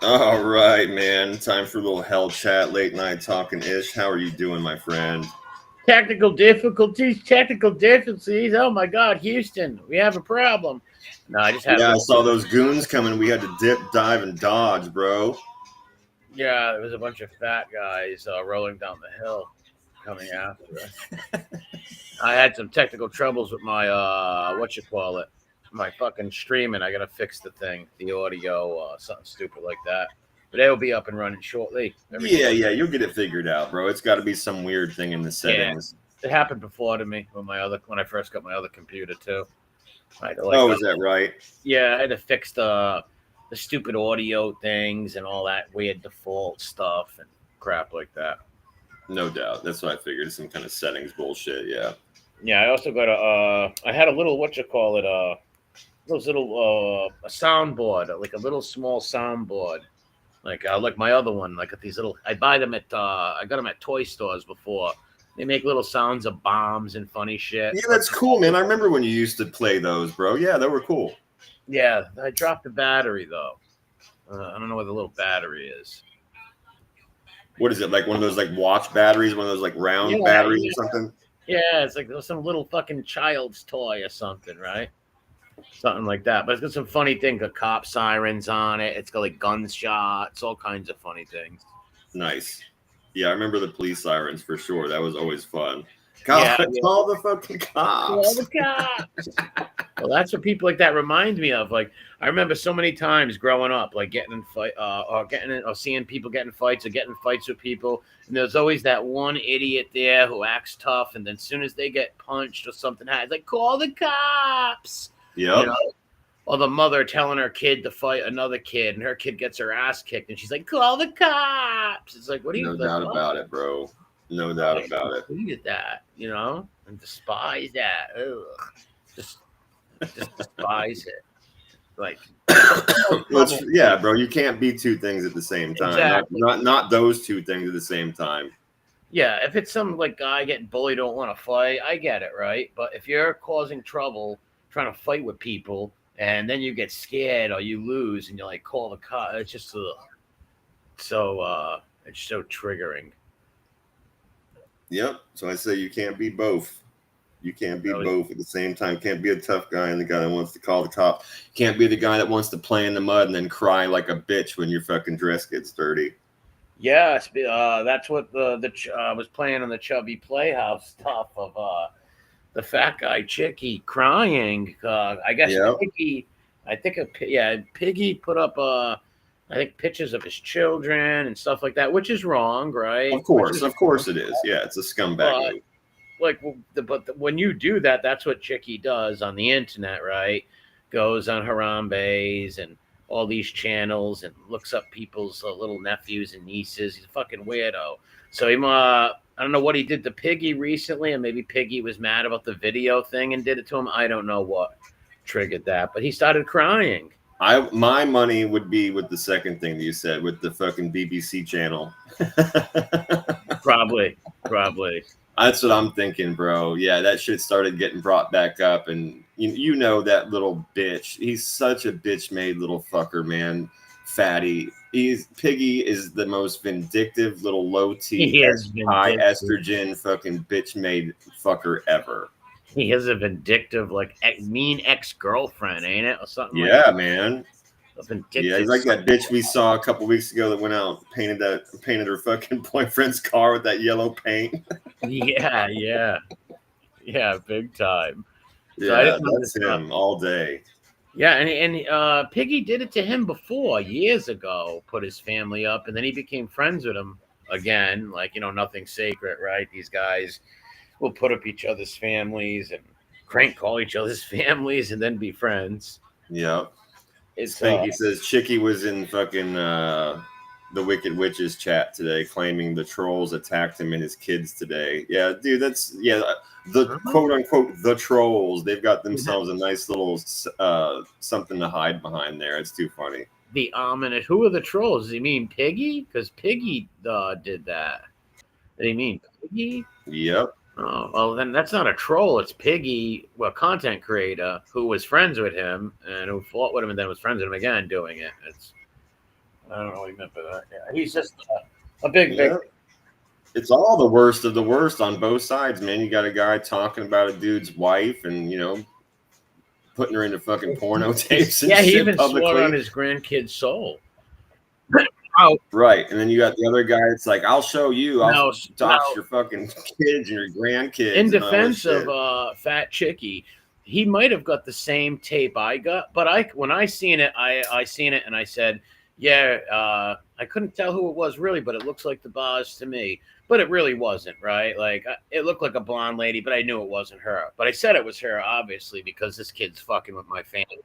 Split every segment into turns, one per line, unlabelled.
All right, man. Time for a little hell chat, late night talking ish. How are you doing, my friend?
Technical difficulties, technical difficulties. Oh my God, Houston, we have a problem. No, I just had a
Yeah, I
little.
saw those goons coming. We had to dip, dive, and dodge, bro.
Yeah, there was a bunch of fat guys rolling down the hill coming after us. I had some technical troubles with my what you call it, my fucking streaming. I gotta fix the thing, the audio, something stupid like that. But it'll be up and running shortly. Everything.
Yeah, you'll get it figured out, bro. It's got to be some weird thing in the
Yeah,
settings.
it happened before to me when I first got my other computer too. I had to
Oh, is that right?
yeah, I had to fix the stupid audio things and all that weird default stuff and crap like that.
No doubt. That's what I figured. Some kind of settings bullshit. Yeah.
Yeah, I also got I had a little what you call it those little a soundboard, like a little small soundboard, like my other one, like these little. I buy them at I got them at toy stores before. They make little sounds of bombs and funny shit.
Yeah, that's cool, man. I remember when you used to play those, bro. Yeah, they were cool.
Yeah, I dropped the battery though. I don't know where the little battery is.
What is it, like one of those like watch batteries, one of those like round
Yeah,
batteries or
yeah,
something?
yeah. It's like some little fucking child's toy or something, right? Something like that. But it's got some funny things, got cop sirens on it. It's got like gunshots, all kinds of funny things.
Nice. Yeah, I remember the police sirens for sure. That was always fun.
Yeah,
God,
yeah.
call the fucking
All
cops.
the cops. Well, that's what people like that remind me of. Like I remember so many times growing up, like getting in fight, or getting in, or seeing people getting fights, or getting fights with people, and there's always that one idiot there who acts tough, and then as soon as they get punched or something happens, like call the cops. You
Yep.
know, or the mother telling her kid to fight another kid, and her kid gets her ass kicked, and she's like, "Call the cops!" It's like, what are you
No
the
doubt
fuck?
about it, bro. No
I
doubt about it.
hated that, and despise that. Ugh. Just, just despise it. Like, no trouble.
Yeah, bro. You can't be two things at the same time. Not
Exactly.
not not those two things at the same time.
Yeah, if it's some like guy getting bullied, don't want to fight, I get it, right? But if you're causing trouble, trying to fight with people, and then you get scared or you lose, and you're like, call the cop, it's just it's so triggering.
Yep. So I say you can't be both. You can't be
Really.
both at the same time. Can't be a tough guy and the guy that wants to call the cop. Can't be the guy that wants to play in the mud and then cry like a bitch when your fucking dress gets dirty.
Yeah, that's what was playing on the Chubby Playhouse stuff of the fat guy Chicky crying. I guess
Yep.
Piggy, Piggy put up I think pictures of his children and stuff like that, which is wrong, right?
Of course it is. Yeah, it's a scumbag
But
move.
when you do that, that's what Chicky does on the internet, right? Goes on Harambe's and all these channels and looks up people's little nephews and nieces. He's a fucking weirdo. So I don't know what he did to Piggy recently, and maybe Piggy was mad about the video thing and did it to him. I don't know what triggered that, but he started crying.
My money would be with the second thing that you said, with the fucking BBC channel.
Probably.
That's what I'm thinking, bro. Yeah, that shit started getting brought back up, and you know that little bitch. He's such a bitch-made little fucker, man. Fatty. Piggy is the most vindictive little low T,
He is
high
vindictive.
estrogen fucking bitch-made fucker ever.
He is a vindictive, like mean ex-girlfriend, ain't it, or something like
Yeah,
that?
man.
A vindictive.
Yeah, he's like that bitch we saw a couple weeks ago that went out and painted her fucking boyfriend's car with that yellow paint.
Yeah, big time. So I
Yeah,
didn't
that's
understand.
him all day.
Yeah, and Piggy did it to him before years ago. Put his family up, and then he became friends with him again. Like nothing's sacred, right? These guys will put up each other's families and crank call each other's families, and then be friends.
Yeah.
It's
Spanky says Chicky was in fucking the Wicked Witches chat today, claiming the trolls attacked him and his kids today. Yeah, dude, the quote unquote the trolls. They've got themselves a nice little something to hide behind there. It's too funny.
the ominous. Who are the trolls? Does he mean Piggy? Because Piggy did that. Did he mean Piggy?
Yep.
Oh, well, then that's not a troll. It's Piggy, well, content creator who was friends with him and who fought with him and then was friends with him again doing it. I don't know what he meant by that. Yeah, he's just a big,
Yeah. It's all the worst of the worst on both sides, man. You got a guy talking about a dude's wife and, putting her into fucking porno tapes and
Yeah, he
shit
even swore on
publicly.
his grandkid's soul.
Right. And then you got the other guy. It's like, I'll show you. I'll
Now,
dox your fucking kids and your grandkids
in
and all this
defense
shit.
of Fat Chickie, he might have got the same tape I got, but when I seen it, I seen it and I said, yeah, I couldn't tell who it was really, but it looks like the Boz to me. But it really wasn't, right? Like it looked like a blonde lady, but I knew it wasn't her. But I said it was her, obviously, because this kid's fucking with my family.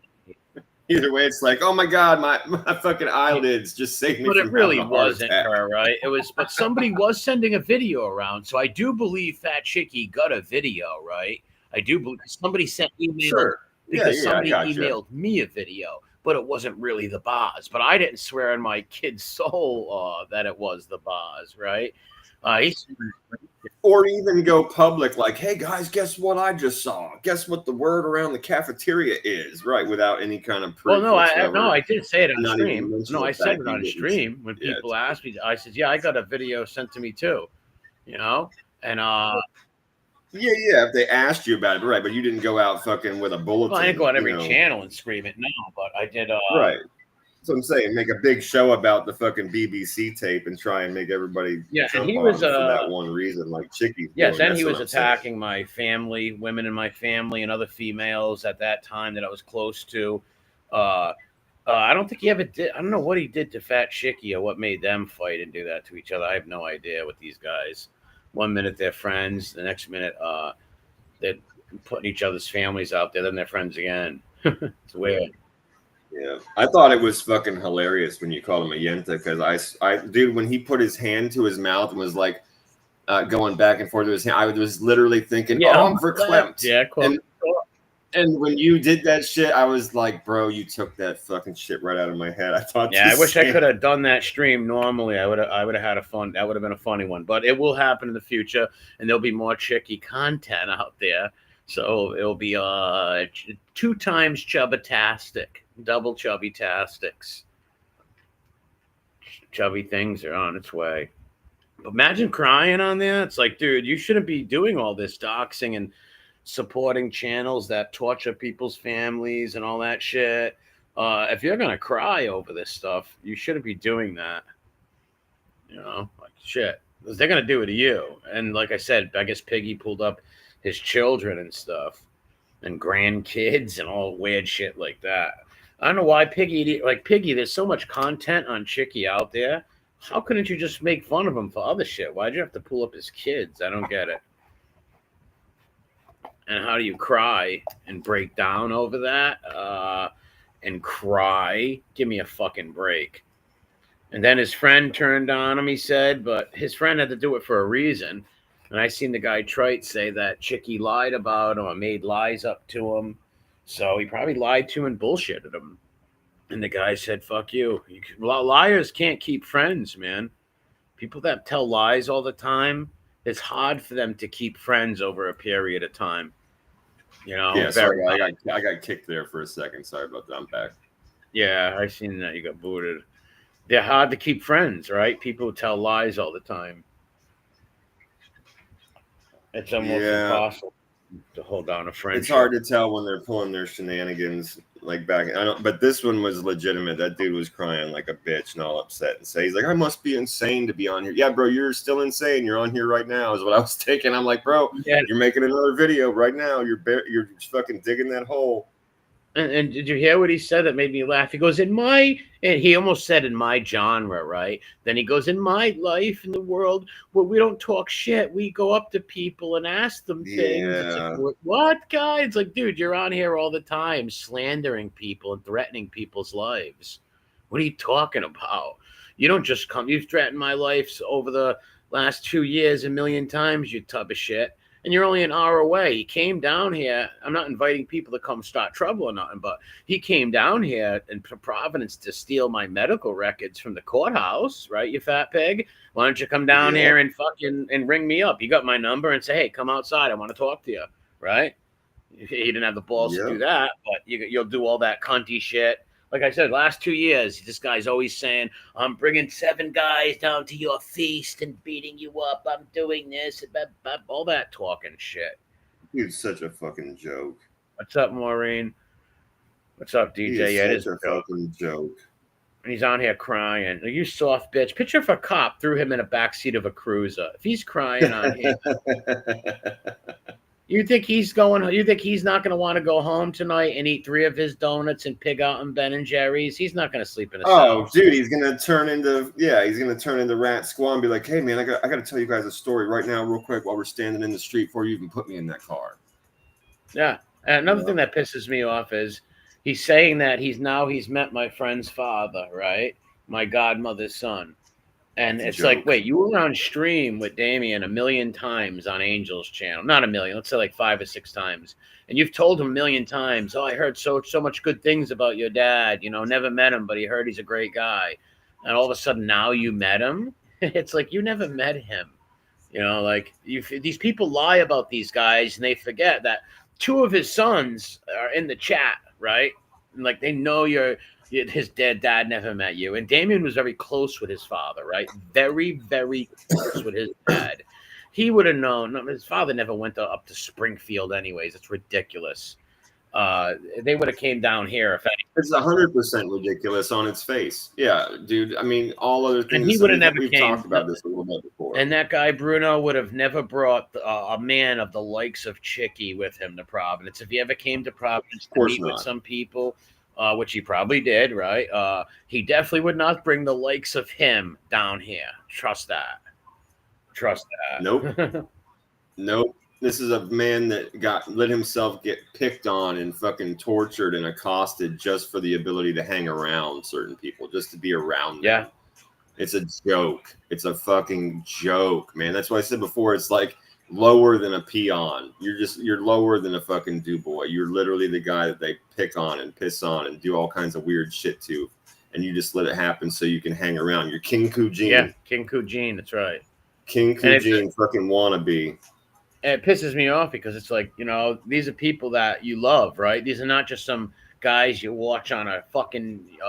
Either way, it's like, oh my god, my fucking eyelids just saved me
But
from
it really
having a heart
wasn't
attack.
her, right? It was, but somebody was sending a video around, so I do believe Fat Chickie got a video, right? I do believe somebody sent email
Sure.
because
Yeah,
somebody
I gotcha.
emailed me a video, but it wasn't really the Boz. But I didn't swear on my kid's soul that it was the Boz, right?
Or even go public, like, hey guys, guess what I just saw? Guess what the word around the cafeteria is, right? Without any kind of proof.
Well, no,
whatsoever.
I did say it on
Not
stream.
even mention
No,
the
I said
fact
it
he
on
didn't.
stream when
Yeah,
people asked me. I said, "Yeah, I got a video sent to me too," and
yeah. If they asked you about it, right? But you didn't go out fucking with a bulletin.
well, I didn't go on every channel and scream it, no, but I did.
Right. So I'm saying, make a big show about the fucking BBC tape and try and make everybody
and he
jump
was
on for that one reason, like Chickie's
yes,
doing.
and he
That's
was
what I'm saying.
attacking my family, women in my family, and other females at that time that I was close to. I don't think he ever did. I don't know what he did to Fat Chickie or what made them fight and do that to each other. I have no idea with these guys. 1 minute they're friends, the next minute they're putting each other's families out there, then they're friends again. It's weird.
Yeah, I thought it was fucking hilarious when you called him a yenta because dude, when he put his hand to his mouth and was like going back and forth with his hand, I was literally thinking,
Yeah,
"Oh, I'm verklempt."
Yeah,
and when you did that shit, I was like, "Bro, you took that fucking shit right out of my head." I thought,
yeah, I wish I could have done that stream normally. I would have had a fun. That would have been a funny one, but it will happen in the future, and there'll be more Chickie content out there. So it'll be 2 times chubbatastic, double chubby tastics. Chubby things are on its way. But imagine crying on there. It's like, dude, you shouldn't be doing all this doxing and supporting channels that torture people's families and all that shit. If you're gonna cry over this stuff, you shouldn't be doing that. Like shit, because they're gonna do it to you. And like I said, I guess Piggy pulled up his children and stuff, and grandkids and all weird shit like that. I don't know why Piggy, there's so much content on Chickie out there. How couldn't you just make fun of him for other shit? Why'd you have to pull up his kids? I don't get it. And how do you cry and break down over that? And cry? Give me a fucking break. And then his friend turned on him, he said, but his friend had to do it for a reason. And I seen the guy Trite say that Chickie lied about him or made lies up to him. So he probably lied to him and bullshitted him. And the guy said, fuck you. Liars can't keep friends, man. People that tell lies all the time, it's hard for them to keep friends over a period of time.
Yeah, sorry, I got kicked there for a second. Sorry about that. I'm back.
Yeah, I seen that. You got booted. They're hard to keep friends, right? People who tell lies all the time. It's almost impossible to hold down a friendship.
It's hard to tell when they're pulling their shenanigans like back. But this one was legitimate. That dude was crying like a bitch and all upset and he's like, I must be insane to be on here. Yeah, bro, you're still insane. You're on here right now is what I was thinking. I'm like, bro, you're making another video right now. You're fucking digging that hole.
And did you hear what he said that made me laugh? He goes, and he almost said in my genre, right? Then he goes, in my life, in the world, where we don't talk shit. We go up to people and ask them things. It's like, what, guy? It's like, dude, you're on here all the time slandering people and threatening people's lives. What are you talking about? You don't just come. You've threatened my life over the last 2 years 1 million times, you tub of shit. And you're only an hour away. He came down here. I'm not inviting people to come start trouble or nothing, but he came down here in Providence to steal my medical records from the courthouse, right, you fat pig? Why don't you come down here and fucking and ring me up? You got my number and say, hey, come outside. I want to talk to you, right? He didn't have the balls to do that, but you'll do all that cunty shit. like I said, last 2 years, this guy's always saying, I'm bringing 7 guys down to your feast and beating you up. I'm doing this, all that talking shit.
Dude's such a fucking joke.
What's up, Maureen? What's up, DJ?
He is
Yeah, it is
such a fucking joke.
And he's on here crying. You soft bitch. Picture if a cop threw him in a backseat of a cruiser. If he's crying on here, you think he's going? You think he's not going to want to go home tonight and eat 3 of his donuts and pig out in Ben and Jerry's? He's not going to sleep in a cell.
Dude, he's gonna turn into Rat Squaw and be like, hey man, I got to tell you guys a story right now, real quick, while we're standing in the street before you even put me in that car.
Yeah, and another thing that pisses me off is he's saying that he's met my friend's father, right? My godmother's son. And it's like, wait, you were on stream with Damien 1 million times on Angel's channel. Not 1 million, let's say like 5 or 6 times. And you've told him 1 million times, oh, I heard so much good things about your dad. You know, never met him, but he heard he's a great guy. And all of a sudden now you met him. It's like you never met him. You know, like these people lie about these guys and they forget that 2 of his sons are in the chat, right? And like they know his dad never met you. And Damien was very close with his father, right? Very, very close with his dad. He would have known. His father never went up to Springfield anyways. It's ridiculous. They would have came down here if anything.
It's 100% ridiculous on its face. Yeah, dude. I mean, all other things.
And he would have never
we've talked about this a little bit before.
And that guy Bruno would have never brought a man of the likes of Chicky with him to Providence. If he ever came to Providence to meet with some people, which he probably did, right? He definitely would not bring the likes of him down here. Trust that.
Nope. Nope. This is a man that let himself get picked on and fucking tortured and accosted just for the ability to hang around certain people, just to be around them.
Yeah.
It's a joke. It's a fucking joke, man. That's why I said before, it's like lower than a peon. You're lower than a fucking DuBois. You're literally the guy that they pick on and piss on and do all kinds of weird shit to. And you just let it happen so you can hang around. You're King Kujin.
Yeah, King Kujin, that's right.
King Kujin fucking wannabe.
And it pisses me off because it's like, you know, these are people that you love, right? These are not just some guys you watch on a fucking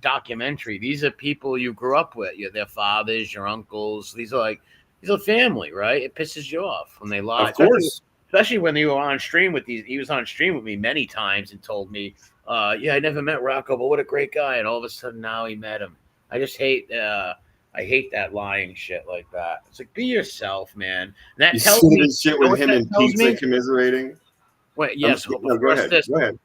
documentary. These are people you grew up with. You're their fathers, your uncles. These are family, right? It pisses you off when they lie.
Of course.
Especially when you were on stream with these. He was on stream with me many times and told me, yeah, I never met Rocco, but what a great guy. And all of a sudden now he met him. I just hate that lying shit like that. It's like, be yourself, man. And that
you
tells
see
me
this shit with him and pizza commiserating.
Wait, yes.
Go ahead.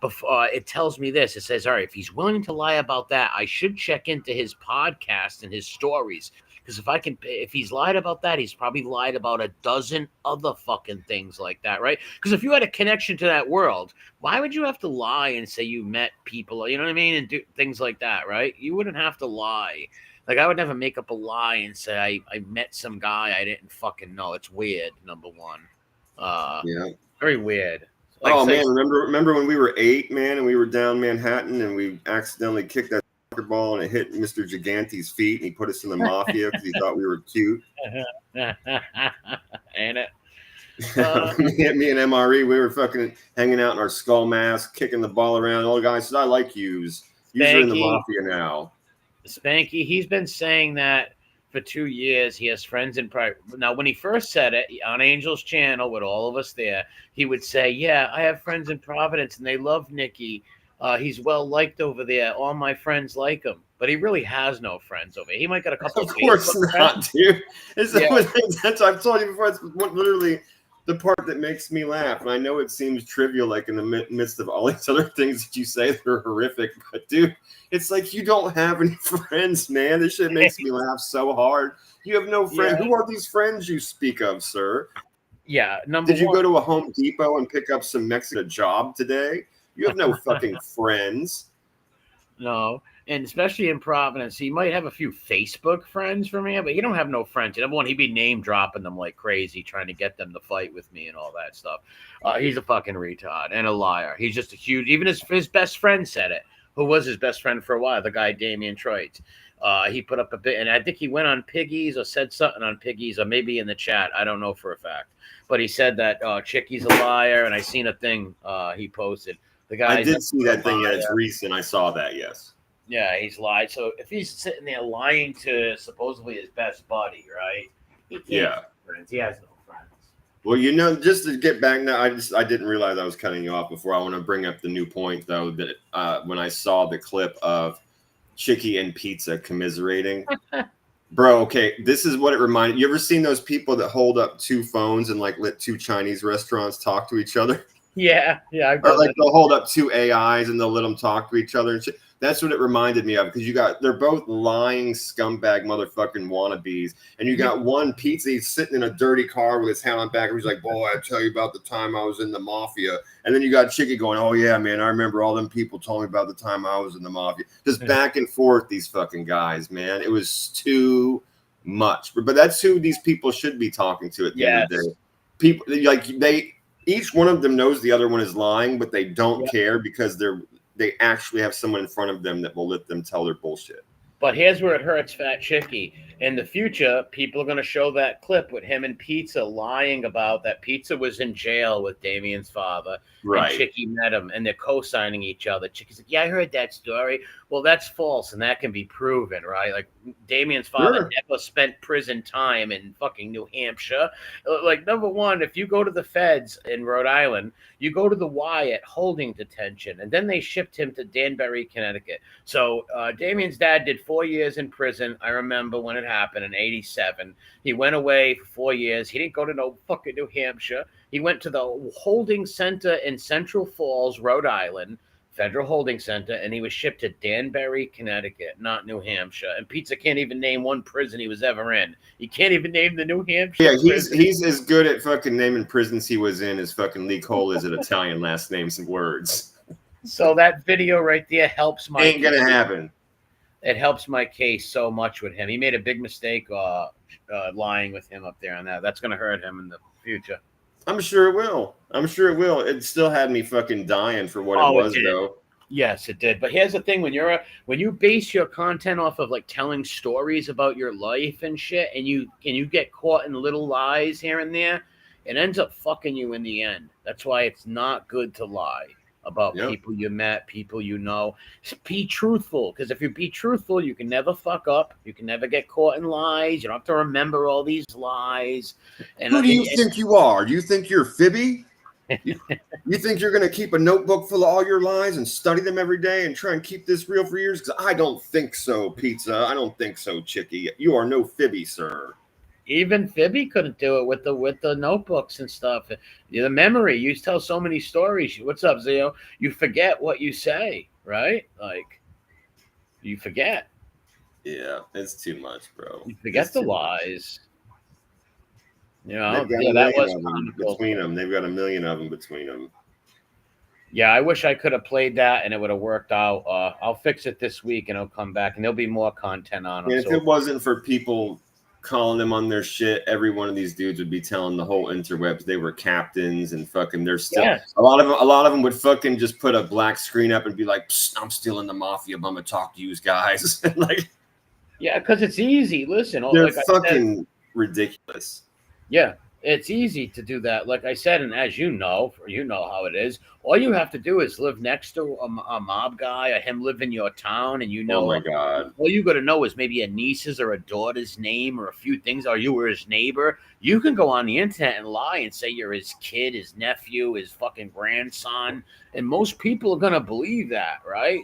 Before it tells me this, it says, all right, if he's willing to lie about that, I should check into his podcast and his stories. Because if he's lied about that, he's probably lied about a dozen other fucking things like that, right? Because if you had a connection to that world, why would you have to lie and say you met people, you know what I mean? And do things like that, right? You wouldn't have to lie. Like, I would never make up a lie and say I met some guy I didn't fucking know. It's weird, number one.
Yeah.
Very weird.
Like, man, remember when we were 8, man, and we were down Manhattan and we accidentally kicked that ball and it hit Mr. Gigante's feet and he put us in the mafia because he thought we were cute.
Ain't it?
Me and MRE, we were fucking hanging out in our skull mask, kicking the ball around. All the guys said, I like yous. Yous are in the mafia now.
Spanky, he's been saying that for 2 years. He has friends in private. Now, when he first said it on Angel's channel with all of us there, he would say, yeah, I have friends in Providence and they love Nikki. He's well liked over there. All my friends like him. But he really has no friends over here. He might get a couple
of course not, dude. That's I've told you before. It's literally the part that makes me laugh. And I know it seems trivial, like in the midst of all these other things that you say that are horrific. But, dude, it's like you don't have any friends, man. This shit makes me laugh so hard. You have no friends. Yeah. Who are these friends you speak of, sir?
Yeah.
Did you go to a Home Depot and pick up some Mexican job today? You have no fucking friends.
No. And especially in Providence, he might have a few Facebook friends for me, but he don't have no friends. Number one, he'd be name dropping them like crazy, trying to get them to fight with me and all that stuff. He's a fucking retard and a liar. He's just a huge. Even his best friend said it. Who was his best friend for a while? The guy Damien Troit. He put up a bit, and I think he went on Piggies or said something on Piggies, or maybe in the chat. I don't know for a fact, but he said that Chicky's a liar, and I seen a thing he posted. The
I
guy's
did see that thing. Yeah, it's recent. I saw that. Yes.
yeah, he's lied. So if he's sitting there lying to supposedly his best buddy, right? He can't have friends. He has no friends.
Well, just to get back now, I didn't realize I was cutting you off before. I want to bring up the new point though that when I saw the clip of Chicky and Pizza commiserating. Bro, okay, this is what it reminded. You ever seen those people that hold up two phones and like let two Chinese restaurants talk to each other?
Yeah, I've
Or
done
like
that.
they'll hold up two AIs and they'll let them talk to each other and shit. That's what it reminded me of because they're both lying scumbag motherfucking wannabes, and you got one Pizza. He's sitting in a dirty car with his hat on back, and he's like, "Boy, I tell you about the time I was in the mafia." And then you got Chicky going, "Oh yeah, man, I remember all them people told me about the time I was in the mafia." Just back and forth, these fucking guys, man. It was too much, but that's who these people should be talking to at the end of the day. People like each one of them knows the other one is lying, but they don't care because they actually have someone in front of them that will let them tell their bullshit.
But here's where it hurts Fat Chicky. In the future, people are going to show that clip with him and Pizza lying about that Pizza was in jail with Damien's father.
Right.
And Chicky met him, and they're co-signing each other. Chicky's like, yeah, I heard that story. Well, that's false, and that can be proven, right? Like, Damien's father never spent prison time in fucking New Hampshire. Like, number one, if you go to the feds in Rhode Island, you go to the Y at holding detention, and then they shipped him to Danbury, Connecticut. So Damien's dad did 4 years in prison. I remember when it happened in 87. He went away for 4 years. He didn't go to no fucking New Hampshire. He went to the holding center in Central Falls, Rhode Island, Federal Holding Center, and he was shipped to Danbury, Connecticut, not New Hampshire. And Pizza can't even name one prison he was ever in. He can't even name the New Hampshire.
Yeah, he's as good at fucking naming prisons he was in as fucking Lee Cole is at Italian last names and words.
So that video right there helps my
ain't gonna happen.
It helps my case so much with him. He made a big mistake lying with him up there on that. That's gonna hurt him in the future.
I'm sure it will. It still had me fucking dying for what it was, though.
Yes, it did. But here's the thing: when you base your content off of like telling stories about your life and shit, and you get caught in little lies here and there, it ends up fucking you in the end. That's why it's not good to lie about people you met, people you know. Just be truthful, because if you be truthful, you can never fuck up. You can never get caught in lies. You don't have to remember all these lies. And
who do you think you are? Do you think you're Fibby? You think you're going to keep a notebook full of all your lies and study them every day and try and keep this real for years? Because I don't think so, Pizza. I don't think so, Chicky. You are no Fibby, sir.
Even Fibby couldn't do it with the notebooks and stuff. The memory, you tell so many stories. What's up, Zio? You forget what you say, right? Like, you forget.
Yeah, it's too much, bro.
You forget the lies. You know,
that was between them. They've got a million of them between them.
Yeah, I wish I could have played that and it would have worked out. I'll fix it this week and it'll come back and there'll be more content on it.
And if it wasn't for people calling them on their shit, every one of these dudes would be telling the whole interwebs they were captains and fucking they're still a lot of them would fucking just put a black screen up and be like, I'm still in the mafia, but I'm gonna talk to you guys. Like,
yeah, because it's easy. Listen,
they're fucking ridiculous.
Yeah, it's easy to do that. Like I said, and as you know how it is. All you have to do is live next to a mob guy, or him live in your town, and
Oh my God!
All you got to know is maybe a niece's or a daughter's name or a few things, or you were his neighbor. You can go on the internet and lie and say you're his kid, his nephew, his fucking grandson, and most people are gonna believe that, right?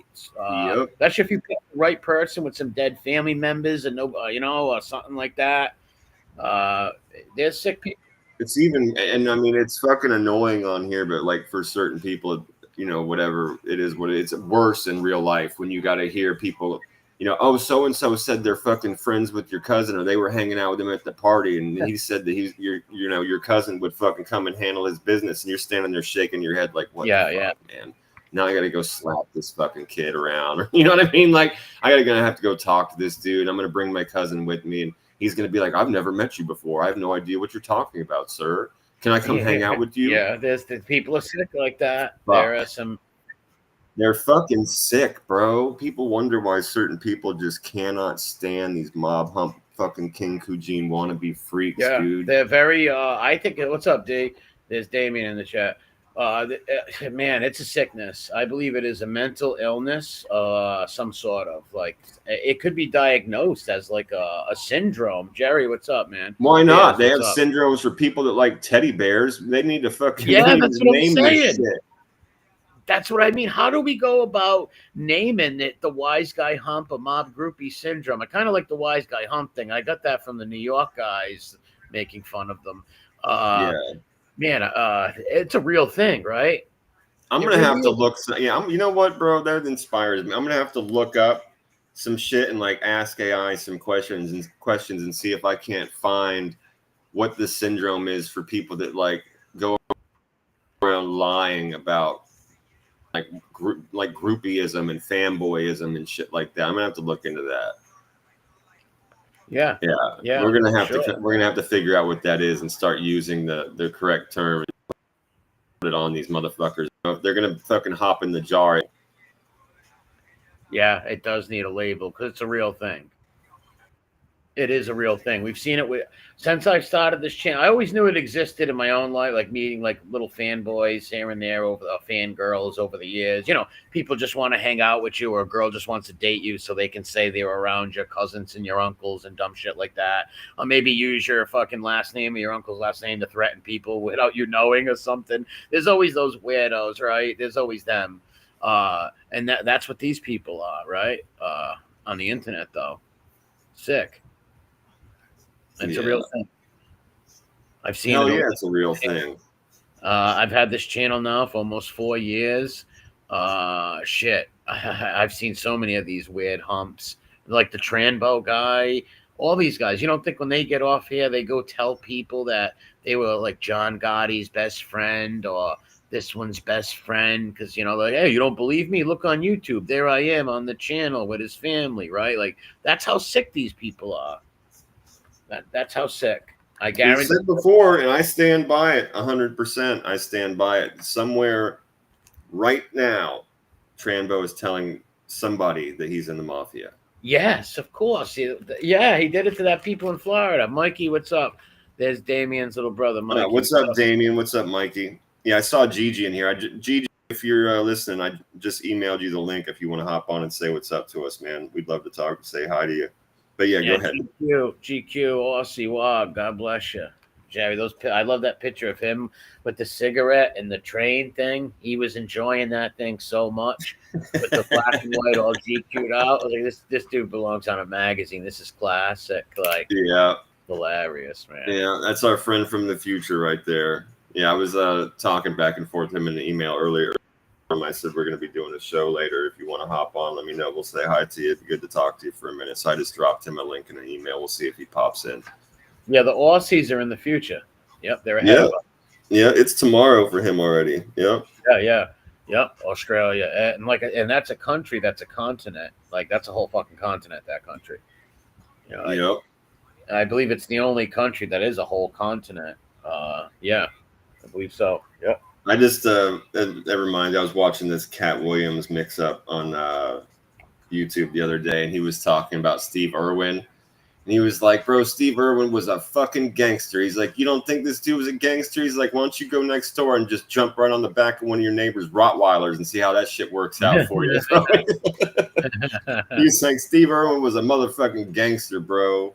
That's if you pick the right person with some dead family members and or something like that. They're sick people.
It's even, and I mean, it's fucking annoying on here, but like for certain people, whatever it is, it's worse in real life when you got to hear people, oh, so and so said they're fucking friends with your cousin, or they were hanging out with him at the party, and he said that your cousin would fucking come and handle his business, and you're standing there shaking your head like, what? The fuck, man? Now I got to go slap this fucking kid around, you know what I mean? Like gonna have to go talk to this dude. I'm gonna bring my cousin with me, and he's going to be like, I've never met you before. I have no idea what you're talking about, sir. Can I come hang out with you?
Yeah, there's the people are sick like that.
Fuck.
There are some.
They're fucking sick, bro. People wonder why certain people just cannot stand these mob hump fucking King Kujin wannabe freaks, dude.
They're very, I think, what's up, D? There's Damien in the chat. Man, it's a sickness. I believe it is a mental illness, some sort of like it could be diagnosed as like a syndrome. Jerry, what's up, man?
Why not?
Piers,
They
what's
have
up?
syndromes for people that like teddy bears. They need to fucking
Yeah, that's what I'm
name this
saying.
shit.
That's what I mean. How do we go about naming it the wise guy hump, a mob groupie syndrome? I kind of like the wise guy hump thing. I got that from the New York guys making fun of them. Uh,
Yeah.
Man, it's a real thing, right?
I'm
It
gonna
really
have to
is.
look. Yeah, you know what, bro? That inspires me. I'm gonna have to look up some shit and like ask AI some questions and see if I can't find what the syndrome is for people that like go around lying about like groupieism and fanboyism and shit like that. I'm gonna have to look into that.
Yeah,
Yeah,
yeah,
we're gonna
for
have
sure.
to figure out what that is and start using the correct term and put it on these motherfuckers. If they're gonna fucking hop in the jar.
Yeah, it does need a label because it's a real thing. It is a real thing. We've seen it with since I started this channel. I always knew it existed in my own life, like meeting like little fanboys here and there, over fangirls over the years. You know, people just want to hang out with you, or a girl just wants to date you so they can say they were around your cousins and your uncles and dumb shit like that. Or maybe use your fucking last name or your uncle's last name to threaten people without you knowing or something. There's always those weirdos, right? There's always them. And that's what these people are, right? On the internet though. Sick. It's a
Yeah.
real thing. I've seen
Hell
it
yeah,
over.
it's a real thing.
I've had this channel now for almost 4 years. Shit, I've seen so many of these weird humps, like the Tranbo guy. All these guys. You don't think when they get off here, they go tell people that they were like John Gotti's best friend or this one's best friend? Because like, hey, you don't believe me? Look on YouTube. There I am on the channel with his family, right? Like that's how sick these people are. That's how sick. I
We've
guarantee.
said before, and I stand by it 100%. I stand by it. Somewhere right now, Tranbo is telling somebody that he's in the mafia.
Yes, of course. Yeah, he did it to that people in Florida. Mikey, what's up? There's Damien's little brother, Mikey.
What's up, Damien? What's up, Mikey? Yeah, I saw Gigi in here. Gigi, if you're listening, I just emailed you the link if you want to hop on and say what's up to us, man. We'd love to talk, say hi to you. But yeah, go ahead.
GQ, Aussie Wog. God bless you, Jerry. I love that picture of him with the cigarette and the train thing. He was enjoying that thing so much with the black and white all GQ'd out. I was like, this dude belongs on a magazine. This is classic. Like,
Yeah,
hilarious, man.
yeah, that's our friend from the future right there. Yeah, I was talking back and forth with him in the email earlier. I said we're going to be doing a show later. If you want to hop on, let me know. We'll say hi to you. It'd be good to talk to you for a minute. So I just dropped him a link in an email. We'll see if he pops in.
Yeah, the Aussies are in the future. Yep, they're ahead of us.
Yeah, it's tomorrow for him already. Yep.
Yep. Australia, and that's a country. That's a continent. Like that's a whole fucking continent. That country.
Yep.
I believe it's the only country that is a whole continent. Yeah, I believe so. Yep.
I just never mind. I was watching this Cat Williams mix up on YouTube the other day, and he was talking about Steve Irwin. And he was like, bro, Steve Irwin was a fucking gangster. He's like, you don't think this dude was a gangster? He's like, why don't you go next door and just jump right on the back of one of your neighbor's Rottweilers and see how that shit works out for you? He's like, Steve Irwin was a motherfucking gangster, bro.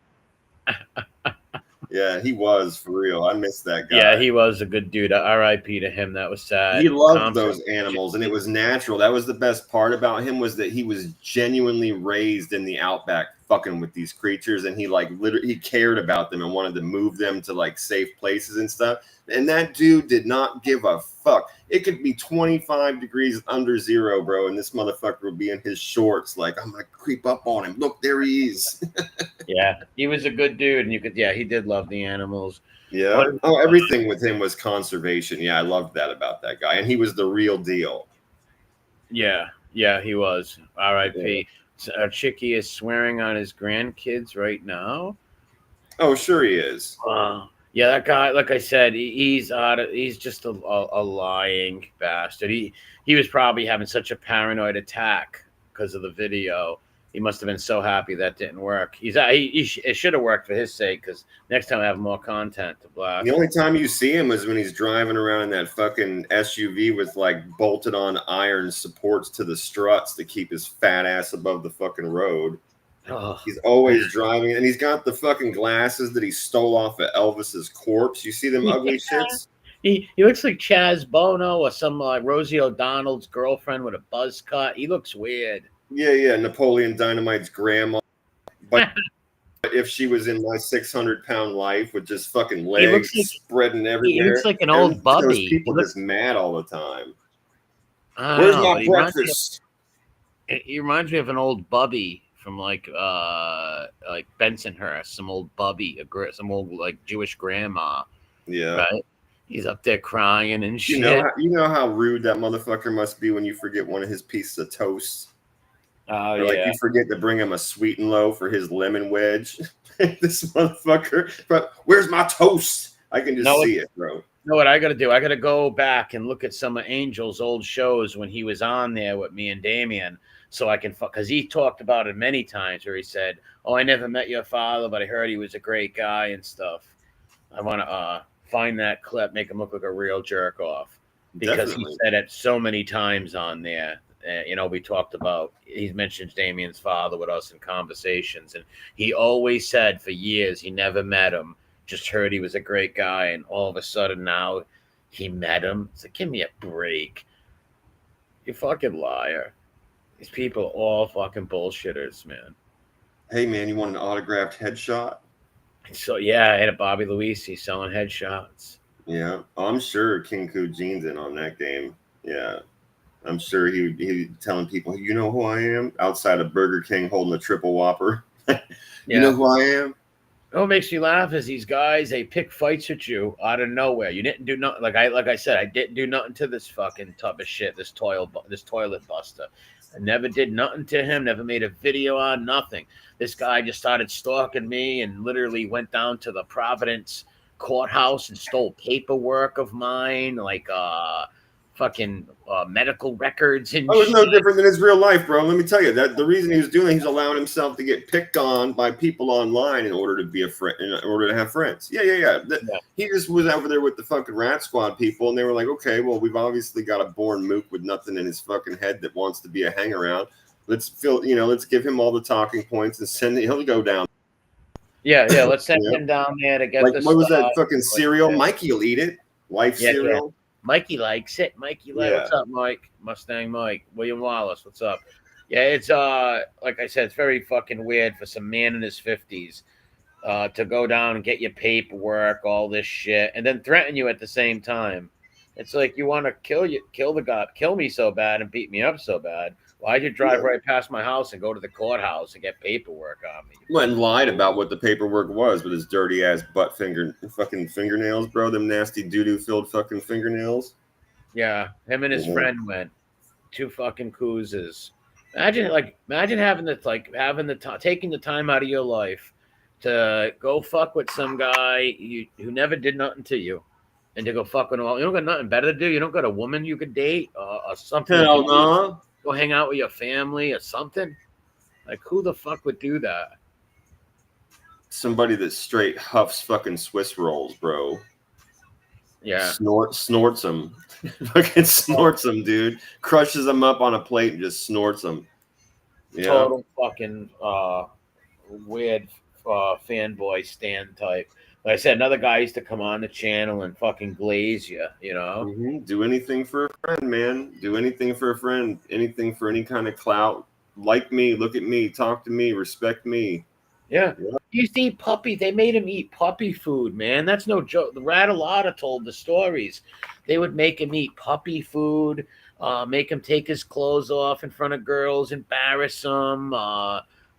Yeah, he was for real. I miss that guy.
Yeah, he was a good dude. R.I.P. to him. That was sad.
He loved those animals, and it was natural. That was the best part about him, was that he was genuinely raised in the outback fucking with these creatures, and he like literally he cared about them and wanted to move them to like safe places and stuff. And that dude did not give a fuck. It could be 25 degrees under zero, bro, and this motherfucker would be in his shorts like, I'm gonna creep up on him. Look, there he is.
Yeah, he was a good dude, and he did love the animals.
Yeah. Everything with him was conservation. Yeah, I loved that about that guy, and he was the real deal.
Yeah, he was. R.I.P. Yeah. Chicky is swearing on his grandkids right now.
Oh, sure he is.
Yeah, that guy, like I said, he's just a lying bastard. He was probably having such a paranoid attack because of the video He must have been so happy that didn't work. It should have worked for his sake, because next time I have more content to blast.
The only time you see him is when he's driving around in that fucking SUV with like bolted on iron supports to the struts to keep his fat ass above the fucking road.
Oh,
He's always driving, and he's got the fucking glasses that he stole off of Elvis's corpse. You see them ugly shits?
he looks like Chaz Bono or some Rosie O'Donnell's girlfriend with a buzz cut. He looks weird.
Yeah. Napoleon Dynamite's grandma. But if she was in my 600-pound life with just fucking legs spreading everywhere.
He looks like an old bubby.
Those people just mad all the time.
Where's
my breakfast?
He reminds me of an old bubby from like Bensonhurst, some old bubby, some old like Jewish grandma.
Yeah.
Right? He's up there crying and shit.
You know how rude that motherfucker must be when you forget one of his pieces of toast.
Oh,
like you forget to bring him a sweet and low for his lemon wedge. This motherfucker. But where's my toast? I can just see it, bro.
You know what I got to do? I got to go back and look at some of Angel's old shows when he was on there with me and Damien, so I can, because he talked about it many times where he said, "Oh, I never met your father, but I heard he was a great guy and stuff." I want to find that clip, make him look like a real jerk off, because he said it so many times on there. We talked about, he mentions Damien's father with us in conversations, and he always said for years he never met him, just heard he was a great guy, and all of a sudden now he met him. It's like, give me a break. You fucking liar. These people are all fucking bullshitters, man.
Hey, man, you want an autographed headshot?
So, yeah, I had a Bobby Luisi selling headshots.
Yeah, I'm sure King Kujine's in on that game. Yeah. I'm sure he telling people, you know who I am? Outside of Burger King holding a triple whopper. You know who I am?
What makes me laugh is these guys, they pick fights with you out of nowhere. You didn't do nothing. Like I said, I didn't do nothing to this fucking tub of shit, this toilet buster. I never did nothing to him, never made a video on, nothing. This guy just started stalking me and literally went down to the Providence courthouse and stole paperwork of mine, like fucking medical records and
it's no different than his real life, bro. Let me tell you that the reason he was doing it, he's allowing himself to get picked on by people online in order to be a friend, in order to have friends. Yeah. He just was over there with the fucking Rat Squad people, and they were like, okay, well, we've obviously got a born mook with nothing in his fucking head that wants to be a hang around. Let's give him all the talking points and he'll go down.
Yeah, let's send him down there to get
like, what was that fucking cereal? Mikey will eat it. Life cereal.
Yeah. Mikey likes it. What's up, Mike? Mustang Mike. William Wallace, what's up? Yeah, it's like I said, it's very fucking weird for some man in his 50s to go down and get your paperwork, all this shit, and then threaten you at the same time. It's like, you want to kill the guy, kill me so bad and beat me up so bad. Why'd you drive right past my house and go to the courthouse and get paperwork on me?
Went and lied about what the paperwork was with his dirty ass fucking fingernails, bro. Them nasty doo-doo filled fucking fingernails.
Yeah, him and his friend went. 2 fucking cruises. Imagine taking the time out of your life to go fuck with some guy who never did nothing to you, and to go fuck with him. You don't got nothing better to do. You don't got a woman you could date or something.
Hell no.
Go hang out with your family or something. Like, who the fuck would do that?
Somebody that straight huffs fucking Swiss rolls, bro.
Yeah.
Snorts them. Fucking snorts them, dude. Crushes them up on a plate and just snorts them. Yeah.
Total fucking weird fanboy stand type. Like I said, another guy used to come on the channel and fucking glaze you, you know?
Mm-hmm. Do anything for a friend, man. Do anything for a friend. Anything for any kind of clout. Like me, look at me, talk to me, respect me.
Yeah. He used to eat puppy. They made him eat puppy food, man. That's no joke. The Rattlata told the stories. They would make him eat puppy food, make him take his clothes off in front of girls, embarrass him,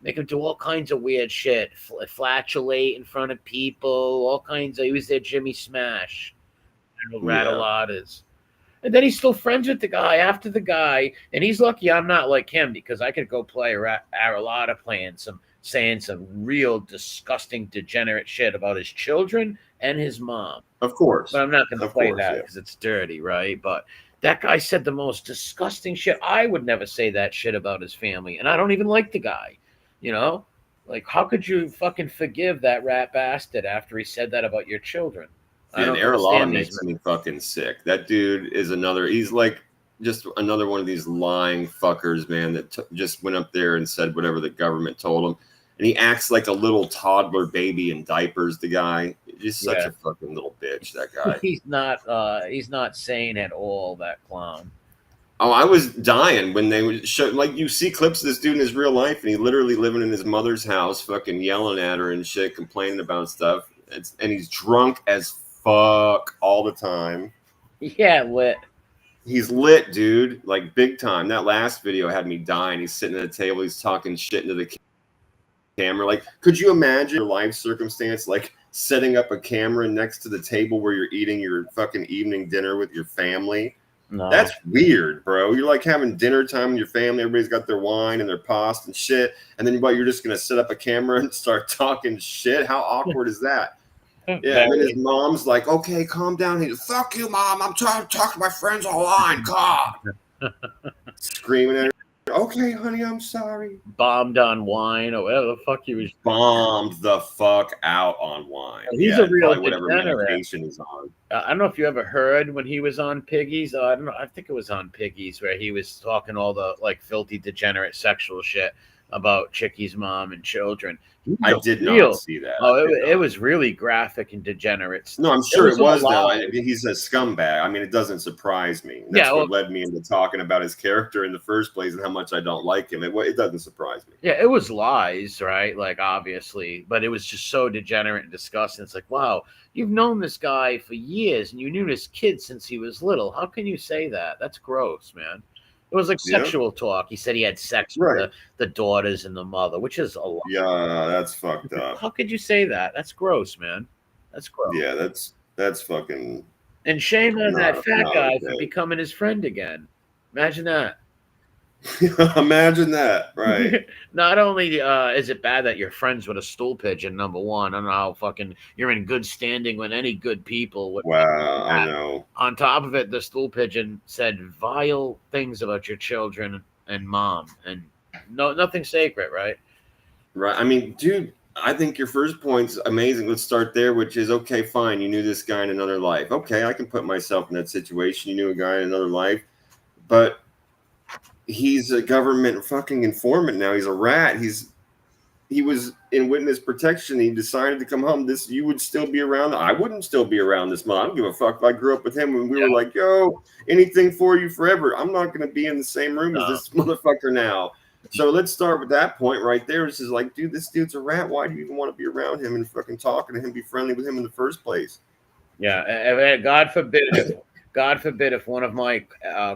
make him do all kinds of weird shit, flatulate in front of people, all kinds of. He was their Jimmy Smash, Rattalatas. And then he's still friends with the guy after the guy, and he's lucky I'm not like him, because I could go play Aralata saying some real disgusting degenerate shit about his children and his mom.
Of course.
But I'm not going to play that because it's dirty, right? But That guy said the most disgusting shit. I would never say that shit about his family, and I don't even like the guy. You know, like how could you fucking forgive that rat bastard after he said that about your children? I
Yeah,
don't
Aralotta
understand these
makes
men.
me fucking sick. That dude is another. He's like just another one of these lying fuckers, man. That just went up there and said whatever the government told him, and he acts like a little toddler baby in diapers. The guy, just such
Yeah,
a fucking little bitch. That guy.
he's not sane at all. That clown.
Oh, I was dying when they would show, like, you see clips of this dude in his real life, and he literally living in his mother's house, fucking yelling at her and shit, complaining about stuff. And he's drunk as fuck all the time.
Yeah, lit.
He's lit, dude, like big time. That last video had me dying. He's sitting at a table, he's talking shit into the camera. Like, could you imagine your life circumstance, like setting up a camera next to the table where you're eating your fucking evening dinner with your family?
No.
That's weird, bro. You're like having dinner time with your family. Everybody's got their wine and their pasta and shit. And then you're just going to set up a camera and start talking shit. How awkward is that? Yeah. And then his mom's like, okay, calm down. He's fuck you, mom. I'm trying to talk to my friends online. God. Screaming at her. Okay, honey, I'm sorry.
Bombed on wine or whatever the fuck he was.
Bombed the fuck out on wine.
He's a real
whatever
degenerate.
medication he's on.
I don't know if you ever heard when he was on Piggies. I don't know. I think it was on Piggies where he was talking all the like filthy, degenerate sexual shit about Chickie's mom and children.
I did not see that.
Oh, it was really graphic and degenerate.
No, I'm sure it was though. He's a scumbag. I mean, it doesn't surprise me. That's what led me into talking about his character in the first place and how much I don't like him. It doesn't surprise me.
Yeah, it was lies, right? Like, obviously, but it was just so degenerate and disgusting. It's like, wow, you've known this guy for years and you knew this kid since he was little. How can you say that? That's gross, man. It was like sexual talk. He said he had sex with the daughters and the mother, which is a lot.
Yeah, that's fucked up.
How could you say that? That's gross, man. That's gross.
Yeah, that's fucking.
And shame on that fat guy for becoming his friend again. Imagine that.
Imagine that, right?
Not only is it bad that you're friends with a stool pigeon, number one. I don't know how fucking you're in good standing with any good people.
Wow, I know.
On top of it, the stool pigeon said vile things about your children and mom, and nothing sacred, right?
Right. I mean, dude, I think your first point's amazing. Let's start there, which is okay, fine. You knew this guy in another life. Okay, I can put myself in that situation. You knew a guy in another life, but he's a government fucking informant now. He's a rat. He was in witness protection. He decided to come home. You would still be around. I wouldn't still be around this month. I don't give a fuck if I grew up with him when we were like, yo, anything for you forever. I'm not going to be in the same room as this motherfucker now. So let's start with that point right there. It's just like, dude, this dude's a rat. Why do you even want to be around him and fucking talking to him, be friendly with him in the first place?
Yeah. God forbid if one of my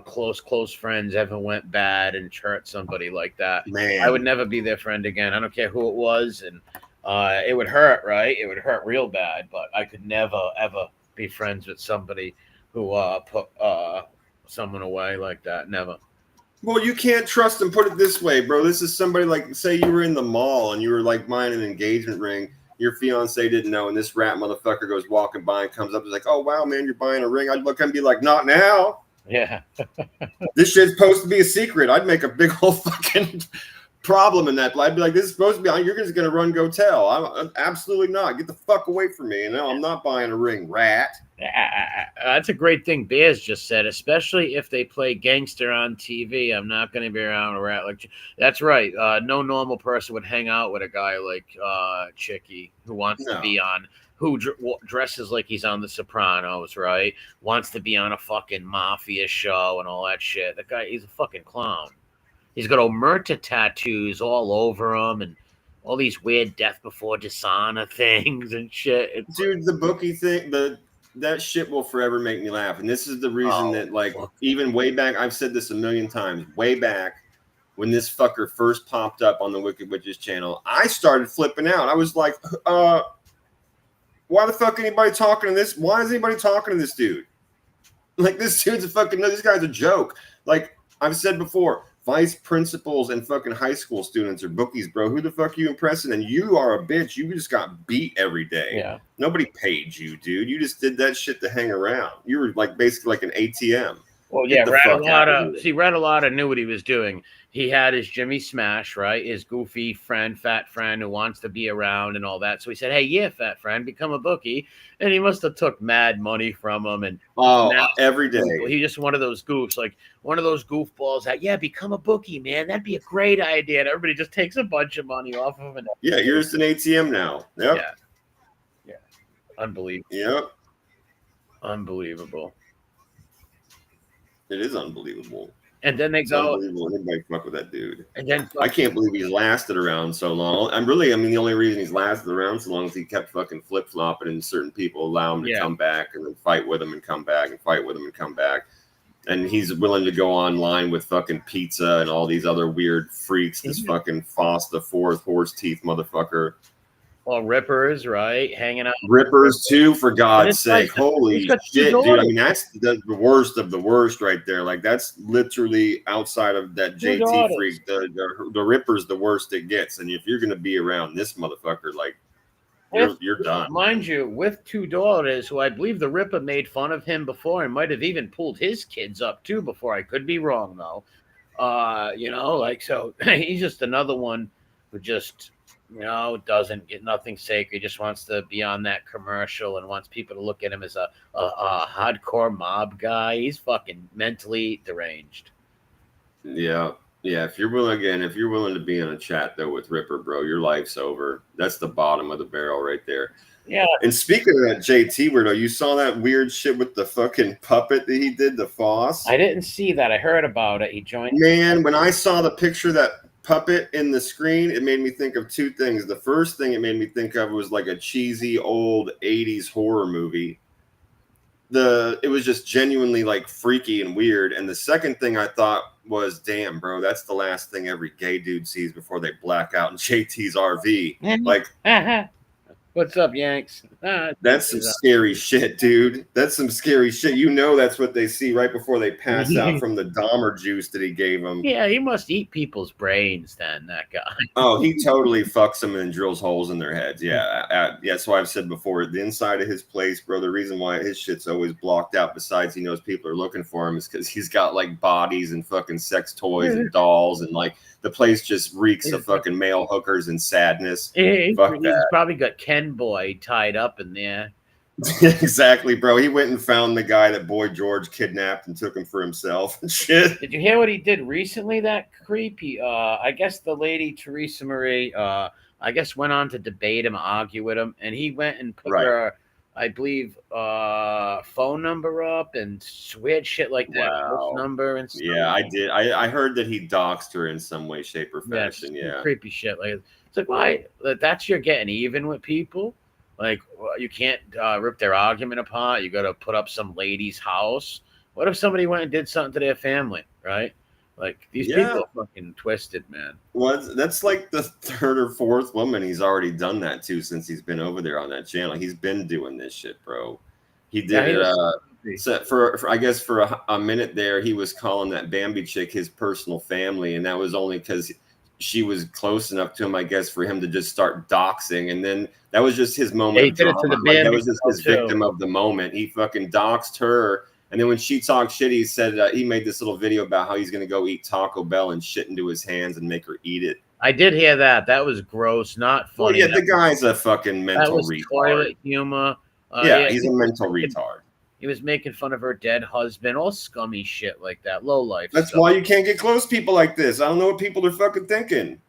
close friends ever went bad and hurt somebody like that.
Man,
I would never be their friend again. I don't care who it was, and it would hurt, right? It would hurt real bad, but I could never ever be friends with somebody who put someone away like that. Never.
Well, you can't trust them. Put it this way, bro. This is somebody like, say you were in the mall and you were like buying an engagement ring. Your fiance didn't know, and this rat motherfucker goes walking by and comes up and is like, oh, wow, man, you're buying a ring. I'd look and be like, not now.
Yeah.
This shit's supposed to be a secret. I'd make a big old fucking problem in that. I'd be like, this is supposed to be, you're just going to run, go tell. I'm absolutely not. Get the fuck away from me. No, I'm not buying a ring, rat.
That's a great thing Bears just said, especially if they play gangster on TV. I'm not going to be around a rat like you. That's right. No normal person would hang out with a guy like Chickie who wants to be on, who dresses like he's on The Sopranos, right? Wants to be on a fucking mafia show and all that shit. That guy, he's a fucking clown. He's got omerta tattoos all over him and all these weird death before dishonor things and shit.
Dude, the bookie thing, that shit will forever make me laugh. And this is the reason that, like, even way back, I've said this a million times, way back when this fucker first popped up on the Wicked Witches channel, I started flipping out. I was like, why the fuck anybody talking to this? Why is anybody talking to this dude? Like, this dude's this guy's a joke. Like I've said before, vice principals and fucking high school students are bookies, bro. Who the fuck are you impressing? And you are a bitch. You just got beat every day.
Yeah.
Nobody paid you, dude. You just did that shit to hang around. You were like basically like an ATM.
Well,
Get
yeah,
the fuck out of here.
Red knew what he was doing. He had his Jimmy Smash, right? His goofy friend, fat friend who wants to be around and all that. So he said, "Hey, yeah, fat friend, become a bookie." And he must have took mad money from him. And now
Every day.
he's just one of those goofs, like one of those goofballs that, yeah, become a bookie, man. That'd be a great idea. And everybody just takes a bunch of money off of him.
Yeah, you're just an ATM now. Yep.
Yeah. Unbelievable.
Yep.
Unbelievable.
It is unbelievable.
And then
it's unbelievable. Anybody fuck with that dude.
And then
I can't believe he's lasted around so long. The only reason he's lasted around so long is he kept fucking flip flopping, and certain people allow him to come back and then fight with him and come back and fight with him and come back. And he's willing to go online with fucking pizza and all these other weird freaks. This fucking Foss the Fourth horse teeth motherfucker.
Well, Rippers, right? Hanging out.
Rippers too, for God's sake. Holy shit, dude. I mean, that's the worst of the worst right there. Like, that's literally outside of that JT freak. The Ripper's the worst it gets. And if you're going to be around this motherfucker, like, you're done.
Mind you, with two daughters, who I believe the Ripper made fun of him before and might have even pulled his kids up too before. I could be wrong, though. So he's just another one who just... doesn't get nothing sacred. He just wants to be on that commercial and wants people to look at him as a hardcore mob guy. He's fucking mentally deranged.
Yeah. If you're willing to be in a chat though with Ripper, bro, your life's over. That's the bottom of the barrel right there.
Yeah.
And speaking of that JT weirdo, you saw that weird shit with the fucking puppet that he did, the Foss?
I didn't see that. I heard about it. He joined.
Man, when I saw the picture of that puppet in the screen, it made me think of two things. The first thing it made me think of was like a cheesy old 80s horror movie. It was just genuinely like freaky and weird. And the second thing I thought was, damn, bro, that's the last thing every gay dude sees before they black out in JT's RV. Like,
what's up, Yanks?
That's some scary shit, dude. That's some scary shit. That's what they see right before they pass out from the Dahmer juice that he gave them.
Yeah, he must eat people's brains then, that guy.
Oh, he totally fucks them and drills holes in their heads. Yeah. So I've said before, the inside of his place, bro, the reason why his shit's always blocked out, besides he knows people are looking for him, is because he's got like bodies and fucking sex toys and dolls, and like the place just reeks of fucking male hookers and sadness.
He's probably got Ken Boy tied up in there.
Exactly, bro. He went and found the guy that Boy George kidnapped and took him for himself and shit.
Did you hear what he did recently? That creepy. I guess the lady RTC MRE, went on to debate him, argue with him, and he went and put her, I believe, phone number up and weird shit like that.
Wow.
Number and stuff.
Yeah, I did. I heard that he doxed her in some way, shape, or fashion. Yeah,
creepy shit. Like, it's like, why? That's your getting even with people. Like, you can't rip their argument apart. You got to put up some lady's house. What if somebody went and did something to their family, right? Like, these people are fucking twisted, man.
Well, that's like the third or fourth woman he's already done that to since he's been over there on that channel. He's been doing this shit, bro. He did it for a minute there. He was calling that Bambi chick his personal family, and that was only because she was close enough to him, I guess, for him to just start doxing. And then that was just his moment.
He did it to the Bambi.
That was just his victim of the moment. He fucking doxed her. And then when she talked shit, he said he made this little video about how he's going to go eat Taco Bell and shit into his hands and make her eat it.
I did hear that. That was gross, not funny.
Well, yeah, the guy's a fucking mental retard.
Toilet humor.
He's a mental retard.
He was making fun of her dead husband, all scummy shit like that, low life.
That's stuff. Why you can't get close to people like this. I don't know what people are fucking thinking.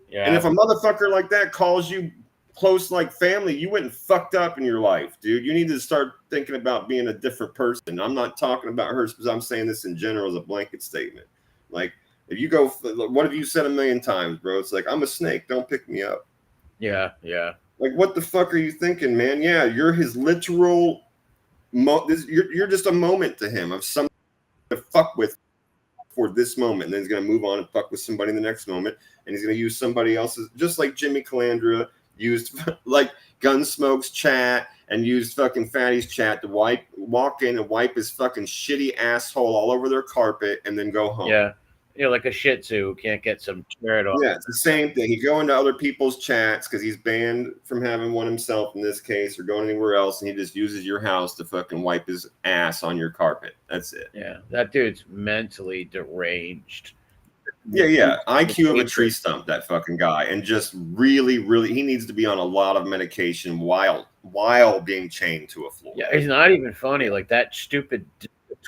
Yeah. And if a motherfucker like that calls you close like family, you went and fucked up in your life, dude. You need to start thinking about being a different person. I'm not talking about her because I'm saying this in general as a blanket statement. Like, if you go, what have you said 1,000,000 times, bro? It's like, I'm a snake. Don't pick me up.
Yeah.
Like, what the fuck are you thinking, man? Yeah, you're his literal... You're just a moment to him of something to fuck with for this moment, and then he's going to move on and fuck with somebody in the next moment, and he's going to use somebody else's, just like Jimmy Calandra used like Gunsmoke's chat and used fucking Fatty's chat to walk in and wipe his fucking shitty asshole all over their carpet and then go home.
Yeah. You know, like a Shih Tzu who can't get some shirt off.
Yeah, it's the same thing. He go into other people's chats because he's banned from having one himself in this case or going anywhere else, and he just uses your house to fucking wipe his ass on your carpet. That's it.
Yeah, that dude's mentally deranged.
Yeah. IQ of a tree stump, that fucking guy. And just really, he needs to be on a lot of medication while being chained to a floor.
Yeah, he's not even funny. Like that stupid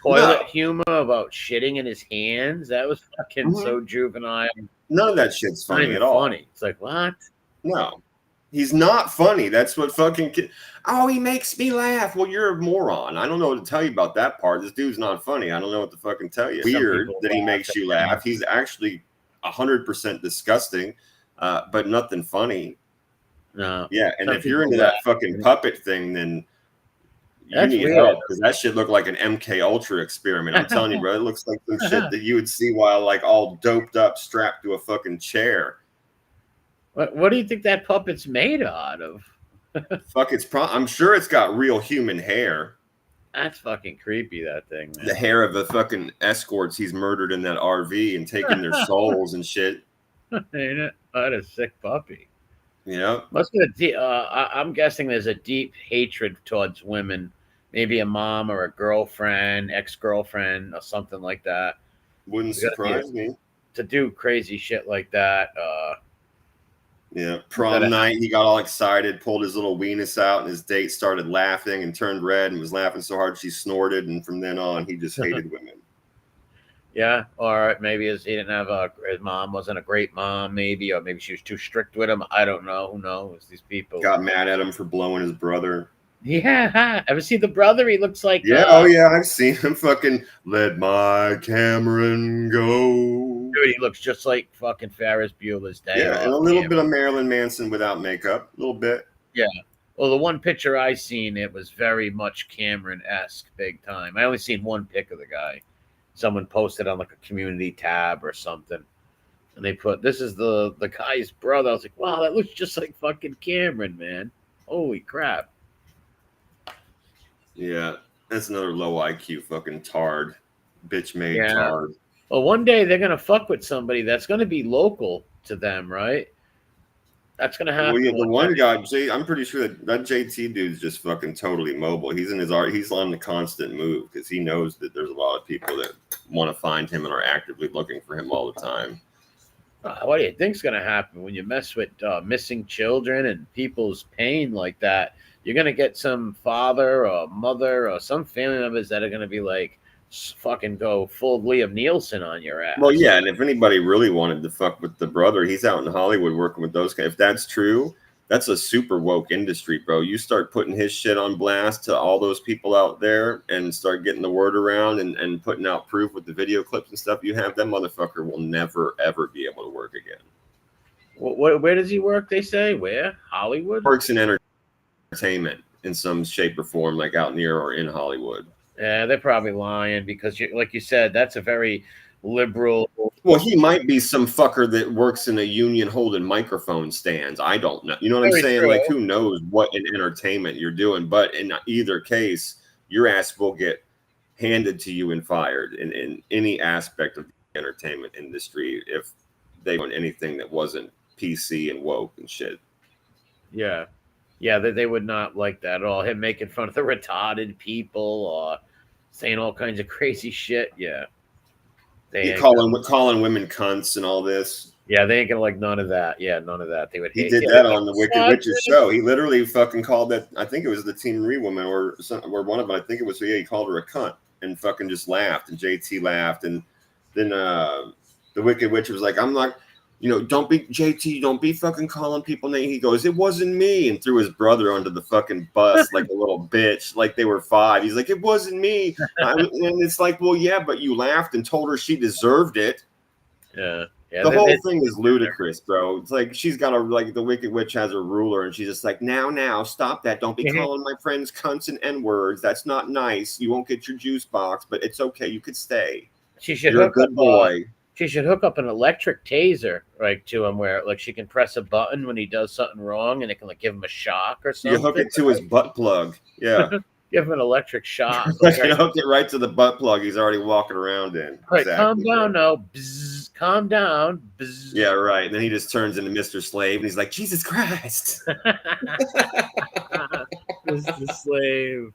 toilet humor about shitting in his hands. That was fucking so juvenile.
None of that shit's funny at all.
Funny. It's like, what?
No. He's not funny. That's what fucking oh, he makes me laugh. Well, you're a moron. I don't know what to tell you about that part. This dude's not funny. I don't know what to fucking tell you. Weird that he makes you laugh. He's actually 100% disgusting, but nothing funny.
No.
Yeah, and if you're into that fucking puppet thing, then you need help because that shit looked like an MK Ultra experiment. I'm telling you, bro, it looks like some shit that you would see while like all doped up, strapped to a fucking chair.
What do you think that puppet's made out of?
Fuck, I'm sure it's got real human hair.
That's fucking creepy, that thing, man.
The hair of the fucking escorts he's murdered in that RV and taking their souls and shit.
Ain't it? What a sick puppy.
Yeah.
I'm guessing there's a deep hatred towards women. Maybe a mom or a girlfriend, ex-girlfriend, or something like that.
Wouldn't surprise me.
To do crazy shit like that.
Yeah, prom night, he got all excited, pulled his little weenus out, and his date started laughing and turned red and was laughing so hard she snorted. And from then on, he just hated women.
Yeah, or maybe he didn't have his mom wasn't a great mom, maybe, or maybe she was too strict with him. I don't know. Who knows? These people
got mad at him for blowing his brother.
Yeah, ever see the brother? He looks like
oh yeah, I've seen him fucking let my Cameron go.
Dude, he looks just like fucking Ferris Bueller's Day.
Yeah, and a little bit of Marilyn Manson without makeup, a little bit.
Yeah. Well, the one picture I seen, it was very much Cameron-esque, big time. I only seen one pic of the guy. Someone posted on like a community tab or something, and they put, "This is the guy's brother." I was like, "Wow, that looks just like fucking Cameron, man! Holy crap!"
Yeah, that's another low IQ fucking tard, bitch made tard.
Well, one day they're gonna fuck with somebody that's gonna be local to them, right? That's gonna happen.
Well, yeah, the one guy, I'm pretty sure that JT dude's just fucking totally mobile. He's in his art. He's on the constant move because he knows that there's a lot of people that want to find him and are actively looking for him all the time.
What do you think's gonna happen when you mess with missing children and people's pain like that? You're gonna get some father or mother or some family members that are gonna be like, fucking go full Liam Neeson on your ass.
Well, yeah, and if anybody really wanted to fuck with the brother, he's out in Hollywood working with those guys. If that's true, that's a super woke industry, bro. You start putting his shit on blast to all those people out there and start getting the word around and putting out proof with the video clips and stuff you have, that motherfucker will never, ever be able to work again.
Where does he work, they say? Where? Hollywood?
Works in entertainment in some shape or form, like out near or in Hollywood.
Yeah, they're probably lying because, like you said, that's a very liberal.
Well, he might be some fucker that works in a union holding microphone stands. I don't know. You know what I'm saying? True. Like, who knows what in entertainment you're doing? But in either case, your ass will get handed to you and fired in any aspect of the entertainment industry if they want anything that wasn't PC and woke and shit.
Yeah. Yeah, they would not like that at all. Him making fun of the retarded people or saying all kinds of crazy shit. Yeah.
Calling women cunts and all this.
Yeah, they ain't gonna like none of that. Yeah, none of that. They would.
He did that on the Wicked Witches show. He literally fucking called that. I think it was the Team MRE woman or one of them. I think it was. Yeah, he called her a cunt and fucking just laughed. And JT laughed. And then the Wicked Witch was like, "I'm not. Don't be JT. Don't be fucking calling people names." He goes, "It wasn't me," and threw his brother under the fucking bus like a little bitch, like they were 5. He's like, "It wasn't me," and it's like, well, yeah, but you laughed and told her she deserved it.
Yeah.
The whole thing is ludicrous, bro. It's like she's got the Wicked Witch has a ruler, and she's just like, now, stop that. Don't be calling my friends cunts and N-words. That's not nice. You won't get your juice box, but it's okay. You could stay. You're a good boy.
She should hook up an electric taser to him where she can press a button when he does something wrong and it can give him a shock or something.
You hook it to his butt plug. Yeah.
give him an electric shock.
Like, you hooked it right to the butt plug he's already walking around in.
Right, calm down now. Bzz, calm down. Bzz.
Yeah, right. And then he just turns into Mr. Slave and he's like, Jesus Christ.
Mr. Slave.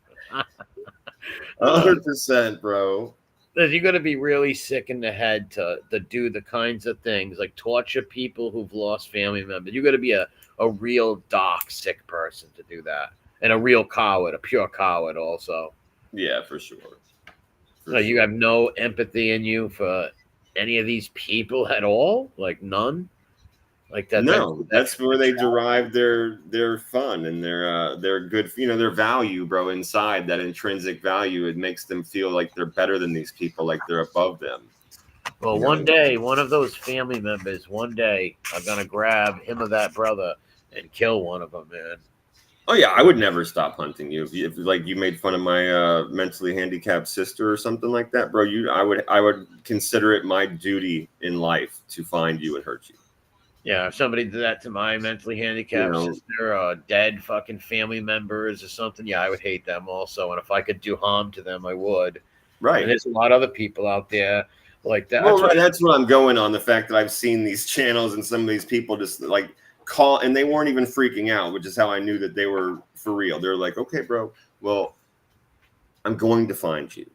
100%, bro.
You're going to be really sick in the head to do the kinds of things like torture people who've lost family members. You're going to be a real dark, sick person to do that. And a real coward, a pure coward also.
Yeah, for sure.
You have no empathy in you for any of these people at all? Like none? Like that?
No, that's where they derive their fun and their good, their value, bro. Inside that intrinsic value, it makes them feel like they're better than these people, like they're above them.
Well, one day, one of those family members, I'm gonna grab him or that brother and kill one of them, man.
Oh yeah, I would never stop hunting you if like you made fun of my mentally handicapped sister or something like that, bro. I would consider it my duty in life to find you and hurt you.
Yeah, if somebody did that to my mentally handicapped sister, dead fucking family members or something, yeah, I would hate them also. And if I could do harm to them, I would.
Right.
And there's a lot of other people out there like that.
Well, that's what I'm going on. The fact that I've seen these channels and some of these people just like call, and they weren't even freaking out, which is how I knew that they were for real. They're like, okay, bro, well, I'm going to find you.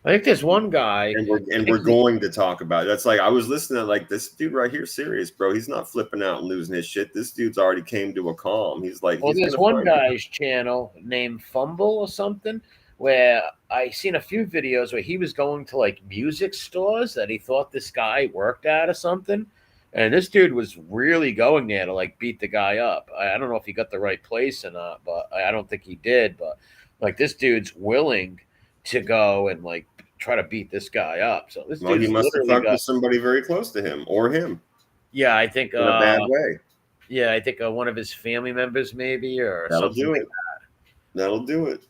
I think there's one guy,
and we're going to talk about it. That's like I was listening to like this dude right here, serious, bro. He's not flipping out and losing his shit. This dude's already came to a calm. He's like,
well, there's one guy's channel named Fumble or something where I seen a few videos where he was going to like music stores that he thought this guy worked at or something, and this dude was really going there to like beat the guy up. I don't know if he got the right place or not, but I don't think he did. But like this dude's willing to go and like try to beat this guy up. So this dude,
he must have fucked with somebody very close to him or him.
Yeah, I think
in a bad way.
Yeah, I think one of his family members maybe or
that'll
something
do it.
Like that.
That'll do it.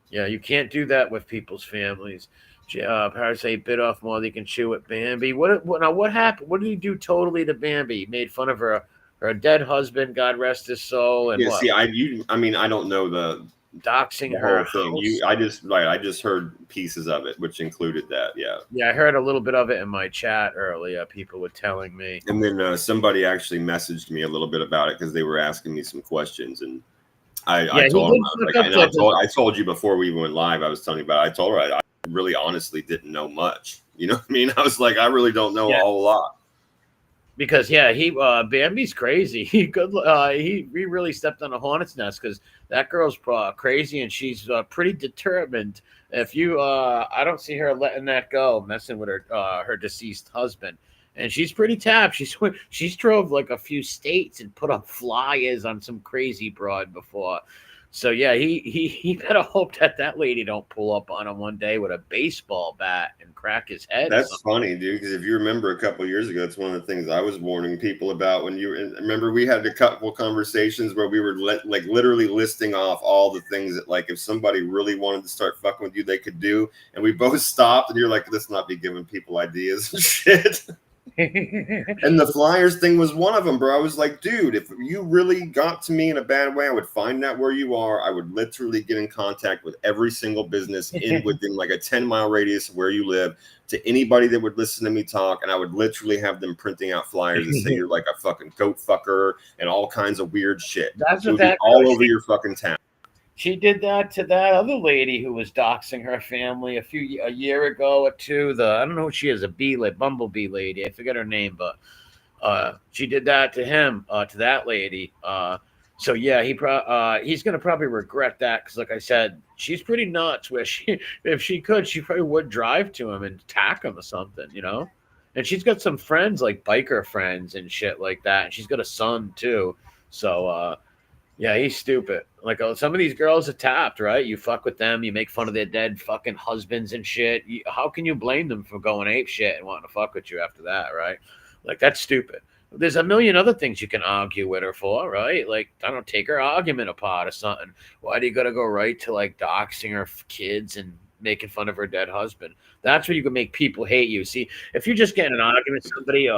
Yeah, you can't do that with people's families. Parasite bit off more than you can chew at Bambi. What happened? What did he do totally to Bambi? He made fun of her dead husband, God rest his soul. And
yeah, what? See, I don't know the
doxing her
thing. I just heard pieces of it, which included that. Yeah.
Yeah, I heard a little bit of it in my chat earlier. People were telling me,
and then somebody actually messaged me a little bit about it because they were asking me some questions, and I told them, I told you before we went live. I was telling you about it. I told her I really honestly didn't know much. You know what I mean? I was like, I really don't know a whole lot.
Because he Bambi's crazy. He really stepped on a hornet's nest because that girl's crazy and she's pretty determined. If you I don't see her letting that go, messing with her deceased husband. And she's pretty tapped. She's drove like a few states and put up flyers on some crazy broad before. So yeah, he better hope that lady don't pull up on him one day with a baseball bat and crack his head.
That's funny, dude. Because if you remember a couple of years ago, that's one of the things I was warning people about. When remember, we had a couple conversations where we were literally listing off all the things that like if somebody really wanted to start fucking with you, they could do. And we both stopped, and you're like, let's not be giving people ideas and shit. And the flyers thing was one of them, bro. I was like, dude, if you really got to me in a bad way, I would find out where you are. I would literally get in contact with every single business within like a 10-mile radius of where you live, to anybody that would listen to me talk, and I would literally have them printing out flyers and say you're like a fucking goat fucker and all kinds of weird shit.
That's what that
all over your fucking town.
She did that to that other lady who was doxing her family a year ago or two. I don't know what she is, bumblebee lady. I forget her name, but she did that to him, to that lady. So yeah, he's gonna probably regret that because, like I said, she's pretty nuts. Where if she could, she probably would drive to him and attack him or something, you know. And she's got some friends, like biker friends and shit like that. And she's got a son too. So yeah, he's stupid. Like some of these girls are tapped, right? You fuck with them, you make fun of their dead fucking husbands and shit. How can you blame them for going ape shit and wanting to fuck with you after that, right? Like that's stupid. There's a million other things you can argue with her for, right? Like, I don't take her argument apart or something. Why do you got to go right to like doxing her kids and making fun of her dead husband? That's where you can make people hate you. See, if you're just getting an argument with somebody,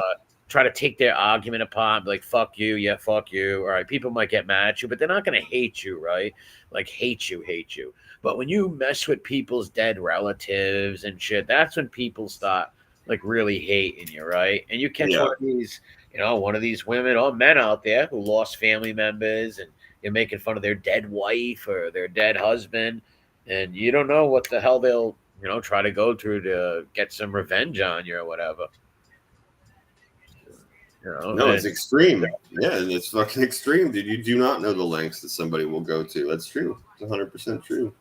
try to take their argument apart, be like, fuck you, yeah, fuck you. All right, people might get mad at you, but they're not going to hate you, right? Like, hate you. But when you mess with people's dead relatives and shit, that's when people start, like, really hating you, right? And you catch
Yeah.
one of these, one of these women or men out there who lost family members and you're making fun of their dead wife or their dead husband, and you don't know what the hell they'll, try to go through to get some revenge on you or whatever.
No, it's extreme. Yeah, it's fucking extreme, dude. You do not know the lengths that somebody will go to. That's true. It's 100% true.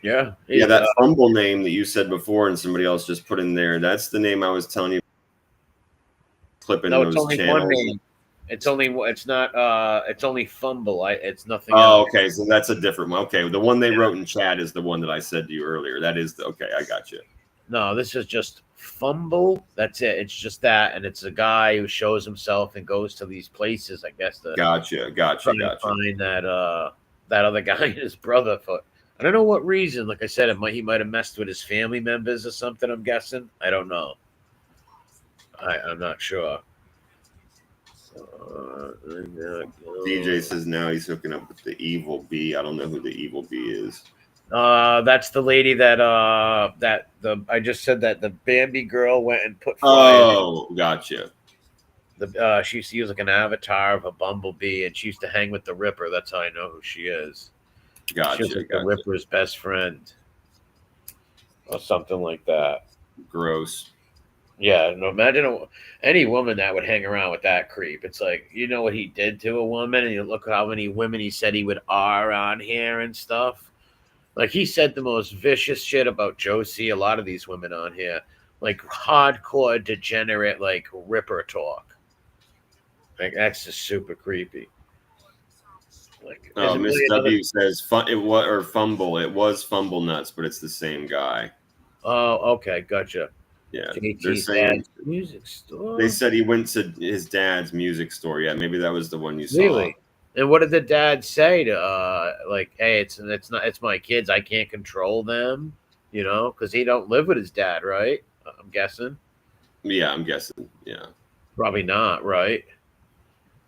Yeah.
Yeah, that Fumble name that you said before and somebody else just put in there, that's the name I was telling you. Clipping
No, it's
those
only
channels.
one name. It's only Fumble. It's nothing
else.
else.
Okay, so that's a different one. Okay, the one they wrote in chat is the one that I said to you earlier. That is okay, I got you.
No, this is just Fumble. That's it. It's just that, and it's a guy who shows himself and goes to these places, I guess, to
Gotcha.
find that other guy and his brother for I don't know what reason. Like I said, he might have messed with his family members or something. I'm guessing. I don't know. I'm not sure.
DJ says now he's hooking up with the Evil Bee. I don't know who the Evil Bee is.
That's the lady that I just said that the Bambi girl went and put fire.
Oh, gotcha.
She used to use like an avatar of a bumblebee, and she used to hang with the Ripper. That's how I know who she is.
Gotcha.
She was like the Ripper's best friend, or something like that.
Gross.
Yeah, no, imagine any woman that would hang around with that creep. It's like, you know what he did to a woman, and you look at how many women he said he would R on here and stuff. Like, he said the most vicious shit about Josie, a lot of these women on here, like hardcore degenerate, like Ripper talk. Like, that's just super creepy. Like,
Miss W says it was Fumble. It was Fumble Nuts, but it's the same guy.
Oh, okay, gotcha.
Yeah,
JT's dad's music store.
They said he went to his dad's music store. Yeah, maybe that was the one you saw.
Really? And what did the dad say to like, hey, it's my kids. I can't control them, because he don't live with his dad, right? I'm guessing.
Yeah, I'm guessing. Yeah.
Probably not, right?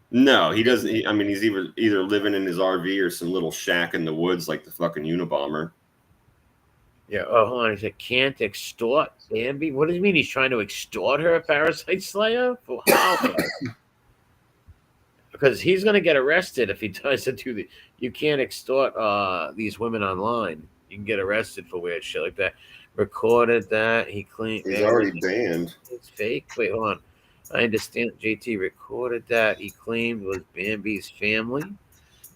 No, he doesn't. He's either living in his RV or some little shack in the woods like the fucking Unabomber.
Yeah. Oh, hold on. He said, can't extort Bambi. What does it mean? He's trying to extort her, Parasite Slayer? For how? Because he's going to get arrested if he tries to do the. You can't extort these women online. You can get arrested for weird shit like that. Recorded that. He claimed.
He's already banned.
It's fake. Wait, hold on. I understand JT recorded that. He claimed was Bambi's family.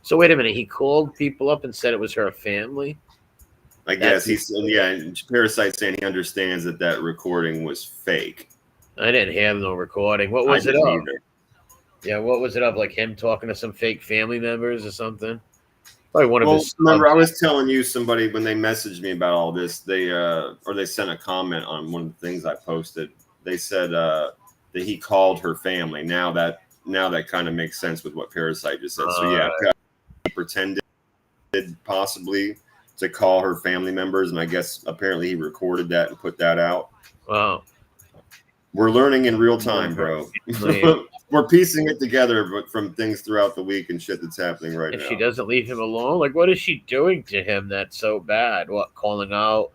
So wait a minute. He called people up and said it was her family?
I guess Parasite saying he understands that recording was fake.
I didn't have no recording. What was it of? Either. Yeah, what was it of? Like him talking to some fake family members or something? Probably one of his.
Remember, I was telling you somebody when they messaged me about all this. They they sent a comment on one of the things I posted. They said that he called her family. Now that kind of makes sense with what Parasite just said. So yeah, he pretended possibly to call her family members, and I guess apparently he recorded that and put that out.
Wow.
We're learning in real time, bro. We're piecing it together, but from things throughout the week and shit that's happening right now.
If she doesn't leave him alone, like, what is she doing to him that's so bad? What, calling out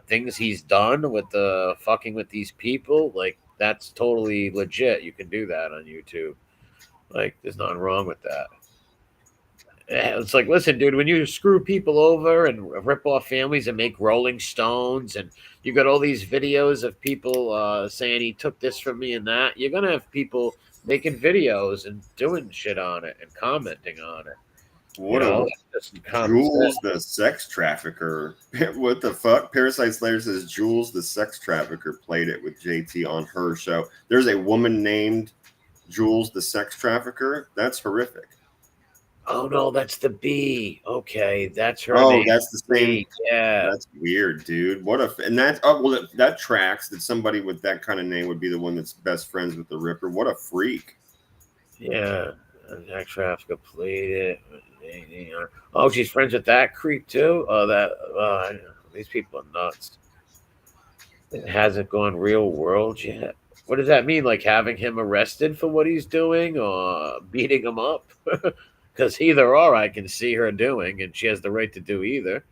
things he's done with the fucking with these people? Like, that's totally legit. You can do that on YouTube. Like, there's nothing wrong with that. It's like, listen, dude, when you screw people over and rip off families and make Rolling Stones, and you got all these videos of people saying he took this from me and that, you're going to have people making videos and doing shit on it and commenting on it.
What Jules the sex trafficker. What the fuck? Parasite Slayer says Jules the sex trafficker played it with JT on her show. There's a woman named Jules the sex trafficker. That's horrific.
Oh no, that's the bee. Okay, that's her.
Oh,
name.
That's the same.
Bee. Yeah,
that's weird, dude. What if? And that that tracks that somebody with that kind of name would be the one that's best friends with the Ripper. What a freak.
Yeah, that trafficker played it. Oh, she's friends with that creep too. These people are nuts. It hasn't gone real world yet. What does that mean? Like having him arrested for what he's doing or beating him up? Because either or I can see her doing, and she has the right to do either.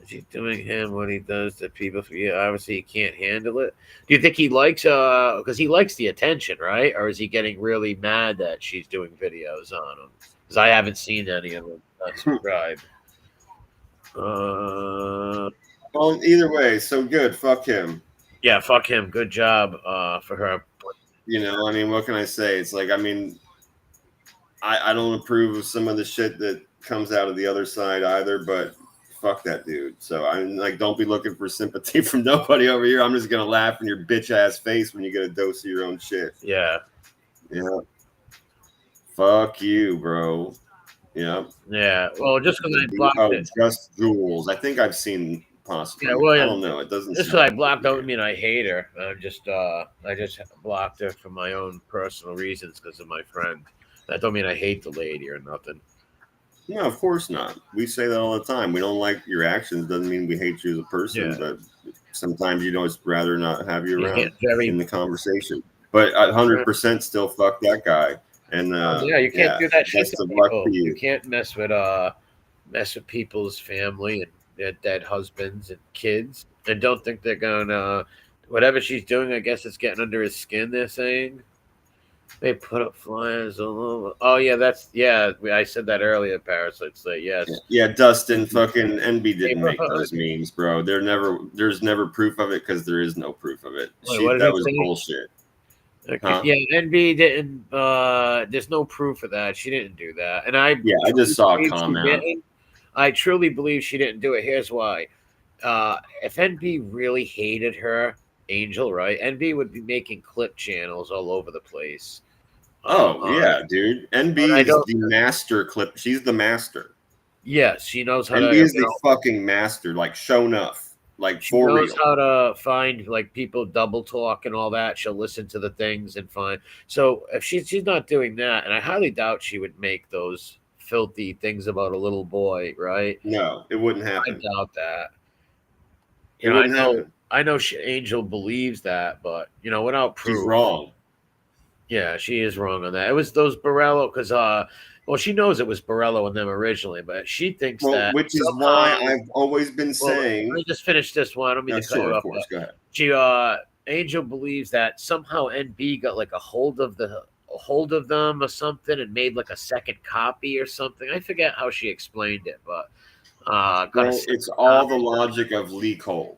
She's doing him what he does to people. Yeah, obviously he can't handle it. Do you think he likes because he likes the attention, right? Or is he getting really mad that she's doing videos on him? Because I haven't seen any of them. Not subscribed.
Well, either way, so good. Fuck him.
Yeah, fuck him. Good job for her.
You know, I mean, what can I say? It's like, I mean, I don't approve of some of the shit that comes out of the other side either, but fuck that dude. So I'm like, don't be looking for sympathy from nobody over here. I'm just gonna laugh in your bitch ass face when you get a dose of your own shit.
Yeah.
Yeah. Fuck you, bro. Yeah.
Yeah. Well, just because I blocked it.
Just Jules. I think I've seen possibly.
Yeah, well,
I don't know. It doesn't.
Just because I blocked don't mean I hate her. I just blocked her for my own personal reasons because of my friend. That don't mean I hate the lady or nothing.
No, of course not. We say that all the time. We don't like your actions. Doesn't mean we hate you as a person, but sometimes you know it's rather not have you around in the conversation. But 100% still fuck that guy. And
you can't do that shit to people.
You
can't mess with people's family and their dead husbands and kids. And don't think they're gonna whatever she's doing. I guess it's getting under his skin. They're saying. They put up flyers all over. Oh yeah, I said that earlier. Parasites say yes.
Yeah, Dustin fucking NB didn't make those memes, bro. There's never proof of it because there is no proof of it. That was bullshit.
Okay. Huh? Yeah, NB didn't. There's no proof of that. She didn't do that, and I
just saw a comment.
I truly believe she didn't do it. Here's why. If NB really hated her. Angel, right? NB would be making clip channels all over the place.
Yeah, dude. NB is the master clip. She's the master.
Yes, she knows how
NB is the fucking master, like show enough. Like
she knows how to find like people double talk and all that. She'll listen to the things and find. So if she's not doing that, and I highly doubt she would make those filthy things about a little boy, right?
No, it wouldn't happen.
I doubt that. You know, I know Angel believes that, but without proof,
she's wrong.
Yeah, she is wrong on that. It was those Borello because she knows it was Borello and them originally, but she thinks that,
which is why I've always been saying.
Let me just finish this one. I don't mean to cut you off.
Go ahead.
She Angel believes that somehow NB got like a hold of them or something and made like a second copy or something. I forget how she explained it, but
it's all the logic of Lee Cole.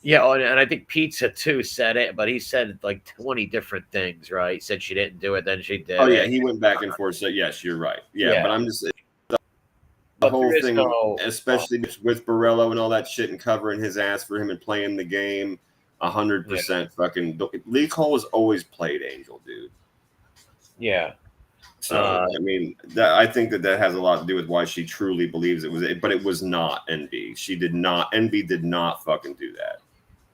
Yeah, and I think Pizza too said it, but he said like 20 different things, right? He said she didn't do it, then she did.
Oh yeah, he went back and forth. So yes, you're right. Yeah. But I'm just the whole thing, especially with Borello and all that shit, and covering his ass for him and playing the game, 100% fucking. Lee Cole has always played Angel, dude.
Yeah.
So I mean, I think that has a lot to do with why she truly believes it was it, but it was not NB. NB did not fucking do that.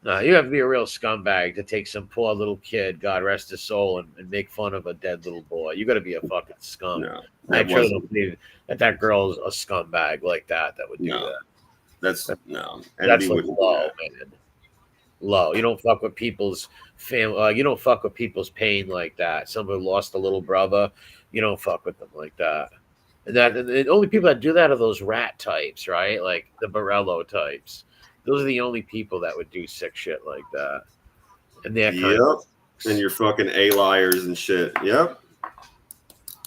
No, you have to be a real scumbag to take some poor little kid, God rest his soul, and make fun of a dead little boy. You got to be a fucking scum.
No,
I truly don't believe that girl's a scumbag like that would do that.
That's no.
That's like low, man. Low. You don't fuck with people's family. You don't fuck with people's pain like that. Someone who lost a little brother. You don't fuck with them like that. And the only people that do that are those rat types, right? Like the Borello types. Those are the only people that would do sick shit like that. And they're
and you're fucking A-liars and shit. Yep.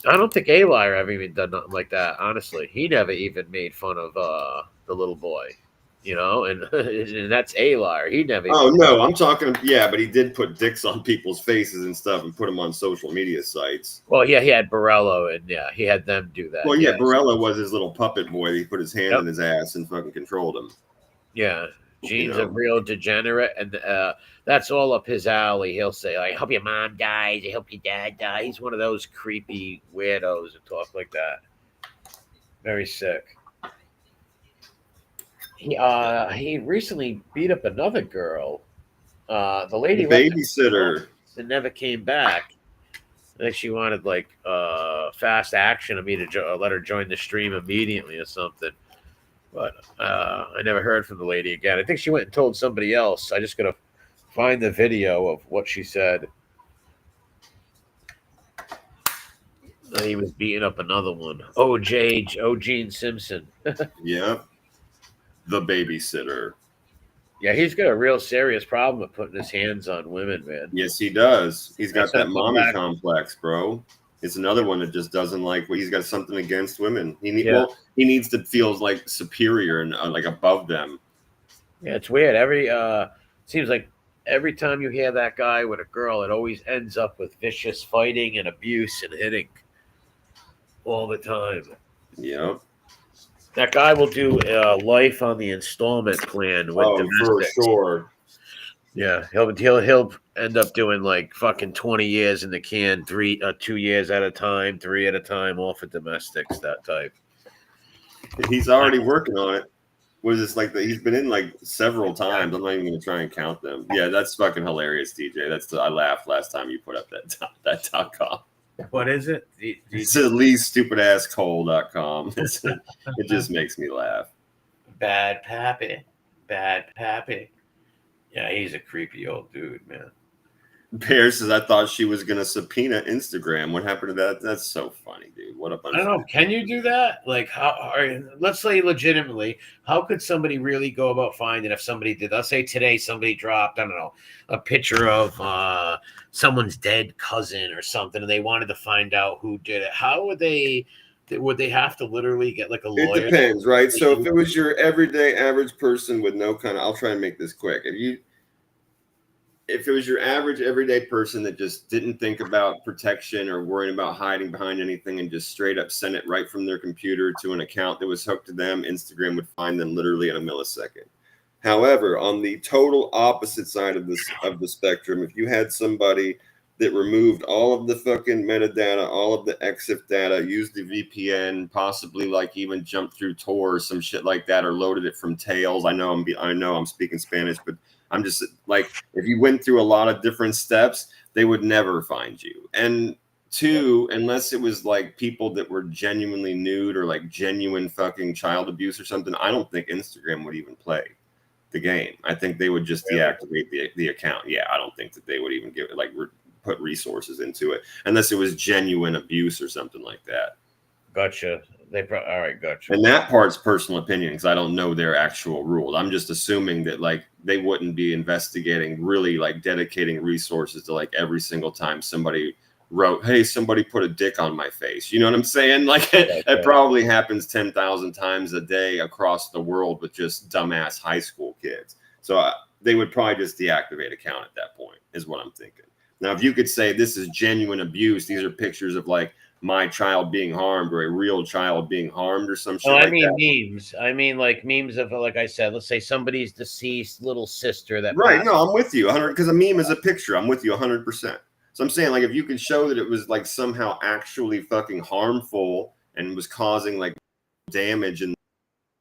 I don't think A-liar ever even done nothing like that, honestly. He never even made fun of the little boy. And that's A-liar. He never.
Oh no, I'm talking. Yeah, but he did put dicks on people's faces and stuff, and put them on social media sites.
Well, yeah, he had Borello, and he had them do that.
Well, yeah, Borello was his little puppet boy. He put his hand in his ass and fucking controlled him.
Yeah, Gene's a real degenerate, and that's all up his alley. He'll say, "I hope your mom dies. I hope your dad dies." He's one of those creepy weirdos that talk like that. Very sick. He recently beat up another girl. The lady
babysitter
that never came back. I think she wanted like fast action of me to let her join the stream immediately or something. But I never heard from the lady again. I think she went and told somebody else. I just gotta find the video of what she said. He was beating up another one. Gene Simpson.
Yep. The babysitter.
Yeah, he's got a real serious problem with putting his hands on women, man.
Yes, he does. He's got
That's
that
not the
mommy
black.
complex, bro. It's another one that just doesn't like. Well, he's got something against women.
Yeah.
He needs to feel like superior and like above them.
Yeah, it's weird. Seems like every time you hear that guy with a girl, it always ends up with vicious fighting and abuse and hitting all the time.
Yep.
That guy will do life on the installment plan with
For
domestics.
sure.
Yeah, he'll end up doing like fucking 20 years in the can, 2 years at a time, 3 at a time, all for domestics. That type.
He's already working on it. Was this like that? He's been in like several times. I'm not even gonna try and count them. Yeah, that's fucking hilarious, DJ. I laughed last time you put up that .com.
What is it?
It's at least stupidasshole.com. It just makes me laugh.
Bad Pappy. Yeah, he's a creepy old dude, man.
Bear says, I thought she was going to subpoena Instagram. What happened to that? That's so funny, dude. What a bunch
I don't know. Can you do that? Like, let's say legitimately, how could somebody really go about finding if somebody did? Let's say today somebody dropped, I don't know, a picture of someone's dead cousin or something, and they wanted to find out who did it. How would they? Would they have to literally get like a lawyer?
It depends, right? So if it was your everyday average person with no kind of, I'll try and make this quick. If it was your average everyday person that just didn't think about protection or worrying about hiding behind anything and just straight up sent it right from their computer to an account that was hooked to them, Instagram would find them literally in a millisecond. However, on the total opposite side of the spectrum, if you had somebody that removed all of the fucking metadata, all of the EXIF data, used the VPN, possibly like even jumped through Tor or some shit like that, or loaded it from Tails. I know I'm speaking Spanish, but I'm just like, if you went through a lot of different steps, they would never find you. And two, unless it was like people that were genuinely nude or like genuine fucking child abuse or something, I don't think Instagram would even play the game. I think they would just deactivate the account. Yeah, I don't think that they would even give it like put resources into it unless it was genuine abuse or something like that.
Gotcha. All right, gotcha.
And that part's personal opinion because I don't know their actual rules. I'm just assuming that like they wouldn't be investigating, really like dedicating resources to like every single time somebody wrote, "Hey, somebody put a dick on my face." You know what I'm saying? Like it probably happens 10,000 times a day across the world with just dumbass high school kids. So they would probably just deactivate account at that point, is what I'm thinking. Now, if you could say this is genuine abuse, these are pictures of like my child being harmed or a real child being harmed or some shit like that.
Memes. I mean like memes of, like I said, let's say somebody's deceased little sister that
Right. No, I'm with you 100 because a meme is a picture. I'm with you 100%. So I'm saying like if you could show that it was like somehow actually fucking harmful and was causing like damage in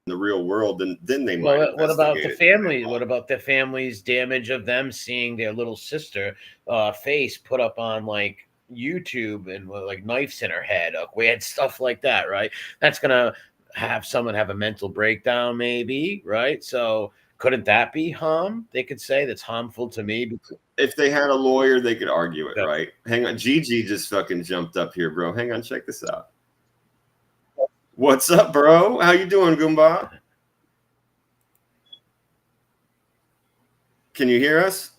the real world, then they might.
Well, what about the family? What about the family's damage of them seeing their little sister face put up on like YouTube and like knives in her head, weird stuff like that, right? That's gonna have someone have a mental breakdown, maybe, right? So couldn't that be harm? They could say that's harmful to me.
If they had a lawyer, they could argue it, right? Hang on, Gigi just fucking jumped up here, bro. Hang on, check this out. What's up, bro? How you doing, Goomba? Can you hear us?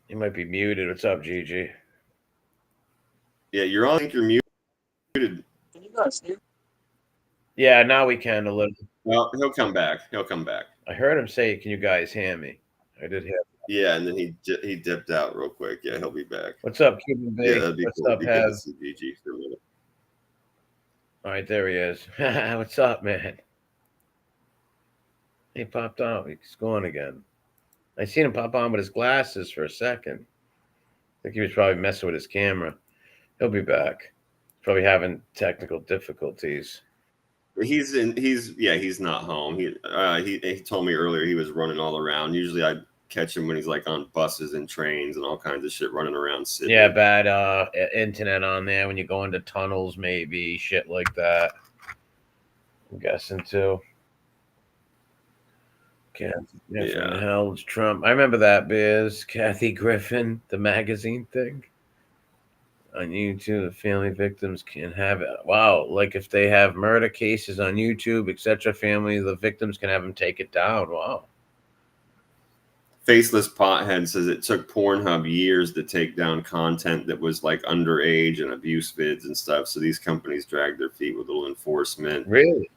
You might be muted. What's up, Gigi?
Yeah, you're on. I think you're muted.
Can you guys hear?
Yeah, now we can a little.
Well, he'll come back. He'll come back.
I heard him say, "Can you guys hear me?" I did hear.
Yeah, and then he dipped out real quick. Yeah, he'll be back.
What's up, Cuban Big?
Yeah, that'd be
What's
cool.
up,
Good to see Gigi for a minute.
All right, there he is. What's up, man? He popped out. He's gone again. I seen him pop on with his glasses for a second. I think he was probably messing with his camera. He'll be back. He's probably having technical difficulties.
He's not home. He told me earlier he was running all around. Usually I catch him when he's like on buses and trains and all kinds of shit running around Sydney.
Yeah, bad internet on there when you go into tunnels, maybe shit like that. I'm guessing too. Kathy Griffin
Yeah.
held Trump. I remember that, Biz. Kathy Griffin, the magazine thing on YouTube. The family victims can have it. Wow, like if they have murder cases on YouTube, etc., family, the victims can have them take it down. Wow.
Faceless Pothead says it took Pornhub years to take down content that was like underage and abuse vids and stuff. So these companies drag their feet with little enforcement.
Really?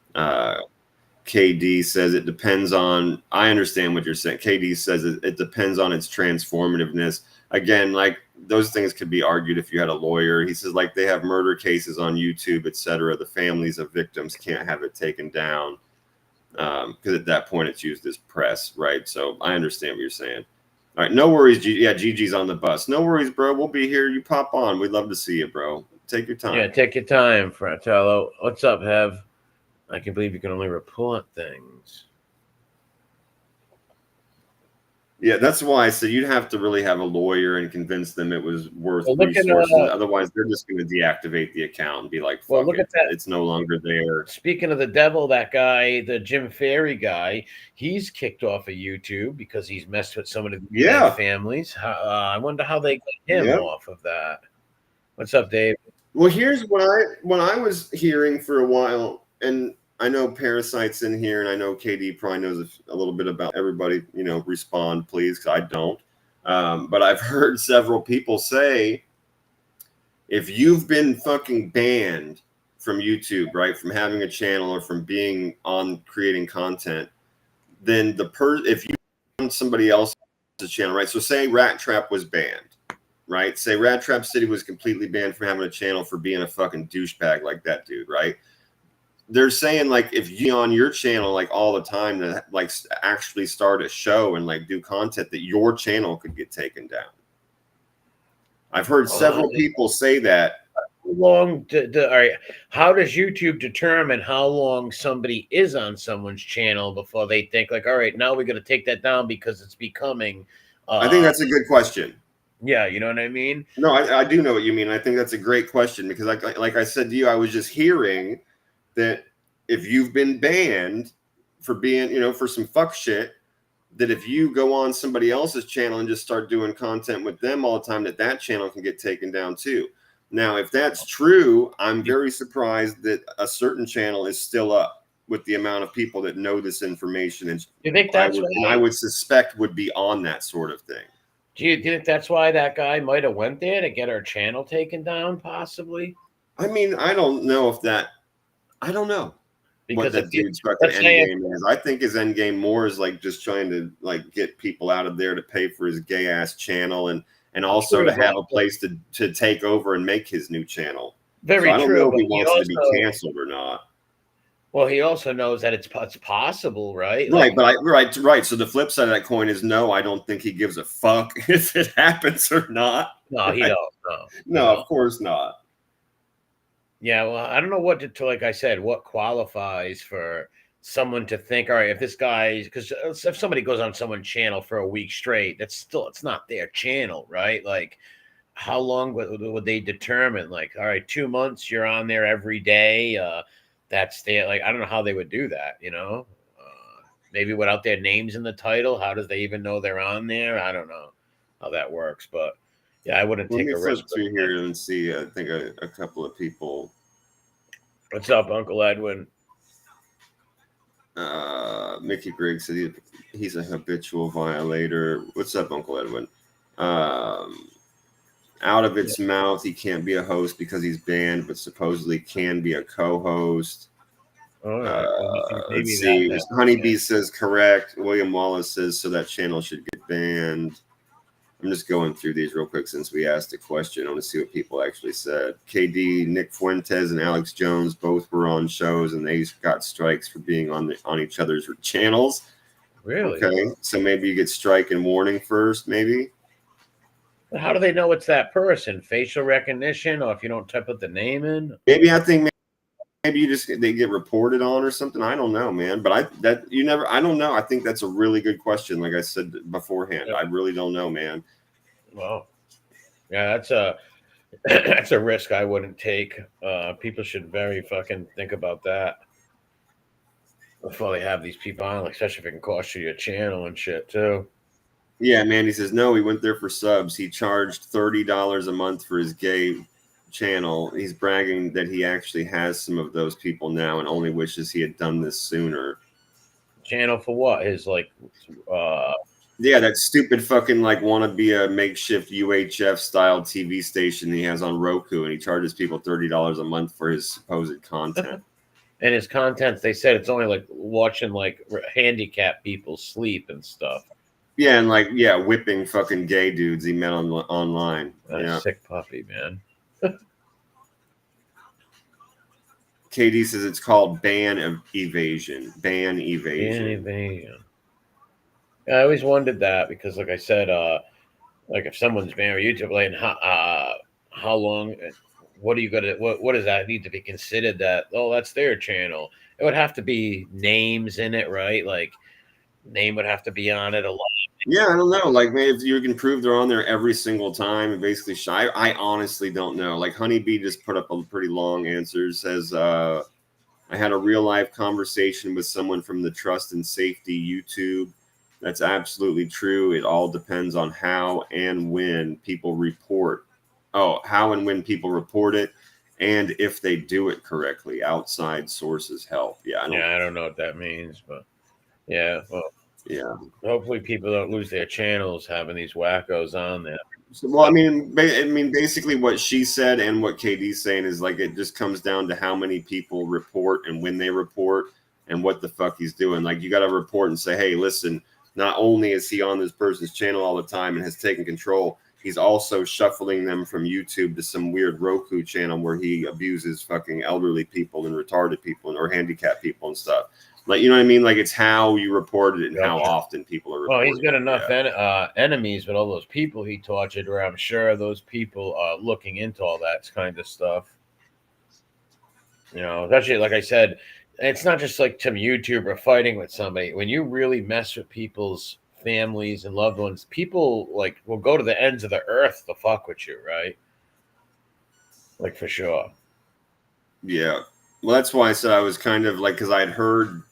KD says it depends on. I understand what you're saying. KD says it depends on its transformativeness. Again, like those things could be argued if you had a lawyer. He says like they have murder cases on YouTube, etc. The families of victims can't have it taken down. Because at that point it's used as press, right? So I understand what you're saying. All right, no worries. Gigi's on the bus. No worries, bro. We'll be here. You pop on. We'd love to see you, bro. Take your time.
Yeah, take your time, Fratello. What's up, Hev? I can believe you can only report things.
Yeah, that's why I said you'd have to really have a lawyer and convince them it was worth
Well, look at,
resources. Otherwise, they're just going to deactivate the account and be like,
well,
"Fuck
look
it.
at that.
It's no longer there."
Speaking of the devil, that guy, the Jim Ferry guy, he's kicked off of YouTube because he's messed with some of the
Yeah.
families. I wonder how they got him
Yeah.
off of that. What's up, Dave?
Well, here's what I was hearing for a while, and I know Parasite's in here, and I know KD probably knows a little bit about everybody. You know, respond please, because I don't. But I've heard several people say, if you've been fucking banned from YouTube, right, from having a channel or from being on creating content, then if you on somebody else's channel, right? So say Rat Trap was banned. Right? Say Rat Trap City was completely banned from having a channel for being a fucking douchebag like that dude, right? They're saying like if you on your channel like all the time to like actually start a show and like do content, that your channel could get taken down. I've heard several people say that.
How long? All right. How does YouTube determine how long somebody is on someone's channel before they think like, all right, now we're going to take that down because it's becoming?
I think that's a good question.
Yeah, you know what I mean?
No, I do know what you mean. I think that's a great question because like I said to you, I was just hearing that if you've been banned for being, for some fuck shit, that if you go on somebody else's channel and just start doing content with them all the time, that channel can get taken down too. Now, if that's true, I'm very surprised that a certain channel is still up with the amount of people that know this information. And
you think that's
I would suspect would be on that sort of thing.
Do you think that's why that guy might have went there to get our channel taken down, possibly?
I mean, I don't know I don't know because what that dude's fucking end game is. I think his end game more is like just trying to like get people out of there to pay for his gay ass channel and also to have a place to take over and make his new channel.
Very
so I don't
true.
know if he wants it to be canceled or not.
Well, he also knows that it's possible, right?
Right, right. So the flip side of that coin is no, I don't think he gives a fuck if it happens or not.
No,
right?
He don't.
No, of course not.
Yeah, well, I don't know what like I said, what qualifies for someone to think, all right, if this guy, because if somebody goes on someone's channel for a week straight, it's not their channel, right? Like, how long would they determine? Like, all right, 2 months, you're on there every day. That's there. Like, I don't know how they would do that, maybe without their names in the title. How does they even know they're on there? I don't know how that works, but yeah, I wouldn't take a risk.
Let me flip through here and see. I think a couple of people.
What's up, Uncle Edwin?
Mickey Griggs said he's a habitual violator. What's up, Uncle Edwin? Out of its mouth, he can't be a host because he's banned, but supposedly can be a co-host. Let's see. Honeybee says correct. William Wallace says so that channel should get banned. I'm just going through these real quick since we asked a question. I want to see what people actually said. KD, Nick Fuentes, and Alex Jones both were on shows, and they got strikes for being on each other's channels.
Really?
Okay, so maybe you get strike and warning first, maybe.
But how do they know it's that person? Facial recognition, or if you don't put the name in?
Maybe I think maybe they get reported on or something. I don't know, man. But I don't know. I think that's a really good question. Like I said beforehand, I really don't know, man.
Well, yeah, that's a risk I wouldn't take. People should very fucking think about that. before they have these people on, like, especially if it can cost you your channel and shit too.
Yeah, Mandy says no. He went there for subs. He charged $30 a month for his gay channel. He's bragging that he actually has some of those people now, and only wishes he had done this sooner.
Channel for what? His like,
Yeah, that stupid fucking like want to be a makeshift UHF style TV station he has on Roku, and he charges people $30 a month for his supposed content.
and his contents. They said it's only like watching like handicapped people sleep and stuff.
Yeah, and like whipping fucking gay dudes he met online. Yeah,
Sick puppy, man.
KD says it's called ban evasion. Ban evasion.
I always wondered that because, like I said, like if someone's married YouTube, like how long? What are you gonna? What does that need to be considered? That that's their channel. It would have to be names in it, right? Like name would have to be on it a lot.
Yeah, I don't know. Like, man, if you can prove they're on there every single time and basically shy, I honestly don't know. Like, Honeybee just put up a pretty long answer. Says, I had a real life conversation with someone from the Trust and Safety YouTube. That's absolutely true. It all depends on how and when people report. Oh, how and when people report it, and if they do it correctly. Outside sources help. Yeah,
I don't know what that means, but yeah, well,
yeah.
hopefully people don't lose their channels having these wackos on there.
Well, I mean, basically, what she said and what KD's saying is like it just comes down to how many people report and when they report and what the fuck he's doing. Like, you got to report and say, hey, listen, not only is he on this person's channel all the time and has taken control, he's also shuffling them from YouTube to some weird Roku channel where he abuses fucking elderly people and retarded people or handicapped people and stuff. Like, you know what I mean? Like, it's how you report it and how often people are reporting.
Well, he's got enough enemies with all those people he tortured, where I'm sure those people are looking into all that kind of stuff. You know, especially like I said, it's not just like some YouTuber fighting with somebody. When you really mess with people's families and loved ones, people like will go to the ends of the earth to fuck with you, right? Like for sure.
Yeah. Well, that's why I said I was kind of like, because I had heard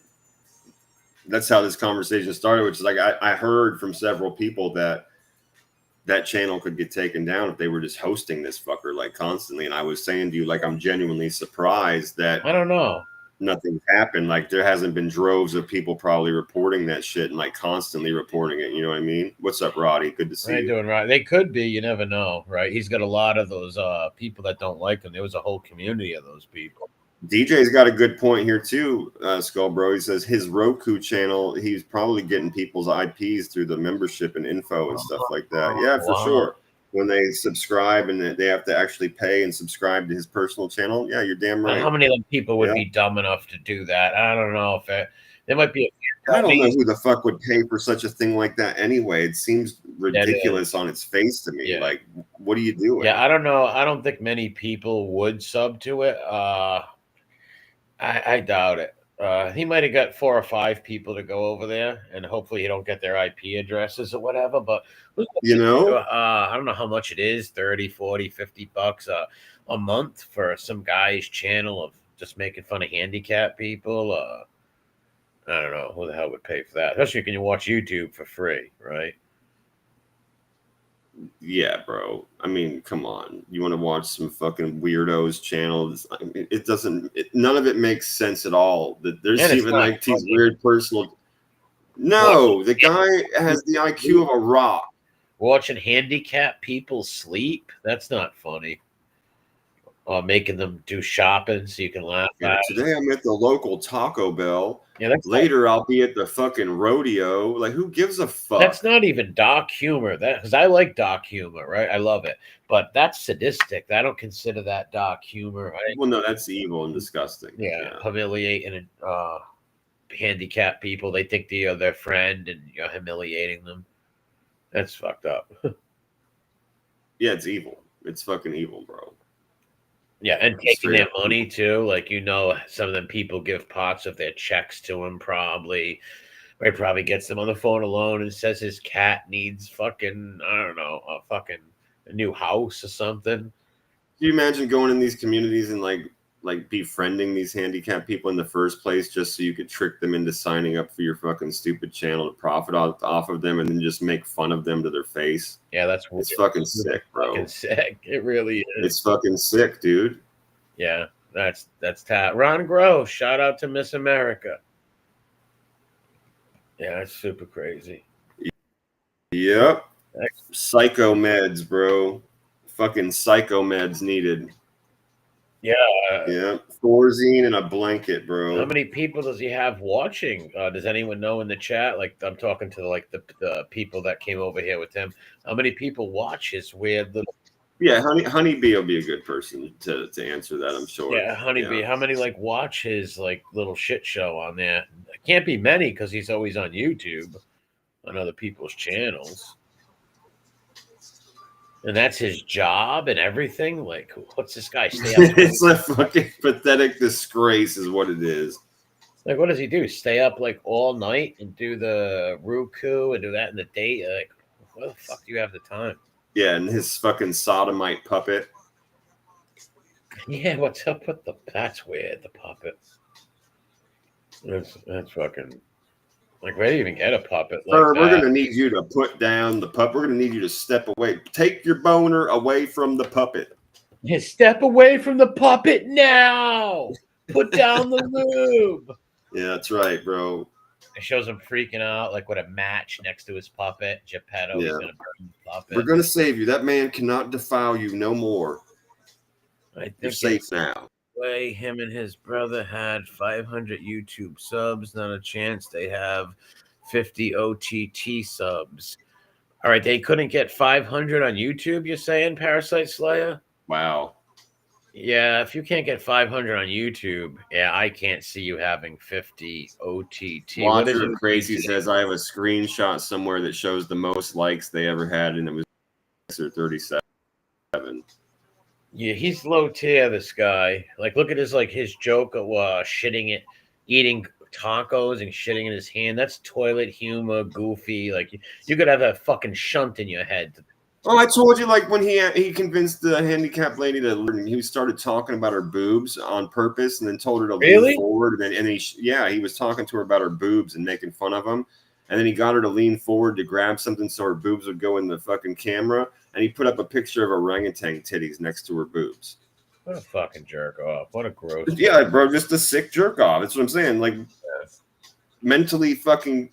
that's how this conversation started, which is like I heard from several people that channel could get taken down if they were just hosting this fucker like constantly. And I was saying to you, like, I'm genuinely surprised that
I don't know.
Nothing's happened. Like, there hasn't been droves of people probably reporting that shit and like constantly reporting it. You know what I mean? What's up, Roddy? Good to see you.
Doing right. They could be. You never know, right? He's got a lot of those people that don't like him. There was a whole community of those people.
DJ's got a good point here too, Skull Bro. He says his Roku channel, he's probably getting people's IPs through the membership and info and stuff like that. Yeah, for sure. When they subscribe and they have to actually pay and subscribe to his personal channel. Yeah, you're damn right.
How many of them people would be dumb enough to do that? I don't know if there might be.
I don't know who the fuck would pay for such a thing like that anyway. It seems ridiculous on its face to me. Yeah. Like, what are you doing?
Yeah, I don't know. I don't think many people would sub to it. I doubt it. He might have got 4 or 5 people to go over there, and hopefully you don't get their IP addresses or whatever. But
you know,
I don't know how much it is, 30, 40, 50 bucks a month for some guy's channel of just making fun of handicapped people. I don't know who the hell would pay for that, especially when you watch YouTube for free, right?
Yeah, bro. I mean, come on. You want to watch some fucking weirdos channels? I mean, it doesn't. None of it makes sense at all. There's even like these weird personal. No, the guy has the IQ of a rock.
Watching handicapped people sleep? That's not funny. Making them do shopping so you can laugh at it.
Today I'm at the local Taco Bell. Yeah, later I'll be at the fucking rodeo. Like, who gives a fuck?
That's not even dark humor. Because I like dark humor, right? I love it, but that's sadistic. I don't consider that dark humor. Right?
Well, no, that's evil and disgusting.
Yeah. Humiliating handicapped people. They think you're their friend, and you're humiliating them. That's fucked up.
Yeah, it's evil. It's fucking evil, bro.
Yeah, and taking their money too. Like, some of them people give parts of their checks to him probably. Or he probably gets them on the phone alone and says his cat needs fucking, I don't know, a new house or something.
Can you imagine going in these communities and like like befriending these handicapped people in the first place just so you could trick them into signing up for your fucking stupid channel to profit off of them and then just make fun of them to their face.
Yeah, that's
It's fucking sick, bro.
Fucking sick. It really is.
It's fucking sick, dude.
Yeah, that's Ron Gross. Shout out to Miss America. Yeah, it's super crazy.
Yep. Psycho meds, bro. Fucking psycho meds needed.
Yeah.
Yeah. Thorazine and a blanket, bro.
How many people does he have watching? Does anyone know in the chat? Like, I'm talking to like the people that came over here with him. How many people watch his weird little?
Yeah, Honeybee will be a good person to answer that, I'm sure.
Yeah, Honeybee. Yeah. How many like watch his like little shit show on there? It can't be many because he's always on YouTube on other people's channels. And that's his job and everything. Like, what's this guy stay up?
It's a fucking pathetic disgrace, is what it is.
Like, what does he do? Stay up like all night and do the Roku and do that in the day? Like, what the fuck do you have the time?
Yeah, and his fucking sodomite puppet.
Yeah, what's up with that's weird, the puppet. That's fucking. Like, where do you even get a puppet like
We're
that?
going to need you to put down the puppet. We're going to need you to step away. Take your boner away from the puppet.
Yeah, step away from the puppet now. Put down the lube.
Yeah, that's right, bro.
It shows him freaking out, like with a match next to his puppet. Geppetto is going to burn the puppet.
We're going to save you. That man cannot defile you no more. You're safe now.
Way him and his brother had 500 YouTube subs. Not a chance they have 50 OTT subs. All right, they couldn't get 500 on YouTube, you're saying, Parasite Slayer?
Wow.
Yeah, if you can't get 500 on YouTube, yeah, I can't see you having 50 OTT.
Watcher Crazy says, I have a screenshot somewhere that shows the most likes they ever had, and it was 37.
Yeah, he's low tier, this guy. Like, look at his joke of eating tacos and shitting in his hand. That's toilet humor, goofy. Like, you could have a fucking shunt in your head.
Oh, I told you, like, when he convinced the handicapped lady he started talking about her boobs on purpose and then told her to lean forward. And he was talking to her about her boobs and making fun of them. And then he got her to lean forward to grab something so her boobs would go in the fucking camera. And he put up a picture of orangutan titties next to her boobs.
What a fucking jerk off. What a gross.
Yeah, bro, just a sick jerk off. That's what I'm saying. Like, mentally fucking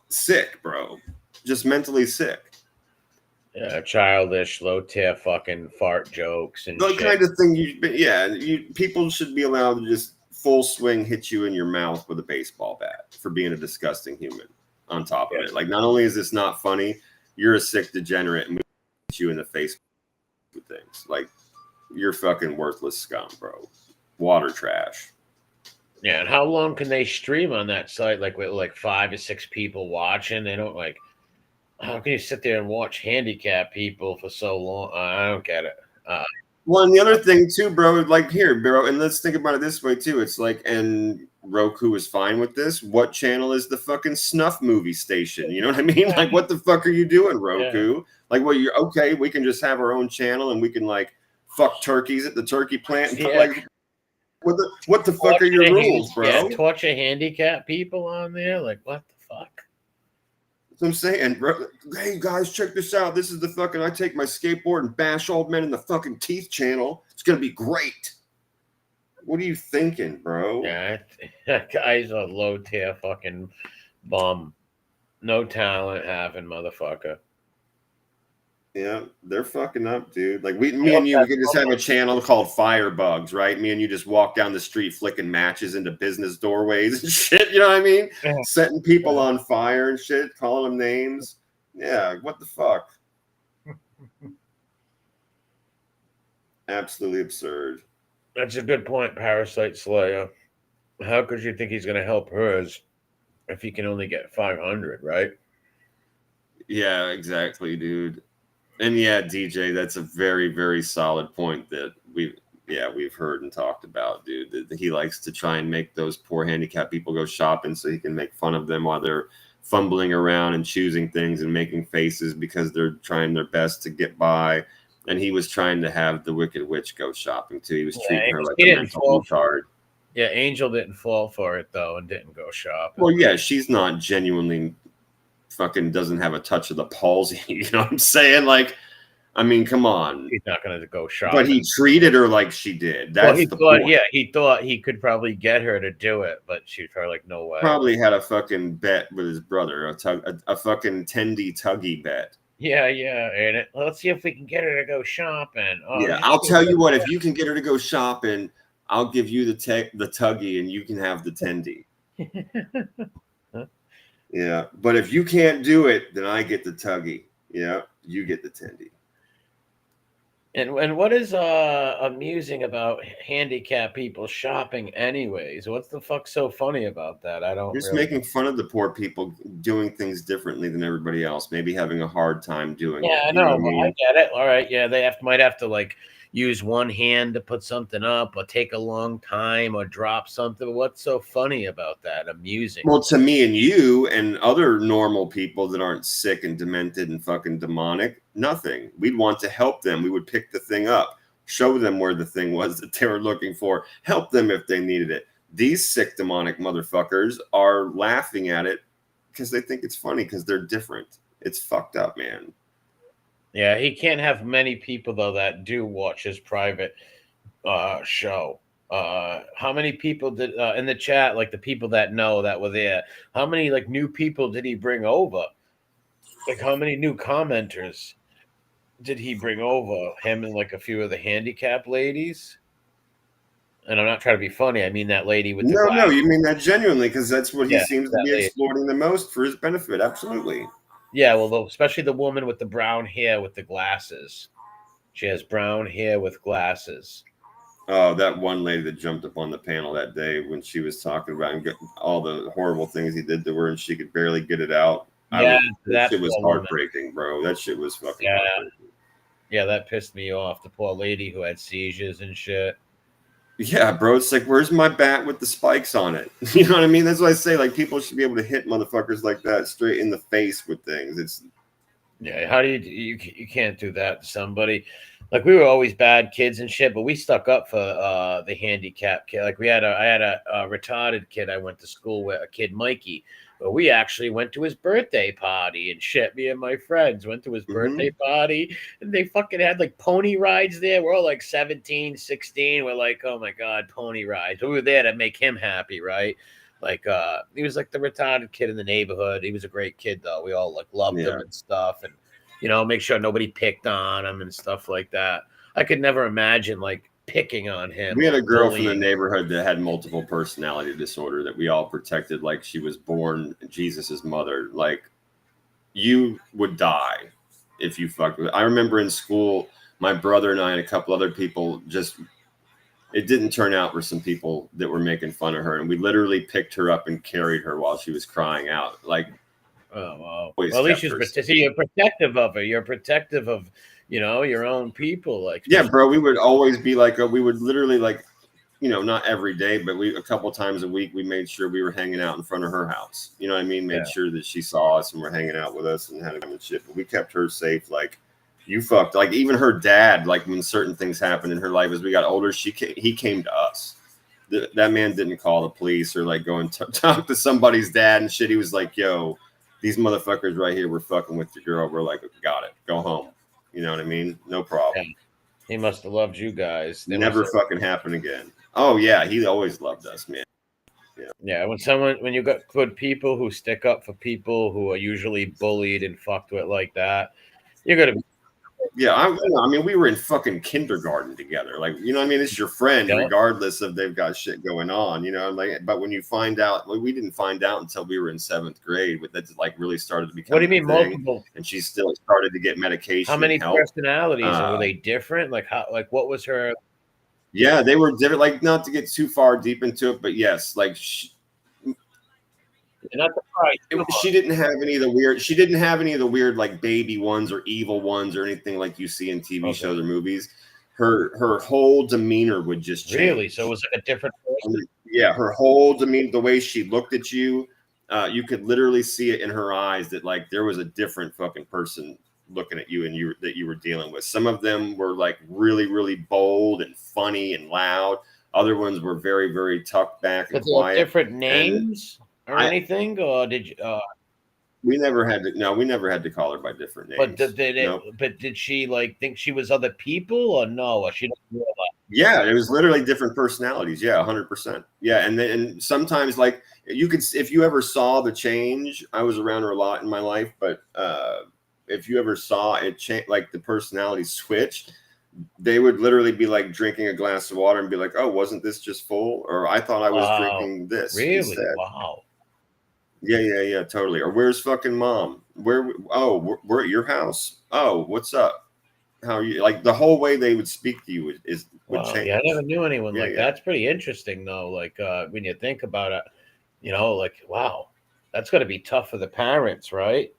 sick, bro. Just mentally sick.
Yeah, childish, low tier fucking fart jokes and
the
shit.
Kind of thing people should be allowed to just full swing hit you in your mouth with a baseball bat for being a disgusting human on top of it. Like, not only is this not funny, you're a sick degenerate and we hit you in the face with things. Like, you're fucking worthless scum, bro. Water trash.
Yeah, and how long can they stream on that site? Like, with like 5 to 6 people watching? They don't like. How can you sit there and watch handicapped people for so long? I don't get it.
Well, and the other thing too, bro, like here, bro, and let's think about it this way too. It's like, and Roku is fine with this. What channel is the fucking snuff movie station? You know what I mean? Like, what the fuck are you doing, Roku? Yeah. Like, well, you're okay. We can just have our own channel and we can like fuck turkeys at the turkey plant. Yeah. Like, what the fuck are your rules, bro?
Yeah, torture handicapped people on there. Like, what the fuck?
I'm saying, bro, hey guys, check this out. This is the fucking I take my skateboard and bash old men in the fucking teeth channel. It's gonna be great. What are you thinking, bro?
Yeah, that guy's a low tier fucking bum. No talent having motherfucker.
Yeah, they're fucking up, dude. Like me and you, we could just have a channel called Firebugs, right? Me and you just walk down the street flicking matches into business doorways and shit. You know what I mean? Yeah. Setting people on fire and shit, calling them names. Yeah, what the fuck? Absolutely absurd.
That's a good point, Parasite Slayer. How could you think he's going to help hers if he can only get 500, right?
Yeah, exactly, dude. And yeah, DJ, that's a very, very solid point that we've heard and talked about, dude. That he likes to try and make those poor handicapped people go shopping so he can make fun of them while they're fumbling around and choosing things and making faces because they're trying their best to get by And he was trying to have the Wicked Witch go shopping too. He was treating her like
he
a
didn't
mental
fall
retard.
Yeah, Angel didn't fall for it though, and didn't go shopping.
Well, yeah, she's not genuinely fucking doesn't have a touch of the palsy. You know what I'm saying? Like, I mean, come on.
He's not going to go shopping.
But he treated her like she did. That's the point.
Yeah, he thought he could probably get her to do it, but she was probably like, no way.
Probably had a fucking bet with his brother, a fucking tendy tuggy bet.
Yeah, and let's see if we can get her to go shopping.
Yeah, I'll tell you what. If you can get her to go shopping, I'll give you the tuggy, and you can have the tendy. Yeah, but if you can't do it, then I get the tuggy. Yeah, you get the tendy.
And what is amusing about handicapped people shopping anyways? What's the fuck so funny about that? I don't.
Just making fun of the poor people doing things differently than everybody else, maybe having a hard time doing it.
Yeah, I know. I get it. All right. Yeah, they might have to like use one hand to put something up or take a long time or drop something. What's so funny about that? Amusing.
Well, to me and you and other normal people that aren't sick and demented and fucking demonic, nothing. We'd want to help them. We would pick the thing up, show them where the thing was that they were looking for, help them if they needed it. These sick demonic motherfuckers are laughing at it because they think it's funny because they're different. It's fucked up, man.
Yeah, he can't have many people though that do watch his private show. How many people did in the chat, like the people that know that were there, how many like new people did he bring over? Like how many new commenters did he bring over? Him and like a few of the handicap ladies? And I'm not trying to be funny. I mean that lady with the
no, you mean that genuinely because that's what he seems to be
lady.
exploiting the most for his benefit. Absolutely.
Yeah, well, especially the woman with the brown hair with the glasses. She has brown hair with glasses.
Oh, that one lady that jumped up on the panel that day when she was talking about all the horrible things he did to her and she could barely get it out.
Yeah,
that shit was heartbreaking, bro. That shit was fucking heartbreaking.
Yeah, that pissed me off. The poor lady who had seizures and shit.
Yeah, bro. It's like, where's my bat with the spikes on it? You know what I mean? That's what I say. Like, people should be able to hit motherfuckers like that straight in the face with things.
Yeah, how do you can't do that to somebody? Like, we were always bad kids and shit, but we stuck up for the handicapped kid. Like, I had a retarded kid I went to school with, a kid Mikey. But we actually went to his birthday party and shit. Me and my friends went to his birthday party, and they fucking had like pony rides there. We're all like 17, 16. We're like, oh my God, pony rides. We were there to make him happy, right? Like, he was like the retarded kid in the neighborhood. He was a great kid, though. We all like loved him and stuff. And, you know, make sure nobody picked on him and stuff like that. I could never imagine like picking on him.
We had a girl from the neighborhood that had multiple personality disorder that we all protected like she was born Jesus's mother. Like, you would die if you fucked with it. I remember in school, my brother and I and a couple other people it didn't turn out for some people that were making fun of her, and we literally picked her up and carried her while she was crying out. Like,
oh wow. Well, at least you're protective of her. You're protective of, you know, your own people. Like,
yeah, bro, we would always be like, we would literally like, you know, not every day, but a couple times a week, we made sure we were hanging out in front of her house. You know what I mean? Made sure that she saw us and were hanging out with us and had a good shit. But we kept her safe. Like, you fucked. Like, even her dad, like when certain things happened in her life as we got older, he came to us. That man didn't call the police or like go and talk to somebody's dad and shit. He was like, yo, these motherfuckers right here were fucking with your girl. We're like, got it. Go home. You know what I mean? No problem.
Yeah. He must have loved you guys.
Never fucking happen again. Oh yeah, he always loved us, man.
Yeah, when you got good people who stick up for people who are usually bullied and fucked with like that, you're gonna be.
Yeah, I mean, we were in fucking kindergarten together. Like, you know what I mean? It's your friend, regardless of they've got shit going on, you know? Like, but when you find out, we didn't find out until we were in 7th grade, but that's like really started to become.
What do you mean multiple?
And she still started to get medication.
How many personalities? Were they different? Like how? Like what was her?
Yeah, they were different. Like, not to get too far deep into it, but yes, like she didn't have any of the weird. She didn't have any of the weird like baby ones or evil ones or anything like you see in TV shows or movies. Her whole demeanor would just change.
Really? So it was like a different person?
Yeah, her whole demeanor, the way she looked at you, you could literally see it in her eyes that like there was a different fucking person looking at you and that you were dealing with. Some of them were like really, really bold and funny and loud. Other ones were very, very tucked back and
But they have
quiet.
different names or anything, or did you?
We never had to call her by different names.
But did she like think she was other people or no? Or she didn't realize?
Yeah, it was literally different personalities. Yeah, 100%. Yeah, and sometimes like you could, if you ever saw the change, I was around her a lot in my life, but if you ever saw it change, like the personality switch, they would literally be like drinking a glass of water and be like, "Oh, wasn't this just full?" Or I thought I was drinking this
really
instead.
Wow.
Yeah, totally. Or where's fucking mom? We're at your house. Oh, what's up? How are you? Like the whole way they would speak to you would change.
Yeah, I never knew anyone
Yeah,
like that. That's pretty interesting though. Like when you think about it, like wow, that's got to be tough for the parents, right?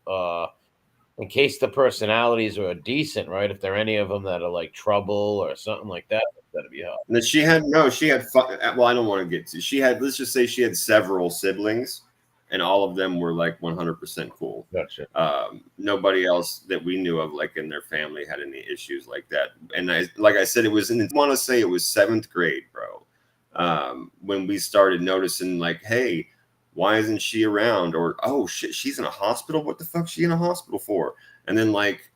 In case the personalities are decent, right? If there are any of them that are like trouble or something like that, that's got to be hard.
And then she had well, I don't want to get to. She had, let's just say she had several siblings, and all of them were like 100% cool.
Gotcha.
Nobody else that we knew of, like in their family, had any issues like that. And like I said, it was I want to say it was 7th grade, bro, when we started noticing, like, hey, why isn't she around? Or, oh shit, she's in a hospital. What the fuck is she in a hospital for? And then like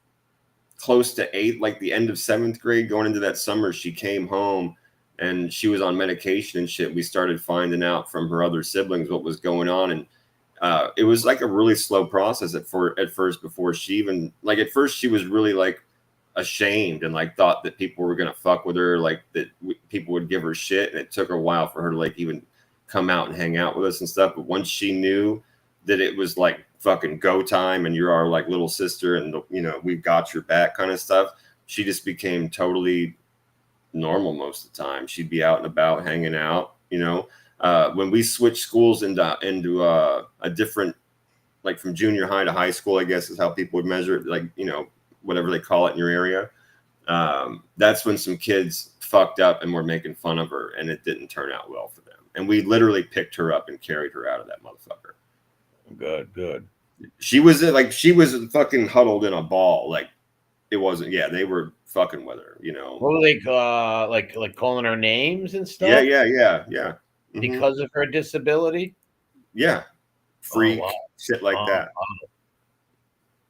close to 8, like the end of 7th grade, going into that summer, she came home and she was on medication and shit. We started finding out from her other siblings what was going on, and it was like a really slow process at first before she even, like, at first she was really like ashamed and like thought that people were gonna fuck with her, like that people would give her shit, and it took a while for her to like even come out and hang out with us and stuff. But once she knew that it was like fucking go time and you're our like little sister and we've got your back kind of stuff, she just became totally normal most of the time. She'd be out and about hanging out. When we switched schools into a different, like from junior high to high school, I guess is how people would measure it, like whatever they call it in your area. That's when some kids fucked up and were making fun of her, and it didn't turn out well for them. And we literally picked her up and carried her out of that motherfucker.
Good.
She was fucking huddled in a ball. Like it wasn't. Yeah, they were fucking with her.
What were they like calling her names and stuff?
Yeah. Mm-hmm.
Because of her disability.
Yeah, freak, shit like that.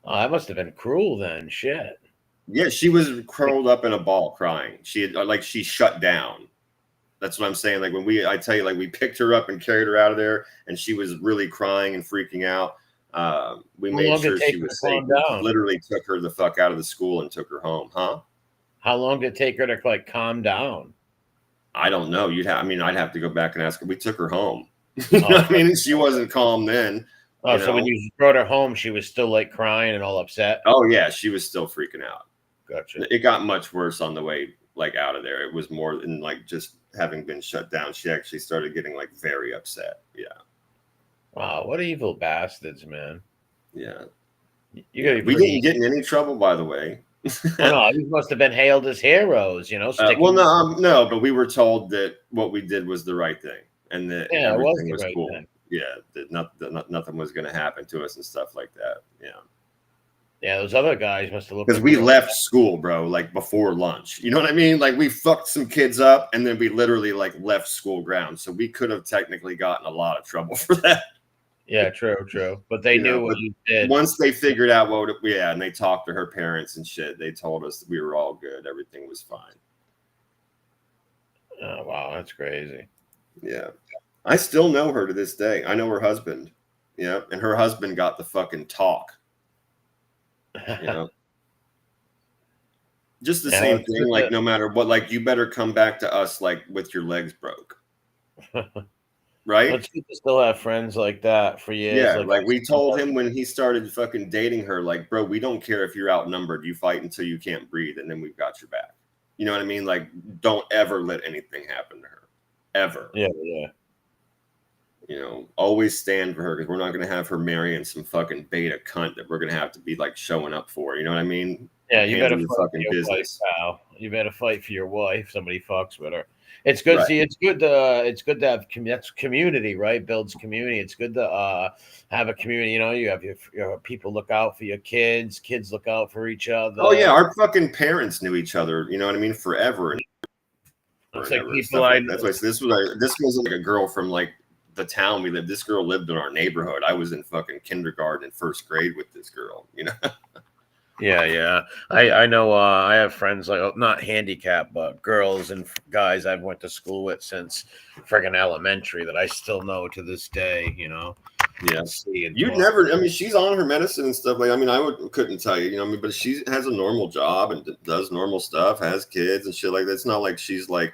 Oh, that must have been cruel then. Shit.
Yeah, she was curled up in a ball crying. She had she shut down. That's what I'm saying. Like I tell you, like we picked her up and carried her out of there, and she was really crying and freaking out. We made sure she was safe. Literally took her the fuck out of the school and took her home. Huh?
How long did it take her to like calm down?
I don't know. I'd have to go back and ask her. We took her home. I mean, she wasn't calm then.
Oh, so when you brought her home, she was still like crying and all upset?
Oh yeah, she was still freaking out.
Gotcha.
It got much worse on the way like out of there. It was more than like just having been shut down. She actually started getting like very upset. Yeah.
Wow, what evil bastards, man.
Yeah.
We
didn't get in any trouble, by the way.
No, these must have been hailed as heroes,
no, but we were told that what we did was the right thing, and that everything was cool. Thing. Yeah, that nothing was going to happen to us and stuff like that.
Yeah, those other guys must have looked,
because we left school, bro, like before lunch. You know what I mean? Like we fucked some kids up, and then we literally like left school grounds. So we could have technically gotten a lot of trouble for that.
Yeah, true. But they knew what you did.
Once they figured out and they talked to her parents and shit, they told us that we were all good. Everything was fine.
Oh, wow. That's crazy.
Yeah. I still know her to this day. I know her husband. Yeah. And her husband got the fucking talk. Just the same thing. Like, no matter what, like, you better come back to us, like, with your legs broke. Right?
Let's still have friends like that for years.
Yeah, like we told him when he started fucking dating her, like, bro, we don't care if you're outnumbered. You fight until you can't breathe, and then we've got your back. You know what I mean? Like, don't ever let anything happen to her. Ever.
Yeah.
Always stand for her, because we're not going to have her marrying some fucking beta cunt that we're going to have to be, like, showing up for. You know what I mean?
Yeah, you better
handle your
fight for
fucking
your wife,
business.
pal. You better fight for your wife. Somebody fucks with her. It's good.
Right.
See, it's good to have that's community, right? Builds community. It's good to have a community. You know, you have your people look out for your kids. Kids look out for each other.
Oh yeah, our fucking parents knew each other. You know what I mean? Forever and
It's
and
like
ever and
people
stuff
I
like that. So this wasn't like a girl from like the town we lived. This girl lived in our neighborhood. I was in fucking kindergarten and first grade with this girl. You know?
Yeah. I know. I have friends like not handicapped, but girls and guys I've went to school with since friggin' elementary that I still know to this day. You know.
Yeah.
See and
You'd
talk.
never. I mean, she's on her medicine and stuff. Like, I mean, couldn't tell you. You know, what I mean, but she has a normal job and does normal stuff, has kids and shit like that. It's not like she's like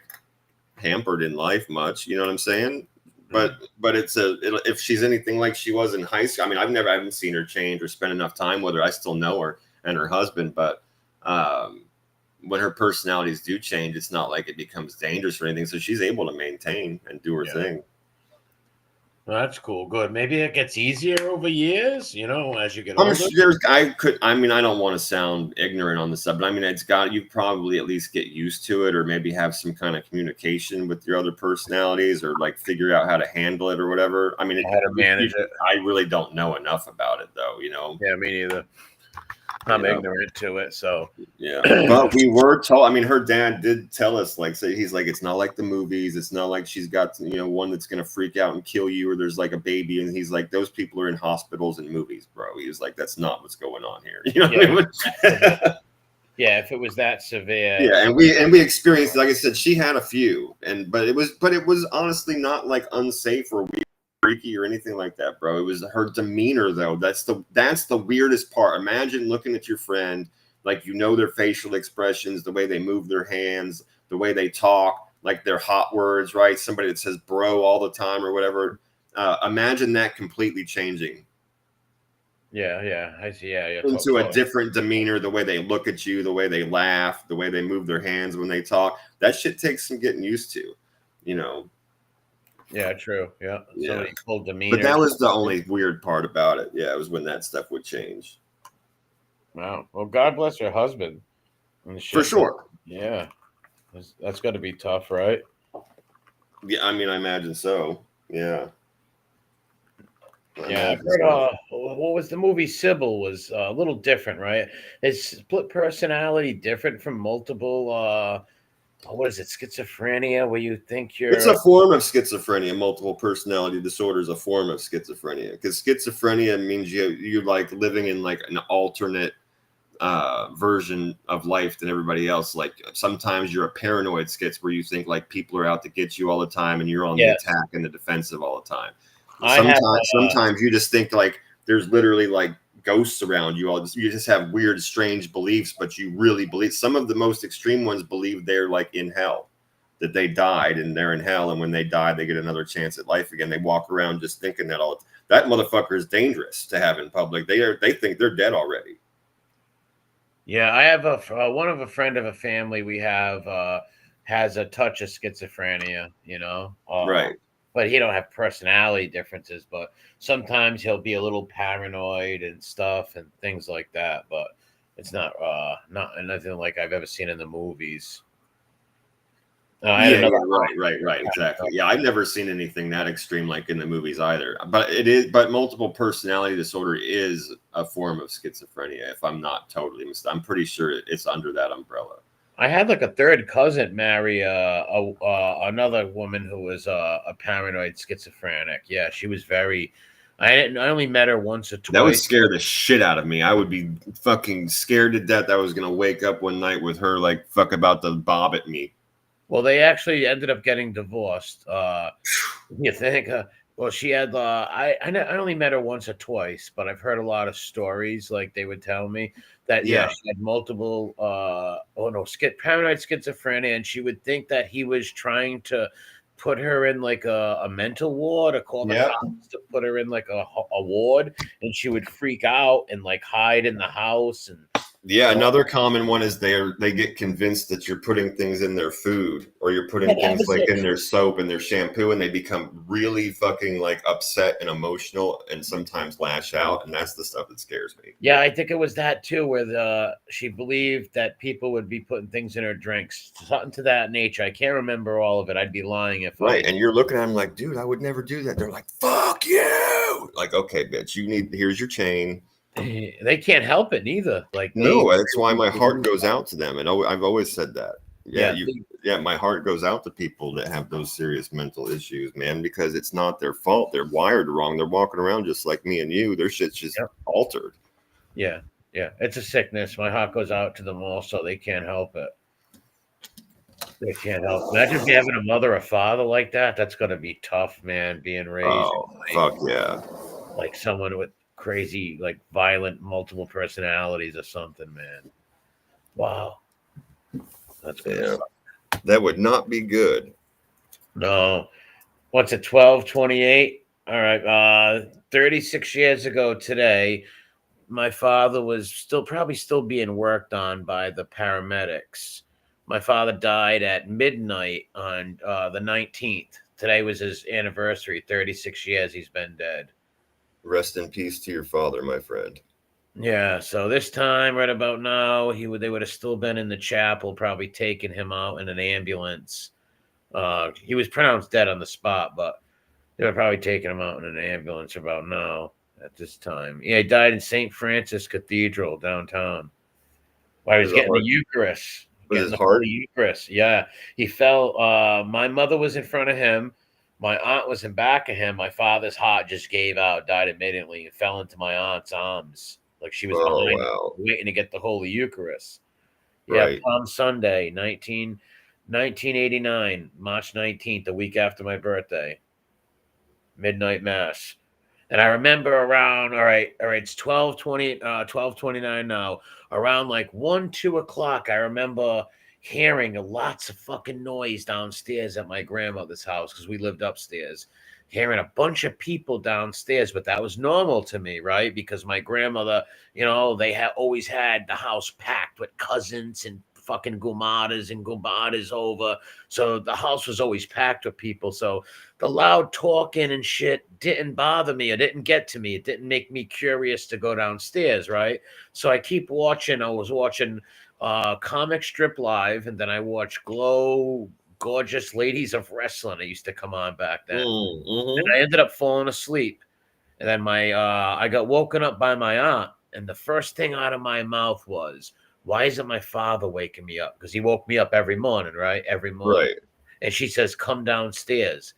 hampered in life much. You know what I'm saying? But if she's anything like she was in high school, I mean, I haven't seen her change or spend enough time with her. I still know her and her husband, but when her personalities do change, it's not like it becomes dangerous or anything. So she's able to maintain and do her thing.
Well, that's cool. Good. Maybe it gets easier over years, you know, as you get
I'm
older.
sure I mean, I don't want to sound ignorant on this stuff, but I mean, you probably at least get used to it or maybe have some kind of communication with your other personalities or like figure out how to handle it or whatever. I mean,
How to manage it.
I really don't know enough about it though, you know?
Yeah, me neither. I'm ignorant to it, so
yeah. But we were told. I mean, her dad did tell us, like, say he's like, it's not like the movies. It's not like she's got one that's gonna freak out and kill you, or there's like a baby, and he's like, those people are in hospitals and movies, bro. He was like, that's not what's going on here. You know what I mean?
Yeah, if it was that severe.
Yeah, and we experienced, like I said, she had a few, but it was honestly not like unsafe or weird, freaky or anything like that, bro. It was her demeanor though. That's the weirdest part. Imagine looking at your friend, like their facial expressions, the way they move their hands, the way they talk, like their hot words, right? Somebody that says bro all the time or whatever. Imagine that completely changing.
Yeah, I see. Yeah,
into a different demeanor, the way they look at you, the way they laugh, the way they move their hands when they talk. That shit takes some getting used to, you know.
Yeah, true. Yeah.
Yeah.
Full demeanor.
But that was the only weird part about it. Yeah, it was when that stuff would change.
Wow. Well, God bless your husband.
For sure.
Yeah. That's got to be tough, right?
Yeah, I mean, I imagine so. Yeah.
Yeah, I've heard, what was the movie Sybil was a little different, right? Is split personality different from multiple what is it, schizophrenia, where you think you're
It's a form of schizophrenia. Multiple personality disorder is a form of schizophrenia, because schizophrenia means you're like living in like an alternate version of life than everybody else. Like sometimes you're a paranoid schiz where you think like people are out to get you all the time and you're on the attack and the defensive all the time. Sometimes you just think like there's literally like ghosts around you. You just have weird, strange beliefs, but you really believe. Some of the most extreme ones believe they're like in hell, that they died and they're in hell, and when they die, they get another chance at life again. They walk around just thinking that that motherfucker is dangerous to have in public. They think they're dead already.
Yeah, I have one of a friend of a family we have has a touch of schizophrenia, you know.
Right.
But he don't have personality differences, but sometimes he'll be a little paranoid and stuff and things like that, but it's not nothing like I've ever seen in the movies.
Right, exactly. Yeah, I've never seen anything that extreme like in the movies either. But multiple personality disorder is a form of schizophrenia, if I'm not totally mistaken. I'm pretty sure it's under that umbrella.
I had like a third cousin marry another woman who was a paranoid schizophrenic. Yeah, she was very. I only met her once or twice.
That would scare the shit out of me. I would be fucking scared to death. I was gonna wake up one night with her like fuck about to bob at me.
Well, they actually ended up getting divorced. You think? Well, she had. I only met her once or twice, but I've heard a lot of stories. Like they would tell me that she had multiple. Paranoid schizophrenia, and she would think that he was trying to put her in like a mental ward or call the cops to put her in like a ward, and she would freak out and like hide in the house and
Yeah, another common one is they get convinced that you're putting things in their food or you're putting
Yeah, that
things
was
like
it.
in their soap and their shampoo, and they become really fucking like upset and emotional and sometimes lash out, and that's the stuff that scares me.
Yeah, I think it was that too, where she believed that people would be putting things in her drinks, something to that nature. I can't remember all of it. I'd be lying if
Right,
I.
and you're looking at them like, dude, I would never do that. They're like, fuck you. Like, okay, bitch, here's your chain.
They can't help it neither. Like
No, that's why my heart goes out to them, and I've always said that.
Yeah,
My heart goes out to people that have those serious mental issues, man, because it's not their fault. They're wired wrong. They're walking around just like me and you. Their shit's just altered.
yeah, it's a sickness. My heart goes out to them also. They can't help it. They can't help it. Imagine having a mother or father like that. That's gonna be tough, man. Being raised
Fuck yeah.
like someone with crazy, like violent, multiple personalities or something, man. Wow, that's gonna suck.
That would not be good.
No. What's it, 1228? All right. 36 years ago today, my father was probably still being worked on by the paramedics. My father died at midnight on the 19th. Today was his anniversary, 36 years he's been dead.
Rest in peace to your father, my friend.
Yeah, so this time, right about now, they would have still been in the chapel, probably taking him out in an ambulance. He was pronounced dead on the spot, but they were probably taking him out in an ambulance about now at this time. Yeah, he died in St. Francis Cathedral downtown. While he was getting the Eucharist.
Was
Getting
his
the
heart?
Holy Eucharist. Yeah. He fell. My mother was in front of him. My aunt was in back of him. My father's heart just gave out, died immediately, and fell into my aunt's arms. Like she was behind him, waiting to get the Holy Eucharist. Yeah,
Right.
Palm Sunday, 1989, March 19th, the week after my birthday. Midnight Mass. And I remember around, all right, it's 12:29 now. Around like 1, 2 o'clock, I remember hearing lots of fucking noise downstairs at my grandmother's house because we lived upstairs. Hearing a bunch of people downstairs, but that was normal to me, right? Because my grandmother, they had always had the house packed with cousins and fucking gumadas over. So the house was always packed with people. So the loud talking and shit didn't bother me. It didn't get to me. It didn't make me curious to go downstairs, right? So I keep watching. I was watching Comic Strip Live, and then I watched Glow Gorgeous Ladies of Wrestling. It used to come on back then. And I ended up falling asleep. And then I got woken up by my aunt, and the first thing out of my mouth was, why isn't my father waking me up? Because he woke me up every morning, right? Every morning.
Right.
And she says, come downstairs.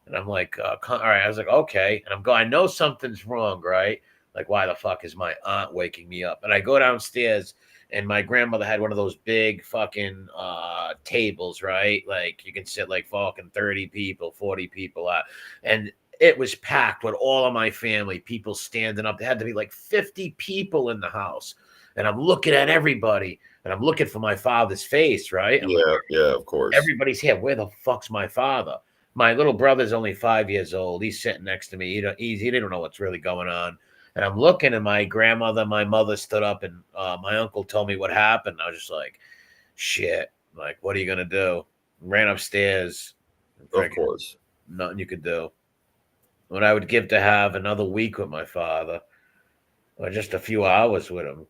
And I'm like, all right. I was like, okay. And I'm going, I know something's wrong, right? Like, why the fuck is my aunt waking me up? And I go downstairs, and my grandmother had one of those big fucking tables, right? Like, you can sit like fucking 30 people, 40 people out. And it was packed with all of my family, people standing up. There had to be like 50 people in the house. And I'm looking at everybody, and I'm looking for my father's face, right?
Yeah, of course.
Everybody's here. Where the fuck's my father? My little brother's only 5 years old. He's sitting next to me. He didn't know what's really going on. And I'm looking, and my grandmother, my mother stood up, and my uncle told me what happened. I was just like, shit. Like, what are you going to do? Ran upstairs.
Of course.
Nothing you could do. What I would give to have another week with my father, or just a few hours with him.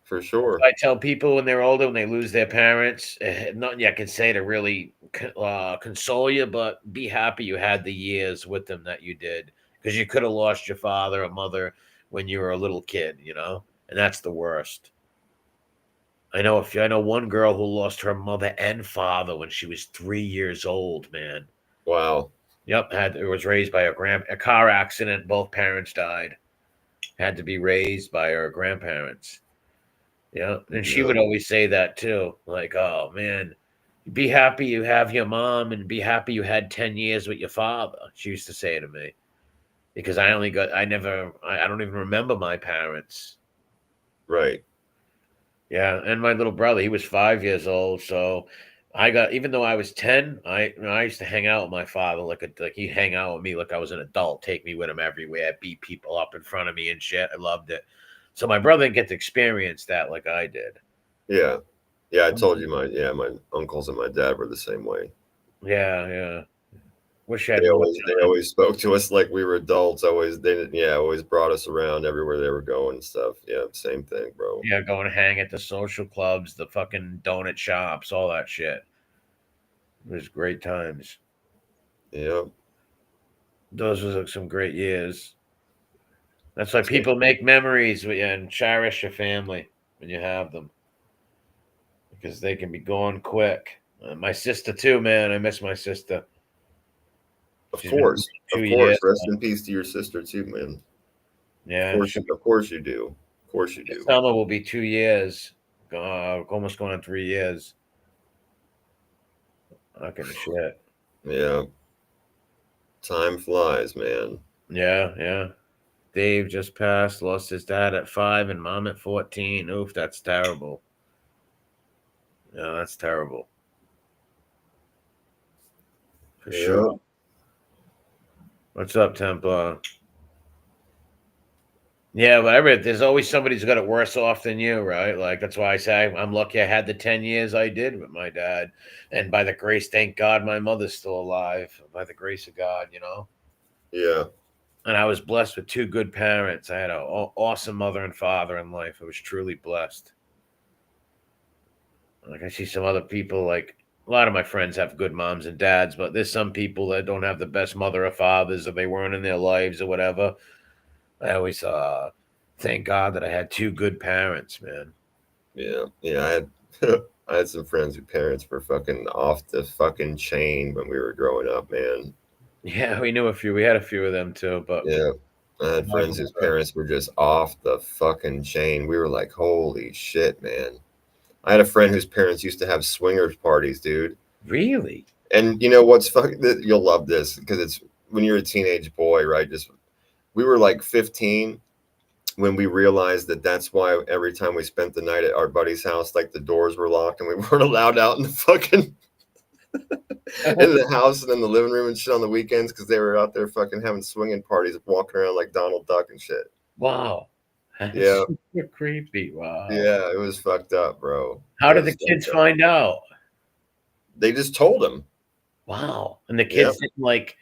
For sure.
I tell people when they're older, when they lose their parents, nothing I can say to really console you, but be happy you had the years with them that you did, because you could have lost your father or mother when you were a little kid, and that's the worst. I know one girl who lost her mother and father when she was 3 years old, man.
Wow.
Yep, was raised by a car accident. Both parents died. Had to be raised by her grandparents. Yeah, and she would always say that too. Like, oh man, be happy you have your mom, and be happy you had 10 years with your father. She used to say to me, because I don't even remember my parents.
Right.
Yeah, and my little brother, he was 5 years old, so even though I was 10, I used to hang out with my father like he'd hang out with me like I was an adult, take me with him everywhere, beat people up in front of me and shit. I loved it. So my brother didn't get to experience that like I did.
Yeah. Yeah, I told you my uncles and my dad were the same way.
Yeah. Wish I had
They
more
they
time.
always spoke to us like we were adults. Always brought us around everywhere they were going and stuff. Yeah, same thing, bro.
Yeah, go and hang at the social clubs, the fucking donut shops, all that shit. It was great times.
Yeah.
Those were some great years. That's why people make memories with you and cherish your family when you have them, because they can be gone quick. My sister too, man. I miss my sister.
Of
She's been
course.
two
Of
years.
course. Rest in peace to your sister too, man.
Yeah,
Of course you do. Of course you
this
do.
summer will be 2 years. Almost going on 3 years. Fucking shit.
Yeah. Time flies, man.
Yeah. Dave just passed, lost his dad at 5 and mom at 14. Oof, that's terrible. Yeah, that's terrible. For sure. What's up, Templar? Yeah, but there's always somebody who's got it worse off than you, right? Like that's why I say I'm lucky I had the 10 years I did with my dad. And by the grace, thank God my mother's still alive. By the grace of God, you know?
Yeah.
And I was blessed with two good parents. I had an awesome mother and father in life. I was truly blessed. Like I see some other people, like a lot of my friends have good moms and dads, but there's some people that don't have the best mother or fathers, or they weren't in their lives or whatever. I always thank God that I had two good parents, man.
Yeah. Yeah. I had I had some friends whose parents were fucking off the fucking chain when we were growing up, man.
Yeah, we knew a few. We had a few of them too, but
Yeah. I had friends whose parents were just off the fucking chain. We were like, holy shit, man. I had a friend whose parents used to have swingers parties, dude.
really,
And you know what's fucking? You'll love this because it's when you're a teenage boy, right? Just we were like 15 when we realized that that's why every time we spent the night at our buddy's house, like the doors were locked and we weren't allowed out in the fucking in the house and in the living room and shit on the weekends because they were out there fucking having swinging parties, walking around like Donald Duck and shit.
wow, that's
Yeah,
super creepy. Wow,
yeah, it was fucked up, bro.
how
It
did the
was
kids
fucked up.
find out?
They just told him.
Wow, and the
Yeah,
kids didn't like.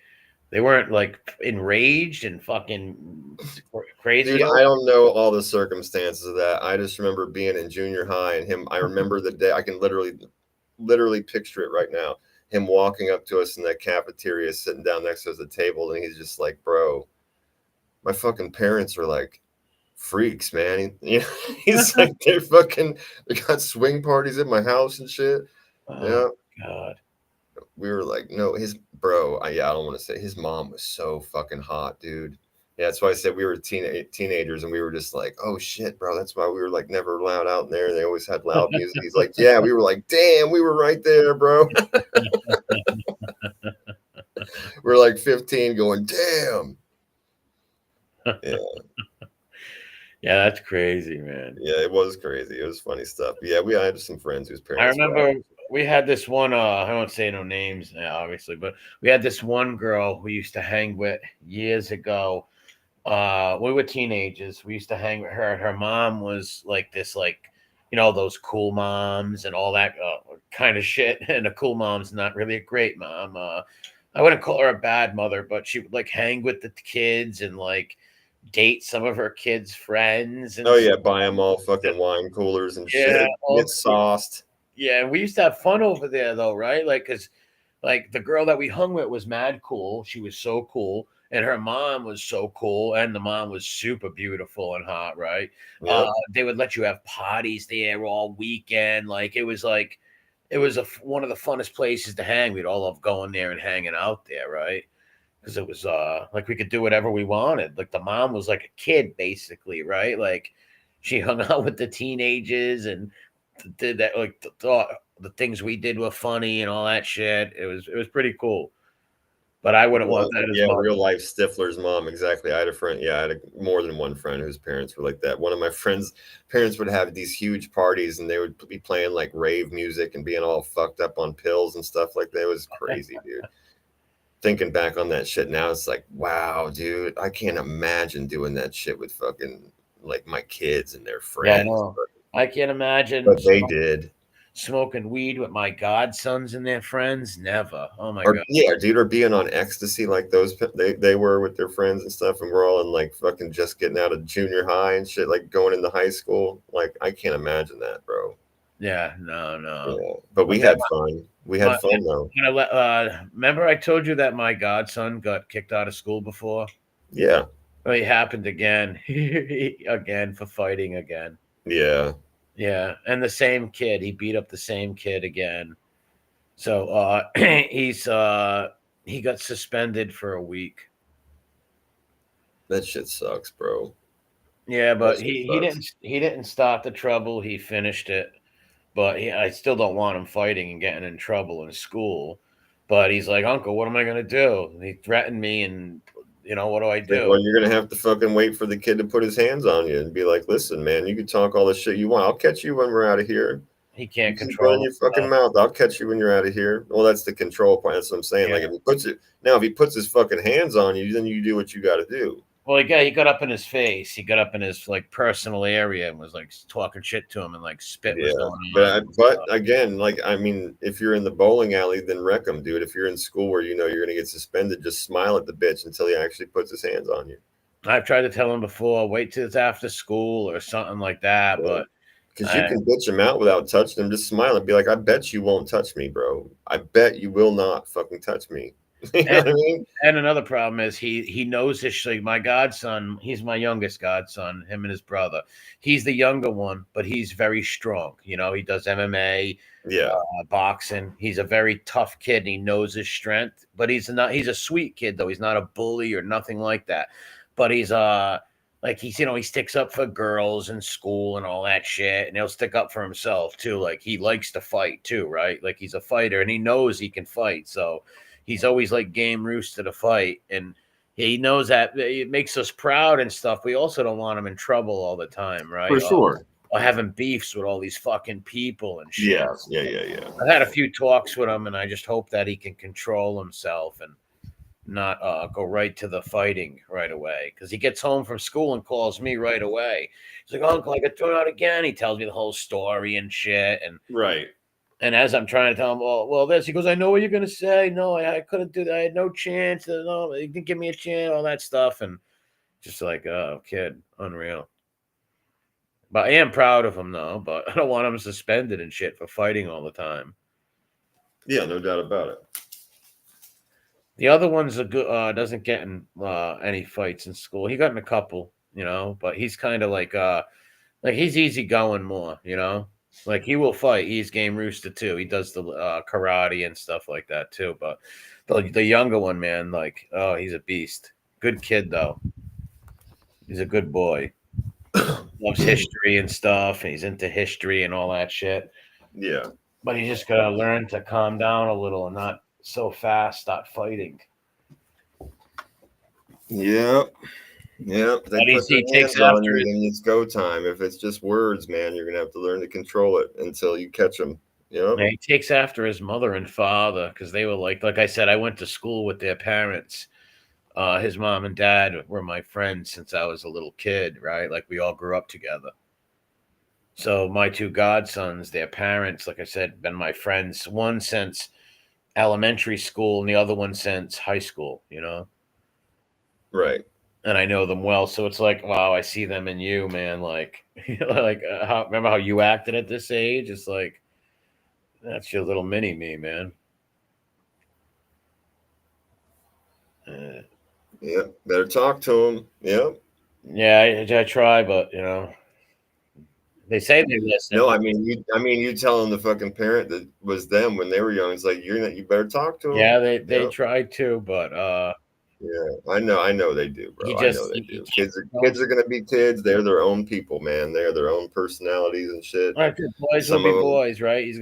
They weren't like enraged and fucking
dude,
crazy.
I don't know all the circumstances of that. I just remember being in junior high and him. I remember the day. I can literally picture it right now. Him walking up to us in that cafeteria, sitting down next to us at the table, and he's just like, "Bro, my fucking parents are like freaks, man." He's like, they got swing parties at my house and shit.
Oh
Yeah,
God.
we were like, no, his bro. I don't want to say his mom was so fucking hot, dude. Yeah, that's why I said we were teenagers and we were just like, oh shit, bro. That's why we were like never allowed out in there. They always had loud music. He's like, yeah, we were like, damn, we were right there, bro. We're like 15 going, damn. Yeah.
Yeah, that's crazy, man.
Yeah, it was crazy. It was funny stuff. But yeah, I had some friends whose
I
parents were
remember we had this one, I won't say no names, obviously, but we had this one girl we used to hang with years ago. We were teenagers. We used to hang with her. Her mom was like this, like, those cool moms and all that kind of shit. And a cool mom's not really a great mom. I wouldn't call her a bad mother, but she would like hang with the kids and like date some of her kids' friends and
oh
stuff.
yeah, buy them all fucking wine coolers and
Yeah,
shit. Get sauced.
yeah, we used to have fun over there though, right? Like, cause like the girl that we hung with was mad cool. She was so cool, and her mom was so cool, and the mom was super beautiful and hot, right?
Yep.
They would let you have parties there all weekend. Like it was one of the funnest places to hang. We'd all love going there and hanging out there, right? Because it was like we could do whatever we wanted. Like the mom was like a kid, basically, right? Like she hung out with the teenagers and did that, like thought the things we did were funny and all that shit. It was pretty cool. But I wouldn't want that as
Yeah,
much.
real life Stifler's mom. Exactly. I had a friend. Yeah, I had more than one friend whose parents were like that. One of my friends' parents would have these huge parties and they would be playing like rave music and being all fucked up on pills and stuff like that. It was crazy, dude. Thinking back on that shit now, it's like, wow, dude, I can't imagine doing that shit with fucking like my kids and their
Yeah, I
friends,
know. I can't imagine
but they did.
smoking weed with my godsons and their friends. Never. Oh my
Or
god.
yeah, dude, or being on ecstasy like they were with their friends and stuff, and we're all in like fucking just getting out of junior high and shit, like going into high school. Like I can't imagine that, bro.
Yeah, no.
Yeah, but we
Like that.
had fun. We had fun though.
Remember I told you that my godson got kicked out of school before?
Yeah,
Well, it happened again. Again for fighting again.
yeah.
Yeah, and the same kid. He beat up the same kid again. So he got suspended for a week.
That shit sucks, bro.
Yeah,
That
but
shit
he
sucks.
didn't start the trouble. He finished it. But I still don't want him fighting and getting in trouble in school. But he's like, Uncle, what am I gonna do? And he threatened me, and what do I
Like,
do?
well, you're gonna have to fucking wait for the kid to put his hands on you and be like, "Listen, man, you can talk all the shit you want. I'll catch you when we're out of here.
He
You
can't
keep running
control
your fucking
himself.
mouth. I'll catch you when you're out of here." Well, that's the control point. That's what I'm saying.
Yeah.
Like, if he puts his fucking hands on you, then you do what you got to do.
Well, he got up in his face. He got up in his like personal area and was like talking shit to him, and like spit was
Yeah,
going on.
but again, like I mean, if you're in the bowling alley, then wreck him, dude. If you're in school where you know you're gonna get suspended, just smile at the bitch until he actually puts his hands on you.
I've tried to tell him before, wait till it's after school or something like that, but
Because you can bitch him out without touching him. Just smile and be like, "I bet you won't touch me, bro. I bet you will not fucking touch me." You know
and,
what I mean?
and another problem is he knows his like my godson. He's my youngest godson. Him and his brother. He's the younger one, but he's very strong. He does MMA,
Yeah,
boxing. He's a very tough kid. And he knows his strength, but he's not. He's a sweet kid though. He's not a bully or nothing like that. But he's like he sticks up for girls in school and all that shit, and he'll stick up for himself too. Like he likes to fight too, right? Like he's a fighter and he knows he can fight, so he's always like game rooster to fight, and he knows that it makes us proud and stuff. We also don't want him in trouble all the time, right?
for sure.
Or having beefs with all these fucking people and shit.
Yeah.
I've had a few talks with him, and I just hope that he can control himself and not go right to the fighting right away, because he gets home from school and calls me right away. He's like, Uncle, I got thrown out again. He tells me the whole story and shit,
Right.
and as I'm trying to tell him, well, this, he goes, I know what you're gonna say. No, I couldn't do that. I had no chance. No, he didn't give me a chance. All that stuff, and just like, oh, kid, unreal. But I am proud of him though. But I don't want him suspended and shit for fighting all the time.
Yeah, no doubt about it.
The other one's a good. Doesn't get in any fights in school. He got in a couple, but he's kind of like he's easy going more, Like he will fight. He's game rooster too. He does the karate and stuff like that too. But the younger one, man, like, oh, he's a beast. Good kid though. He's a good boy. Loves history and stuff. And he's into history and all that shit.
Yeah.
But he just gotta learn to calm down a little and not so fast start fighting.
Yep. Yep. They
But
put their
he takes
hands on
after
you,
it.
then it's go time. If it's just words, man, you're gonna have to learn to control it until you catch them. Yep.
Yeah, he takes after his mother and father because they were like I said, I went to school with their parents. His mom and dad were my friends since I was a little kid, right? Like we all grew up together. So my two godsons, their parents, like I said, been my friends. One since elementary school, and the other one since high school.
Right.
And I know them well. So it's like, wow, I see them in you, man. Like, like remember how you acted at this age? It's like that's your little mini me, man.
Yep. Better talk to them. Yep.
Yeah, I try, but they say they listen.
No, you telling the fucking parent that was them when they were young. It's like you better talk to them.
Yeah, they try to, but
yeah, I know they do, bro. I know they do. Kids are gonna be kids. They're their own people, man. They're their own personalities and shit.
All right, boys
Some
will be
of them,
boys, right? He's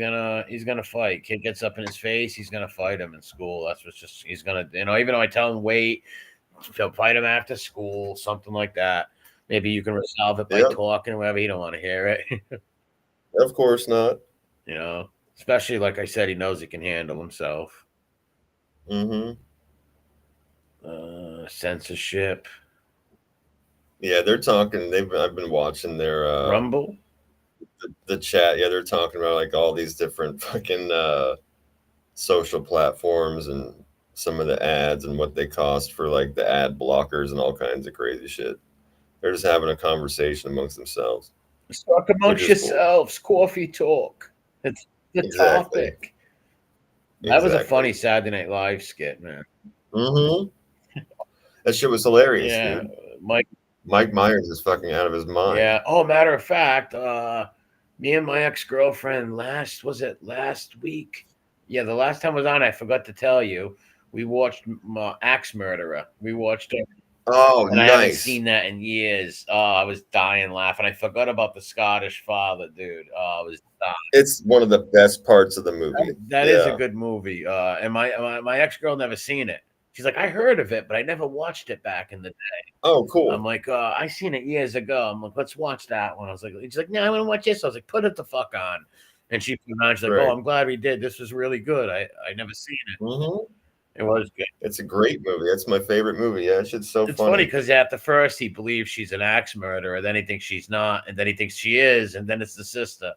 gonna fight. Kid gets up in his face, he's gonna fight him in school. That's what's just he's gonna, even though I tell him wait, fight him after school, something like that. Maybe you can resolve it by talking or whatever. He don't want to hear it.
Of course not.
Especially like I said, he knows he can handle himself.
Mm-hmm.
Censorship.
Yeah, they're talking. I've been watching their
Rumble.
the chat. Yeah, they're talking about like all these different fucking social platforms and some of the ads and what they cost for like the ad blockers and all kinds of crazy shit. They're just having a conversation amongst themselves.
Let's talk amongst yourselves. Cool. Coffee talk. It's the topic. That was a funny Saturday Night Live skit, man.
Mm-hmm. That shit was hilarious,
yeah,
dude.
Mike
Myers is fucking out of his mind.
Yeah. Oh, matter of fact, me and my ex-girlfriend last week. Yeah, the last time I was on, I forgot to tell you, we watched Axe Murderer. We watched it.
Oh,
and
nice.
I haven't seen that in years. Oh, I was dying laughing. I forgot about the Scottish father, dude. I was dying.
It's one of the best parts of the movie.
That is a good movie. And my ex-girl never seen it. She's like, I heard of it, but I never watched it back in the day.
Oh, cool.
I'm like, I seen it years ago. I'm like, let's watch that one. I was like, she's like, no, I want to watch this. I was like, put it the fuck on. And she put it on. She's like, oh, I'm glad we did. This was really good. I never seen it.
Mm-hmm.
It was good.
It's a great movie. That's my favorite movie. Yeah, it's so funny.
It's funny because at the first he believes she's an axe murderer, then he thinks she's not, and then he thinks she is, and then it's the sister.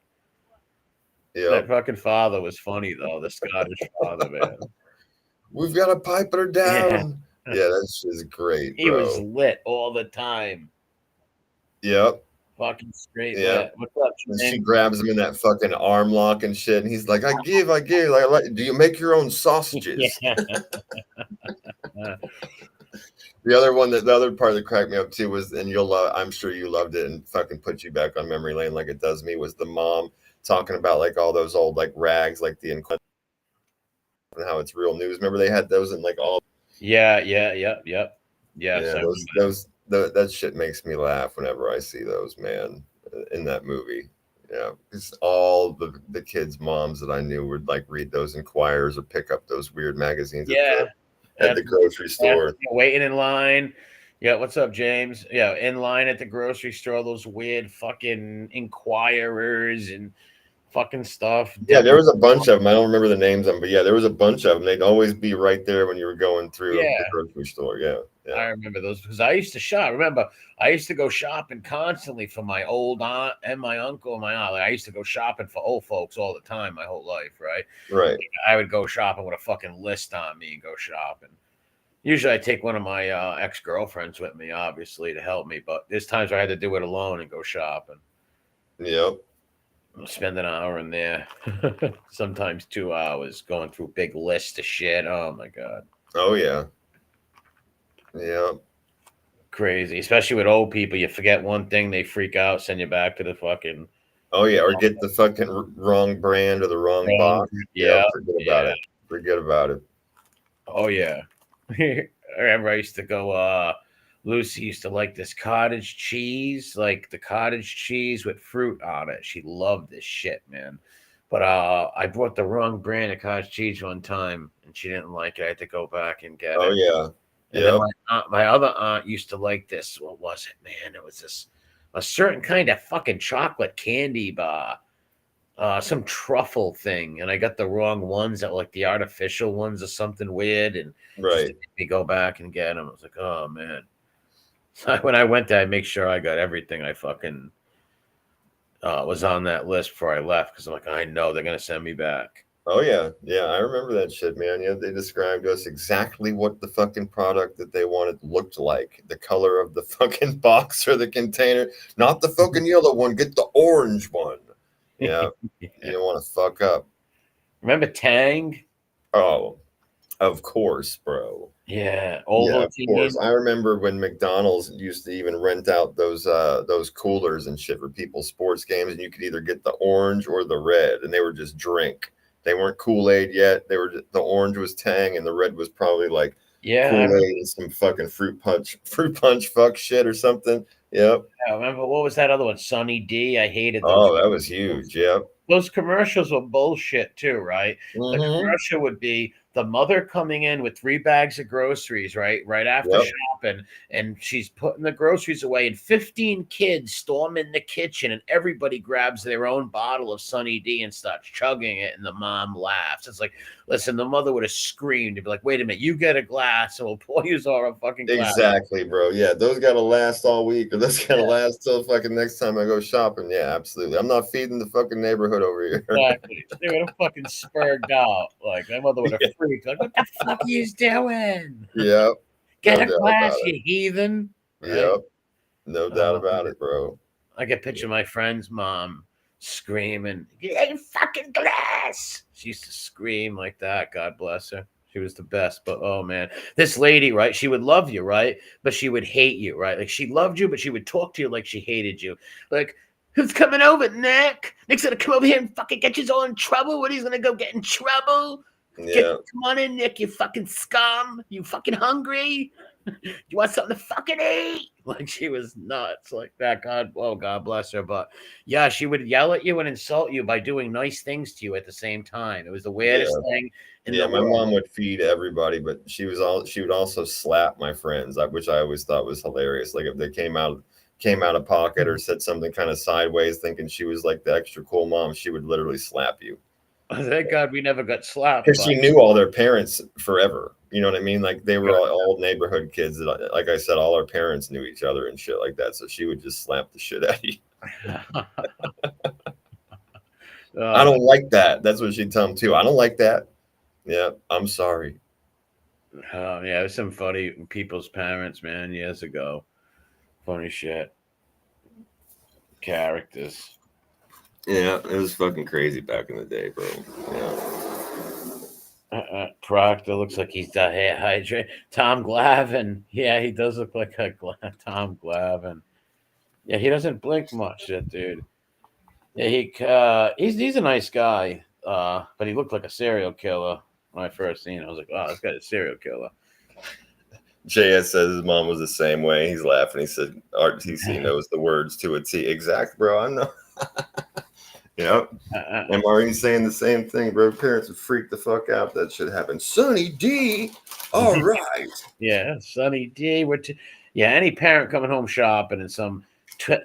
Yeah, that fucking father was funny though. The Scottish father, man.
We've got to pipe her down. Yeah, that's just great.
He was lit all the time.
Yep.
Fucking straight lit. What's up,
and she grabs him in that fucking arm lock and shit, and he's like, I give. Like, do you make your own sausages? The other part that cracked me up too was, and I'm sure you loved it and fucking put you back on memory lane like it does me, was the mom talking about like all those old like rags, like the and how it's real news. Remember they had those in like all.
Yeah.
That shit makes me laugh whenever I see those, man, in that movie. Yeah, because all the kids' moms that I knew would like read those Inquirers or pick up those weird magazines at the grocery store.
Waiting in line. Yeah, what's up, James? Yeah, in line at the grocery store, those weird fucking Inquirers and fucking stuff.
Yeah, there was a bunch of them. I don't remember the names of them, but yeah, there was a bunch of them. They'd always be right there when you were going through the grocery store. Yeah.
I remember those because I used to shop. Remember, I used to go shopping constantly for my old aunt and my uncle and my aunt. Like, I used to go shopping for old folks all the time, my whole life, right?
Right.
I would go shopping with a fucking list on me and go shopping. Usually I take one of my ex-girlfriends with me, obviously, to help me. But there's times where I had to do it alone and go shopping.
Yep.
I'll spend an hour in there. Sometimes 2 hours going through big lists of shit. Oh, my God.
Oh, yeah. Yeah.
Crazy. Especially with old people. You forget one thing, they freak out, send you back to the fucking...
Oh, yeah. Or get the fucking wrong brand or the wrong box.
Yeah.
Forget about it.
Oh, yeah. I remember I used to go, Lucy used to like this cottage cheese, like the cottage cheese with fruit on it. She loved this shit, man. But I bought the wrong brand of cottage cheese one time, and she didn't like it. I had to go back and get it.
Oh, yeah.
And then my other aunt used to like this. What was it, man? It was a certain kind of fucking chocolate candy bar. Some truffle thing, and I got the wrong ones that were like the artificial ones or something weird, and me go back and get them. I was like, oh man. So when I went there, I make sure I got everything I fucking was on that list before I left, because I'm like, I know they're gonna send me back.
Oh yeah, I remember that shit, man. Yeah, they described us exactly what the fucking product that they wanted looked like, the color of the fucking box or the container, not the fucking yellow one. Get the orange one. Yeah, you don't want to fuck up.
Remember Tang?
Oh, of course, bro.
Yeah,
of course. I remember when McDonald's used to even rent out those coolers and shit for people's sports games, and you could either get the orange or the red, and they were just drink. They weren't Kool-Aid yet. They were the orange was Tang, and the red was probably like Kool-Aid and some fucking fruit punch fuck shit or something. Yep.
I remember, what was that other one? Sunny D. I hated those.
Oh, that was huge. Yep.
Those commercials were bullshit too, right? Mm-hmm. The commercial would be the mother coming in with 3 bags of groceries, right after
Yep.
shopping, and she's putting the groceries away, and 15 kids storm in the kitchen, and everybody grabs their own bottle of Sunny D and starts chugging it, and the mom laughs. It's like, listen, the mother would have screamed and be like, wait a minute, you get a glass, and we'll pour you all a fucking glass.
Exactly, bro. Yeah, those gotta last all week, or those gotta last till fucking next time I go shopping. Yeah, absolutely. I'm not feeding the fucking neighborhood over here.
Exactly. They would have fucking spurred out. Like, my mother would have freaked. Like, what the fuck are you doing?
Yep.
Get
No
a
doubt
glass,
about it.
you heathen. Right?
Yep. No doubt about
man.
it, bro.
I can picture my friend's mom screaming, "Get a fucking glass!" She used to scream like that. God bless her. She was the best. But oh man, this lady, right? She would love you, right? But she would hate you, right? Like she loved you, but she would talk to you like she hated you. Like, who's coming over, Nick? Nick's gonna come over here and fucking get you all in trouble. What, he's gonna go get in trouble?
Yeah.
Come on in, Nick, you fucking scum. You fucking hungry? You want something to fucking eat? Like, she was nuts like that. God bless her. But yeah, she would yell at you and insult you by doing nice things to you at the same time. It was the weirdest thing in the
my
world.
mom would feed everybody, but she would also slap my friends, which I always thought was hilarious. Like if they came out of pocket or said something kind of sideways, thinking she was like the extra cool mom, she would literally slap you.
Thank God we never got slapped.
Because she knew all their parents forever. You know what I mean? Like they were all neighborhood kids. That, like I said, all our parents knew each other and shit like that. So she would just slap the shit out of you. I don't like that. That's what she'd tell them too. I don't like that. Yeah, I'm sorry.
Yeah, there's some funny people's parents, man, years ago. Funny shit. Characters.
Yeah, it was fucking crazy back in the day, bro. Yeah.
Proctor looks like he's dehydrated. Tom Glavine. Yeah, he does look like a Tom Glavine. Yeah, he doesn't blink much, that dude. Yeah, he's a nice guy, but he looked like a serial killer when I first seen him. I was like, oh, this guy's a serial killer.
JS says his mom was the same way. He's laughing. He said RTC knows the words to a T. Exact, bro. I know. Yep. MRE saying the same thing, bro. Parents would freak the fuck out. That shit happened. Sunny D. All right.
Yeah, Sunny D. Any parent coming home shopping and some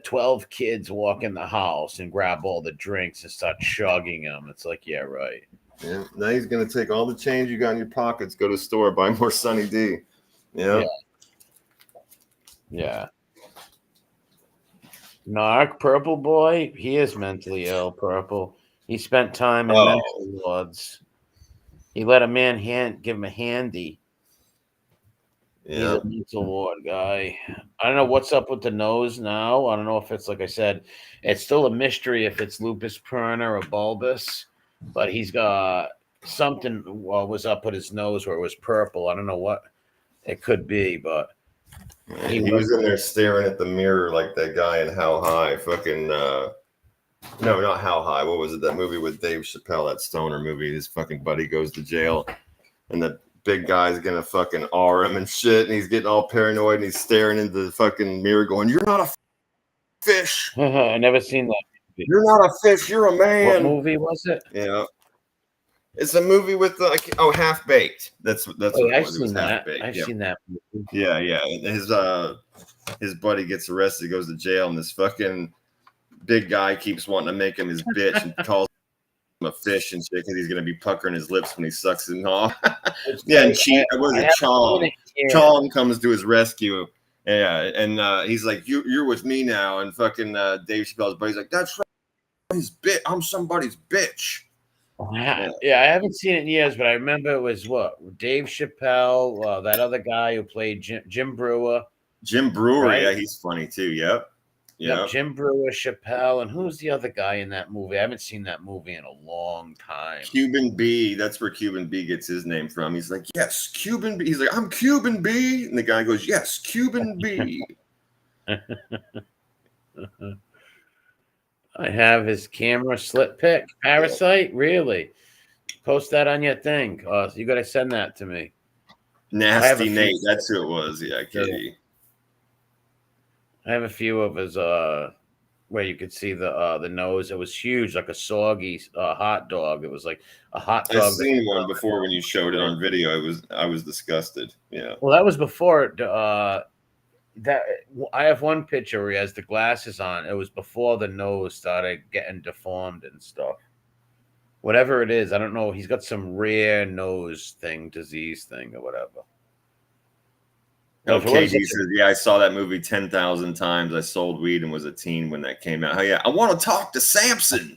12 kids walk in the house and grab all the drinks and start chugging them. It's like, yeah, right.
Yeah. Now he's gonna take all the change you got in your pockets, go to the store, buy more Sunny D. Yeah.
Yeah. Narc, Purple Boy, he is mentally ill, Purple. He spent time in mental wards. He let a man give him a handy. Yeah. He's a mental ward guy. I don't know what's up with the nose now. I don't know if it's, like I said, it's still a mystery if it's lupus prana or bulbous, but he's got something was up with his nose where it was purple. I don't know what it could be, but
he was in there staring at the mirror like that guy in How High. Fucking no, not How High. What was it? That movie with Dave Chappelle, that stoner movie. His fucking buddy goes to jail, and the big guy's gonna fucking R him and shit, and he's getting all paranoid, and he's staring into the fucking mirror, going, "You're not a fish."
I never seen that movie.
You're not a fish. You're a man.
What movie was it?
Yeah. It's a movie with Half Baked. That's what it
I've
was.
Seen that.
Half-Baked.
I've seen that movie.
Yeah. His buddy gets arrested, goes to jail, and this fucking big guy keeps wanting to make him his bitch and calls him a fish and shit because he's gonna be puckering his lips when he sucks it off. Yeah, and Chong comes to his rescue. Yeah, and he's like, "You're with me now," and fucking Dave Chappelle's buddy's like, "That's right, his bitch. I'm somebody's bitch."
Yeah, I haven't seen it in years, but I remember it was Dave Chappelle, that other guy who played Jim Brewer.
Jim Brewer, right? Yeah, he's funny too. Yep.
Jim Brewer, Chappelle, and who's the other guy in that movie? I haven't seen that movie in a long time.
Cuban B. That's where Cuban B gets his name from. He's like, yes, Cuban B. He's like, I'm Cuban B. And the guy goes, yes, Cuban B.
I have his camera slip pic. Parasite? Yeah. Really? Post that on your thing. You got to send that to me.
Nasty Nate. That's who it was. Yeah, Katie.
I have a few of his where you could see the nose. It was huge, like a soggy hot dog. It was like a hot
I've
dog.
seen one before when you showed it on video. I was disgusted. Yeah.
Well, that was before that. I have one picture where he has the glasses on. It was before the nose started getting deformed and stuff. Whatever it is, I don't know. He's got some rare nose disease thing or whatever. But
Oh,
if it was
KD says, yeah, I saw that movie 10,000 times. I sold weed and was a teen when that came out. Oh, yeah, I want to talk to Samson.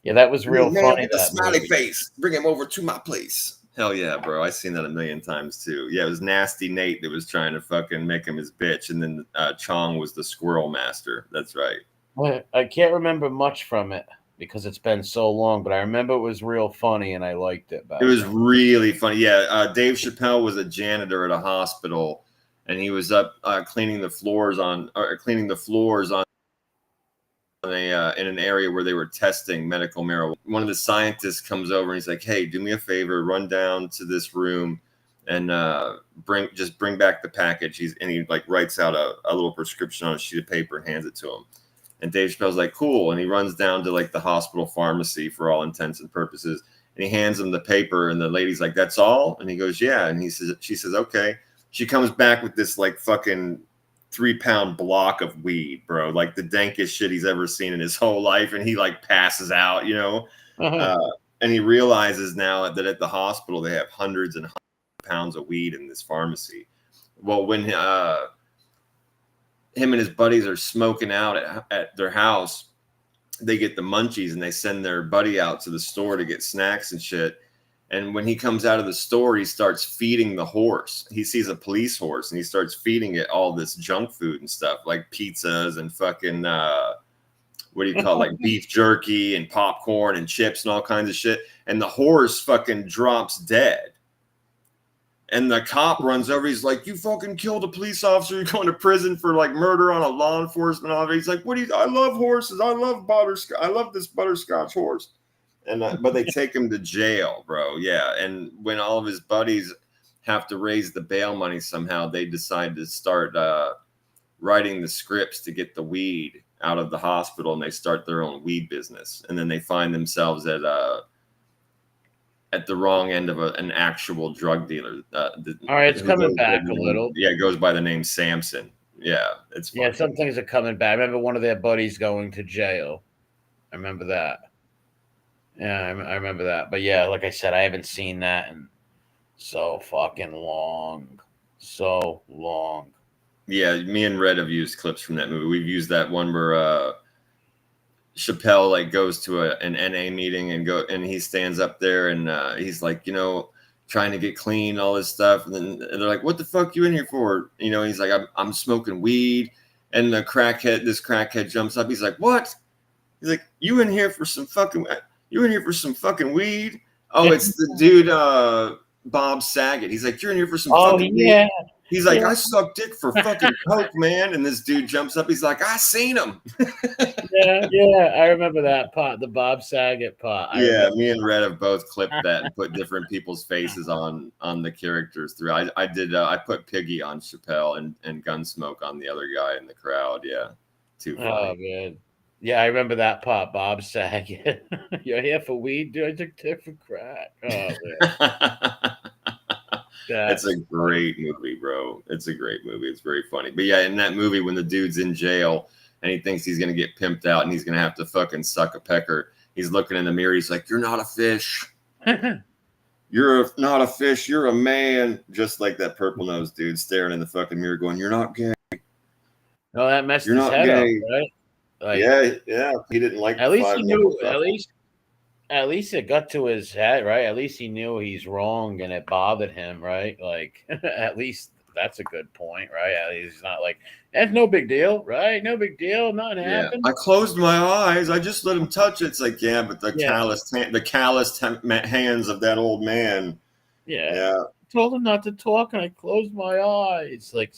yeah, that was real
Man
funny.
with the
That
smiley
movie.
face. Bring him over to my place. Hell yeah, bro. I've seen that a million times too. Yeah, it was Nasty Nate that was trying to fucking make him his bitch. And then Chong was the squirrel master. That's right.
I can't remember much from it because it's been so long, but I remember it was real funny and I liked it back
It was
then.
really funny. Yeah, Dave Chappelle was a janitor at a hospital, and he was up cleaning the floors on in an area where they were testing medical marijuana. One of the scientists comes over and he's like, "Hey, do me a favor, run down to this room and bring back the package." He like writes out a little prescription on a sheet of paper and hands it to him. And Dave Chappelle's like, "Cool," and he runs down to like the hospital pharmacy for all intents and purposes. And he hands him the paper, and the lady's like, "That's all?" And he goes, "Yeah." And she says, "Okay." She comes back with this like fucking 3-pound block of weed, bro, like the dankest shit he's ever seen in his whole life. And he like passes out, you know.
Uh-huh.
And he realizes now that at the hospital they have hundreds and hundreds of pounds of weed in this pharmacy. Well, when him and his buddies are smoking out at their house, they get the munchies and they send their buddy out to the store to get snacks and shit. And when he comes out of the store, he starts feeding the horse. He sees a police horse and he starts feeding it all this junk food and stuff like pizzas and fucking, what do you call it? Like beef jerky and popcorn and chips and all kinds of shit. And the horse fucking drops dead. And the cop runs over. He's like, "You fucking killed a police officer. You're going to prison for like murder on a law enforcement officer." He's like, "What do you? I love horses. I love butterscotch. I love this butterscotch horse." And but they take him to jail, bro. Yeah. And when all of his buddies have to raise the bail money somehow, they decide to start writing the scripts to get the weed out of the hospital, and they start their own weed business. And then they find themselves at the wrong end of an actual drug dealer.
All right, it's coming back a little.
Yeah, it goes by the name Samson. Yeah, it's funny.
Yeah, some things are coming back. I remember one of their buddies going to jail. I remember that. Yeah, I remember that. But yeah, like I said, I haven't seen that in so fucking long. So long.
Yeah, me and Red have used clips from that movie. We've used that one where Chappelle like goes to an NA meeting and he stands up there and he's like, you know, trying to get clean, all this stuff. And then they're like, "What the fuck you in here for?" You know, he's like, I'm smoking weed. And this crackhead jumps up. He's like, "What?" He's like, you in here for some fucking weed? Oh, it's the dude, Bob Saget. He's like, "You're in here for some fucking weed." He's like,
Yeah.
"I suck dick for fucking coke, man." And this dude jumps up. He's like, "I seen him."
Yeah. I remember that part, the Bob Saget part.
Yeah, me and Red have both clipped that and put different people's faces on the characters through. I did. I put Piggy on Chappelle and Gunsmoke on the other guy in the crowd. Yeah, too funny.
Oh man. Yeah, I remember that part, Bob Saget. "You're here for weed, dude. I took tip for crack." Oh man.
It's a great movie, bro. It's a great movie. It's very funny. But yeah, in that movie, when the dude's in jail and he thinks he's gonna get pimped out and he's gonna have to fucking suck a pecker, he's looking in the mirror. He's like, "You're not a fish. You're not a fish. You're a man." Just like that purple nosed dude staring in the fucking mirror, going, "You're not gay.
No, that messed
You're
his
not
head up,
gay."
right? Like,
Yeah. He didn't like.
at least he knew.
Knuckles.
At least it got to his head, right? At least he knew he's wrong and it bothered him, right? Like, at least that's a good point, right? At least he's not like, "That's no big deal, right? No big deal, nothing happened."
I closed my eyes. I just let him touch it. It's like, yeah, but the
Yeah.
calloused hands of that old man.
Yeah. I told him not to talk and I closed my eyes. Like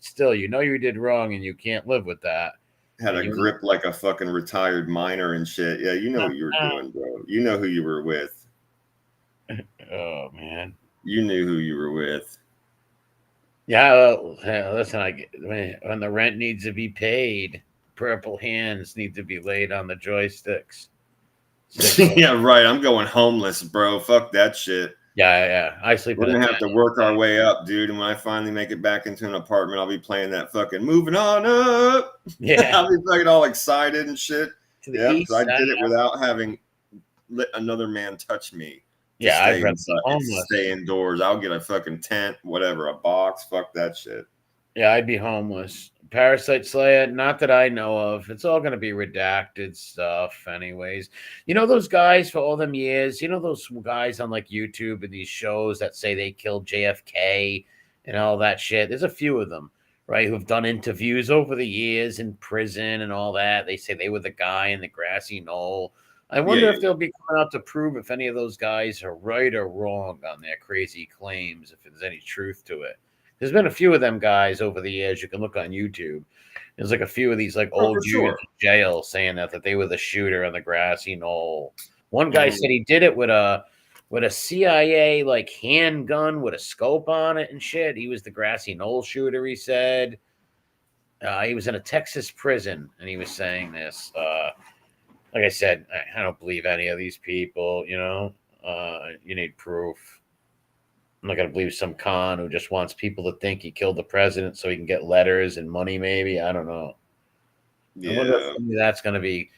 still, you know you did wrong and you can't live with that.
Had a grip like a fucking retired miner and shit. Yeah, you know what you were doing, bro. You know who you were with.
Oh man.
You knew who you were with.
Yeah, listen, when the rent needs to be paid, purple hands need to be laid on the joysticks.
Yeah, right. I'm going homeless, bro. Fuck that shit.
Yeah. I sleep.
We're gonna have to work our way up, dude. And when I finally make it back into an apartment, I'll be playing that fucking "Moving On Up."
Yeah,
I'll be fucking all excited and shit.
to the
Yeah,
east
because I
side.
did it without having let another man touch me.
Yeah, I'd
stay
rather
inside,
be homeless.
stay indoors. I'll get a fucking tent, whatever, a box. Fuck that shit.
Yeah, I'd be homeless. Parasite Slayer, not that I know of. It's all going to be redacted stuff, anyways. You know those guys for all them years? You know those guys on like YouTube and these shows that say they killed JFK and all that shit? There's a few of them, right, who've done interviews over the years in prison and all that. They say they were the guy in the grassy knoll. I wonder if they'll be coming out to prove if any of those guys are right or wrong on their crazy claims, if there's any truth to it. There's been a few of them guys over the years. You can look on YouTube. There's like a few of these like old dudes in jail saying that they were the shooter on the grassy knoll. One guy said he did it with a CIA like handgun with a scope on it and shit. He was the grassy knoll shooter. He said he was in a Texas prison and he was saying this. Like I said, I don't believe any of these people. You know, you need proof. I'm not going to believe some con who just wants people to think he killed the president so he can get letters and money, maybe. I don't know.
Yeah.
I wonder if that's going to be.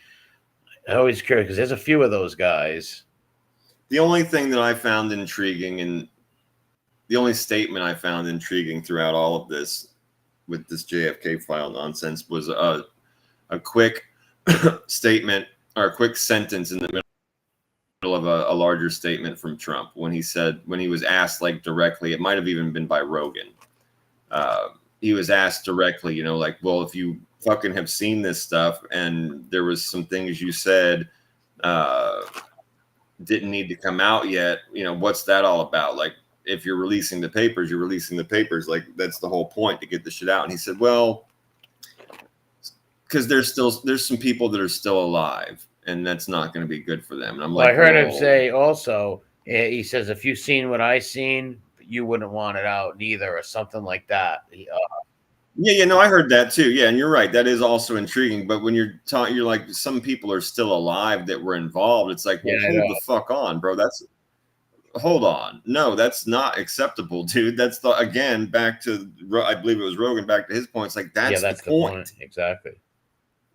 I always curious because there's a few of those guys.
The only thing that I found intriguing and the only statement I found intriguing throughout all of this with this JFK file nonsense was a quick statement or a quick sentence in the middle of a larger statement from Trump when he was asked like directly, it might have even been by Rogan. He was asked directly, you know, like, well, if you fucking have seen this stuff and there was some things you said didn't need to come out yet, you know, what's that all about? Like, if you're releasing the papers, you're releasing the papers. Like, that's the whole point, to get the shit out. And he said, well, because there's some people that are still alive, and that's not going to be good for them. And I'm like,
I heard him say also, he says, if you've seen what I seen, you wouldn't want it out neither, or something like that.
No, I heard that too. Yeah, and you're right. That is also intriguing. But when you're talking, you're like, some people are still alive that were involved. It's like, well, hold the fuck on, bro. Hold on. No, that's not acceptable, dude. That's again, back to, I believe it was Rogan, back to his point. It's like, that's the point.
Exactly.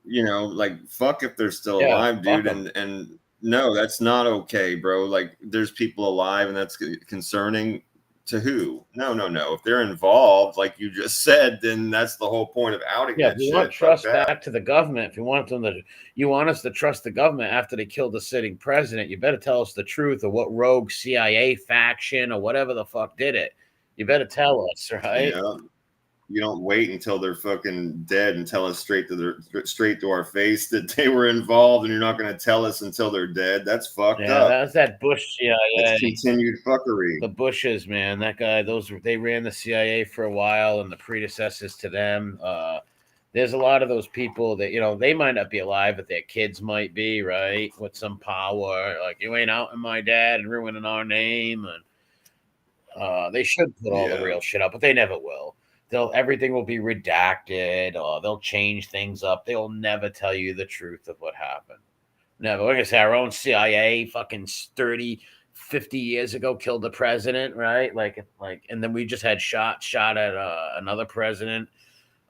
You know, like, fuck if they're still alive, dude. And no, that's not okay, bro. Like, there's people alive, and that's concerning to who? No. If they're involved, like you just said, then that's the whole point of outing that shit.
If you want trust back to the government, if you want us to trust the government after they killed the sitting president, you better tell us the truth of what rogue CIA faction or whatever the fuck did it. You better tell us, right?
Yeah. You don't wait until they're fucking dead and tell us straight to our face that they were involved, and you're not going to tell us until they're dead. That's fucked up.
That's that Bush CIA.
That's continued fuckery.
The Bushes, man, that guy. They ran the CIA for a while, and the predecessors to them. There's a lot of those people that, you know, they might not be alive, but their kids might be, right, with some power. Like, you ain't outing my dad and ruining our name, and they should put all the real shit up, but they never will. Everything will be redacted, or they'll change things up. They'll never tell you the truth of what happened. Never. Like I say, our own CIA fucking 30, 50 years ago killed the president, right? Like, and then we just had shot at another president.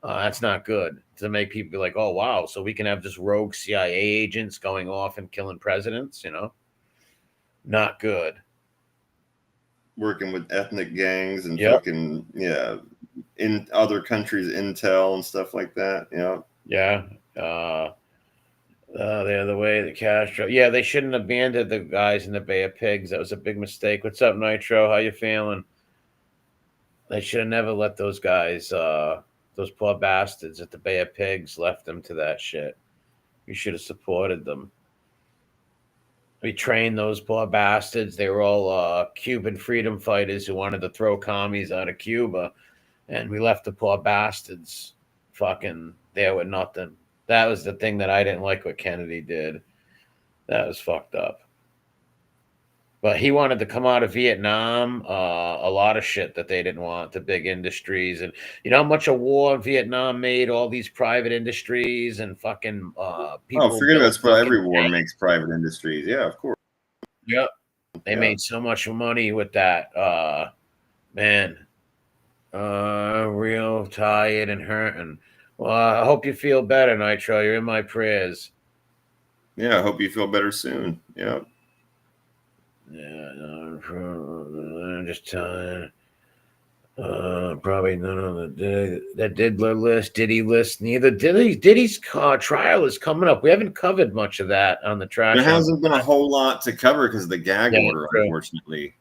That's not good to make people be like, oh, wow, so we can have just rogue CIA agents going off and killing presidents, you know? Not good.
Working with ethnic gangs and fucking, in other countries, intel and stuff like that.
They're the way the Castro. Yeah, they shouldn't have abandoned the guys in the Bay of Pigs. That was a big mistake. What's up, Nitro? How you feeling? They should have never let those guys, those poor bastards at the Bay of Pigs, left them to that shit. We should have supported them. We trained those poor bastards. They were all Cuban freedom fighters who wanted to throw commies out of Cuba. And we left the poor bastards fucking there with nothing. That was the thing that I didn't like what Kennedy did. That was fucked up. But he wanted to come out of Vietnam. A lot of shit that they didn't want, the big industries, and you know how much a war Vietnam made all these private industries and fucking
Oh,
people
forget about
built
it.
fucking
Every war makes private industries. Yeah, of course.
yep. They
Yeah.
made so much money with that. Man, real tired and hurting. Well, I hope you feel better, Nitro. You're in my prayers.
Yeah, I hope you feel better soon. Yeah.
Yeah, no, I'm just telling. Probably none on that Diddler list, Diddy list. Neither Diddy's trial is coming up. We haven't covered much of that on the
There
trash.
hasn't been a whole lot to cover because of the gag
Yeah,
order,
true.
unfortunately. He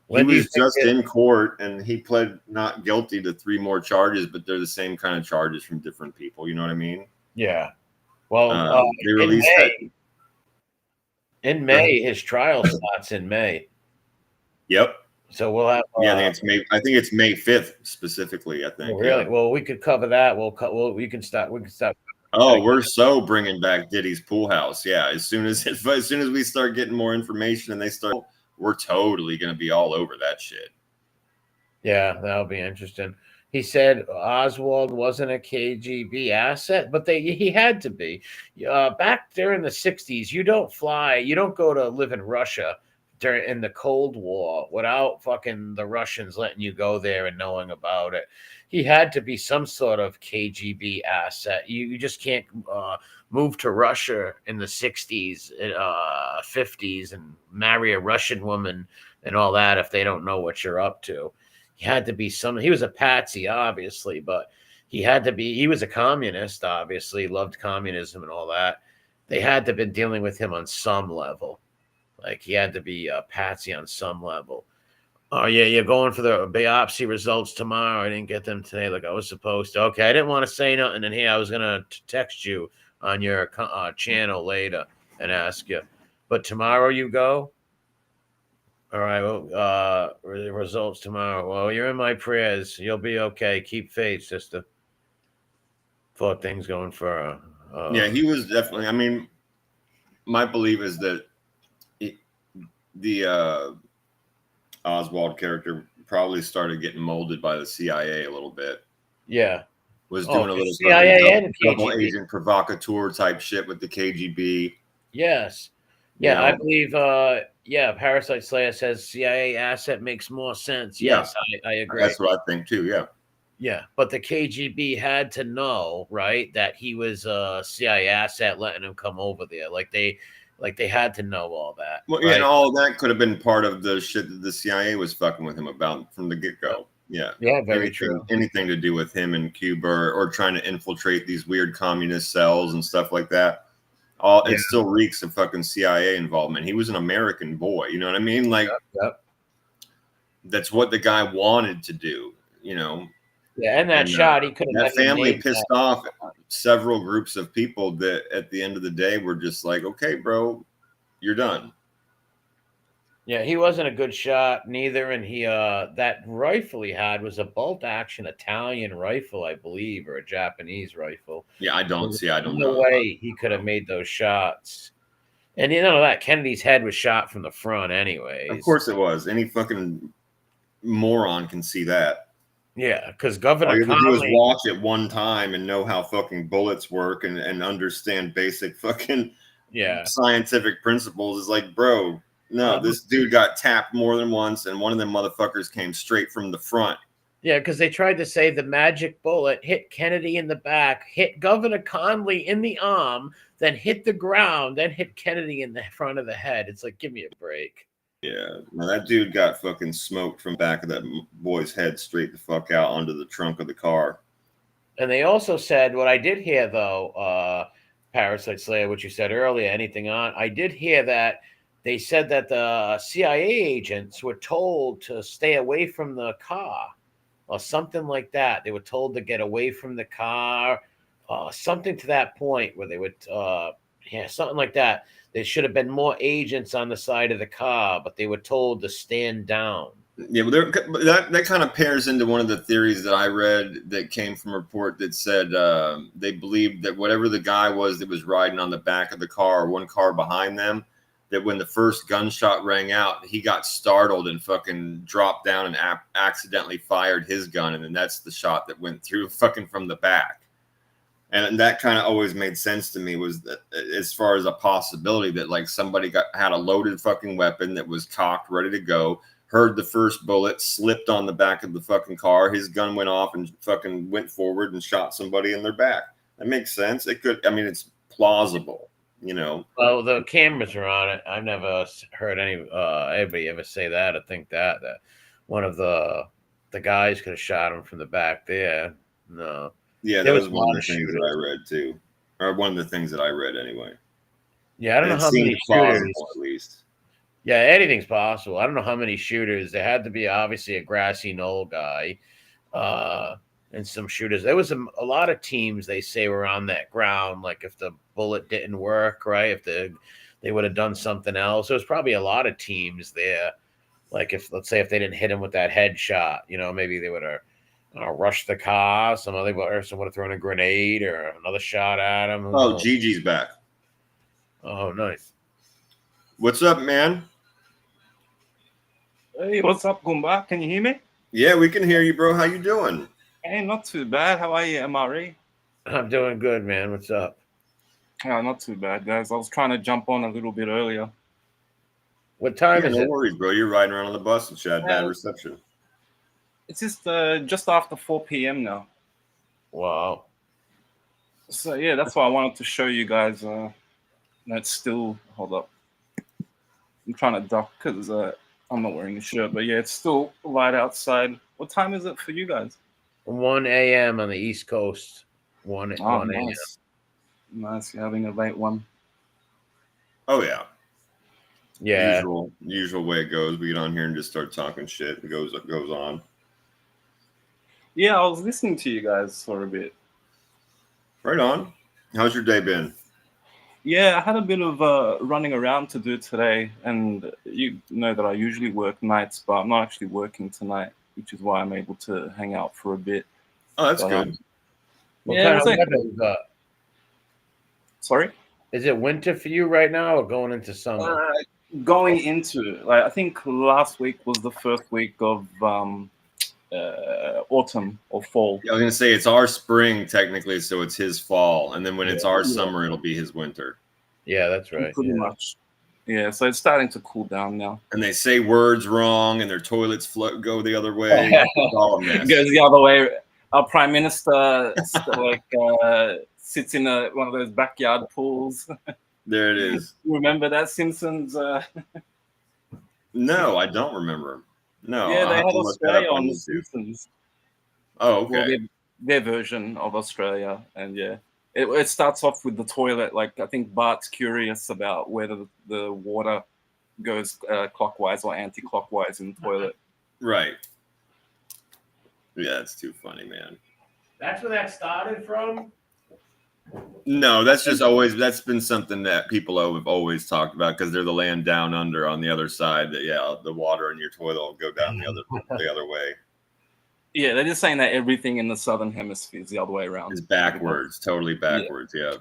When do you
was
think
just
it?
in court and he pled not guilty to 3 more charges, but they're the same kind of charges from different people. You know what I mean?
Yeah. Well,
They
in
released that.
May, his trial starts in May.
Yep.
So we'll have.
Yeah, I think it's May 5th specifically. I think.
Really?
Yeah.
Well, we could cover that. We can stop. We can stop.
Oh, we're so bringing back Diddy's Pool House. Yeah, as soon as we start getting more information and they start, we're totally gonna be all over that shit.
Yeah, that'll be interesting. He said Oswald wasn't a KGB asset, but he had to be. Back during the 60s, you don't go to live in Russia in the Cold War without fucking the Russians letting you go there and knowing about it. He had to be some sort of KGB asset. You just can't move to Russia in the 60s, 50s and marry a Russian woman and all that if they don't know what you're up to. He had to be he was a patsy, obviously, but he was a communist, obviously, loved communism and all that. They had to have been dealing with him on some level. Like he had to be a patsy on some level. Oh yeah, you're going for the biopsy results tomorrow. I didn't get them today like I was supposed to. Okay, I didn't want to say nothing in here. I was gonna text you on your channel later and ask you, but tomorrow you go. All right. Well, results tomorrow. Well, you're in my prayers. You'll be okay. Keep faith, sister. Thought things going for.
Yeah, he was definitely. I mean, my belief is that the Oswald character probably started getting molded by the CIA a little bit.
Yeah.
Was doing a little
CIA and
double
KGB.
agent provocateur type shit with the KGB.
Yes. Yeah, I believe. Parasite Slayer says CIA asset makes more sense. Yes, I agree.
That's what I think too. Yeah.
Yeah, but the KGB had to know, right, that he was a CIA asset, letting him come over there. Like they had to know all that.
Well,
right?
yeah, and all of that could have been part of the shit that the CIA was fucking with him about from the get go. Yeah.
Yeah, very true.
Anything to do with him in Cuba or trying to infiltrate these weird communist cells and stuff like that. It still reeks of fucking CIA involvement. He was an American boy. You know what I mean? Like, that's what the guy wanted to do. You know.
Yeah, and shot, he could have.
That family pissed off several groups of people that at the end of the day were just like, okay, bro, you're done.
Yeah, he wasn't a good shot neither, and he that rifle he had was a bolt action Italian rifle, I believe, or a Japanese rifle.
Yeah, I don't know.
No way he could have made those shots. And you know that Kennedy's head was shot from the front, anyways.
Of course it was. Any fucking moron can see that.
Yeah, because Governor
all you have to
Conley,
do is watch it one time and know how fucking bullets work and understand basic fucking scientific principles. Is like, bro, no, this dude got tapped more than once, and one of them motherfuckers came straight from the front.
Yeah, because they tried to say the magic bullet hit Kennedy in the back, hit Governor Conley in the arm, then hit the ground, then hit Kennedy in the front of the head. It's like, give me a break.
Yeah, now that dude got fucking smoked from back of that boy's head straight the fuck out onto the trunk of the car.
And they also said, what I did hear though, Parasite Slayer, what you said earlier, anything on? I did hear that they said that the CIA agents were told to stay away from the car or something like that. They were told to get away from the car, something to that point where they would, something like that. There should have been more agents on the side of the car, but they were told to stand down.
Yeah, well, that kind of pairs into one of the theories that I read that came from a report that said they believed that whatever the guy was that was riding on the back of the car, one car behind them, that when the first gunshot rang out, he got startled and fucking dropped down and accidentally fired his gun. And then that's the shot that went through fucking from the back. And that kind of always made sense to me, was that as far as a possibility that like somebody had a loaded fucking weapon that was cocked, ready to go, heard the first bullet, slipped on the back of the fucking car, his gun went off and fucking went forward and shot somebody in their back. That makes sense. It could, I mean, it's plausible, you know.
Well, the cameras are on it. I've never heard anybody ever say that or think that one of the guys could have shot him from the back there. No.
Yeah, that was one of the things that I read too, or one of the things that I read anyway.
Yeah, I don't know how many shooters.
At least.
Yeah, anything's possible. I don't know how many shooters. There had to be obviously a grassy knoll guy, and some shooters. There was a lot of teams they say were on that ground. Like if the bullet didn't work, right? If they would have done something else. There was probably a lot of teams there. Like if let's say if they didn't hit him with that headshot, you know, maybe they would have rushed the car. Some other person would have thrown a grenade or another shot at him.
Oh, Gigi's back.
Oh, nice.
What's up, man?
Hey, what's up, Goomba? Can you hear me?
Yeah, we can hear you, bro. How you doing?
Hey, not too bad. How are you, MRE?
I'm doing good, man. What's up?
Oh, not too bad, guys. I was trying to jump on a little bit earlier.
What time is it?
No worries, bro. You're riding around on the bus and shit. Had bad reception.
It's just after 4 p.m. now.
Wow.
So, yeah, that's why I wanted to show you guys. That's still... Hold up. I'm trying to duck because I'm not wearing a shirt. But, yeah, it's still light outside. What time is it for you guys?
1 a.m. on the East Coast. 1 a.m.
Nice. Nice. You're having a late one.
Oh, yeah.
Yeah.
Usual way it goes. We get on here and just start talking shit. It goes on.
Yeah, I was listening to you guys for a bit.
Right on. How's your day been?
Yeah, I had a bit of running around to do today, and you know that I usually work nights, but I'm not actually working tonight, which is why I'm able to hang out for a bit.
Oh, that's good.
What kind of weather you got?
Sorry?
Is it winter for you right now or going into summer?
Going into, I think last week was the first week of autumn or fall.
Yeah, I was gonna say it's our spring technically, so it's his fall, and then when it's our summer, it'll be his winter.
Yeah, that's right.
Pretty much. Yeah, so it's starting to cool down now.
And they say words wrong, and their toilets go the other way.
It goes the other way. Our prime minister sits in one of those backyard pools.
There it is.
Remember that Simpsons?
No, I don't remember. No.
Yeah, they had Australia on the Simpsons.
Oh, okay.
Well, their version of Australia, and yeah, it starts off with the toilet. Like I think Bart's curious about whether the water goes clockwise or anti-clockwise in the toilet.
Right. Yeah, it's too funny, man.
That's where that started from?
No, that's been something that people have always talked about because they're the land down under on the other side. That the water in your toilet will go down the other way.
Yeah, they're just saying that everything in the southern hemisphere is the other way around.
It's backwards, totally backwards. Yeah.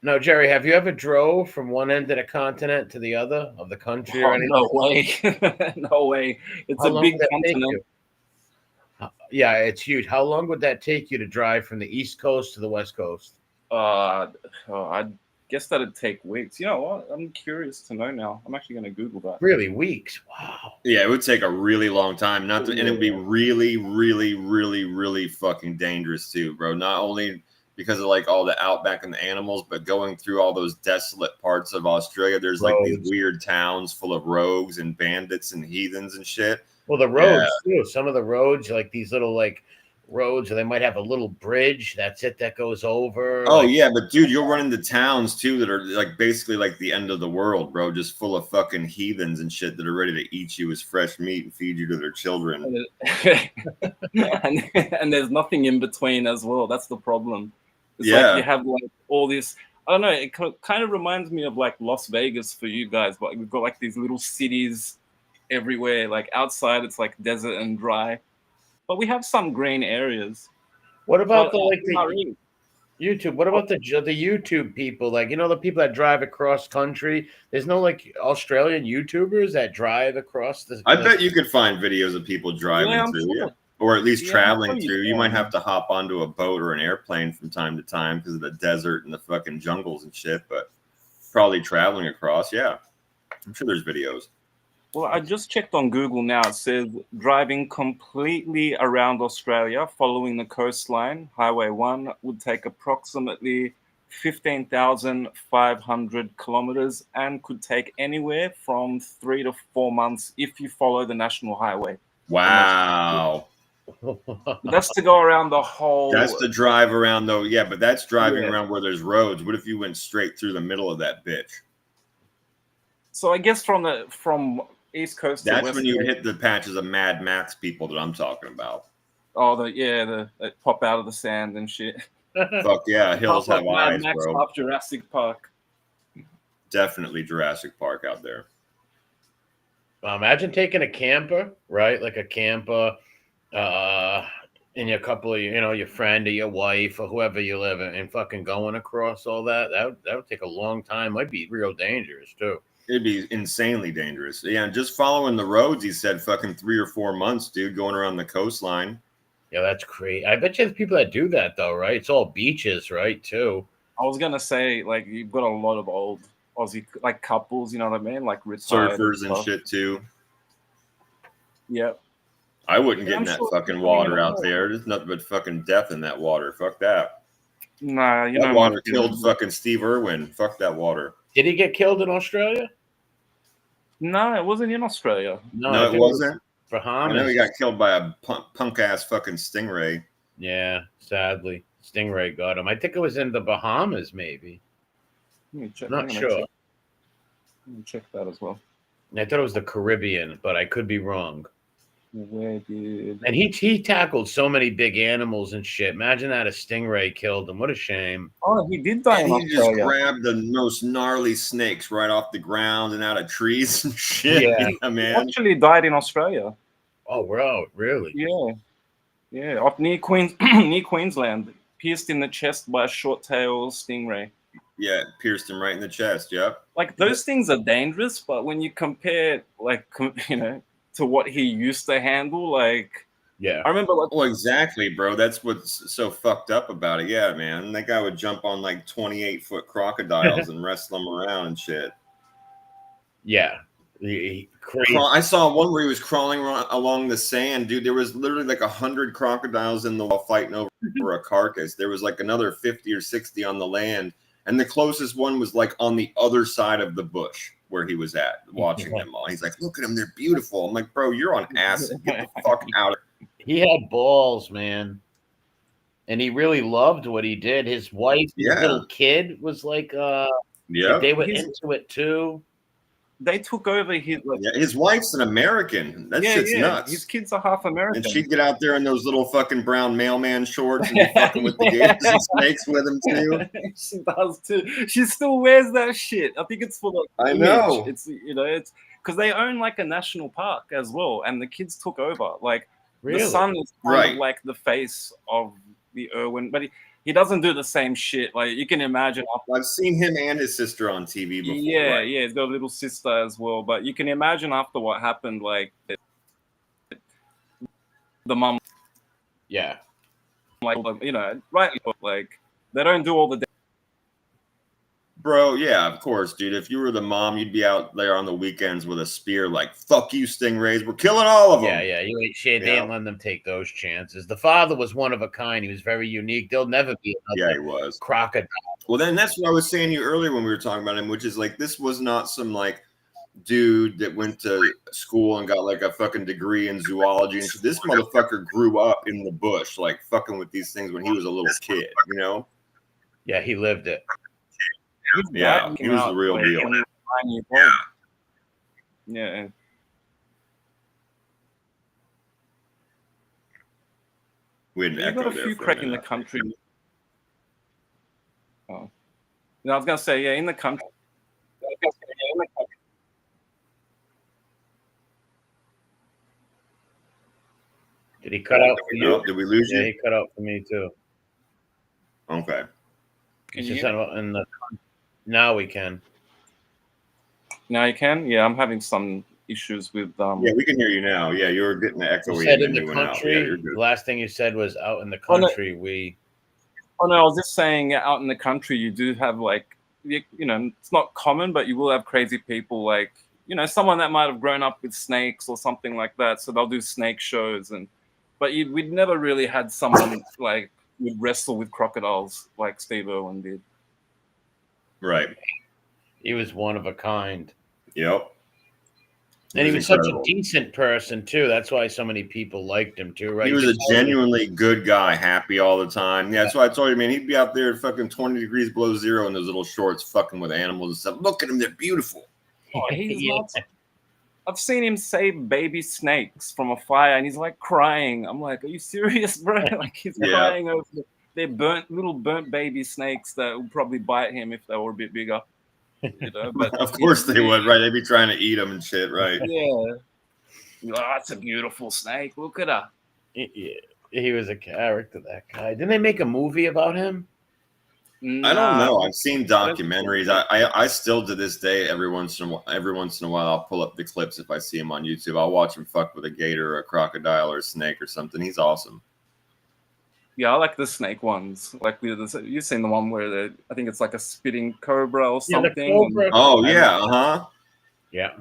No, Jerry, have you ever drove from one end of the continent to the other of the country or anything?
No way, no way. It's a big continent.
Yeah, it's huge. How long would that take you to drive from the East Coast to the West Coast?
I guess that'd take weeks. You know what? I'm curious to know now. I'm actually going to Google that.
Really, weeks? Wow.
Yeah, it would take a really long time. And it would be really, really, really, really fucking dangerous too, bro. Not only because of like all the outback and the animals, but going through all those desolate parts of Australia. There's like these weird towns full of rogues and bandits and heathens and shit.
Well, the roads too. Some of the roads, like these little roads, or they might have a little bridge. That's it that goes over.
Oh yeah, but dude, you'll run into towns too that are like basically like the end of the world, bro. Just full of fucking heathens and shit that are ready to eat you as fresh meat and feed you to their children.
and there's nothing in between as well. That's the problem. It's like you have like all this. I don't know. It kind of reminds me of like Las Vegas for you guys, but we've got like these little cities everywhere. Like outside, it's like desert and dry. But we have some green areas.
What about YouTube. What about the YouTube people? Like, you know, the people that drive across country. There's no like Australian YouTubers that drive across the.
I bet you could find videos of people driving
I'm
through,
sure.
or at least
I'm
traveling
sure
through. You
can.
might have to hop onto a boat or an airplane from time to time because of the desert and the fucking jungles and shit. But probably traveling across, yeah. I'm sure there's videos.
Well, I just checked on Google now. It says driving completely around Australia following the coastline, Highway 1, would take approximately 15,500 kilometers and could take anywhere from 3 to 4 months if you follow the national highway.
Wow.
That's to go around the whole.
That's to drive around, though. Yeah, but that's driving around where there's roads. What if you went straight through the middle of that bitch?
So I guess from East Coast
that's
to West
when you
Coast,
hit the patches of Mad Max people that I'm talking about.
Oh, they pop out of the sand and shit.
Fuck yeah, hills have eyes,
Mad Max,
bro.
Half Jurassic Park.
Definitely Jurassic Park out there.
Imagine taking a camper, right? Like a camper, and your couple of, you know, your friend or your wife or whoever you live in, and fucking going across all that. That would take a long time. Might be real dangerous too.
It'd be insanely dangerous. Yeah, and just following the roads, he said fucking 3 or 4 months, dude, going around the coastline.
Yeah, that's crazy. I bet you there's people that do that though, right? It's all beaches, right? Too.
I was gonna say, like, you've got a lot of old Aussie like couples, you know what I mean? Like retired
surfers and shit too.
Yep.
I wouldn't get in that fucking water out there. There's nothing but fucking death in that water. Fuck that.
Nah, you
that
know,
water killed fucking Steve Irwin. Fuck that water.
Did he get killed in Australia?
No, it wasn't in Australia.
No, it wasn't.
Bahamas.
I know he got killed by a punk ass fucking stingray.
Yeah, sadly, stingray got him. I think it was in the Bahamas, maybe. Not sure.
Let me check that as well.
I thought it was the Caribbean, but I could be wrong.
Where did...
And he tackled so many big animals and shit. Imagine that a stingray killed him. What a shame.
Oh, he did die in
he
Australia.
just grabbed the most gnarly snakes right off the ground and out of trees and shit. Yeah, man.
He actually died in Australia.
Oh, wow, really?
Yeah, up near Queensland, pierced in the chest by a short-tailed stingray.
Yeah, it pierced him right in the chest. Yep.
Like those things are dangerous, but when you compare, like, you know, to what he used to handle, like,
yeah,
I remember. Like,
well, exactly, bro. That's what's so fucked up about it. Yeah, man, that guy would jump on like 28-foot crocodiles and wrestle them around and shit.
Yeah. Crazy.
I saw one where he was crawling along the sand, dude. There was literally like 100 crocodiles in the wall fighting over a carcass. There was like another 50 or 60 on the land, and the closest one was like on the other side of the bush where he was at, watching them all. He's like, "Look at them, they're beautiful." I'm like, "Bro, you're on acid. Get the fuck out!"
He had balls, man, and he really loved what he did. His wife, his little kid, was like,
yeah,
they were into it too.
They took over his. Like,
yeah, his wife's an American. That shit's nuts.
His kids are half American.
And she'd get out there in those little fucking brown mailman shorts and be fucking with the gators and snakes with him too.
She does too. She still wears that shit. I think it's for the
I
image.
know.
It's, you know, it's because they own like a national park as well, and the kids took over. Like the son is kind of like the face of the Irwin, but he doesn't do the same shit. Like you can imagine.
I've seen him and his sister on TV before.
Yeah, yeah, he's got a little sister as well. But you can imagine after what happened, like the mom.
Yeah,
like, you know, right? Like they don't do all the.
Bro, yeah, of course, dude. If you were the mom, you'd be out there on the weekends with a spear, like "fuck you, stingrays, we're killing all of them."
Yeah. They didn't let them take those chances. The father was one of a kind. He was very unique. There'll never be another
he was
crocodile.
Well, then that's what I was saying to you earlier when we were talking about him, which is like this was not some like dude that went to school and got like a fucking degree in zoology. And so this motherfucker grew up in the bush, like fucking with these things when he was a little kid, you know?
Yeah, he lived it.
Yeah, he was the real deal.
Yeah.
We had an echo
got a few crack in the country. Oh, no, I was gonna say, yeah, in the country.
Did he cut out for you?
Did we lose you?
Yeah, he cut out for me too.
Okay.
Can you hear me?
Now we can.
Now you can? Yeah, I'm having some issues with
Yeah, we can hear you now. Yeah, you were getting the echoey.
You said
and
in
then
the
you went out. Yeah, you're
country.
good.
The last thing you said was out in the country.
Oh no, I was just saying out in the country you do have like you know, it's not common, but you will have crazy people like, you know, someone that might have grown up with snakes or something like that. So they'll do snake shows but we'd never really had someone like would wrestle with crocodiles like Steve Irwin did.
Right.
He was one of a kind.
Yep.
And he was such a decent person too. That's why so many people liked him too, right?
He was a genuinely good guy, happy all the time. Yeah, that's why I told you, man, he'd be out there at fucking 20 degrees below zero in those little shorts, fucking with animals and stuff. Look at him, they're beautiful.
Oh, he's nuts. I've seen him save baby snakes from a fire, and he's like crying. I'm like, are you serious, bro? Like he's crying over they're little burnt baby snakes that would probably bite him if they were a bit bigger. You know, but
of course they would, right? They'd be trying to eat them and shit, right?
Yeah. Oh, that's a beautiful snake. Look at her.
He was a character, that guy. Didn't they make a movie about him?
I don't know. I've seen documentaries. I still to this day every once in a while I'll pull up the clips if I see him on YouTube. I'll watch him fuck with a gator or a crocodile or a snake or something. He's awesome.
Yeah, I like the snake ones. Like you've seen the one where I think it's like a spitting cobra or something.
Yeah,
oh yeah,
Yeah.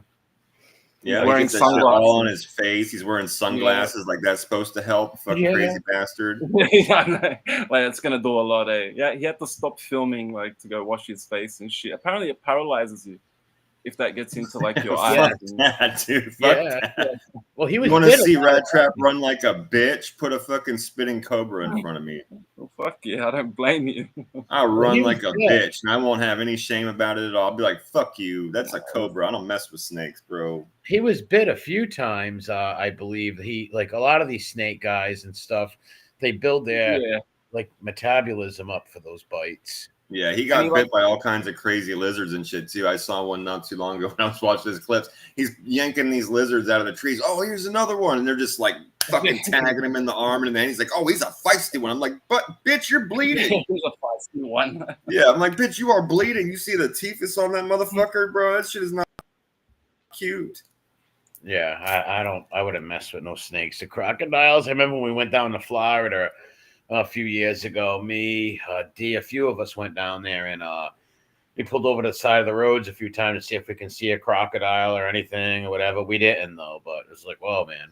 Yeah, he's wearing sunglasses all on his face. He's wearing sunglasses, like that's supposed to help. Fucking crazy bastard.
Yeah, like it's gonna do a lot. Yeah, he had to stop filming like to go wash his face and shit. Apparently, it paralyzes you if that gets into like your eyes.
Dude. Fuck that.
Well, he was.
You want to see Rat Trap run like a bitch? Put a fucking spitting cobra in front of me.
Well, fuck yeah, I don't blame you.
I'll run like a bitch, and I won't have any shame about it at all. I'll be like, "Fuck you, that's a cobra. I don't mess with snakes, bro."
He was bit a few times, I believe. He like a lot of these snake guys and stuff. They build their like metabolism up for those bites.
Yeah, he got bit by all kinds of crazy lizards and shit too. I saw one not too long ago when I was watching his clips. He's yanking these lizards out of the trees. Oh, here's another one, and they're just like fucking tagging him in the arm, and then he's like, "Oh, he's a feisty one." I'm like, "But bitch, you're bleeding."
He's a feisty one.
Yeah, I'm like, "Bitch, you are bleeding. You see the teeth is on that motherfucker, bro? That shit is not cute."
Yeah, I wouldn't mess with no snakes or crocodiles. I remember when we went down to Florida a few years ago. Me, D, a few of us went down there, and we pulled over to the side of the roads a few times to see if we can see a crocodile or anything or whatever. We didn't though, but it was like, whoa, man,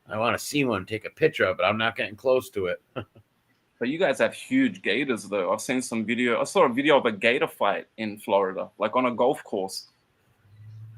I want to see one, take a picture of it. I'm not getting close to it.
But you guys have huge gators, though. I've seen some video. I saw a video of a gator fight in Florida, like on a golf course.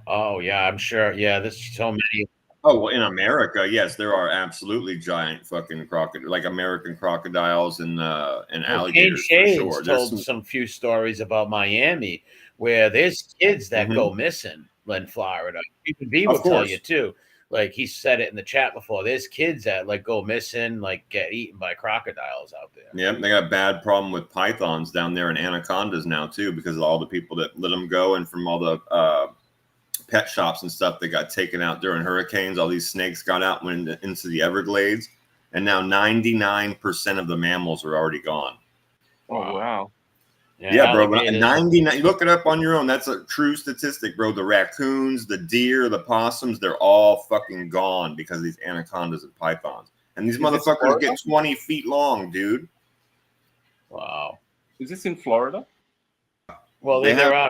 Oh yeah, I'm sure. Yeah, there's so many.
Oh, well, in America, yes, there are absolutely giant fucking like American crocodiles and alligators.
Kane Shays told some few stories about Miami where there's kids that go missing in Florida. Even B will tell you too. Like he said it in the chat before. There's kids that like go missing, like get eaten by crocodiles out there.
Yeah, they got a bad problem with pythons down there and anacondas now too, because of all the people that let them go and from all the pet shops and stuff that got taken out during hurricanes. All these snakes got out and went into the Everglades, and now 99% of the mammals are already gone.
Oh wow!
Yeah, bro. 99. Look it up on your own. That's a true statistic, bro. The raccoons, the deer, the possums, they're all fucking gone because of these anacondas and pythons. And these motherfuckers get 20 feet long, dude.
Wow.
Is this in Florida?
Well, there are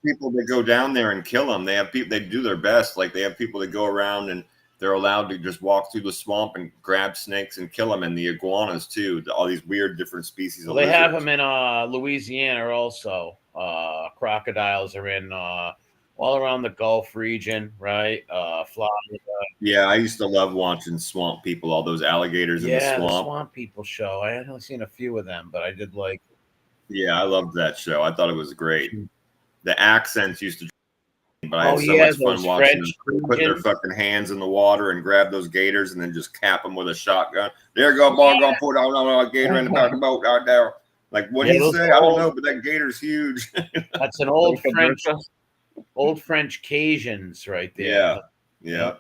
people that go down there and kill them. They have people. They do their best. Like they have people that go around and they're allowed to just walk through the swamp and grab snakes and kill them, and the iguanas too. All these weird different species of lizards.
They have them in Louisiana also. Crocodiles are in all around the Gulf region, right? Florida.
Yeah, I used to love watching swamp people. All those alligators in the swamp.
The swamp people show. I had only seen a few of them, but I did like.
Yeah, I loved that show. I thought it was great. The accents used to, but I had so much fun watching them put their fucking hands in the water and grab those gators and then just cap them with a shotgun. There you go, boy, gonna put on a gator in the back of the boat out there. Like, what do you say? I don't know, but that gator's huge.
That's an old French Cajuns right there.
Yeah.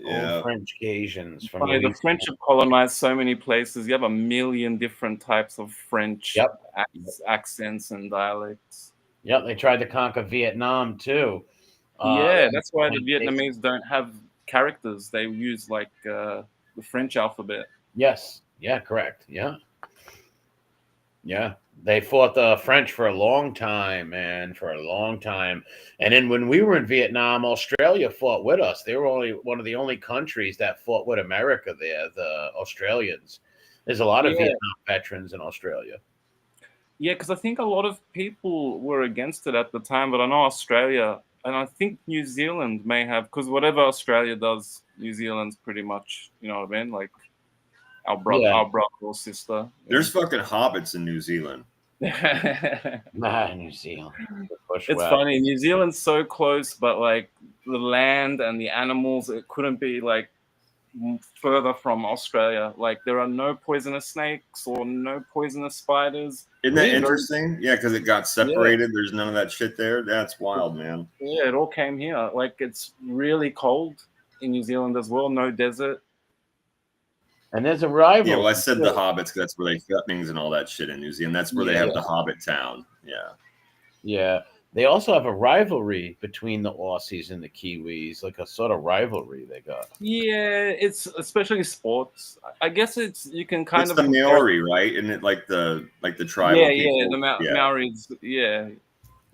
Old French Cajuns from
the French have colonized so many places. You have a million different types of French accents and dialects.
Yep, they tried to conquer Vietnam too.
Yeah, that's why the Vietnamese don't have characters. They use like the French alphabet.
Yes. Yeah, correct. Yeah. Yeah. They fought the French for a long time, man, for a long time. And then when we were in Vietnam, Australia fought with us. They were only one of the only countries that fought with America there, the Australians. There's a lot of Vietnam veterans in Australia.
Yeah, because I think a lot of people were against it at the time, but I know Australia and I think New Zealand may have, because whatever Australia does, New Zealand's pretty much, you know what I mean? Like our brother or sister.
There's fucking hobbits in New Zealand.
New Zealand.
It's funny. New Zealand's so close, but like the land and the animals, it couldn't be like further from Australia. Like there are no poisonous snakes or no poisonous spiders.
Isn't that interesting? Yeah, because it got separated. Yeah. There's none of that shit there. That's wild, man.
Yeah, it all came here. Like it's really cold in New Zealand as well. No desert.
And there's a rival.
Yeah, well, I said the hobbits because that's where they got things and all that shit in New Zealand. That's where they have the Hobbit town. Yeah.
Yeah. They also have a rivalry between the Aussies and the Kiwis, like a sort of rivalry they got.
Yeah, it's especially sports. I guess it's you can kind of
the Maori, right? Isn't it like the tribal people?
Yeah, the Maoris. Yeah.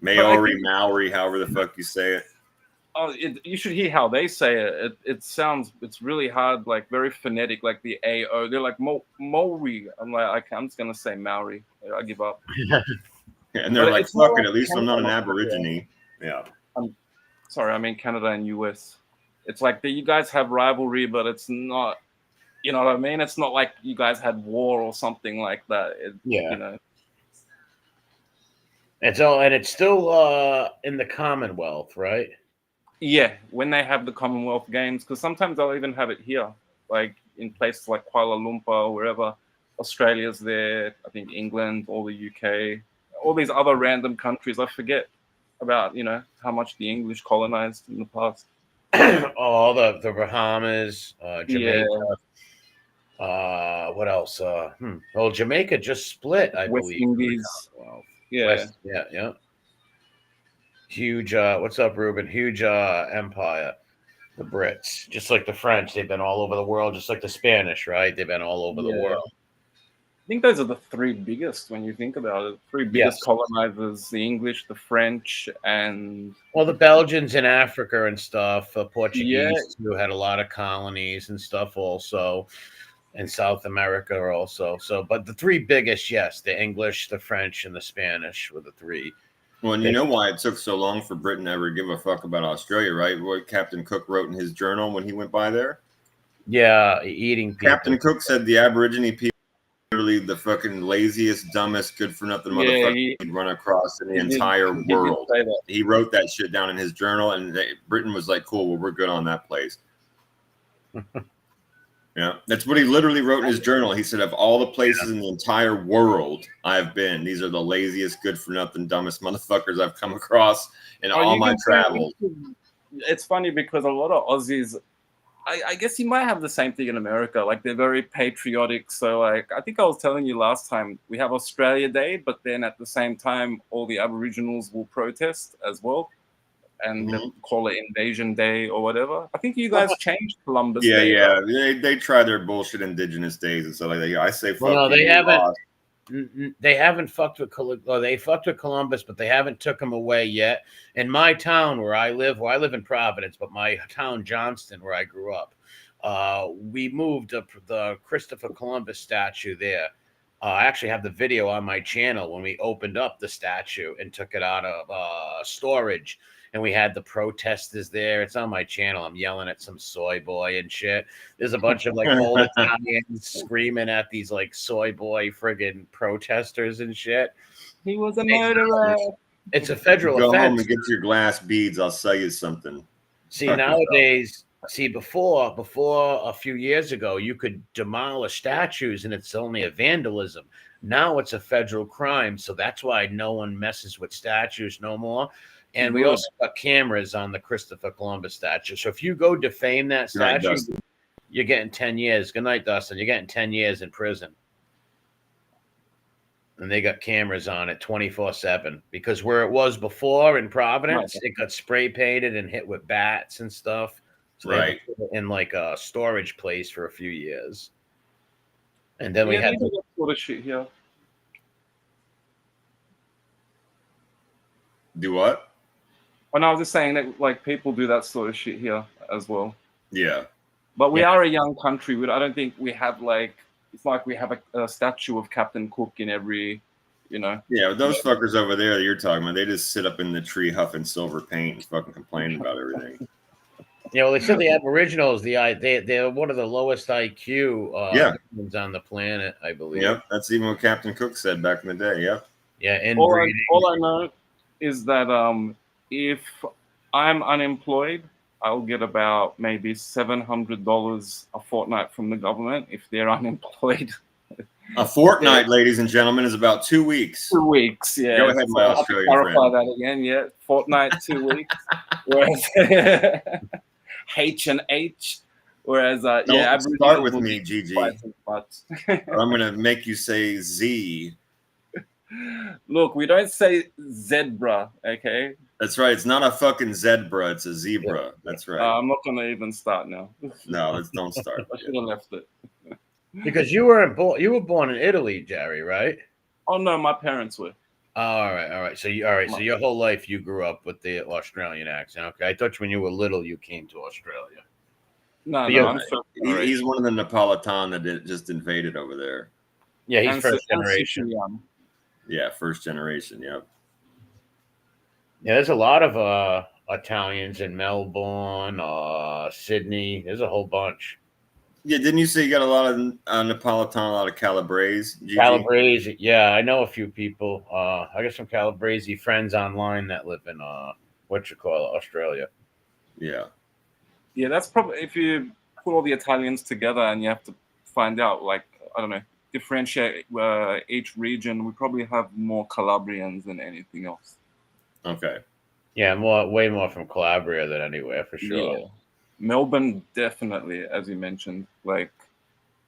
Maori, however the fuck you say it.
Oh, you should hear how they say it. It sounds, it's really hard, like very phonetic, like the AO. They're like Maori. I'm like, I'm just gonna say Maori. I give up.
And they're like, fuck it. At least I'm not an Aborigine. Yeah.
Sorry, I mean Canada and US. It's like you guys have rivalry, but it's not. You know what I mean? It's not like you guys had war or something like that. You know.
It's still in the Commonwealth, right?
Yeah, when they have the Commonwealth Games, because sometimes they'll even have it here, like in places like Kuala Lumpur or wherever. Australia's there, I think England, all the UK, all these other random countries. I forget about, how much the English colonized in the past.
Oh, the Bahamas, Jamaica. Yeah. What else? Well, Jamaica just split, I
West
believe.
Indies. Yeah.
Yeah. Huge, what's up, Ruben? Huge empire, the Brits. Just like the French, they've been all over the world, just like the Spanish, right? They've been all over the world.
I think those are the three biggest when you think about it. Three biggest colonizers, the English, the French, and...
Well, the Belgians in Africa and stuff, Portuguese, who had a lot of colonies and stuff also, in South America also. So, but the three biggest, the English, the French, and the Spanish were the three.
Well, and you know why it took so long for Britain to ever give a fuck about Australia, right? What Captain Cook wrote in his journal when he went by there?
Yeah, eating people.
Captain Cook said the Aborigine people are literally the fucking laziest, dumbest, good-for-nothing motherfucker he'd run across in the entire world. He wrote that shit down in his journal, and Britain was like, cool, well, we're good on that place. Yeah, that's what he literally wrote in his journal. He said, of all the places in the entire world I've been, these are the laziest, good-for-nothing, dumbest motherfuckers I've come across in all my travels.
It's funny because a lot of Aussies, I guess you might have the same thing in America. Like, they're very patriotic. So, like, I think I was telling you last time, we have Australia Day, but then at the same time, all the Aboriginals will protest as well. And they'll call it Invasion Day or whatever. I think you guys changed Columbus Day.
Yeah. They try their bullshit Indigenous days and stuff like that. I say fuck.
Well, no, they haven't. They haven't fucked with they fucked with Columbus, but they haven't took him away yet. In my town where I live in Providence, but my town Johnston, where I grew up, we moved the Christopher Columbus statue there. I actually have the video on my channel when we opened up the statue and took it out of storage. And we had the protesters there. It's on my channel. I'm yelling at some soy boy and shit. There's a bunch of like old Italians screaming at these like soy boy friggin' protesters and shit.
He was a murderer.
It's a federal
offense.
Go
home and get your glass beads. I'll sell you something.
See, nowadays, before a few years ago, you could demolish statues and it's only a vandalism. Now it's a federal crime. So that's why no one messes with statues no more. And we also got cameras on the Christopher Columbus statue. So if you go defame that statue, you're getting 10 years. Good night, Dustin. You're getting 10 years in prison. And they got cameras on it 24/7 because where it was before in Providence, it got spray painted and hit with bats and stuff. So they put it in like a storage place for a few years. And then we had
that sort of shit here.
Do what?
And I was just saying that like people do that sort of shit here as well.
Yeah.
But we are a young country. I don't think we have like, it's like we have a statue of Captain Cook in every, Yeah,
those fuckers over there that you're talking about, they just sit up in the tree huffing silver paint and fucking complain about everything.
Well, they said the Aboriginals, they're one of the lowest IQ humans on the planet, I believe.
Yep, that's even what Captain Cook said back in the day. Yep.
Yeah, and
all I know is that if I'm unemployed, I'll get about maybe $700 a fortnight from the government if they're unemployed.
A fortnight, ladies and gentlemen, is about 2 weeks.
2 weeks, yeah.
Go ahead, my Australian friend.
Clarify that again, yeah. Fortnight, 2 weeks. Whereas H&H, whereas
don't start with me, Gigi. I'm going to make you say Z.
Look, we don't say zebra, okay?
That's right. It's not a fucking zebra. It's a zebra. Yeah. That's right.
I'm not going to even start now.
No, don't start.
I should have left it.
Because you were born in Italy, Jerry, right?
Oh no, my parents were.
Oh, all right. So your whole life you grew up with the Australian accent. Okay, I thought when you were little you came to Australia.
No,
he's one of the Napolitan that just invaded over there.
Yeah, he's first generation.
Yeah, first generation. Yep.
Yeah, there's a lot of Italians in Melbourne, Sydney. There's a whole bunch.
Yeah, didn't you say you got a lot of Napolitan, a lot of Calabrese? Gigi?
Calabrese, yeah, I know a few people. I got some Calabrese friends online that live in Australia.
Yeah.
Yeah, that's probably if you put all the Italians together and you have to find out, like, I don't know, differentiate each region. We probably have more Calabrians than anything else.
Okay.
Yeah, way more from Calabria than anywhere for sure.
Yeah. Melbourne, definitely, as you mentioned,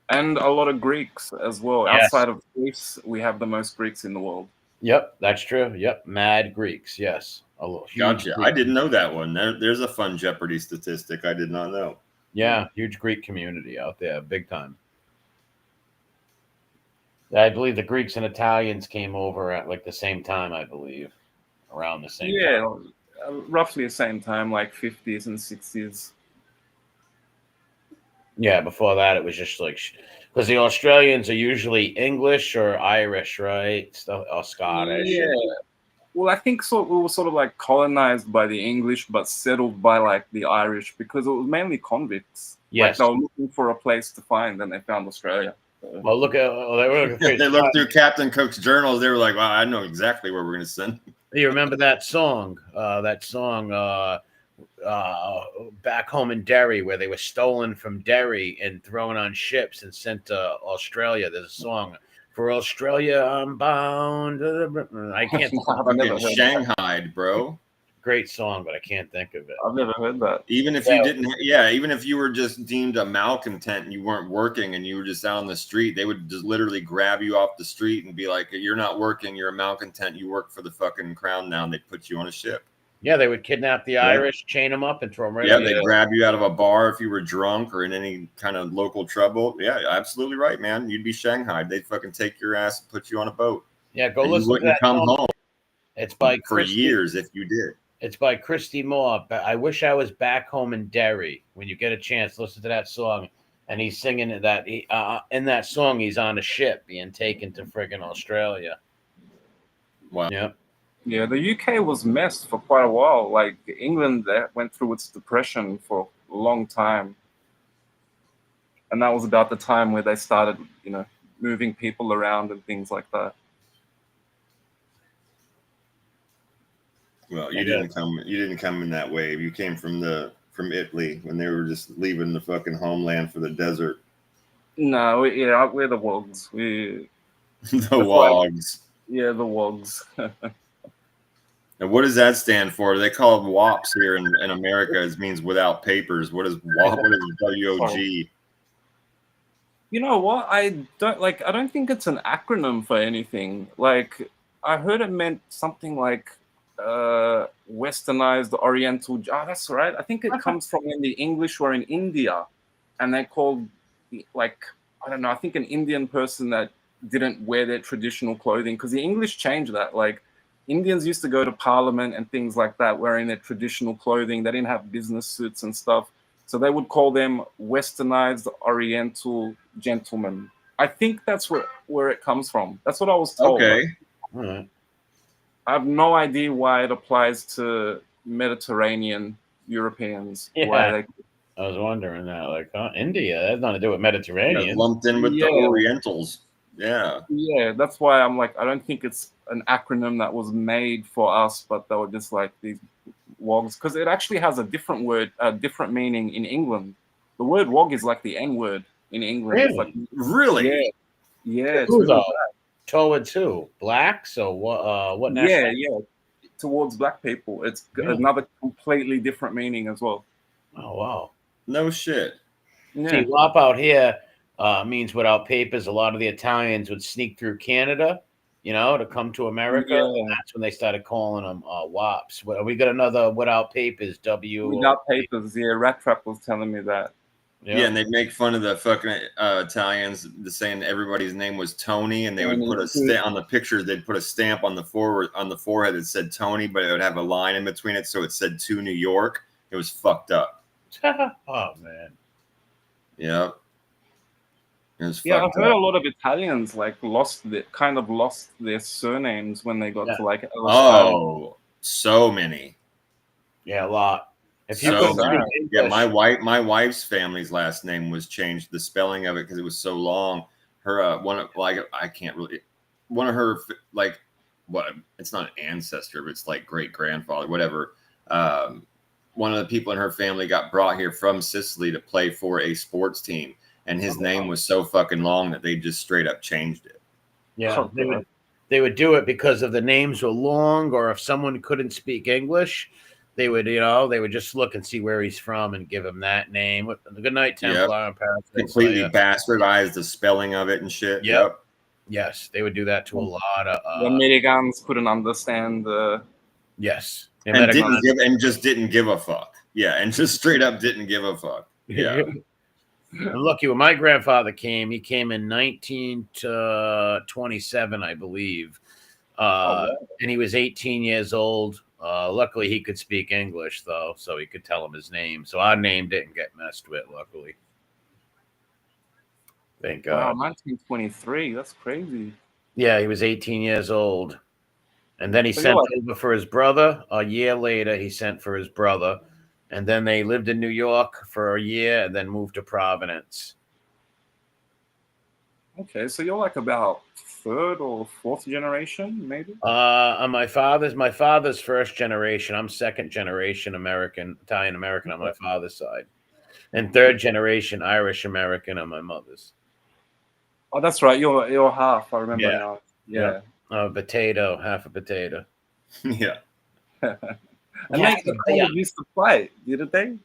and a lot of Greeks as well. Yes. Outside of Greece, we have the most Greeks in the world.
Yep, that's true. Yep, mad Greeks. Yes,
gotcha. I didn't know that one. There's a fun Jeopardy statistic I did not know.
Yeah, huge Greek community out there, big time. I believe the Greeks and Italians came over at like the same time. I believe around the same.
Yeah,
time.
Roughly the same time, like 50s and 60s.
Yeah, before that it was just like because the Australians are usually English or Irish, right? Or Scottish.
Yeah. Well, I think we were sort of like colonized by the English, but settled by like the Irish because it was mainly convicts.
Yes,
like they were looking for a place to find, and they found Australia. So.
Well,
they looked through Captain Cook's journals. They were like, "Wow, I know exactly where we're going to send."
You remember that song? Back home in Derry, where they were stolen from Derry and thrown on ships and sent to Australia. There's a song for Australia. I'm bound. I can't.
Fucking Shanghai, bro.
Great song, but I can't think of it.
I've never heard that.
Even if you didn't, even if you were just deemed a malcontent and you weren't working and you were just out on the street, they would just literally grab you off the street and be like, "You're not working. You're a malcontent. You work for the fucking crown now." And they'd put you on a ship.
Yeah, they would kidnap the Irish, chain them up, and throw them right.
Yeah, they'd grab you out of a bar if you were drunk or in any kind of local trouble. Yeah, absolutely right, man. You'd be shanghaied. They'd fucking take your ass and put you on a boat.
Yeah, go listen
you wouldn't
to that
come
song.
home.
It's by
for years if you did.
It's by Christy Moore. I wish I was back home in Derry. When you get a chance, listen to that song. And he's singing that. In that song, he's on a ship being taken to friggin' Australia.
Wow.
Yep.
Yeah, the UK was messed for quite a while. Like England went through its depression for a long time. And that was about the time where they started, moving people around and things like that.
Well, you didn't come in that wave. You came from Italy when they were just leaving the fucking homeland for the desert.
No, we're the wogs.
The wogs.
Yeah, the wogs.
And what does that stand for? They call them WOPs here in America. It means without papers. What is WOP? What is WOG?
You know what? I don't think it's an acronym for anything. Like, I heard it meant something like westernized Oriental. Oh, that's right. I think it comes from when the English were in India, and they called like, I don't know. I think an Indian person that didn't wear their traditional clothing, because the English changed that. Like, Indians used to go to Parliament and things like that wearing their traditional clothing. They didn't have business suits and stuff. So they would call them westernized Oriental gentlemen. I think that's where it comes from. That's what I was told.
Okay.
All right. I have no idea why it applies to Mediterranean Europeans.
Yeah.
Why they...
I was wondering that. Like, India, that has nothing to do with Mediterranean.
Yeah, lumped in with the Orientals. Yeah.
Yeah, that's why I'm like, I don't think it's an acronym that was made for us, but they were just like these wogs, because it actually has a different word, a different meaning in England. The word wog is like the N word in England.
Really?
It's like,
really?
Yeah.
Who's really towards who? Blacks or what?
Yeah. Towards black people, it's another completely different meaning as well.
Oh wow!
No shit.
Yeah. See, WOP out here means without papers. A lot of the Italians would sneak through Canada, to come to America. Yeah. And that's when they started calling them WOPs. We got another without papers.
Without papers. Yeah, Rat Trap was telling me that.
Yeah, and they'd make fun of the fucking Italians, saying everybody's name was Tony, and they would put a stamp on the pictures. They'd put a stamp on the forehead that said Tony, but it would have a line in between it, so it said to New York. It was fucked up.
Oh man.
Yeah.
I've heard a lot of Italians lost their surnames when they got to like.
Oh, so many.
Yeah, a lot.
If you my wife's family's last name was changed, the spelling of it, because it was so long. Her it's not an ancestor, but it's like great grandfather, whatever. One of the people in her family got brought here from Sicily to play for a sports team, and his name was so fucking long that they just straight up changed it.
Yeah, they would do it because if the names were long, or if someone couldn't speak English, they would, they would just look and see where he's from and give him that name. Good night, Templar.
Yep. Completely bastardized the spelling of it and shit. Yep.
Yes, they would do that to a lot of.
The Americans couldn't understand.
Yes.
And just didn't give a fuck. Yeah, and just straight up didn't give a fuck. Yeah.
Lucky when my grandfather came, he came in 1927, I believe. And he was 18 years old. Luckily, he could speak English, though, so he could tell him his name. So our name didn't get messed with, luckily. Thank God.
Wow, 1923. That's crazy.
Yeah, he was 18 years old. And then he sent over for his brother. A year later, he sent for his brother. And then they lived in New York for a year and then moved to Providence.
Okay, so you're like about third or fourth generation, maybe?
On my father's first generation. I'm second generation Italian American on my father's side. And third generation Irish American on my mother's.
Oh, that's right. You're half, I remember now. Yeah.
Half a potato.
Yeah.
And they used to fight, didn't they?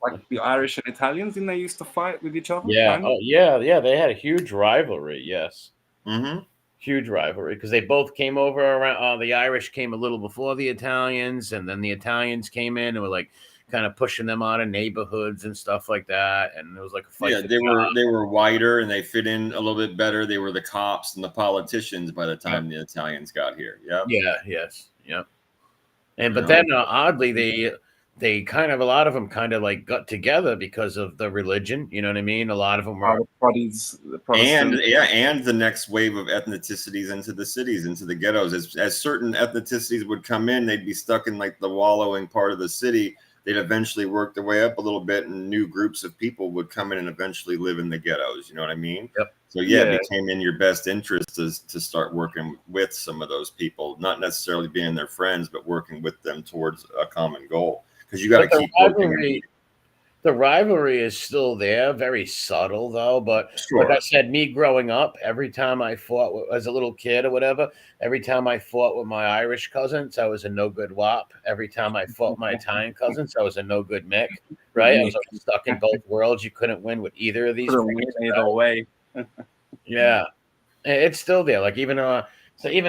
Like the Irish and Italians, didn't they used to fight with each other?
Yeah. Kind of? Oh, yeah. They had a huge rivalry. Yes.
Mm-hmm.
Huge rivalry because they both came over around. The Irish came a little before the Italians, and then the Italians came in and were like kind of pushing them out of neighborhoods and stuff like that. And it was like a fight.
Yeah, they were whiter and they fit in a little bit better. They were the cops and the politicians by the time the Italians got here. Yeah.
Yeah. Yes. Yep. And but then oddly they kind of, a lot of them kind of like got together because of the religion. You know what I mean? A lot of them were
and the next wave of ethnicities into the cities, into the ghettos. As certain ethnicities would come in, they'd be stuck in like the wallowing part of the city. They'd eventually work their way up a little bit, and new groups of people would come in and eventually live in the ghettos. You know what I mean?
Yep.
So it became in your best interest to start working with some of those people, not necessarily being their friends, but working with them towards a common goal. Because you got to keep working.
The rivalry is still there, very subtle though. But
Sure.
like I said, me growing up, every time I fought as a little kid or whatever, every time I fought with my Irish cousins, I was a no good wop. Every time I fought my Italian cousins, I was a no good Mick. Right? I was always stuck in both worlds. You couldn't win with either of these.
Couldn't win either way.
Yeah, it's still there. Like even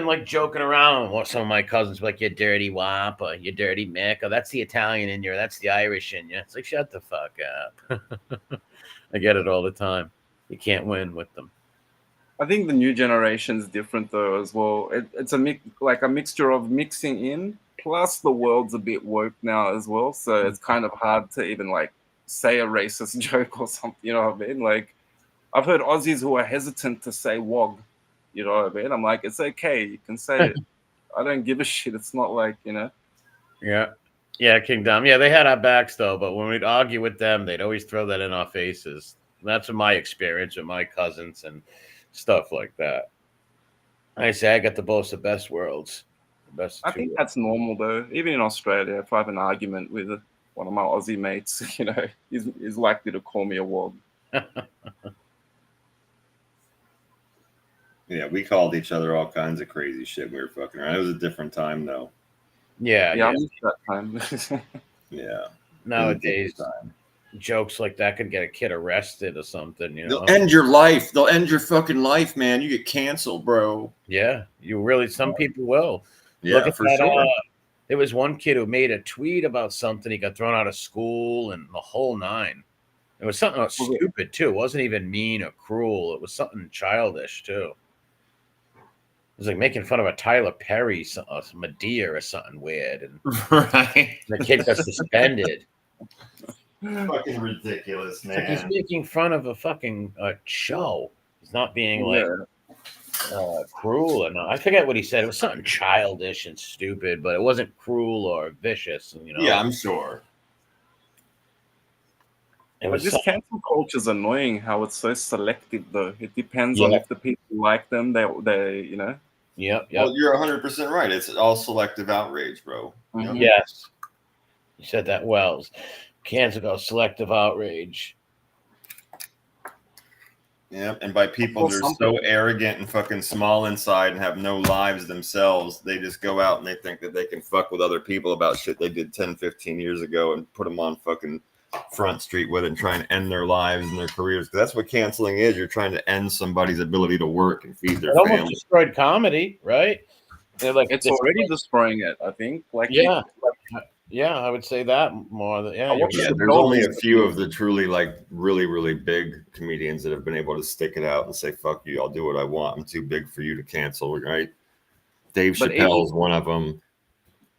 like joking around with some of my cousins, like you dirty wop or you dirty Mick, or that's the Italian in you, or that's the Irish in you. It's like shut the fuck up. I get it all the time. You can't win with them.
I think the new generation's different though as well. It's a mixture of mixing in, plus the world's a bit woke now as well. So it's kind of hard to even like say a racist joke or something. You know what I mean? Like I've heard Aussies who are hesitant to say wog. You know what I mean? I'm like, it's okay, you can say it. I don't give a shit. It's not like, you know.
Yeah, Kingdom. Yeah, they had our backs though, but when we'd argue with them, they'd always throw that in our faces. That's my experience with my cousins and stuff like that. I say I got the both the best worlds.
I think that's normal though. Even in Australia, if I have an argument with one of my Aussie mates, you know, he's likely to call me a wog.
Yeah, we called each other all kinds of crazy shit. We were fucking around. It was a different time though.
Yeah. I missed that time.
Yeah.
Nowadays, jokes like that could get a kid arrested or something. You know,
they'll end your life. They'll end your fucking life, man. You get canceled, bro.
Yeah, you really. Some people will.
Yeah, Look at for that, sure.
There was one kid who made a tweet about something. He got thrown out of school and the whole nine. It was something stupid too. It wasn't even mean or cruel. It was something childish too. It was like making fun of a Tyler Perry, Medea or something weird, and
right.
the kid got suspended.
Fucking ridiculous, man.
Like he's making fun of a fucking show. He's not being like cruel or not. I forget what he said. It was something childish and stupid, but it wasn't cruel or vicious. You know.
Yeah, I'm sure.
But this cancel culture is annoying. How it's so selective, though. It depends on if the people like them. They you know.
Yep.
Well, you're 100% right. It's all selective outrage, bro.
Mm-hmm. Yes, you said that well. Cancel about selective outrage.
Yeah, and by people that are so arrogant and fucking small inside and have no lives themselves, they just go out and they think that they can fuck with other people about shit they did 10, 15 years ago and put them on fucking Front Street with it and try and end their lives and their careers. That's what canceling is. You're trying to end somebody's ability to work and feed their family.
Almost destroyed comedy, right?
They're like, it's already destroying it, I think. Like,
yeah, I would say that more.
There's only a few of the truly like really, really big comedians that have been able to stick it out and say, fuck you, I'll do what I want. I'm too big for you to cancel, right? Dave Chappelle's one of them.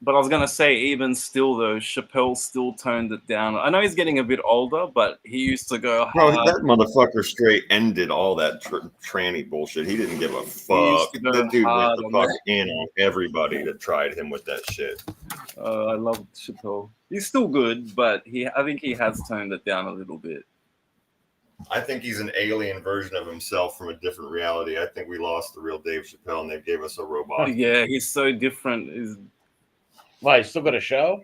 But I was going to say, even still, though, Chappelle still toned it down. I know he's getting a bit older, but he used to go hard.
Bro, that motherfucker straight ended all that tranny bullshit. He didn't give a fuck. That dude went the fuck in on everybody that tried him with that shit.
I love Chappelle. He's still good, but I think he has toned it down a little bit.
I think he's an alien version of himself from a different reality. I think we lost the real Dave Chappelle, and they gave us a robot.
Yeah, he's so different.
Why, he's still got a show?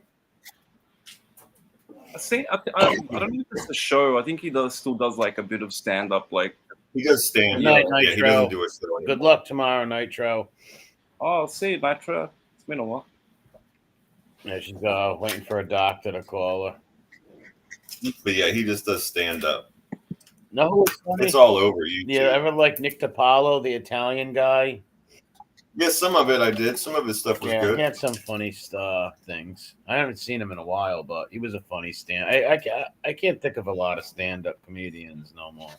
I don't know if it's a show. I think he still does like a bit of stand-up. Like
he does stand-up. Yeah, he doesn't do it.
Good luck tomorrow, Nitro.
Oh, I'll see, Nitro. It's been a while.
Yeah, she's waiting for a doctor to call her.
But yeah, he just does stand-up.
No,
it's all over YouTube.
Yeah, ever like Nick DiPaolo, the Italian guy?
Yeah, some of it I did. Some of his stuff was good.
He had some funny things. I haven't seen him in a while, but he was a funny stand. I can't think of a lot of stand-up comedians no more.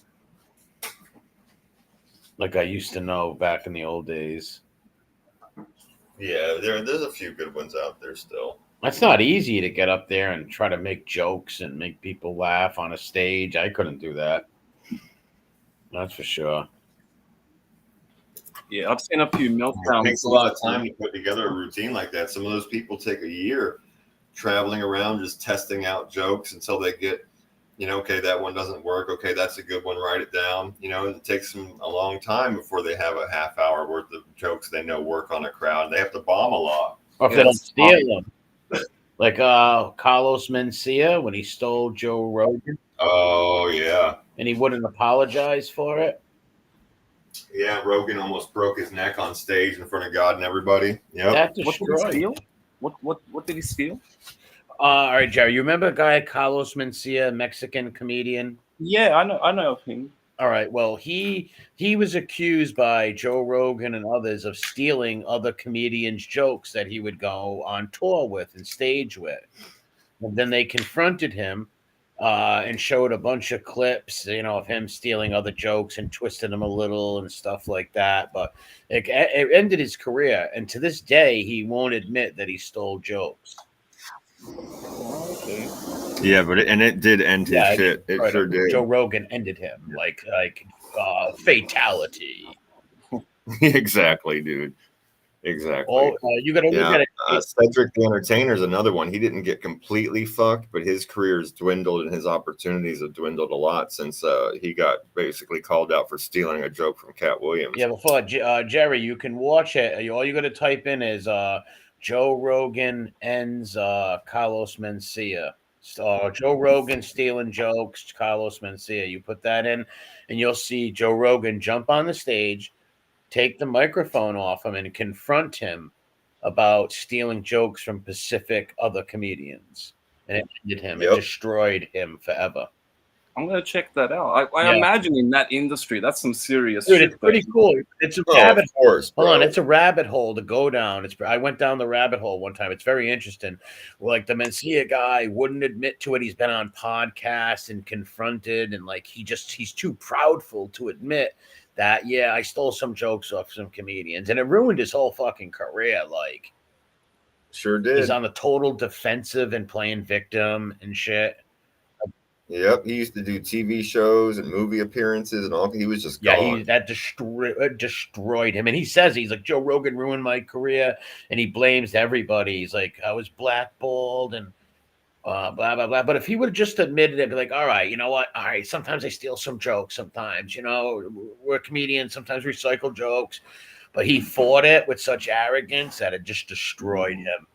Like I used to know back in the old days.
Yeah, there's a few good ones out there still.
It's not easy to get up there and try to make jokes and make people laugh on a stage. I couldn't do that. That's for sure.
Yeah, I've seen a few meltdowns.
It takes a lot of time to put together a routine like that. Some of those people take a year traveling around just testing out jokes until they get, okay, that one doesn't work. Okay, that's a good one. Write it down. It takes them a long time before they have a half hour worth of jokes they know work on a crowd. They have to bomb a lot.
Or if they don't steal them. Like Carlos Mencia when he stole Joe Rogan.
Oh yeah.
And he wouldn't apologize for it.
Yeah, Rogan almost broke his neck on stage in front of God and everybody. Yep.
That
What did he
destroyed.
steal? What did he steal?
All right, Jerry. You remember a guy Carlos Mencia, Mexican comedian?
Yeah, I know of him.
All right. Well, he was accused by Joe Rogan and others of stealing other comedians' jokes that he would go on tour with and stage with. And then they confronted him and showed a bunch of clips, of him stealing other jokes and twisting them a little and stuff like that. But it ended his career, and to this day, he won't admit that he stole jokes.
Oh, okay.
Yeah, but it did end his shit. It sure did.
Joe Rogan ended him like fatality.
Exactly, dude. Exactly.
Oh, you got to look at it.
Cedric the Entertainer's another one. He didn't get completely fucked, but his career's dwindled and his opportunities have dwindled a lot since he got basically called out for stealing a joke from Cat Williams.
Yeah, before Jerry, you can watch it. All you got to type in is Joe Rogan ends Carlos Mencia. Joe Rogan stealing jokes, Carlos Mencia. You put that in, and you'll see Joe Rogan jump on the stage, take the microphone off him, and confront him about stealing jokes from Pacific other comedians. And it ended him. It destroyed him forever.
I'm gonna check that out. I imagine in that industry, that's some serious
shit.
It's
pretty cool. It's a rabbit
hole.
Hold on, it's a rabbit hole to go down. I went down the rabbit hole one time. It's very interesting. Like the Mencia guy wouldn't admit to it. He's been on podcasts and confronted, and like he's too proudful to admit that. Yeah, I stole some jokes off some comedians, and it ruined his whole fucking career. Like,
sure did.
He's on the total defensive and playing victim and shit.
Yep, he used to do TV shows and movie appearances and all. He was just gone.
That destroyed him. And he says, he's like, Joe Rogan ruined my career, and he blames everybody. He's like, I was blackballed and blah blah blah. But if he would have just admitted it, be like, all right, you know what? All right, sometimes I steal some jokes. Sometimes, we're comedians. Sometimes recycle jokes. But he fought it with such arrogance that it just destroyed him.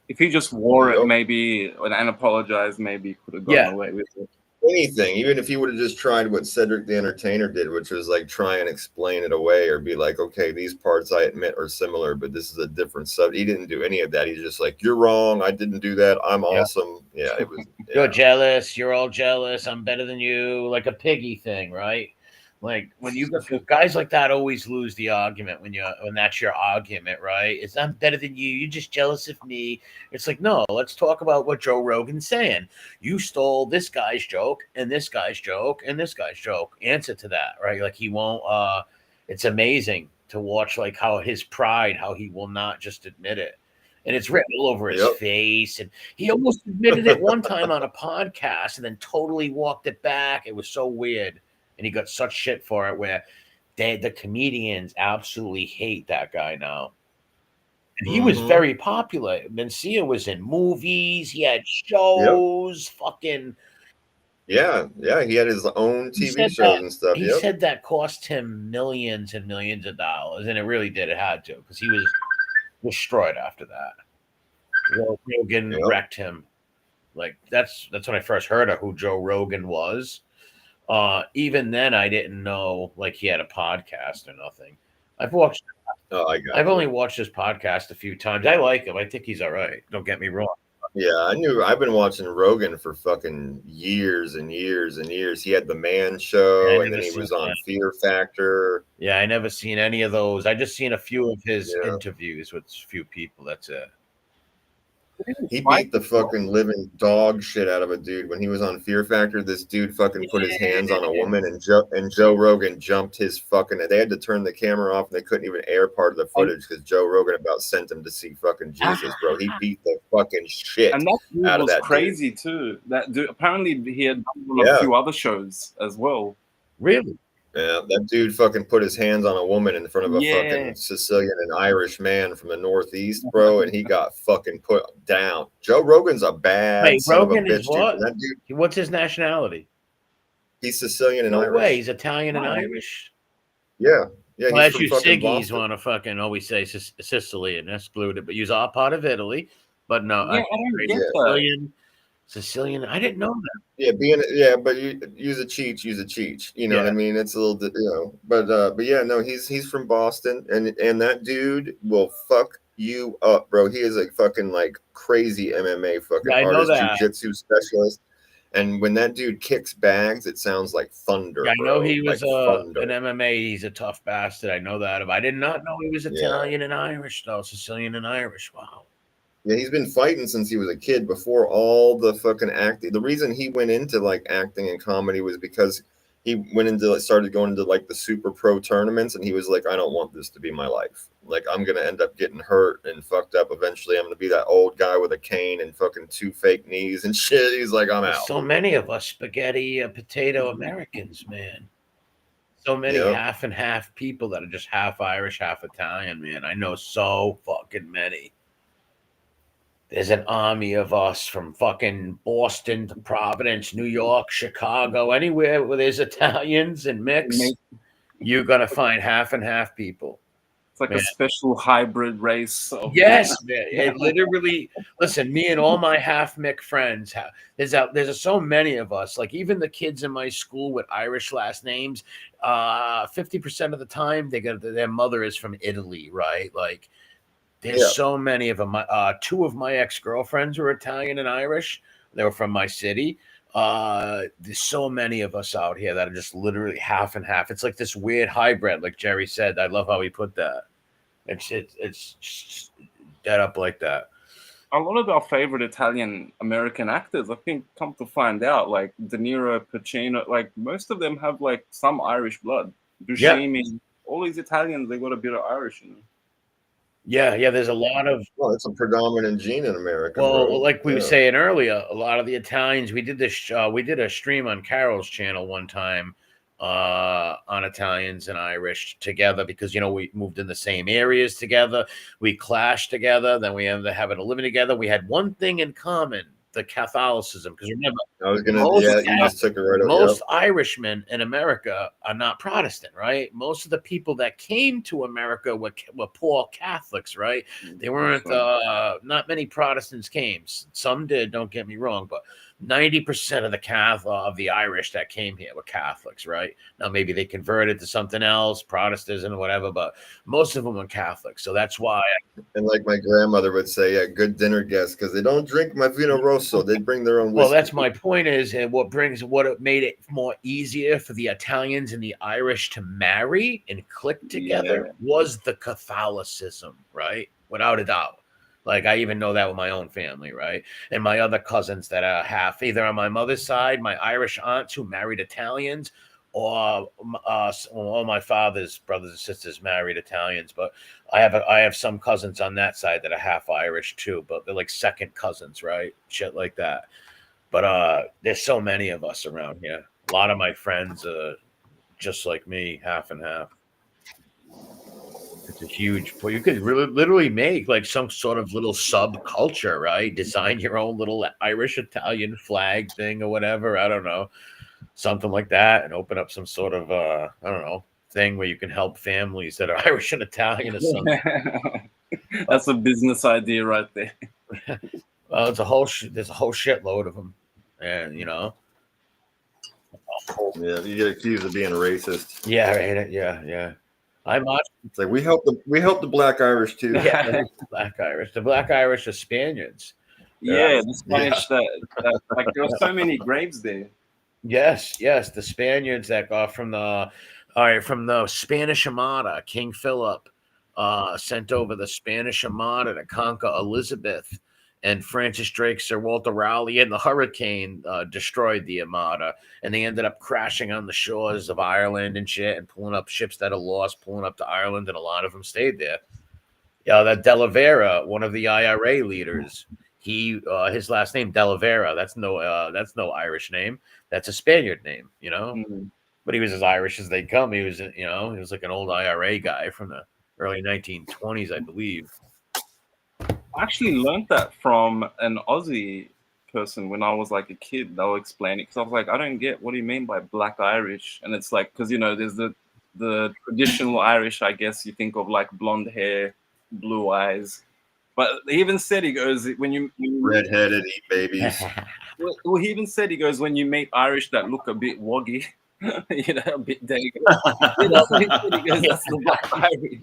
If he just wore it, maybe, and apologized, maybe could have gotten away with it.
Anything, even if he would have just tried what Cedric the Entertainer did, which was like try and explain it away or be like, okay, these parts I admit are similar, but this is a different subject. He didn't do any of that. He's just like, you're wrong. I didn't do that. I'm awesome. Yeah, it was.
You're jealous. You're all jealous. I'm better than you. Like a piggy thing, right? Like when you guys like that always lose the argument when that's your argument, right? It's I'm better than you. You're just jealous of me. It's like, no, let's talk about what Joe Rogan's saying. You stole this guy's joke and this guy's joke and this guy's joke. Answer to that, right? Like he won't. It's amazing to watch like how his pride, how he will not just admit it. And it's written all over his face. And he almost admitted it one time on a podcast and then totally walked it back. It was so weird. And he got such shit for it where the comedians absolutely hate that guy now. And he was very popular. Mencia was in movies. He had shows. Fucking.
Yeah. He had his own TV shows and stuff.
He said that cost him millions and millions of dollars. And it really did. It had to because he was destroyed after that. Rogan wrecked him. Like that's when I first heard of who Joe Rogan was. Even then, I didn't know like he had a podcast or nothing. I've only watched his podcast a few times. I like him. I think he's all right. Don't get me wrong.
Yeah, I've been watching Rogan for fucking years and years and years. He had the Man Show, and then he was on Fear Factor.
Yeah, I never seen any of those. I just seen a few of his interviews with a few people. That's it.
He beat the fucking living dog shit out of a dude when he was on Fear Factor. This dude fucking put his hands on a woman, and Joe Rogan jumped his fucking. They had to turn the camera off, and they couldn't even air part of the footage because Joe Rogan about sent him to see fucking Jesus, bro. He beat the fucking shit
and that dude
out of that.
Crazy
dude.
Too. That dude apparently he had done a few other shows as well.
Really?
Yeah, that dude fucking put his hands on a woman in front of a fucking Sicilian and Irish man from the Northeast, bro, and he got fucking put down. Joe Rogan's a bad son of a bitch, dude. That dude.
What's his nationality?
He's Sicilian and Irish.
No way, he's Italian and Irish.
Yeah.
Well, as you Siggy's want to fucking always say Sicily and exclude it, but he's all part of Italy. But no,
yeah, I don't get that.
Sicilian. I didn't know that.
Yeah, but you use a cheat. You know what I mean? It's a little, but yeah, no, he's from Boston, and that dude will fuck you up, bro. He is a fucking like crazy MMA fucking
I know
artist,
that.
jujitsu specialist, and when that dude kicks bags, it sounds like thunder.
Yeah, I know he was
thunder.
an MMA. He's a tough bastard. I know that. I did not know he was Italian and Irish though. Sicilian and Irish. Wow.
Yeah, he's been fighting since he was a kid before all the fucking acting. The reason he went into like acting and comedy was because he went into started going into like the super pro tournaments, and he was like, I don't want this to be my life. Like, I'm gonna end up getting hurt and fucked up eventually. I'm gonna be that old guy with a cane and fucking 2 fake knees and shit. He's like, I'm out.
So many of us spaghetti potato Americans, man. So many half and half people that are just half Irish, half Italian, man. I know so fucking many. There's an army of us from fucking Boston to Providence, New York, Chicago, anywhere where there's Italians and mix, you're going to find half and half people.
It's like a special hybrid race.
Yes, man. It literally, listen, me and all my half Mick friends, there's so many of us, like even the kids in my school with Irish last names, 50% of the time their mother is from Italy, right? Like, there's so many of them. 2 of my ex-girlfriends were Italian and Irish. They were from my city. There's so many of us out here that are just literally half and half. It's like this weird hybrid, like Jerry said. I love how he put that. It's just dead up like that.
A lot of our favorite Italian American actors, I think, come to find out, like De Niro, Pacino, like most of them have like some Irish blood. Buscemi, all these Italians, they got a bit of Irish in them.
Yeah, there's a lot of.
Well, it's a predominant gene in America.
Well, like we were saying earlier, a lot of the Italians. We did this. We did a stream on Carol's channel one time on Italians and Irish together because we moved in the same areas together. We clashed together. Then we ended up having to live together. We had one thing in common: the Catholicism. Because remember,
you just took it right over.
Most Irishmen in America are not Protestant, right? Most of the people that came to America were poor Catholics, right? They weren't. Not many Protestants came. Some did. Don't get me wrong, but 90% of the Irish that came here were Catholics, right? Now maybe they converted to something else, Protestantism or whatever, but most of them were Catholics. So that's why.
And like my grandmother would say, good dinner guests because they don't drink my vino rosso. They bring their own whiskey.
Well, that's my point is, and what it made it more easier for the Italians and the Irish to marry and click together was the Catholicism, right? Without a doubt. Like, I even know that with my own family, right? And my other cousins that are half, either on my mother's side, my Irish aunts who married Italians, or all my father's brothers and sisters married Italians. But I have some cousins on that side that are half Irish too, but they're like second cousins, right? Shit like that. But there's so many of us around here. A lot of my friends are just like me, half and half. It's a huge. Well, you could literally make like some sort of little subculture, right? Design your own little Irish Italian flag thing or whatever. I don't know, something like that, and open up some sort of I don't know thing where you can help families that are Irish and Italian or something.
That's a business idea right there.
Well, there's a whole shitload of them, and
Yeah, you get accused of being a racist.
Yeah, right. Yeah.
It's like we help the Black Irish too.
Yeah, Black Irish. The Black Irish are Spaniards.
The Spanish that like there are so many graves there.
Yes, the Spaniards that got from the Spanish Armada. King Philip sent over the Spanish Armada to conquer Elizabeth, and Francis Drake, Sir Walter Raleigh, and the hurricane destroyed the Armada, and they ended up crashing on the shores of Ireland and shit, and pulling up ships that are lost, pulling up to Ireland, and a lot of them stayed there. Yeah, that De La Vera, one of the IRA leaders, his last name De La Vera. That's no Irish name. That's a Spaniard name, But he was as Irish as they come. He was, he was like an old IRA guy from the early 1920s, I believe.
I actually learned that from an Aussie person when I was like a kid. They were explaining because I was like, I don't get what do you mean by Black Irish, and it's like because there's the traditional Irish, I guess you think of like blonde hair, blue eyes, But he even said, he goes, when you
redheaded eat babies.
Well, he even said, he goes, when you meet Irish that look a bit woggy, you know, a bit dago, you know, he goes, that's the Black Irish.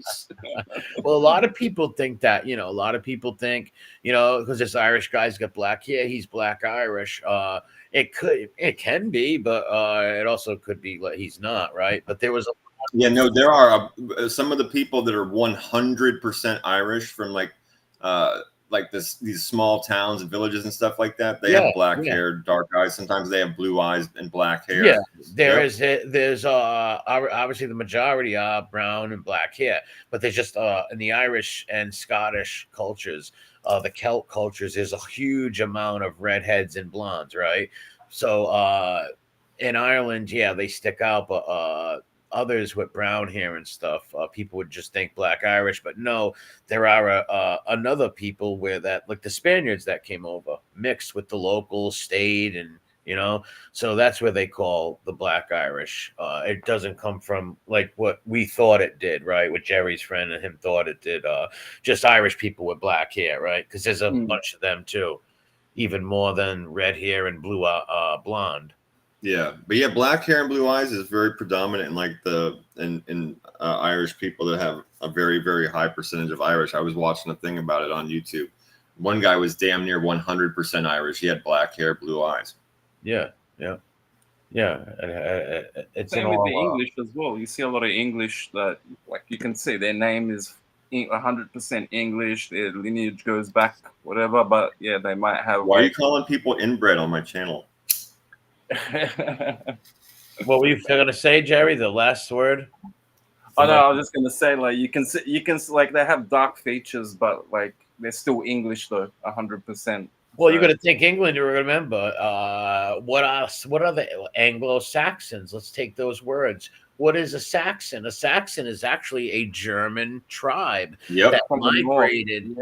Well, a lot of people think that, you know, a lot of people think, you know, because this Irish guy's got black hair, he's Black Irish. It can be, but it also could be like he's not, right? But there was
yeah, no, there are some of the people that are 100% Irish from like these small towns and villages and stuff like that. They have black hair, dark eyes. Sometimes they have blue eyes and black hair.
Yeah, there's obviously the majority are brown and black hair, but there's just in the Irish and Scottish cultures, the Celt cultures, there's a huge amount of redheads and blondes, right? So in Ireland, yeah, they stick out, but others with brown hair and stuff, people would just think Black Irish, but no, there are another people where that, like the Spaniards that came over, mixed with the locals, stayed, and you know, so that's where they call the Black Irish. It doesn't come from like what we thought it did, right? What Jerry's friend and him thought it did. Just Irish people with black hair, right? Because there's a bunch of them too, even more than red hair and blue blonde.
Yeah, but yeah, black hair and blue eyes is very predominant in like in Irish people that have a very, very high percentage of Irish. I was watching a thing about it on YouTube. One guy was damn near 100% Irish. He had black hair, blue eyes.
Yeah. It's
same with the English as well. You see a lot of English that, like, you can see their name is 100% English. Their lineage goes back, whatever. But yeah, they might have.
Why are you calling people inbred on my channel?
What were you going to say, Jerry? The last word?
Oh no, I was just going to say, like, you can like they have dark features, but like they're still English though, 100%.
Well, you're going to think England. You remember what are the Anglo-Saxons? Let's take those words. What is a Saxon? A Saxon is actually a German tribe that migrated.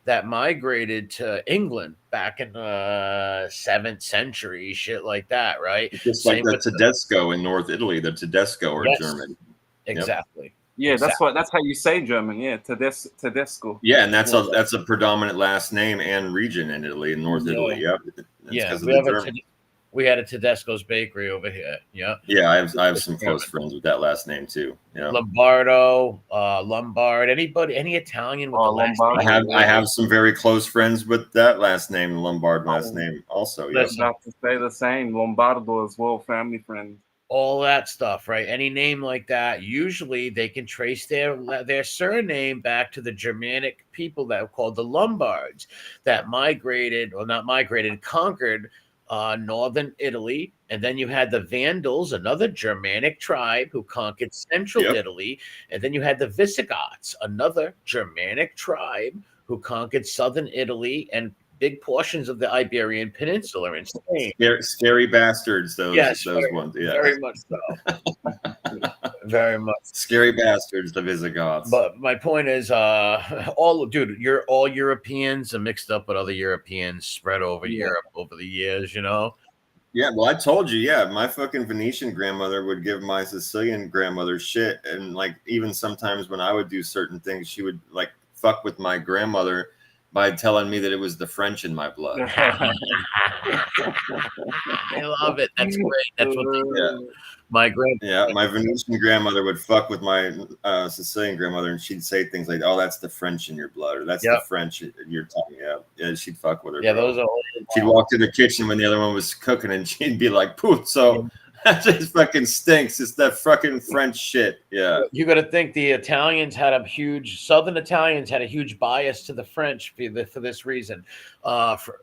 That migrated to England back in the 7th century, shit like that, right?
Just like the Tedesco in North Italy, the Tedesco are German.
Exactly.
Yeah, that's how you say German. Yeah, Tedesco.
Yeah, and that's a predominant last name and region in Italy, in North Italy. Yep.
We had a Tedesco's bakery over here. Yeah.
Yeah, I have some close friends with that last name too. Yeah.
Lombardo, Lombard. Any Italian with the last name?
I have some very close friends with that last name, Lombard last name also.
I was about to say the same. Lombardo as well, family friend.
All that stuff, right? Any name like that, usually they can trace their surname back to the Germanic people that were called the Lombards that conquered northern Italy. And then you had the Vandals, another Germanic tribe who conquered central Italy. And then you had the Visigoths, another Germanic tribe who conquered southern Italy and big portions of the Iberian Peninsula in Spain.
Scary bastards, those ones. Yeah.
Very much so. Very much.
Scary bastards, the Visigoths.
But my point is, all Europeans are mixed up with other Europeans spread over Europe over the years, you know?
Yeah, well, I told you, my fucking Venetian grandmother would give my Sicilian grandmother shit. And like, even sometimes when I would do certain things, she would like fuck with my grandmother by telling me that it was the French in my blood.
I love it. That's great. That's what they do. My
Venetian grandmother would fuck with my Sicilian grandmother, and she'd say things like, "Oh, that's the French in your blood," or "That's the French in your tongue." Yeah, she'd fuck with her.
Yeah, those are.
She'd walk to the kitchen when the other one was cooking, and she'd be like, "Pooh, so." That just fucking stinks. It's that fucking French shit. Yeah.
You got to think the Southern Italians had a huge bias to the French for this reason.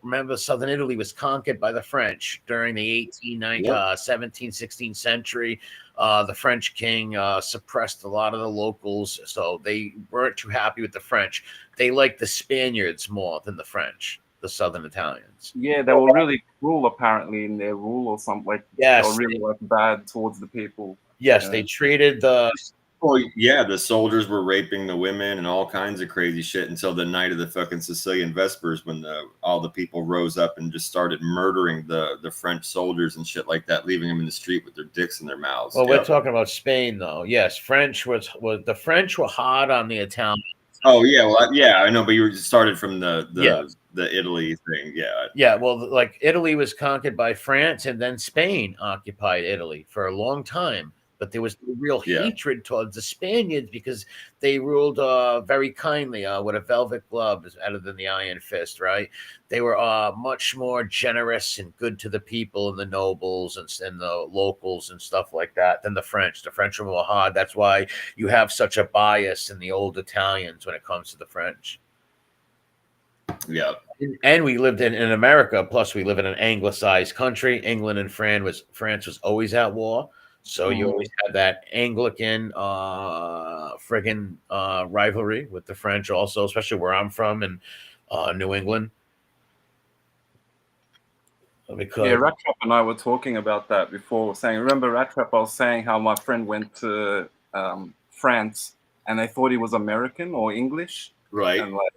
Remember, Southern Italy was conquered by the French during the 17th, 16th century. The French king suppressed a lot of the locals, so they weren't too happy with the French. They liked the Spaniards more than the French. The Southern Italians.
Yeah, they were really cruel apparently in their rule or something. Like, they were really like bad towards the people.
Yes, they treated the.
Oh yeah, the soldiers were raping the women and all kinds of crazy shit until the night of the fucking Sicilian Vespers, when all the people rose up and just started murdering the French soldiers and shit like that, leaving them in the street with their dicks in their mouths.
Well, we're talking about Spain though. Yes, the French were hard on the Italians.
Oh yeah, well yeah, I know, but you started from the
Yes.
the Italy thing, yeah.
Yeah, well, like Italy was conquered by France, and then Spain occupied Italy for a long time. But there was no real
Yeah.
hatred towards the Spaniards because they ruled very kindly with a velvet glove, other than the iron fist, right? They were much more generous and good to the people and the nobles and the locals and stuff like that than the French. The French were more hard. That's why you have such a bias in the old Italians when it comes to the French.
Yeah.
And we lived in America. Plus, we live in an anglicized country. England and France was always at war, so you always had that Anglican friggin' rivalry with the French, also, especially where I'm from in New England. Because
Rat Trap and I were talking about that before. Saying, remember Rat Trap? I was saying how my friend went to France and they thought he was American or English,
Right.
And like,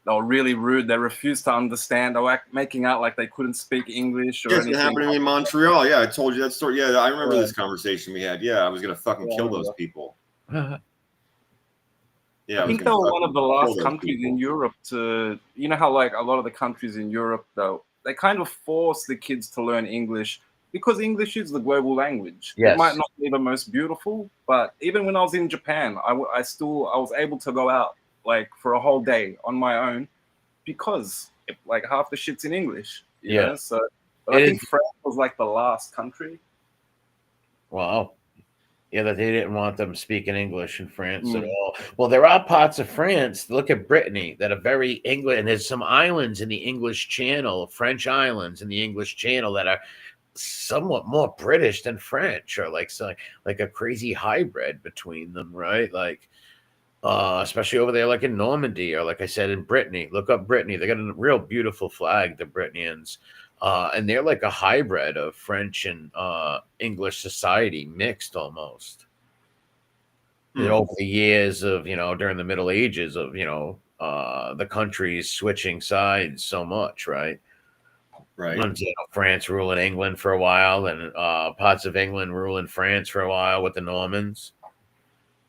they were really rude. They refused to understand. They were making out like they couldn't speak English or anything.
It's happening in Montreal. Yeah, I told you that story. Yeah, I remember this conversation we had. Yeah, I was gonna fucking kill those people. Yeah,
I think they were one of the last countries in Europe to, you know how like a lot of the countries in Europe, though, they kind of force the kids to learn English because English is the global language.
Yes.
It might not be the most beautiful, but even when I was in Japan, I was able to go out like for a whole day on my own because like half the shit's in English. You know? So, but I think France was like the last country.
Wow. Yeah, that they didn't want them speaking English in France at all. Well, there are parts of France. Look at Brittany that are very English, and there's some islands in the English Channel, French islands in the English Channel that are somewhat more British than French, or like a crazy hybrid between them, right? Like, especially over there, like in Normandy, or like I said in Brittany. Look up Brittany; they got a real beautiful flag, the Brittanyans. And they're like a hybrid of French and English society mixed almost. And over the years of, during the Middle Ages of, the countries switching sides so much, right?
Right.
And, France ruling England for a while, and parts of England ruling France for a while with the Normans.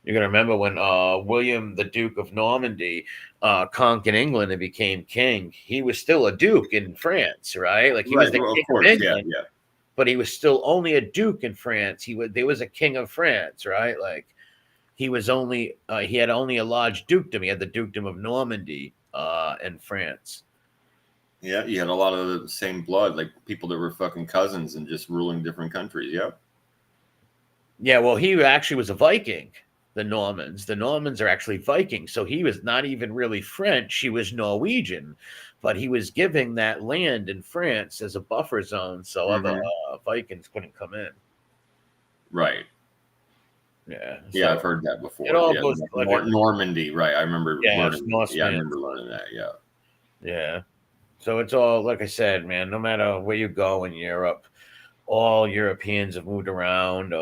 You're going to remember when William, the Duke of Normandy, conquered England and became king. He was still a duke in France, right? Like he was the king of England, but he was still only a duke in France. There was a king of France, right? Like he was only he had only a large dukedom. He had the dukedom of Normandy in France.
Yeah, you had a lot of the same blood, like people that were fucking cousins and just ruling different countries. Yeah.
Yeah, well, he actually was a Viking. The Normans are actually Vikings. So he was not even really French. He was Norwegian, but he was giving that land in France as a buffer zone so other Vikings couldn't come in.
Right.
Yeah.
Yeah, I've heard that before.
It all goes
like Normandy, right? I remember learning.
Yeah,
I remember learning that. Yeah.
Yeah. So it's all, like I said, man, no matter where you go in Europe, all Europeans have moved around,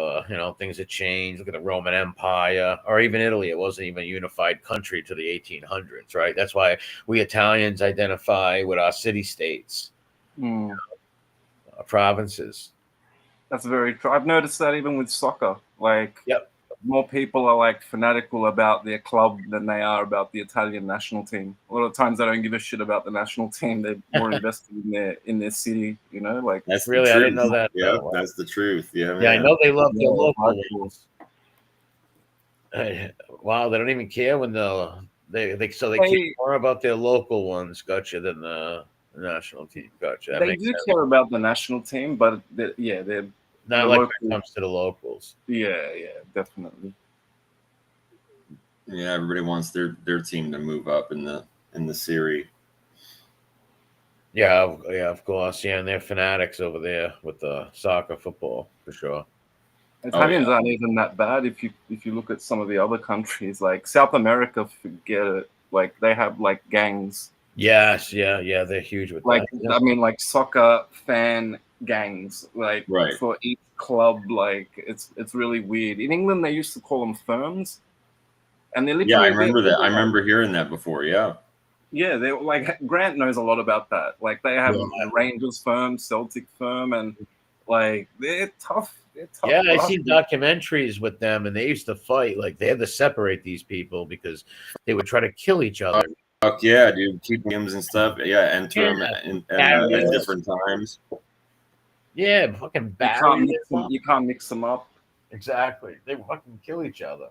things have changed. Look at the Roman Empire, or even Italy. It wasn't even a unified country to the 1800s, right? That's why we Italians identify with our city-states, our provinces.
That's very true. I've noticed that even with soccer. Like,
yep.
More people are like fanatical about their club than they are about the Italian national team. A lot of times they don't give a shit about the national team. They're more invested in their city, Like
that's
really, I didn't know that.
Yeah, that's the truth. Yeah,
man. I know they love their local ones. Wow, they don't even care when they care more about their local ones, gotcha, than the national team, gotcha.
They do care about the national team, but they're
not like when it comes to the locals.
Yeah, definitely.
Yeah, everybody wants their team to move up in the series.
Yeah, of course. Yeah, and they're fanatics over there with the soccer, football, for sure.
Italians aren't even that bad if you look at some of the other countries, like South America. Forget it. Like they have like gangs.
Yes, yeah, they're huge with
like
that.
I mean, like soccer fan gangs, like for each club. Like it's really weird. In England, they used to call them firms, and they're literally.
Yeah, I remember that. I remember hearing that before. Yeah.
Yeah, they like Grant knows a lot about that. Like they have Rangers firm, Celtic firm, and Like they're tough.
Yeah, I seen documentaries with them, and they used to fight. Like they had to separate these people because they would try to kill each other.
Fuck yeah, dude! Keep games and stuff. Yeah, enter them at different times.
Yeah, fucking barriers.
You can't mix them up.
Exactly. They fucking kill each other.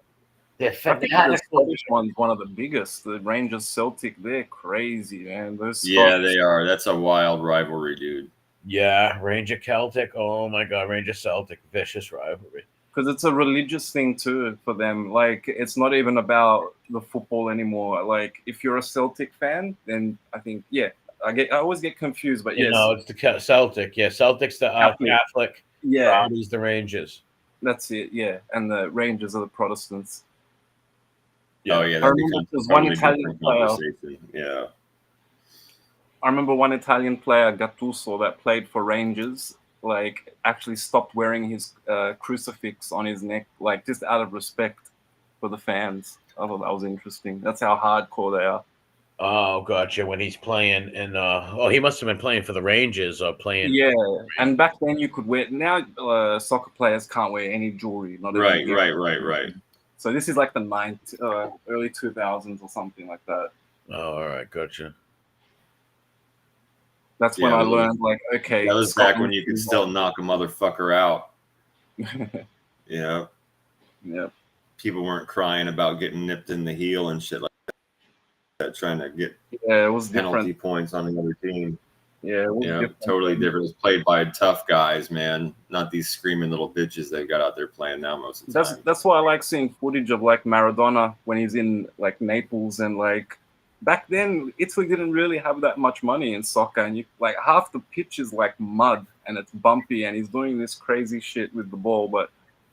They're
the Scottish one's one of the biggest. The Rangers Celtic, they're crazy, man. Those
yeah, they are. That's a wild rivalry, dude.
Yeah, Ranger Celtic. Oh my god, Ranger Celtic, vicious rivalry.
Because it's a religious thing too for them. Like it's not even about the football anymore. Like if you're a Celtic fan, then I think I always get confused. But yes,
no, it's the Celtic. Yeah, Celtic's the Catholic.
Yeah,
Rowdy's the Rangers.
That's it. Yeah, and the Rangers are the Protestants.
Yeah. Oh yeah,
I remember there was one Italian player.
Yeah.
I remember one Italian player, Gattuso, that played for Rangers, like actually stopped wearing his crucifix on his neck, like just out of respect for the fans. I thought that was interesting. That's how hardcore they are.
Oh, gotcha. When he's playing, and he must have been playing for the Rangers or playing.
Yeah, and back then you could wear. Now soccer players can't wear any jewelry. Not
right.
So this is like the early 2000s or something like that.
Oh, all right, gotcha.
That's when I learned, like, okay.
That was back when you could still knock a motherfucker out. Yeah. People weren't crying about getting nipped in the heel and shit like that, trying to get
it was
penalty points on the other team.
Yeah, it was different.
Totally different. It was played by tough guys, man. Not these screaming little bitches they got out there playing now most of the time.
That's why I like seeing footage of like Maradona when he's in like Naples, and like back then Italy didn't really have that much money in soccer, and you like half the pitch is like mud and it's bumpy, and he's doing this crazy shit with the ball. But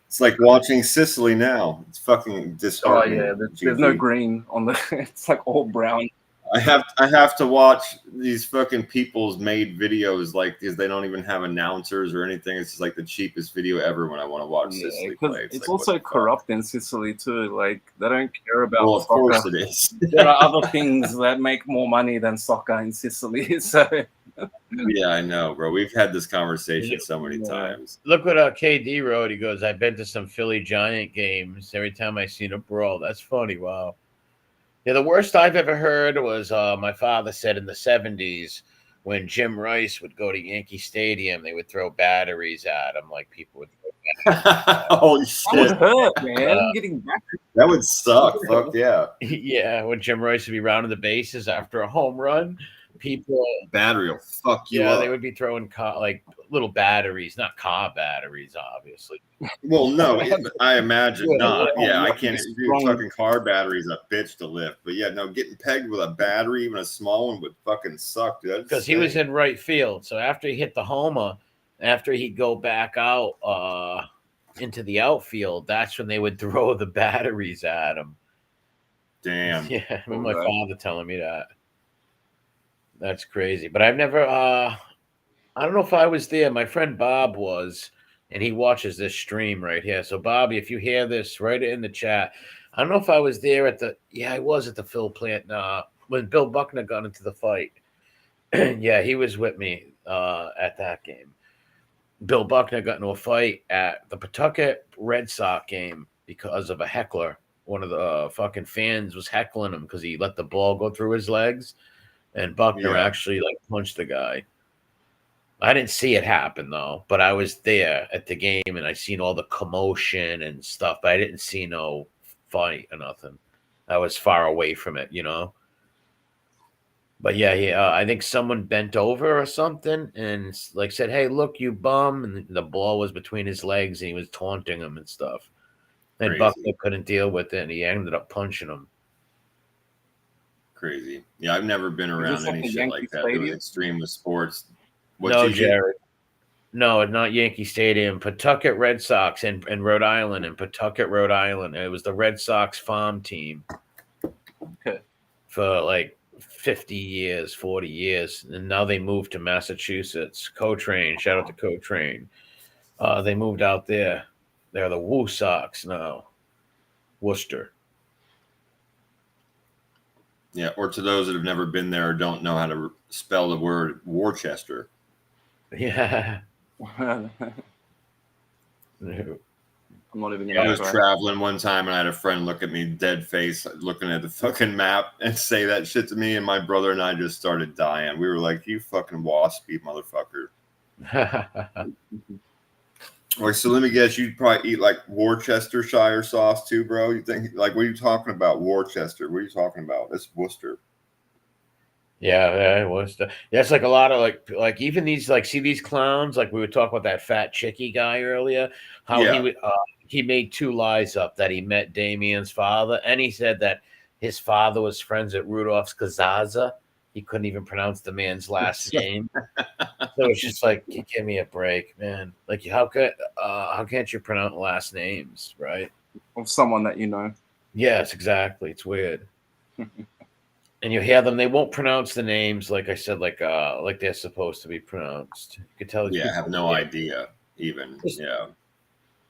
it's like watching Sicily now. It's fucking disheartening.
Oh yeah, there's no green on the. It's like all brown.
I have to watch these fucking people's made videos like because they don't even have announcers or anything. It's just like the cheapest video ever when I want to watch Sicily play.
It's like, also corrupt in Sicily too. Like they don't care about
well, of
soccer.
Course it is.
There are other things that make more money than soccer in Sicily. So
yeah, I know, bro. We've had this conversation so many times.
Look what KD wrote. He goes, "I've been to some Philly Giant games. Every time I seen a brawl, that's funny." Wow. Yeah, the worst I've ever heard was my father said in the 70s when Jim Rice would go to Yankee Stadium, they would throw batteries at him like people would throw batteries.
Holy shit.
That would hurt, man. Getting batteries.
That would suck. Fuck yeah.
Yeah, when Jim Rice would be rounding the bases after a home run, people
battery will fuck you up.
Yeah, they would be throwing like little batteries, not car batteries, obviously.
Well, no, I imagine not. Yeah, I can't do fucking car batteries a bitch to lift. But yeah, no, getting pegged with a battery, even a small one, would fucking suck, dude.
Because he was in right field. So after he hit the homer, after he'd go back out into the outfield, that's when they would throw the batteries at him.
Damn.
Yeah, I remember my father telling me that. That's crazy. But I've never I don't know if I was there. My friend Bob was, and he watches this stream right here. So Bobby, if you hear this, write it in the chat. I don't know if I was there I was at the Phil plant when Bill Buckner got into the fight. Yeah, he was with me at that game. Bill Buckner got into a fight at the Pawtucket Red Sox game because of a heckler. One of the fucking fans was heckling him because he let the ball go through his legs. And Buckner actually like punched the guy. I didn't see it happen though, but I was there at the game and I seen all the commotion and stuff. But I didn't see no fight or nothing. I was far away from it, you know. But yeah, I think someone bent over or something and like said, "Hey, look, you bum!" And the ball was between his legs and he was taunting him and stuff. And
Crazy.
Buckner couldn't deal with it, and he ended up punching him.
Crazy. Yeah, I've never been around any shit like that. It was extreme with sports.
No, Jared. No, not Yankee Stadium. Pawtucket Red Sox in Rhode Island, in Pawtucket, Rhode Island. It was the Red Sox farm team.
Okay.
For like 50 years, 40 years. And now they moved to Massachusetts. Cotrain. Shout out to Cotrain. They moved out there. They're the Woo Sox now. Worcester.
Yeah, or to those that have never been there or don't know how to spell the word Worcester.
Yeah.
I'm not even gonna
I was traveling one time and I had a friend look at me dead face looking at the fucking map and say that shit to me, and my brother and I just started dying. We were like, you fucking waspy motherfucker. Or so let me guess, you'd probably eat like Worcestershire sauce too, bro. You think like what are you talking about? Worcester. What are you talking about? That's Worcester.
Yeah, it was. That's like a lot of like even these like see these clowns like we were talking about that fat chicky guy earlier. How he made 2 lies up that he met Damien's father, and he said that his father was friends at Rudolph's Kazaza. He couldn't even pronounce the man's last name. So it's just like, give me a break, man. Like how can't you pronounce last names, right?
Of someone that you know.
Yes, exactly. It's weird. And you hear them; they won't pronounce the names, like I said, like they're supposed to be pronounced. You could tell.
Yeah, I have no idea. Even yeah.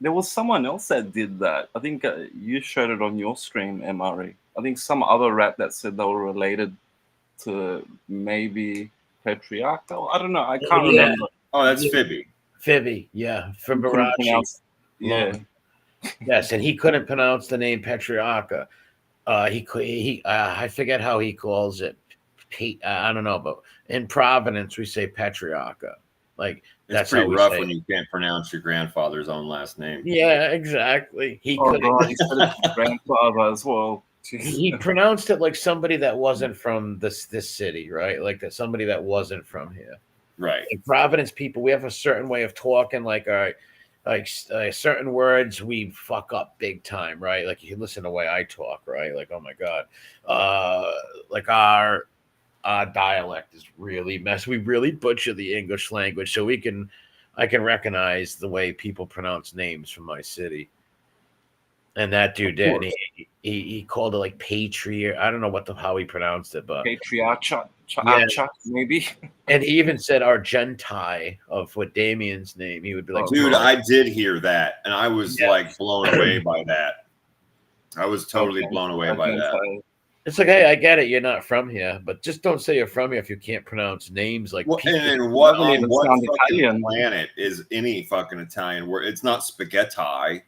There was someone else that did that. I think you showed it on your stream, MRE. I think some other rat that said they were related to maybe Patriarchal. I don't know. I can't remember.
Oh, that's Fibby.
Fibby, yeah, Fiberace.
Yeah.
Yes, and he couldn't pronounce the name Patriarcha. I forget how he calls it. I don't know, but in Providence we say Patriarcha. Like
that's pretty rough when you can't pronounce your grandfather's own last name.
Yeah, exactly.
He said his grandfather as well.
He pronounced it like somebody that wasn't from this city, right? Like that somebody that wasn't from here.
Right.
Like Providence people, we have a certain way of talking. Like, all right, like certain words we fuck up big time, right? Like you listen to the way I talk, right? Like, oh my god, like our dialect is really messed. We really butcher the English language, so I can recognize the way people pronounce names from my city. And that dude did. He called it like patriarch. I don't know how he pronounced it, but
patriarcha, maybe.
And he even said Argenti of what Damien's name. He would be like,
dude, I did hear that, and I was like blown away by that. I was totally blown away by that.
It's like, hey, I get it. You're not from here, but just don't say you're from here if you can't pronounce names like.
And what on what fucking planet is any fucking Italian word? It's not spaghetti.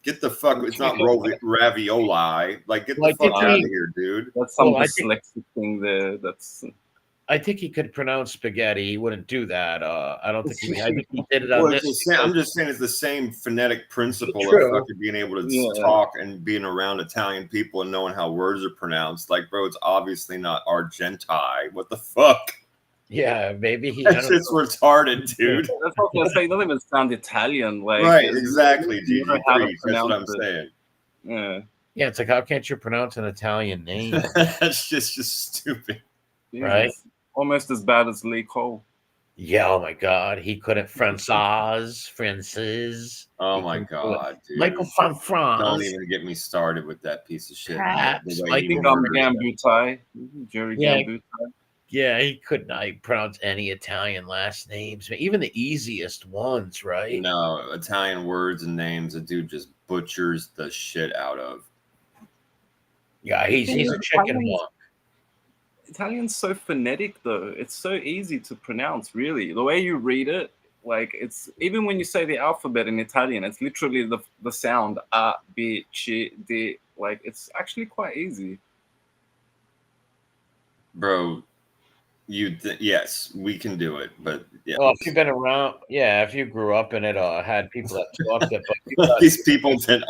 Get the fuck! It's not ravioli. Like, get the fuck out of here, dude.
That's some dyslexic thing there. That's.
I think he could pronounce spaghetti. He wouldn't do that. I don't think he. I think he did it
on this. I'm just saying it's the same phonetic principle of fucking being able to talk and being around Italian people and knowing how words are pronounced. Like, bro, it's obviously not Argenti. What the fuck?
Yeah, maybe he.
That's just retarded, dude.
That's what I'm saying. It doesn't even sound Italian. Like,
right, exactly. That's what I'm saying.
Yeah.
Yeah, it's like, how can't you pronounce an Italian name?
That's just stupid.
Right?
Almost as bad as Lee Cole.
Yeah, oh my God. He couldn't Francis.
Oh my God, dude.
Michael from France.
Don't even get me started with that piece of shit.
I think I'm Gambutai. Jerry Gambutai.
Yeah, he could not pronounce any Italian last names, even the easiest ones, right?
No, Italian words and names, a dude just butchers the shit out of.
Yeah, he's a chicken walk.
Italian's so phonetic, though. It's so easy to pronounce, really. The way you read it, like, it's even when you say the alphabet in Italian, it's literally the sound A, B, C, D. Like, it's actually quite easy.
Bro, yes, we can do it, but yeah.
Well, if you've been around, if you grew up in it or had people that talked it,
but these people that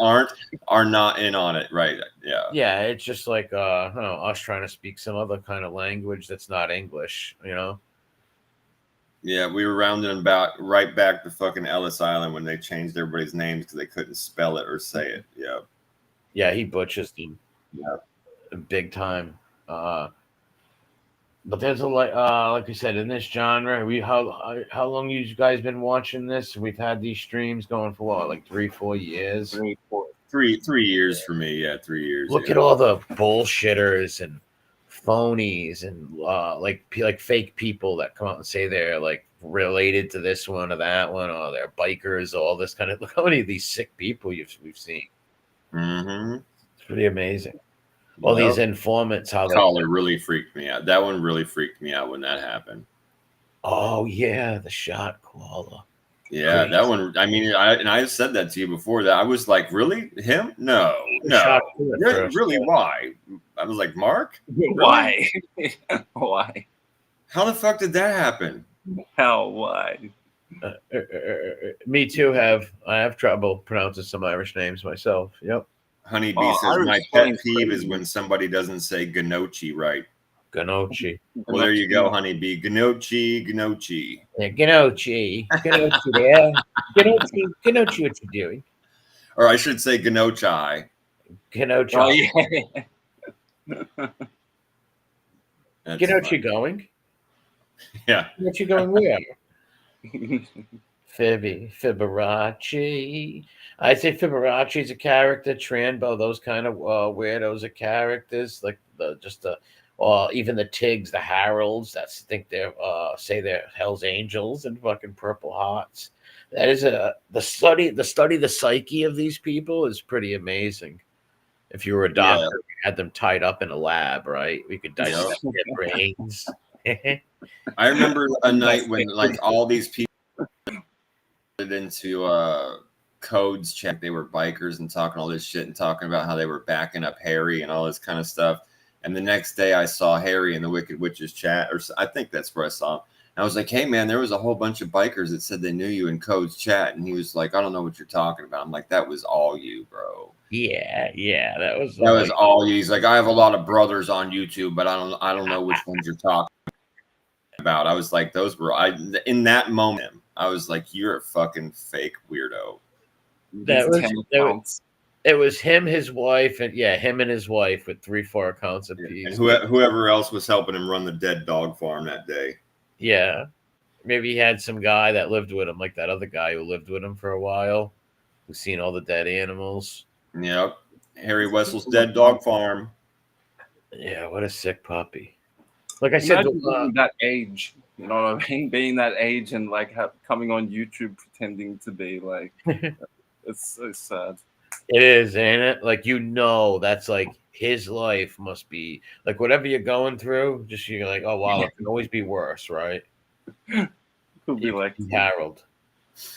are not in on it, right? Yeah.
Yeah, it's just like us trying to speak some other kind of language that's not English, you know?
Yeah, we were rounding about right back to fucking Ellis Island when they changed everybody's names because they couldn't spell it or say it. Yeah.
Yeah, he butchers them.
Yeah.
Big time. But there's a like we said, in this genre, how long you guys been watching this? We've had these streams going for what, like 3-4 years?
3 years for me. Yeah, 3 years.
Look at all the bullshitters and phonies and like fake people that come out and say they're like related to this one or that one, or they're bikers, all this kind of. Look how many of these sick people we've seen.
Mm-hmm.
It's pretty amazing. All these informants, how
Caller really freaked me out. That one really freaked me out when that happened.
Oh yeah, the shot caller.
Yeah,
Crazy.
that one. I mean, I said that to you before. That I was like, really, him? No, really. Why? I was like, Mark,
why? Why?
How the fuck did that happen?
How? Why?
Me too. I have trouble pronouncing some Irish names myself. Yep.
Honeybee says my pet peeve is when somebody doesn't say Gnocchi right.
Gnocchi.
Well, there you go, Honeybee. Gnocchi.
Yeah, Gnocchi there. Gnocchi, what you doing?
Or I should say Gnocchi.
Gnocchi.
Oh, yeah.
Gnocchi going?
Yeah.
Gnocchi going where? Fibonacci. I'd say Fibonacci is a character. Trambo, those kind of weirdos are characters. Like even the Tigs, the Harolds. That's think they're say they're Hell's Angels and fucking Purple Hearts. That is the study the psyche of these people is pretty amazing. If you were a doctor, you had them tied up in a lab, right? We could dissect their brains.
I remember a night when like all these people into codes check. They were bikers and talking all this shit and talking about how they were backing up Harry and all this kind of stuff. And the next day I saw Harry in the Wicked Witches chat, or I think that's where I saw him. And I was like, hey man, there was a whole bunch of bikers that said they knew you in codes chat. And he was like, I don't know what you're talking about. I'm like, that was all you, bro.
Yeah, that was
all you. He's like, I have a lot of brothers on YouTube, but I don't know which ones you're talking about. I was like, those were in that moment. I was like, you're a fucking fake weirdo.
It was him, his wife, and him and his wife with 3-4 accounts apiece.
And whoever else was helping him run the dead dog farm that day.
Yeah. Maybe he had some guy that lived with him, like that other guy who lived with him for a while, who's seen all the dead animals.
Yep. Harry Wessel's dead dog farm.
Yeah, what a sick puppy. Like I said,
that age, you know what I mean? Being that age and like coming on YouTube pretending to be like, it's so sad.
It is, ain't it? Like, that's like his life must be like whatever you're going through. Just you're like, oh wow, it can always be worse, right?
Could be like
Harold.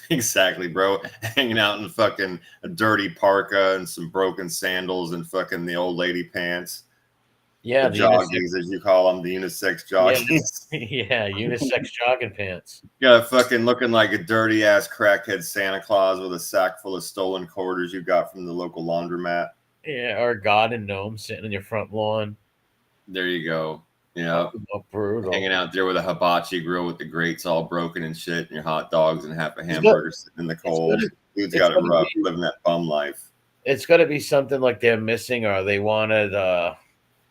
Exactly, bro. Hanging out in fucking a dirty parka and some broken sandals and fucking the old lady pants.
Yeah,
the joggies, as you call them, the unisex joggies.
Yeah, unisex jogging pants.
Yeah, fucking looking like a dirty ass crackhead Santa Claus with a sack full of stolen quarters you got from the local laundromat.
Yeah, or a garden gnome sitting on your front lawn.
There you go. Yeah,
brutal.
Hanging out there with a hibachi grill with the grates all broken and shit, and your hot dogs and half a hamburger sitting in the cold. Dude's got it rough, living that bum life.
It's got to be something like they're missing, or they wanted,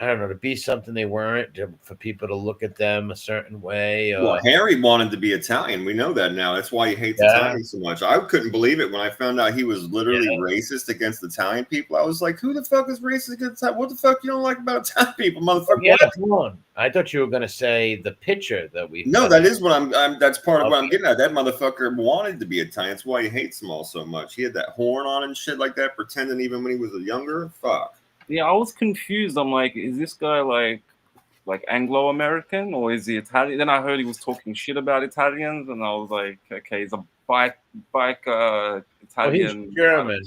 I don't know, to be something they weren't, for people to look at them a certain way.
Well, Harry wanted to be Italian. We know that now. That's why he hates Italians so much. I couldn't believe it when I found out he was literally racist against Italian people. I was like, who the fuck is racist against Italian? What the fuck you don't like about Italian people, motherfucker?
Yeah, come on. I thought you were going to say the picture that we...
No, that is what I'm that's part of what I'm getting at. That motherfucker wanted to be Italian. That's why he hates them all so much. He had that horn on and shit like that, pretending even when he was younger. Fuck.
Yeah, I was confused. I'm like, is this guy like Anglo-American or is he Italian? Then I heard he was talking shit about Italians, and I was like, okay, he's a bike Italian.
Well, he's German.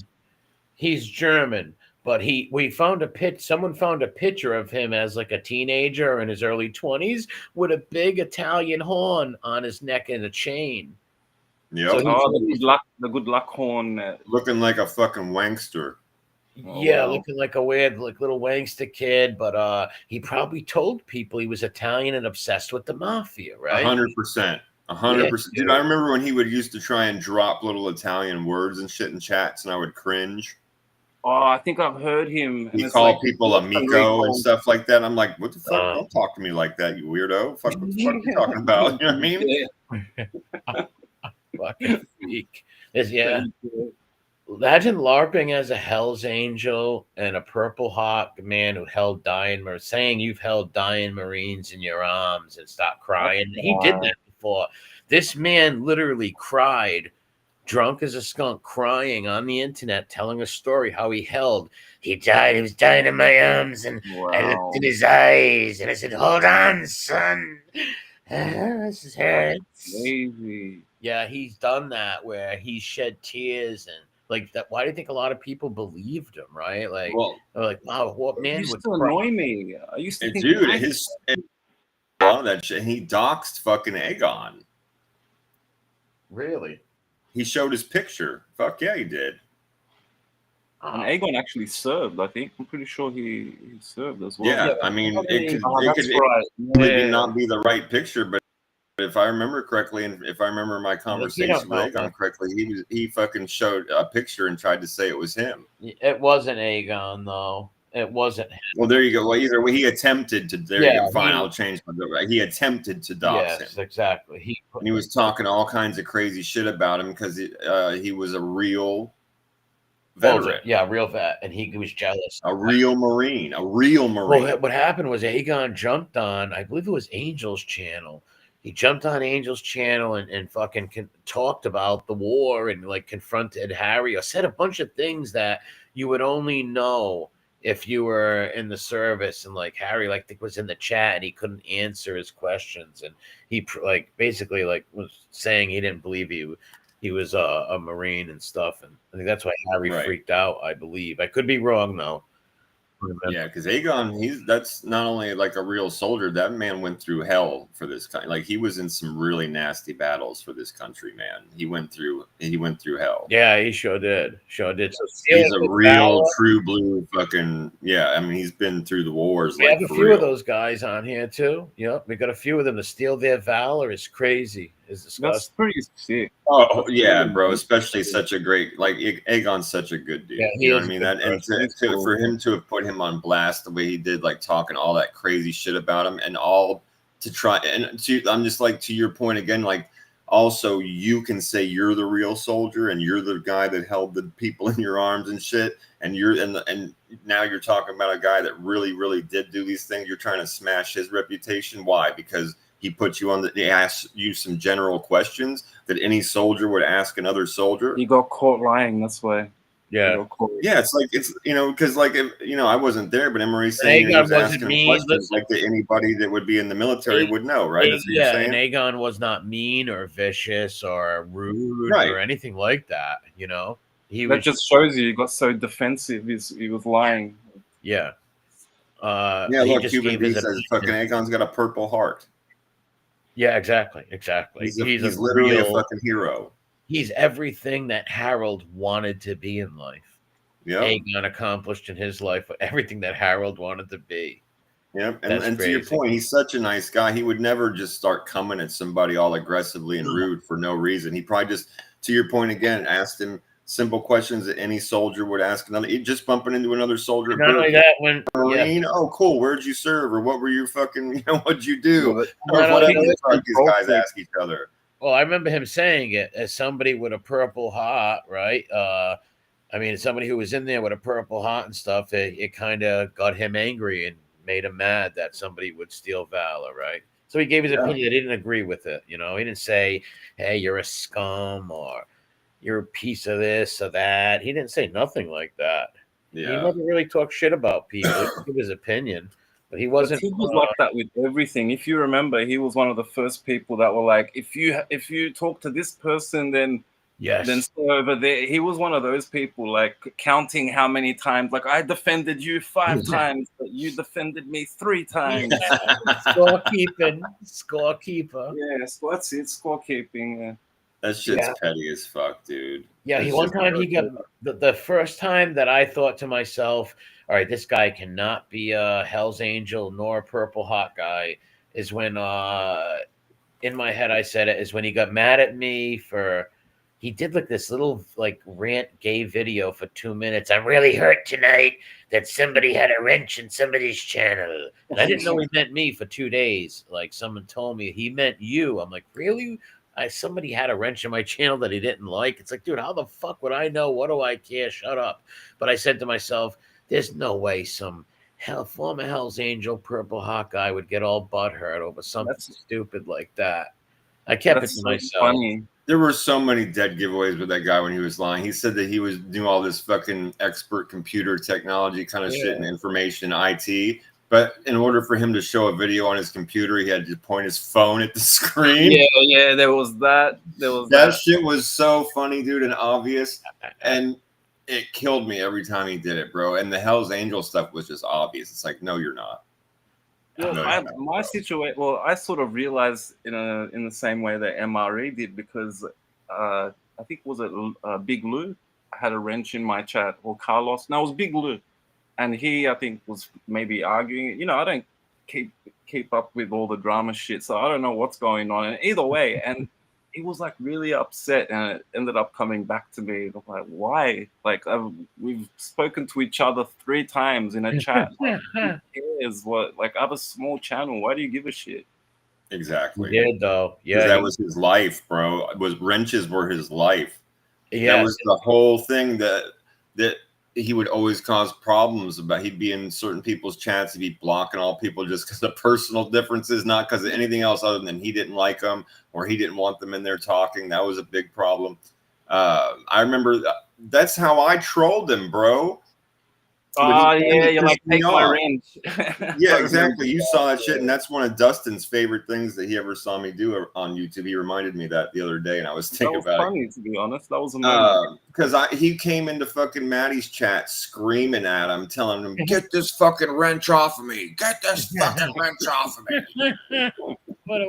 He's German, but someone found a picture of him as like a teenager in his early 20s with a big Italian horn on his neck and a chain.
Yeah,
so the good luck horn,
looking like a fucking wankster.
Yeah, looking like a weird, like little wankster kid, but he probably told people he was Italian and obsessed with the mafia, right?
100%. 100%. Dude, I remember when he would used to try and drop little Italian words and shit in chats, and I would cringe.
Oh, I think I've heard him.
He called people amico and stuff like that. I'm like, what the fuck? Don't talk to me like that, you weirdo. Fuck, what the fuck are you talking about? You know what I mean?
Fucking freak. Imagine LARPing as a Hell's Angel and a Purple Heart man who held saying you've held dying Marines in your arms and stop crying. He did that before. This man literally cried, drunk as a skunk, crying on the internet, telling a story how he died. He was dying in my arms, and I looked in his eyes and I said, hold on, son. This is hurts.
Crazy.
Yeah, he's done that where he shed tears and like that. Why do you think a lot of people believed him? Right? Like,
Well,
they're like, wow, what
It
man
used
would
to
cry?
annoy me. I used to think,
dude, a lot of that shit. He doxed fucking Aegon.
Really?
He showed his picture. Fuck yeah, he did.
and Aegon actually served. I think I'm pretty sure he served as well.
Yeah, I mean, it could
right.
maybe not be the right picture, but if I remember correctly, and if I remember my conversation with Aegon correctly, he fucking showed a picture and tried to say it was him.
It wasn't Aegon though. It wasn't him.
Well, there you go. Well, either way, he attempted to. There you go. Fine, I'll change my. He attempted to dox him.
Yes, exactly.
He was talking all kinds of crazy shit about him because he was a real veteran.
Yeah, real vet, and he was jealous.
A real Marine.
Well, what happened was Aegon jumped on, I believe it was Angel's channel. He jumped on Angel's channel and fucking talked about the war and like confronted Harry or said a bunch of things that you would only know if you were in the service. And like Harry was in the chat and he couldn't answer his questions, and he like basically like was saying he didn't believe he was a Marine and stuff. And I think that's why Harry freaked out, I believe. I could be wrong though.
Yeah, because Aegon, that's not only like a real soldier. That man went through hell for this country. Like he was in some really nasty battles for this country, man. He went through hell.
Yeah, he sure did. So
he's a real true blue fucking I mean, he's been through the wars.
We have a few of those guys on here too. Yep, we got a few of them. To steal their valor is crazy. Is disgusting.
That's pretty sick.
Oh yeah, bro. Especially such a great Aegon's such a good dude.
Yeah,
you know what I mean? That and for him to have put him on blast the way he did, like talking all that crazy shit about him, and all to try and I'm just like, to your point again, like also you can say you're the real soldier and you're the guy that held the people in your arms and shit, and and now you're talking about a guy that really did do these things. You're trying to smash his reputation. Why? Because he put you on he asked you some general questions that any soldier would ask another soldier.
He got caught lying. That's why.
Yeah.
Yeah, it's like, it's, because like, I wasn't there, but MRE saying he was asking questions like that anybody that would be in the military would know, right? That's what you're saying.
And Aegon was not mean or vicious or rude or anything like that.
That just shows you he got so defensive. He was lying.
Yeah.
Look, Cuban B says fucking Aegon's got a purple heart.
Yeah, exactly.
He's literally a fucking hero.
He's everything that Harold wanted to be in life.
Yeah,
Aegon accomplished in his life everything that Harold wanted to be.
Yep, and to your point, he's such a nice guy. He would never just start coming at somebody all aggressively and rude for no reason. He probably just, to your point again, asked him simple questions that any soldier would ask another. Just bumping into another soldier.
Not only that, when
Marine, oh cool, where'd you serve, or what were your fucking, what'd you do? Or whatever these guys ask each other.
Well, I remember him saying it as somebody with a purple heart, right? I mean, somebody who was in there with a purple heart and stuff. It kind of got him angry and made him mad that somebody would steal valor, right? So he gave his opinion. He didn't agree with it. He didn't say, "Hey, you're a scum," or "You're a piece of this or that." He didn't say nothing like that. Yeah. He never really talked shit about people. He gave his opinion. But he wasn't.
He was like that with everything. If you remember, he was one of the first people that were like, if you talk to this person, then stay over there. He was one of those people, like counting how many times. Like, I defended you 5 times, but you defended me 3 times.
Scorekeeper.
Yeah, that's it. Scorekeeping. Yeah.
That shit's petty as fuck, dude.
Yeah, one time he got the first time that I thought to myself, all right, this guy cannot be a Hell's Angel nor a Purple Heart guy, is when in my head I said it, is when he got mad at me for, he did like this little like rant gay video for 2 minutes. I'm really hurt tonight that somebody had a wrench in somebody's channel. And I didn't know he meant me for 2 days. Like someone told me he meant you. I'm like, really? Somebody had a wrench in my channel that he didn't like. It's like, dude, how the fuck would I know? What do I care? Shut up. But I said to myself, there's no way some former Hell's Angel Purple Heart guy would get all butthurt over something stupid like that. I kept it to myself.
Funny.
There were so many dead giveaways with that guy when he was lying. He said that he was doing all this fucking expert computer technology kind of shit and information IT. But in order for him to show a video on his computer, he had to point his phone at the screen.
Yeah, there was that.
That shit was so funny, dude, and obvious. And it killed me every time he did it, bro. And the Hell's Angel stuff was just obvious. It's like, no, you're not.
Yeah,
No,
my situation. Well, I sort of realized in the same way that MRE did, because I think was it Big Lou had a wrench in my chat, or Carlos. No, it was Big Lou, and he, I think, was maybe arguing. You know, I don't keep up with all the drama shit, so I don't know what's going on. And either way, and he was like really upset, and it ended up coming back to me. I'm like, why? Like, we've spoken to each other 3 times in a chat. Like, who cares what? Like, I have a small channel. Why do you give a shit?
Exactly.
He did, though. Yeah,
that was his life, bro. Wrenches were his life.
Yeah,
that was the whole thing that he would always cause problems about. He'd be in certain people's chats, he'd be blocking all people just because of personal differences, not because of anything else other than he didn't like them or he didn't want them in there talking. That was a big problem. I remember that's how I trolled him, bro.
Oh yeah, you're like, take my wrench.
Yeah, exactly. You saw that shit, and that's one of Dustin's favorite things that he ever saw me do on YouTube. He reminded me that the other day, and I was thinking about
funny, to be honest. That was amazing.
Because he came into fucking Maddie's chat screaming at him, telling him, "Get this fucking wrench off of me! Get this fucking wrench off of me!"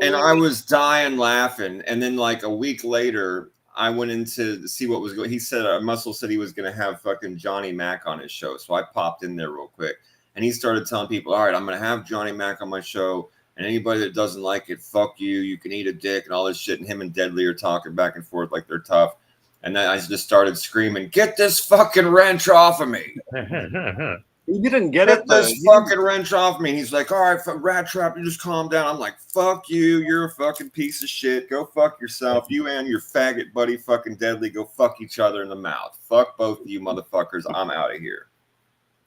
And I was dying laughing. And then like a week later, I went in to see what was going. He said Muscle said he was going to have fucking Johnny Mac on his show, so I popped in there real quick, and he started telling people, "All right, I'm going to have Johnny Mac on my show, and anybody that doesn't like it, fuck you. You can eat a dick," and all this shit. And him and Deadly are talking back and forth like they're tough. And then I just started screaming, "Get this fucking wrench off of me!"
He didn't get it.
This fucking wrench off me. And he's like, "All right, Rat Trap, you just calm down." I'm like, "Fuck you. You're a fucking piece of shit. Go fuck yourself. You and your faggot buddy fucking Deadly, go fuck each other in the mouth. Fuck both of you motherfuckers. I'm out of here."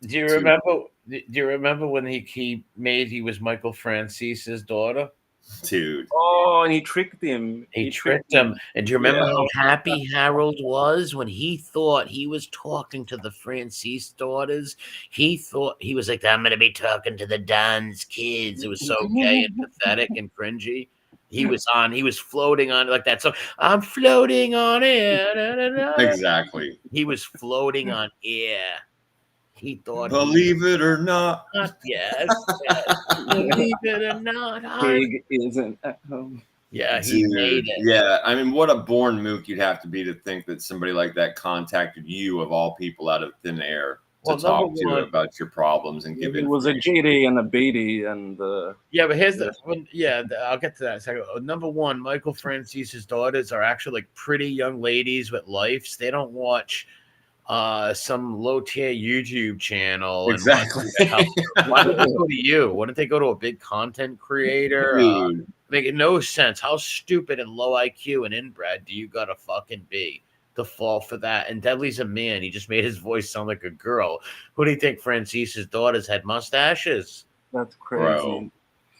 Do you remember when he was Michael Francis's daughter?
Dude.
Oh, and he tricked him.
He tricked him. And do you remember how happy Harold was when he thought he was talking to the Francis daughters? He thought he was like, "I'm going to be talking to the Don's kids." It was so gay and pathetic and cringy. He was floating on like that. So I'm floating on air.
Exactly.
He was floating on air. He thought,
believe it or not.
Yes. Believe it or not.
Pig isn't at home.
Yeah, he made it.
Yeah, I mean, what a born mook you'd have to be to think that somebody like that contacted you, of all people, out of thin air to talk to you about your problems and give it.
It was a GD and a BD and
yeah, but here's I'll get to that in a second. Number one, Michael Francis's daughters are actually like pretty young ladies with lives. They don't watch some low tier YouTube channel.
Exactly.
Why don't they go to you? Why don't they go to a big content creator? Make it no sense. How stupid and low IQ and inbred do you gotta fucking be to fall for that? And Deadly's a man. He just made his voice sound like a girl. Who do you think Francis's daughters had mustaches?
That's crazy.
Bro.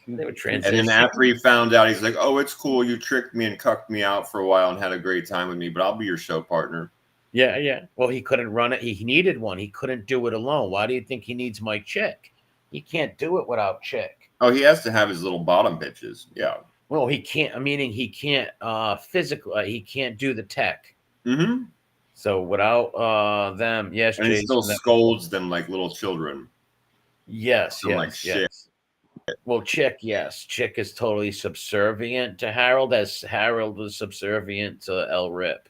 They were
and then after he found out, he's like, "Oh, it's cool. You tricked me and cucked me out for a while and had a great time with me, but I'll be your show partner."
Yeah. Well, he couldn't run it. He needed one. He couldn't do it alone. Why do you think he needs Mike Chick? He can't do it without Chick.
Oh, he has to have his little bottom bitches. Yeah.
Well, he can't. Meaning he can't physically. He can't do the tech.
Mm-hmm.
So without them, yes.
And he still scolds them like little children.
Yes.
Like shit.
Well, Chick, yes. Chick is totally subservient to Harold, as Harold was subservient to El Rip.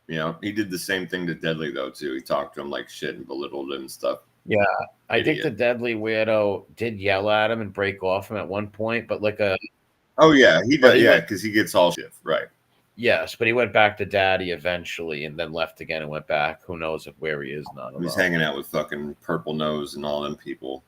You know, he did the same thing to Deadly, though, too. He talked to him like shit and belittled him and stuff.
Yeah, I think the Deadly weirdo did yell at him and break off him at one point, but like a...
Oh, yeah, he does, because he gets all shit, right.
Yes, but he went back to Daddy eventually and then left again and went back. Who knows where he is now.
He's hanging out with fucking Purple Nose and all them people.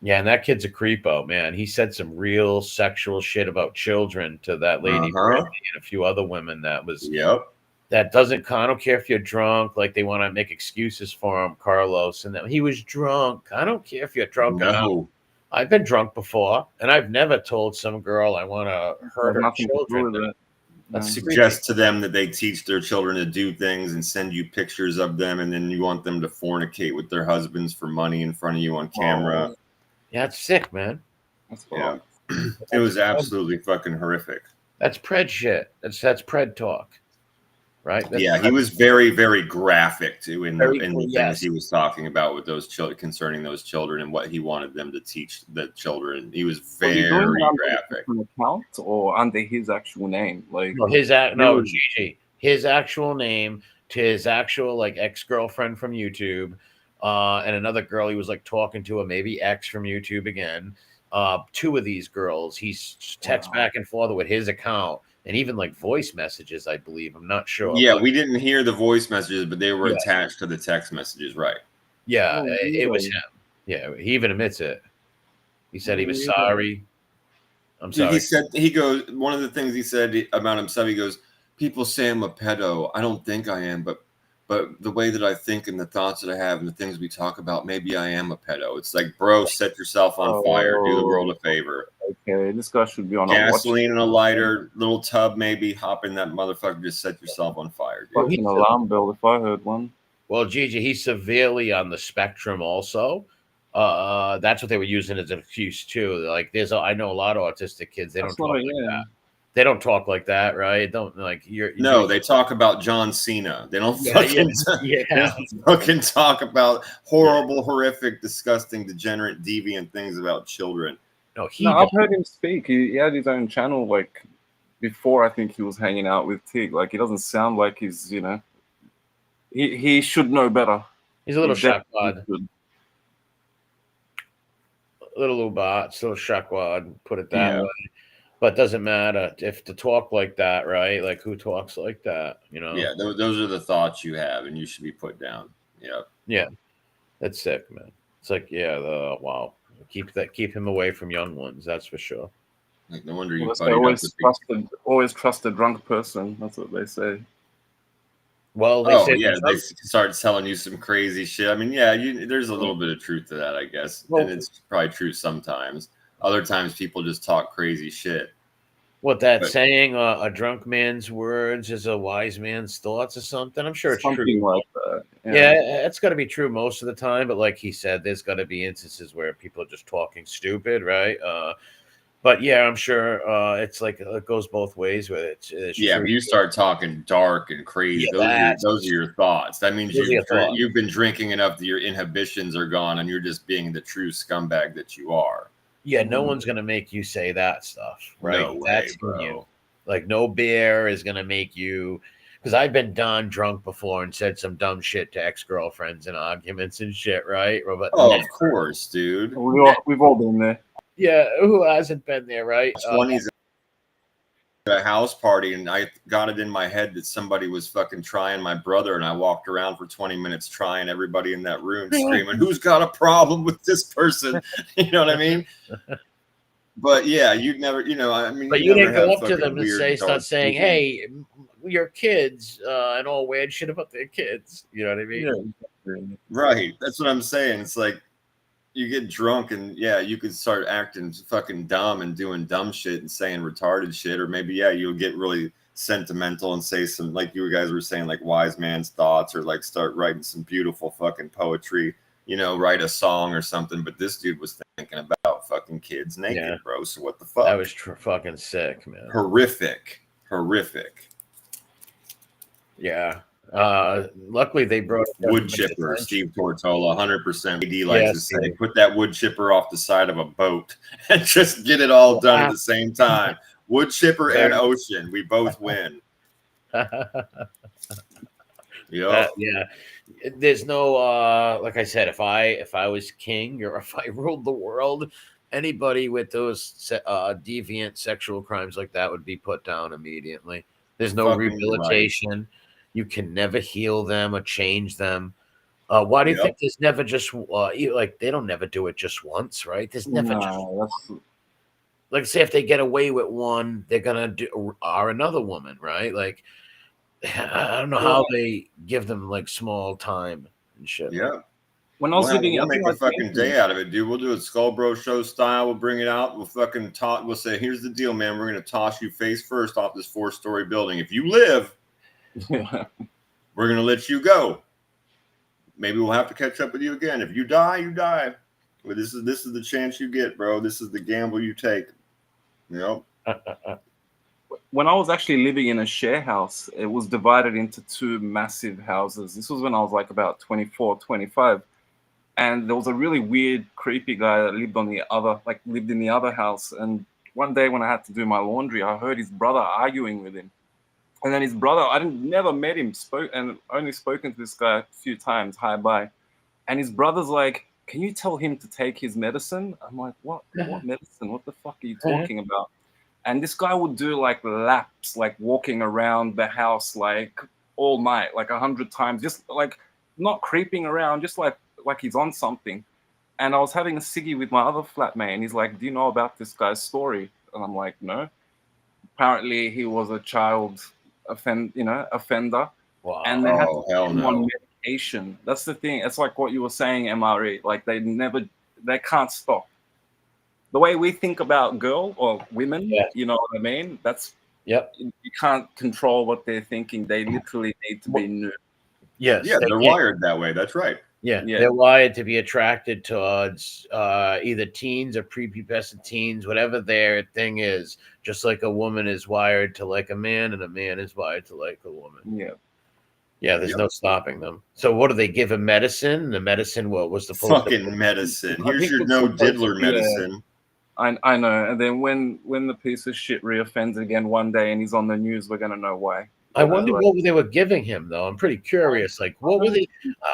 Yeah, and that kid's a creepo, man. He said some real sexual shit about children to that lady and a few other women. That was...
Yep.
That doesn't. I don't care if you're drunk. Like they want to make excuses for him, Carlos, and that he was drunk. I don't care if you're drunk.
No,
I've been drunk before, and I've never told some girl I want to hurt her children.
Suggest to them that they teach their children to do things and send you pictures of them, and then you want them to fornicate with their husbands for money in front of you on camera.
Yeah, it's sick, man.
That's
Yeah. It was absolutely fucking horrific.
That's pred shit. That's pred talk, right? That's
yeah, he was very, very graphic too in the things
yes.
he was talking about with those children, concerning those children and what he wanted them to teach the children. He was very graphic.
An account or under his actual name, like
Gigi, his actual name to his actual like ex-girlfriend from YouTube, and another girl he was like talking to, a maybe ex from YouTube again. Two of these girls he's text back and forth with his account, and even like voice messages, I believe. I'm not sure.
Yeah, we didn't hear the voice messages, but they were attached to the text messages, right?
Yeah, it was him. Yeah, he even admits it. He said he was sorry. I'm sorry.
He said, one of the things he said about himself, he goes, people say I'm a pedo. I don't think I am, but the way that I think and the thoughts that I have and the things we talk about, maybe I am a pedo. It's like, bro, set yourself on fire. Do the world a favor.
Okay, this guy should be on
gasoline and a lighter, little tub, maybe. Hop in that motherfucker. Just set yourself on fire.
Dude. Fucking alarm bell if I heard one.
Well, Gigi, he's severely on the spectrum also. That's what they were using as an excuse too. Like, I know a lot of autistic kids. They don't talk like that. They don't talk like that, right? Don't like
they talk about John Cena. They don't fucking they don't fucking talk about horrible, horrific, disgusting, degenerate, deviant things about children.
No, I've heard him speak. He had his own channel like before. I think he was hanging out with Tig. Like, he doesn't sound like he's, he should know better.
He's a little shackwad. A little Ubat, still shackwad, put it that way. But doesn't matter if to talk like that, right? Like, who talks like that,
Yeah, those are the thoughts you have, and you should be put down.
Yeah, that's sick, man. It's like, wow, keep him away from young ones. That's for sure.
Like, no wonder you
always trust a drunk person. That's what they say.
Well,
they start telling you some crazy shit. I mean, there's a little bit of truth to that, I guess, and it's probably true sometimes. Other times, people just talk crazy shit.
What saying, a drunk man's words is a wise man's thoughts or something? I'm sure it's
something
true.
Like that.
Yeah, it's got to be true most of the time. But like he said, there's got to be instances where people are just talking stupid, right? But yeah, I'm sure it's like it goes both ways with it. It's
if you start talking dark and crazy, those are your thoughts. That means you've been drinking enough that your inhibitions are gone and you're just being the true scumbag that you are.
Yeah, no one's gonna make you say that stuff, right?
No way,
that's
bro.
You. Like, no beer is gonna make you. Because I've been done drunk before and said some dumb shit to ex-girlfriends and arguments and shit, right? But
of course, dude.
We've all been there.
Yeah, who hasn't been there, right?
20s at a house party, and I got it in my head that somebody was fucking trying my brother, and I walked around for 20 minutes trying everybody in that room, screaming, "Who's got a problem with this person?" You know what I mean? But yeah, you'd never, I mean.
But you didn't go up to them and start saying, "Hey, your kids," and all weird shit about their kids. You know what I mean?
Yeah.
Right. That's what I'm saying. It's like, you get drunk and you could start acting fucking dumb and doing dumb shit and saying retarded shit, or maybe you'll get really sentimental and say some, like you guys were saying, like wise man's thoughts, or like start writing some beautiful fucking poetry, write a song or something. But this dude was thinking about fucking kids naked, bro. So what the fuck?
That was fucking sick, man.
Horrific.
Yeah. Luckily they brought
wood chipper. Steve Tortola, 100%. AD likes to say, put that wood chipper off the side of a boat and just get it all done at the same time. Wood chipper and ocean, we both win.
Yeah. There's no like I said, if I was king, or if I ruled the world, anybody with those deviant sexual crimes like that would be put down immediately. There's no rehabilitation. Right. You can never heal them or change them. Why do you think there's never just like they don't never do it just once, right? There's never like, say if they get away with one, they're gonna do another woman, right? Like, I don't know how they give them like small time and shit.
Yeah.
When I was living,
we'll make a fucking day out of it, dude. We'll do it Skullbro show style. We'll bring it out. We'll fucking talk. We'll say, here's the deal, man. We're gonna toss you face first off this 4-story building. If you live, we're gonna let you go. Maybe we'll have to catch up with you again. If you die, you die. But this is the chance you get, bro. This is the gamble you take. Yep.
When I was actually living in a share house, it was divided into two massive houses. This was when I was like about 24, 25. And there was a really weird, creepy guy that lived in the other house. And one day when I had to do my laundry, I heard his brother arguing with him. And then his brother, never met him, and only spoken to this guy a few times, hi, bye. And his brother's like, can you tell him to take his medicine? I'm like, what medicine? What the fuck are you talking about? And this guy would do like laps, like walking around the house like all night, like 100 times, just like not creeping around, just like he's on something. And I was having a ciggy with my other flatmate, and he's like, do you know about this guy's story? And I'm like, no. Apparently he was a child offender.
Wow.
And they had to put him on medication. That's the thing. It's like what you were saying, MRE. Like they can't stop. The way we think about girl or women, you know what I mean? That's you can't control what they're thinking. They literally need to be new.
Yes.
Yeah, they're wired that way. That's right.
Yeah, they're wired to be attracted towards either teens or prepubescent teens, whatever their thing is. Just like a woman is wired to like a man, and a man is wired to like a woman. Yeah. There's no stopping them. So, what do they give him? Medicine? The medicine was the
fucking medicine. Here's your no diddler medicine.
I know. And then when the piece of shit reoffends again one day and he's on the news, we're gonna know why.
I wonder what they were giving him, though. I'm pretty curious. Like, what were they?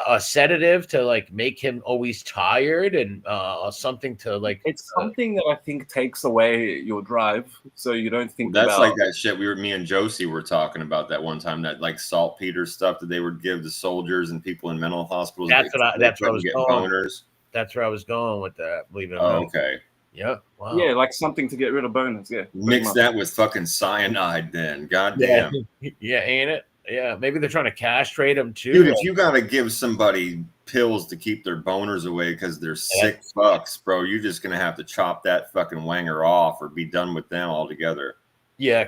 A sedative to like make him always tired, and something to like.
It's something that I think takes away your drive, so you don't think.
That's like that shit. Me and Josie were talking about that one time. That like saltpeter stuff that they would give to soldiers and people in mental hospitals.
That's where I was going. That's where I was going with that. Believe it or not.
Okay.
Yeah. Wow.
Yeah, like something to get rid of boners. Yeah.
Mix that with fucking cyanide, then. Goddamn.
Yeah, ain't it? Yeah. Maybe they're trying to castrate them too.
Dude, if you gotta give somebody pills to keep their boners away because they're sick fucks, bro, you're just gonna have to chop that fucking wanger off or be done with them altogether.
Yeah,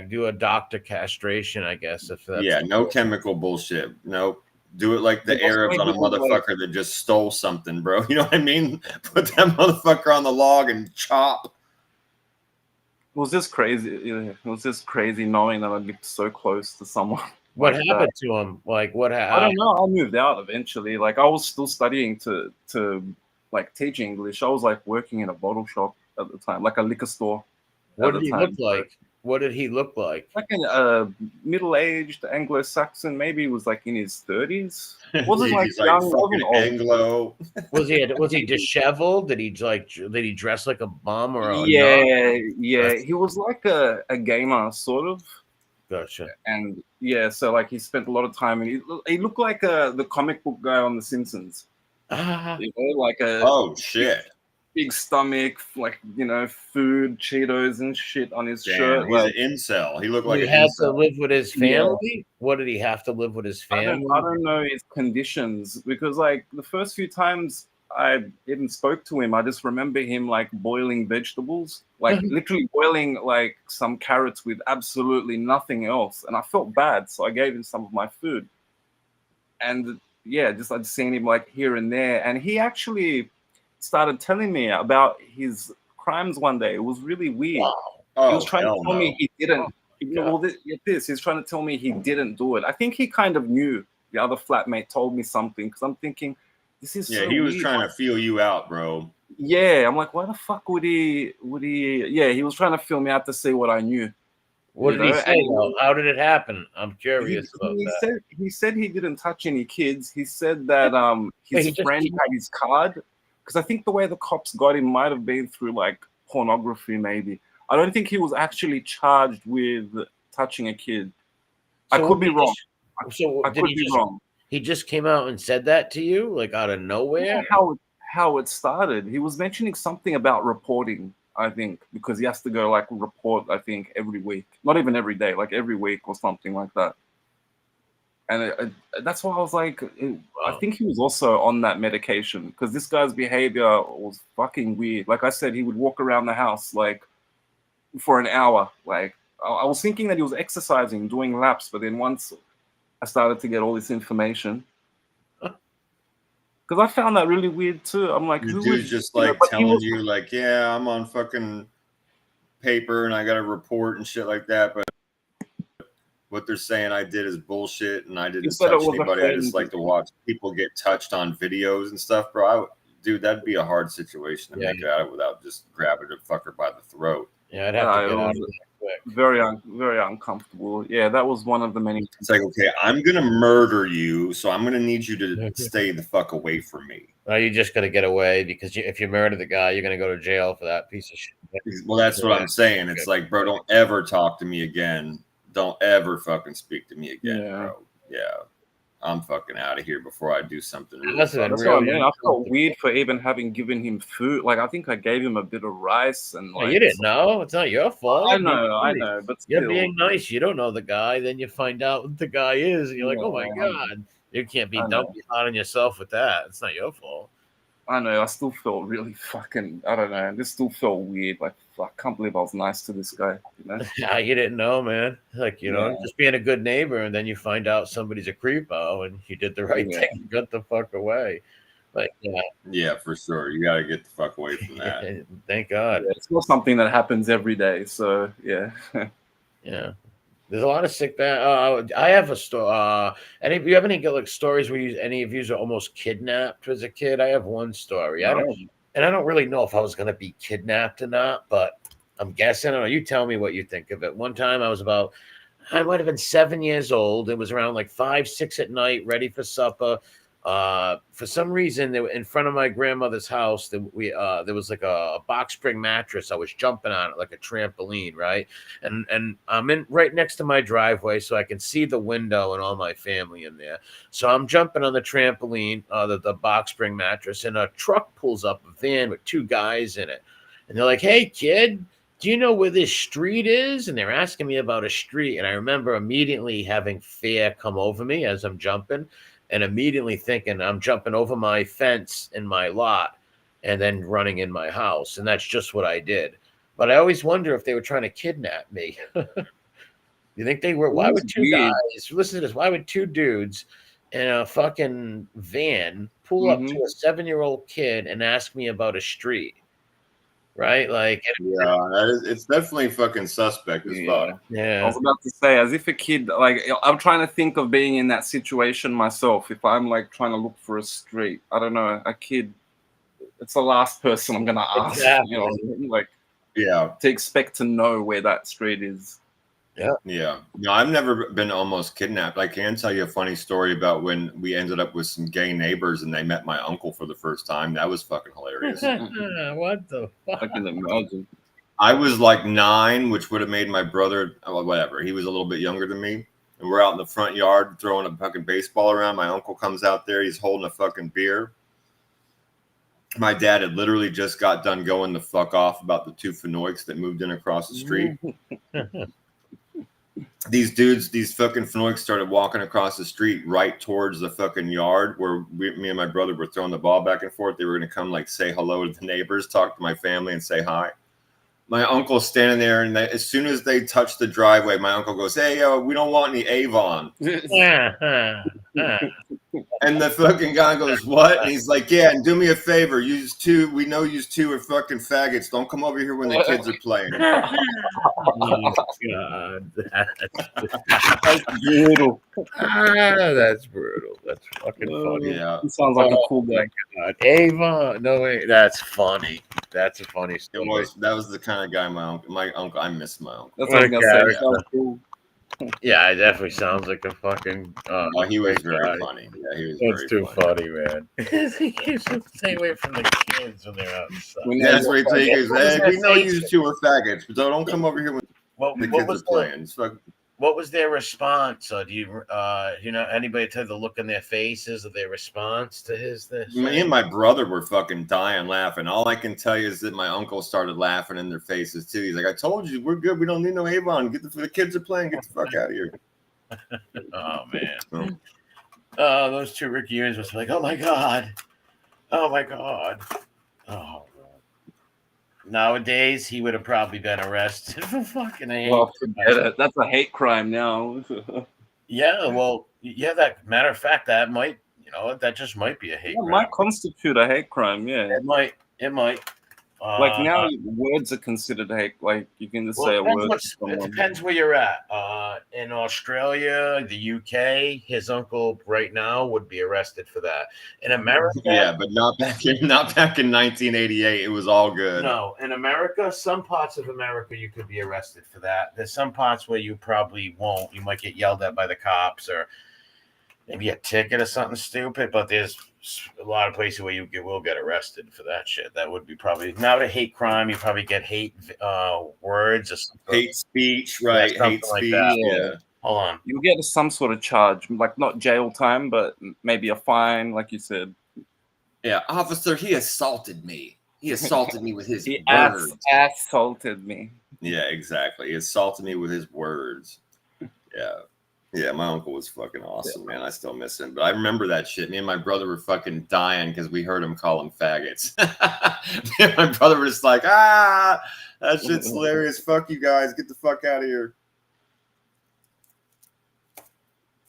do a doctor castration, I guess. If that's
no chemical bullshit. Nope. Do it like the Arabs on a motherfucker that just stole something, bro. You know what I mean? Put that motherfucker on the log and chop.
It was just crazy. It was just crazy knowing that I lived so close to someone.
What happened to him? Like, what happened?
I don't know. I moved out eventually. Like, I was still studying to like teach English. I was like working in a bottle shop at the time, like a liquor store.
What did he look like? What did he look like?
Like a middle-aged Anglo-Saxon. Maybe he was like in his 30s. Wasn't like young, wasn't old.
Anglo.
Was he disheveled? Did he dress like a bum or a
yeah. He was like a gamer sort of.
Gotcha.
And so like he spent a lot of time, and he looked like the comic book guy on The Simpsons. You know, like
oh shit.
Big stomach, like, you know, food, Cheetos and shit on his shirt.
He's an incel. He looked like
he had to live with his family. Yeah. What did he have to live with his family?
I don't know his conditions, because like the first few times I even spoke to him, I just remember him like boiling vegetables, like literally boiling like some carrots with absolutely nothing else, and I felt bad, so I gave him some of my food. And yeah, I'd seen him like here and there, and he actually started telling me about his crimes one day. It was really weird.
Wow.
He was trying to tell me he didn't. He's trying to tell me he didn't do it. I think he kind of knew. The other flatmate told me something, because I'm thinking, this is so
he was
weird.
Trying to feel you out, bro.
Yeah, I'm like, why the fuck would he? Yeah, he was trying to feel me out to see what I knew.
What did he say? How did it happen? I'm curious about that.
He said he didn't touch any kids. He said that his friend had his card. Because I think the way the cops got him might have been through like pornography, maybe. I don't think he was actually charged with touching a kid. I could be wrong. I could be wrong.
He just came out and said that to you, like out of nowhere?
Yeah, how it started. He was mentioning something about reporting, I think, because he has to go like report, I think, every week. Not even every day, like every week or something like that. And that's why I was like, I think he was also on that medication, because this guy's behavior was fucking weird. Like I said, he would walk around the house like for an hour. Like I was thinking that he was exercising, doing laps, but then once I started to get all this information, Because I found that really weird too. I'm like,
the
who
dude's
would
just
you know,
like
but he
telling
was
you like, yeah, I'm on fucking paper and I got a report and shit like that, but what they're saying I did is bullshit and I
he
didn't
said it
touch
was a
anybody. I just
friend.
like to watch people get touched on videos and stuff, bro. Dude, that'd be a hard situation to make it out of without just grabbing a fucker by the throat.
Yeah, I'd have to get out of
It
there quick.
was very uncomfortable. Yeah, that was one of the many.
It's like, okay, I'm gonna murder you, so I'm gonna need you to stay the fuck away from me.
Well, you just got to get away because if you murder the guy, you're going to go to jail for that piece of shit.
Well, that's what I'm saying. It's like, bro, don't ever talk to me again. Don't ever fucking speak to me again, bro. Yeah. I'm fucking out of here before I do something really.
That's what I mean. I felt weird for even having given him food. Like, I think I gave him a bit of rice and like.
You didn't know. It's not your fault.
I know, but still.
You're being nice. You don't know the guy. Then you find out what the guy is, and you're like, oh my god. You can't be hard on yourself with that. It's not your fault.
I know. I still felt really fucking. I don't know. This still felt weird. Like, I can't believe I was nice to this guy. You know?
Yeah, you didn't know, man. Like, you know, just being a good neighbor, and then you find out somebody's a creepo, and you did the right thing. You got the fuck away. Like,
yeah, for sure. You got to get the fuck away from that.
Thank God.
Yeah, it's not something that happens every day. So yeah.
Yeah. There's a lot of sick band. I have a story. Any of you have any like stories where any of you are almost kidnapped as a kid? I have one story. I don't really know if I was going to be kidnapped or not, but I'm guessing. I don't know. You tell me what you think of it. One time I might have been 7 years old. It was around like 5, 6 at night, ready for supper. For some reason, in front of my grandmother's house, there was like a box spring mattress. I was jumping on it like a trampoline, right? And I'm in right next to my driveway, so I can see the window and all my family in there. So I'm jumping on the trampoline, the box spring mattress, and a truck pulls up, a van with 2 guys in it, and they're like, "Hey, kid, do you know where this street is?" And they're asking me about a street, and I remember immediately having fear come over me as I'm jumping. And immediately thinking I'm jumping over my fence in my lot and then running in my house. And that's just what I did. But I always wonder if they were trying to kidnap me. You think they were? Why would 2 guys, listen to this, why would 2 dudes in a fucking van pull up to a 7-year-old kid and ask me about a street? Right? Like,
it's definitely fucking suspect as fuck.
Yeah.
I was about to say, as if a kid, like, I'm trying to think of being in that situation myself. If I'm like trying to look for a street, I don't know, a kid, it's the last person I'm gonna ask.
Exactly.
You know, like, to expect to know where that street is.
Yeah. No, I've never been almost kidnapped. I can tell you a funny story about when we ended up with some gay neighbors and they met my uncle for the first time. That was fucking hilarious.
What the fuck?
I can imagine.
I was like 9, which would have made my brother, whatever. He was a little bit younger than me. And we're out in the front yard throwing a fucking baseball around. My uncle comes out there. He's holding a fucking beer. My dad had literally just got done going the fuck off about the 2 Fenoics that moved in across the street. These fucking Fenoics started walking across the street right towards the fucking yard where me and my brother were throwing the ball back and forth. They were going to come like say hello to the neighbors, talk to my family and say hi. My uncle's standing there, and as soon as they touch the driveway, my uncle goes, "Hey, we don't want any Avon." And the fucking guy goes, "What?" And he's like, "Yeah, and do me a favor. We know you 2 are fucking faggots. Don't come over here when the kids are playing."
Oh, God.
That's brutal.
That's brutal. That's fucking funny.
Yeah.
He sounds like a cool guy.
God. Avon. No way. That's funny. That's a funny story.
That was the kind of guy my uncle. I miss my uncle.
That's what I'm gonna say. Sounds cool.
Yeah, it definitely sounds like a fucking.
He was very funny. Yeah, he was.
That's too funny, man. He keeps stay away from the kids when they're outside.
That's what he takes. We know you 2 are faggots, but don't come over here when the kids are playing.
What was their response? Do you anybody tell the look in their faces of their response to this?
Me and my brother were fucking dying laughing. All I can tell you is that my uncle started laughing in their faces too. He's like, "I told you, we're good. We don't need no Avon. The kids are playing. Get the fuck out of here."
Oh man. Those 2 Ricky Ewings was like, "Oh my god, oh my god, oh." Nowadays, he would have probably been arrested for fucking hate.
Well, forget it. That's a hate crime now.
Yeah, well, that matter of fact, that might You know, that just might be a hate crime.
Might constitute a hate crime. Yeah,
it might. It might.
Like now, words are considered hate. Like you can just say a word.
It depends where you're at. In Australia, the UK, his uncle right now would be arrested for that. In America,
yeah, but not back in 1988. It was all good.
No, in America, some parts of America you could be arrested for that. There's some parts where you probably won't. You might get yelled at by the cops or maybe a ticket or something stupid. But there's a lot of places where you will get arrested for that shit. That would be probably not a hate crime. You probably get hate words or something.
Hate speech, right?
Yeah,
hate speech.
Like
yeah.
Hold on.
You get some sort of charge, like not jail time, but maybe a fine, like you said.
Yeah, officer, he assaulted me. He assaulted me with his words.
Assaulted me.
Yeah, exactly. He assaulted me with his words. Yeah. Yeah, my uncle was fucking awesome, man. I still miss him. But I remember that shit. Me and my brother were fucking dying because we heard him call them faggots. Me and my brother were just like, that shit's hilarious. Fuck you guys. Get the fuck out of here.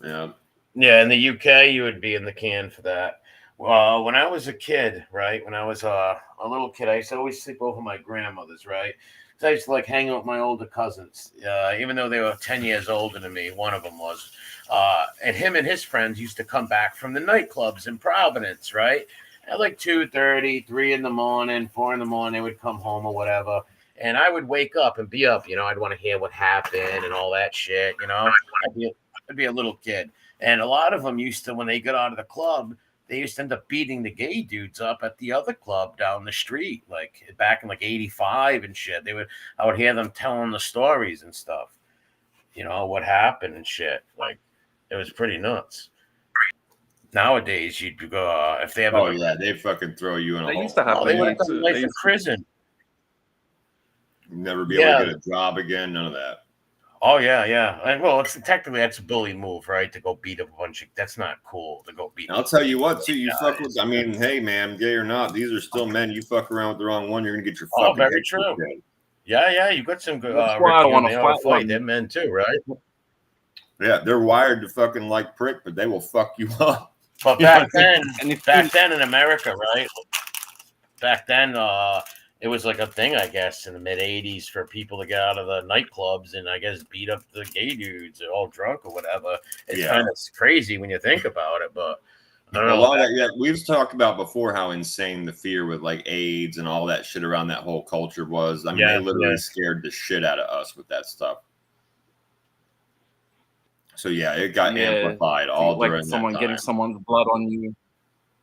Yeah.
Yeah, in the UK, you would be in the can for that. Well, when I was a kid, right? When I was a little kid, I used to always sleep over my grandmother's, right? So I used to like hang out with my older cousins, even though they were 10 years older than me. One of them was. And him and his friends used to come back from the nightclubs in Providence, right? At like 2:30, 3 in the morning, 4 in the morning, they would come home or whatever. And I would wake up and be up, you know, I'd want to hear what happened and all that shit, you know. I'd be a little kid. And a lot of them used to, when they got out of the club, they used to end up beating the gay dudes up at the other club down the street, like back in like 85 and shit. I would hear them telling the stories and stuff, you know, what happened and shit. Like, it was pretty nuts. Nowadays, you'd go, if they have
they'd fucking throw you in a hole.
Used to happen.
They would have done life in prison.
Never be able to get a job again, none of that.
Oh yeah. And well, technically that's a bully move, right? To go beat up a bunch of. That's not cool to go beat.
I'll tell you what, too. You fuck with. I mean, hey, man, gay or not, these are still men. You fuck around with the wrong one, you're gonna get your fucking.
Oh, very true. Yeah. You got some good.
That's why I don't want to
fight them men too, right?
Yeah, they're wired to fucking like prick, but they will fuck you up.
But back then in America, right? Back then, it was like a thing, I guess, in the mid 80s for people to get out of the nightclubs and I guess beat up the gay dudes. They're all drunk or whatever. It's kind of crazy when you think about it, but I don't know.
A lot of that, yeah, we've talked about before how insane the fear with like AIDS and all that shit around that whole culture was. I mean, they literally scared the shit out of us with that stuff. So yeah, it got amplified all
like
during
someone
that time.
Getting someone's blood on you.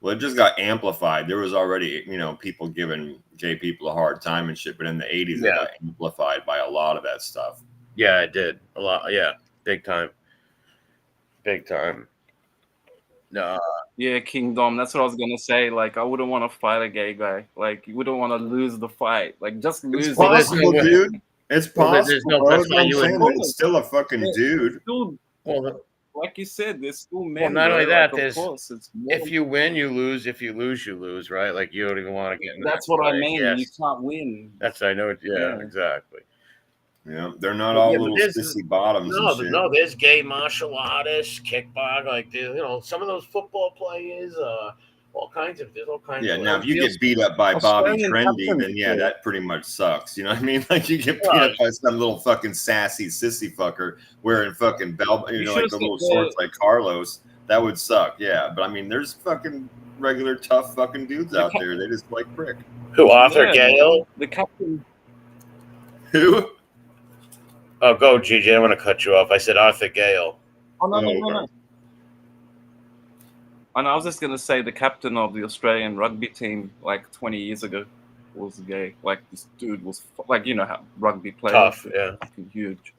Well, it just got amplified. There was already, you know, people giving gay people a hard time and shit, but in the 80s, it got amplified by a lot of that stuff.
Yeah, it did. A lot. Yeah, big time. No.
Yeah, Kingdom. That's what I was going to say. Like, I wouldn't want to fight a gay guy. Like, you wouldn't want to lose the fight. Like, just lose
it. Possible, dude. It's possible. It's still a fucking dude.
Like you said, there's still men.
Well, not only that, if you win, you lose. If you lose, you lose, right? Like you don't even want to get.
That's what I mean. Yes. You can't win.
I know. Yeah, exactly.
Yeah, they're not all little sissy bottoms.
No, there's gay martial artists, kickbox, like you know, some of those football players. All kinds of.
Yeah, now if you get beat up by Bobby Trendy, then that pretty much sucks. You know what I mean? Like you get beat up by some little fucking sassy sissy fucker wearing fucking belt, like the little shorts like Carlos. That would suck. Yeah, but I mean, there's fucking regular tough fucking dudes out there. They just like prick.
Who? Arthur Gale?
The captain.
Who?
Oh, go, GJ. I want to cut you off. I said Arthur Gale.
Oh no. And I was just gonna say the captain of the Australian rugby team, like 20 years ago, was gay. Like this dude was like, you know how rugby players
tough,
fucking huge.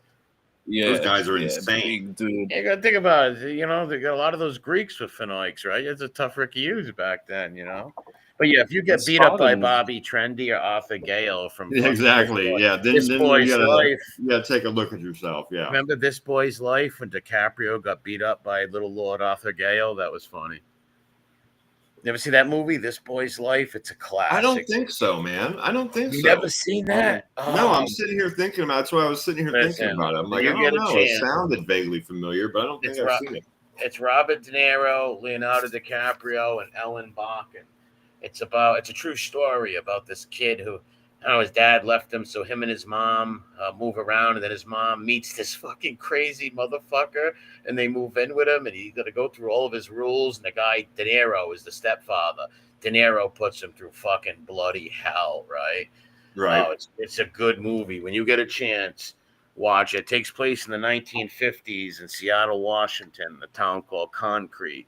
Yeah,
those guys are insane,
big dude.
You gotta think about it. You know, they got a lot of those Greeks with Phoenix, right? It's a tough Ricky Hughes back then, you know. But yeah, if you get beat up by Bobby Trendy or Arthur Gale from
exactly, then you gotta take a look at yourself. Yeah,
remember This Boy's Life when DiCaprio got beat up by little Lord Arthur Gale? That was funny. You ever see that movie, This Boy's Life? It's a classic.
I don't think so, man. I don't think so.
You never seen that?
No, I'm sitting here thinking about it. That's why I was sitting here thinking about it. I'm like, I don't know. It sounded vaguely familiar, but I don't think I've seen it.
It's Robert De Niro, Leonardo DiCaprio, and Ellen Barkin. It's a true story about this kid who, I don't know, his dad left him, so him and his mom move around, and then his mom meets this fucking crazy motherfucker, and they move in with him, and he's got to go through all of his rules. And the guy De Niro is the stepfather. De Niro puts him through fucking bloody hell, right?
Right.
Oh, it's a good movie. When you get a chance, watch it. It takes place in the 1950s in Seattle, Washington, a town called Concrete.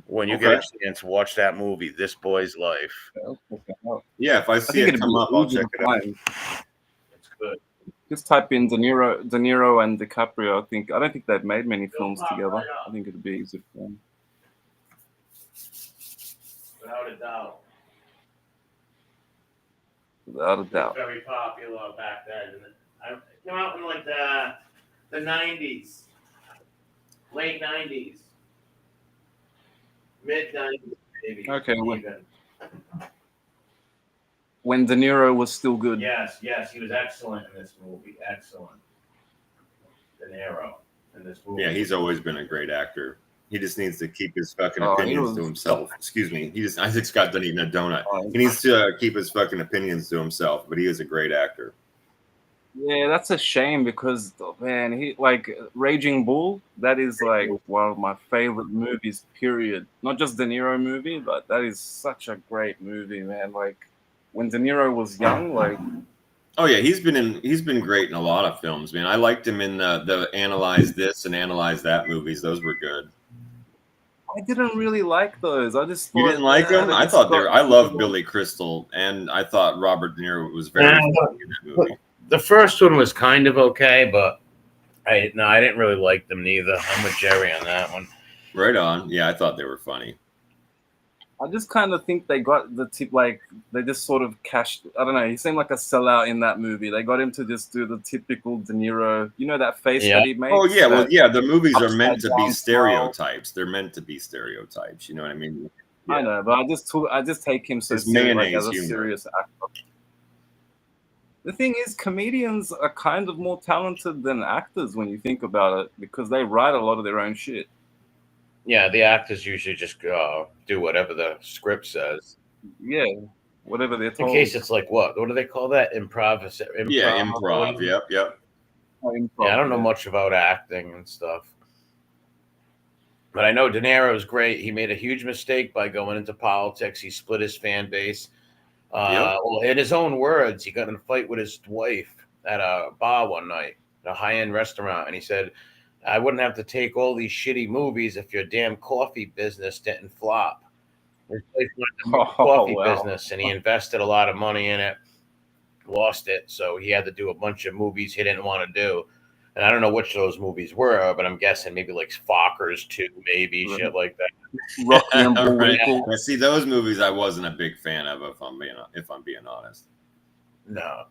When you get a chance, watch that movie, This Boy's Life.
Yeah, if I see it come up, I'll check it out.
It's good.
Just type in De Niro and DiCaprio. I don't think they've made many films together. I think it'd be easy for them.
Without a doubt.
Without a doubt.
Very popular back then. It came out in like the 90s, late 90s, mid 90s, maybe.
Okay. When De Niro was still good.
Yes, he was excellent in this movie. Excellent. De Niro in this movie.
Yeah, he's always been a great actor. He just needs to keep his fucking opinions to himself. Excuse me. Isaac Scott done eating a donut. He needs to keep his fucking opinions to himself, but he is a great actor.
Yeah, that's a shame because, man, he like Raging Bull. That is like one of my favorite movies. Period. Not just De Niro movie, but that is such a great movie, man. Like when De Niro was young, like.
Oh yeah, he's been great in a lot of films, man. I liked him in the Analyze This and Analyze That movies. Those were good.
I didn't really like those. I just thought,
you didn't like them. I thought I loved Billy Crystal, and I thought Robert De Niro was very funny in that movie.
The first one was kind of okay, but I didn't really like them neither. I'm with Jerry on that one.
Right on. Yeah, I thought they were funny.
I just kind of think they got the tip, like they just sort of cashed. I don't know. He seemed like a sellout in that movie. They got him to just do the typical De Niro, that face that he made.
Oh yeah, well yeah. The movies are meant to be stereotypes. They're meant to be stereotypes. You know what I mean? Yeah.
I know, but I just take him so serious, like, as a serious actor. The thing is, comedians are kind of more talented than actors when you think about it, because they write a lot of their own shit.
Yeah, the actors usually just do whatever the script says.
Yeah, whatever they're told.
In case it's like what do they call that? Improv.
Yeah, improv. Yep.
Improv,
I don't know much about acting and stuff, but I know De Niro is great. He made a huge mistake by going into politics. He split his fan base. Well, in his own words, he got in a fight with his wife at a bar one night, at a high-end restaurant, and he said, I wouldn't have to take all these shitty movies if your damn coffee business didn't flop. His wife went into the coffee business, and he invested a lot of money in it, lost it, so he had to do a bunch of movies he didn't want to do. And I don't know which those movies were, but I'm guessing maybe like Fockers 2, maybe shit like that.
Rocky and Bullwinkle.
I see those movies. I wasn't a big fan of, if I'm being honest.
No.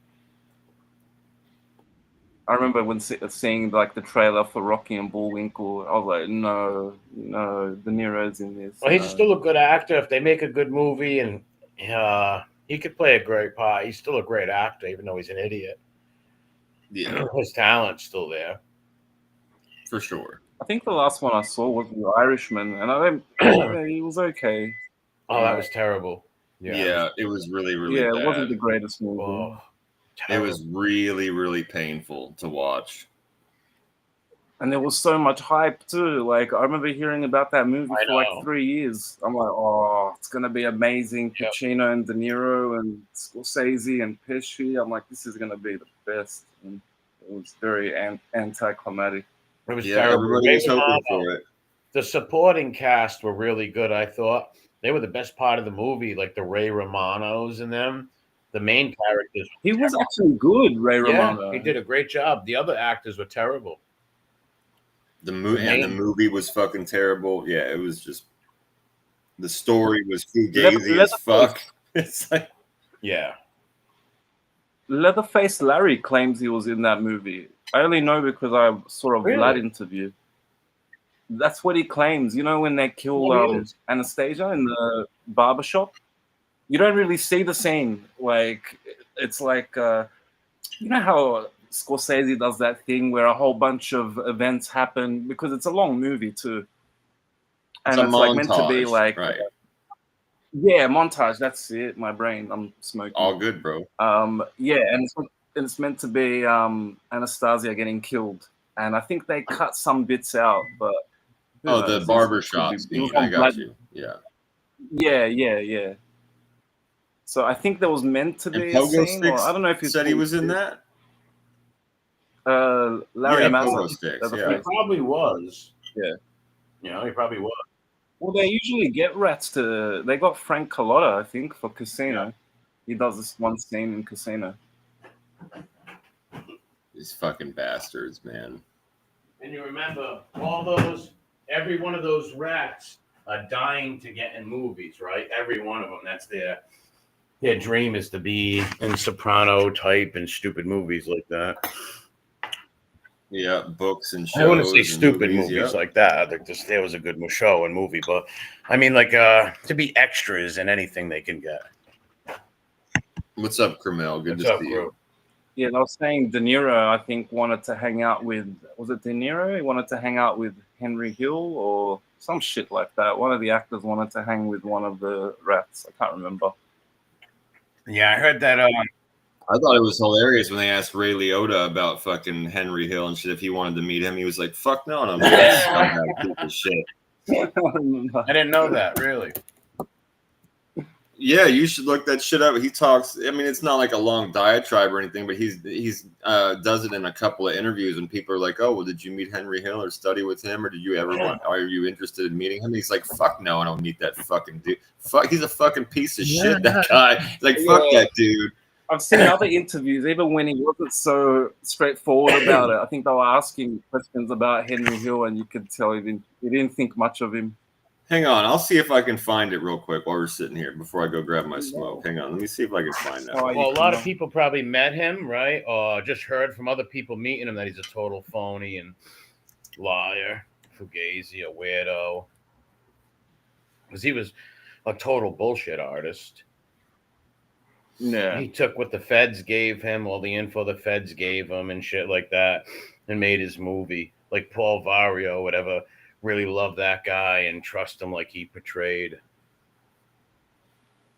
I remember when seeing like the trailer for Rocky and Bullwinkle, I was like, no, De Niro's in this.
Well, he's still a good actor. If they make a good movie and he could play a great part, he's still a great actor, even though he's an idiot.
Yeah,
his talent's still there,
for sure.
I think the last one I saw was The Irishman, and he was okay.
Oh, that was terrible.
Yeah, it was really, really bad.
It wasn't the greatest movie.
Oh,
it was really, really painful to watch.
And there was so much hype too. Like I remember hearing about that movie for like 3 years. I'm like, oh, it's gonna be amazing. Pacino and De Niro and Scorsese and Pesci. I'm like, this is gonna be the best. And it was very anticlimactic.
It was terrible.
Everybody was hoping for it.
The supporting cast were really good. I thought they were the best part of the movie, like the Ray Romanos and them. The main characters.
He was actually good, Ray Romano.
He did a great job. The other actors were terrible.
The movie was fucking terrible. Yeah, it was just the story was fugazi as fuck. It's like,
yeah.
Leatherface Larry claims he was in that movie. I only know because I saw a Vlad interview. That's what he claims. You know when they kill Anastasia in the barbershop? You don't really see the scene. Like it's like you know how Scorsese does that thing where a whole bunch of events happen because it's a long movie too. and it's like meant to be like
right.
Yeah, montage. That's it. My brain. I'm smoking.
All good, bro.
Yeah, and it's meant to be Anastasia getting killed, and I think they cut some bits out, but
the barbershop scene. I got you. Yeah.
Yeah. So I think there was meant to be a scene, or I don't know if he
said he was in that.
Larry Mazza.
He probably was.
Yeah.
He probably was.
Well, they usually get rats to. They got Frank Carlotta, I think, for Casino. Yeah. He does this one scene in Casino.
These fucking bastards, man.
And you remember every one of those rats are dying to get in movies, right? Every one of them. That's their dream is to be in Soprano type and stupid movies like that.
Yeah, books and shows.
I wouldn't say stupid movies like that. Like there was a good show and movie, but I mean, like to be extras in anything they can get.
What's up, Kermel? Good to see you.
Yeah, I was saying De Niro, I think, wanted to hang out with, was it De Niro? He wanted to hang out with Henry Hill or some shit like that. One of the actors wanted to hang with one of the rats. I can't remember.
Yeah, I heard that. I thought it was hilarious when they asked Ray Liotta about fucking Henry Hill and shit if he wanted to meet him. He was like, "Fuck no, I'm shit."
I didn't know that, really.
Yeah, you should look that shit up. He talks. I mean, it's not like a long diatribe or anything, but he's does it in a couple of interviews, and people are like, "Oh, well, did you meet Henry Hill or study with him, or did you ever want? Are you interested in meeting him?" He's like, "Fuck no, I don't meet that fucking dude. Fuck, he's a fucking piece of shit. That guy. He's like, fuck that dude."
I've seen other interviews, even when he wasn't so straightforward about it. I think they were asking questions about Henry Hill, and you could tell he didn't think much of him.
Hang on, I'll see if I can find it real quick while we're sitting here before I go grab my smoke. Hang on, let me see if I can find that.
Well, a lot of people probably met him, right? Or just heard from other people meeting him that he's a total phony and liar, fugazi, a weirdo. Because he was a total bullshit artist.
Yeah.
He took what the feds gave him, all the info the feds gave him and shit like that, and made his movie. Like Paul Vario, whatever. Really love that guy and trust him like he portrayed.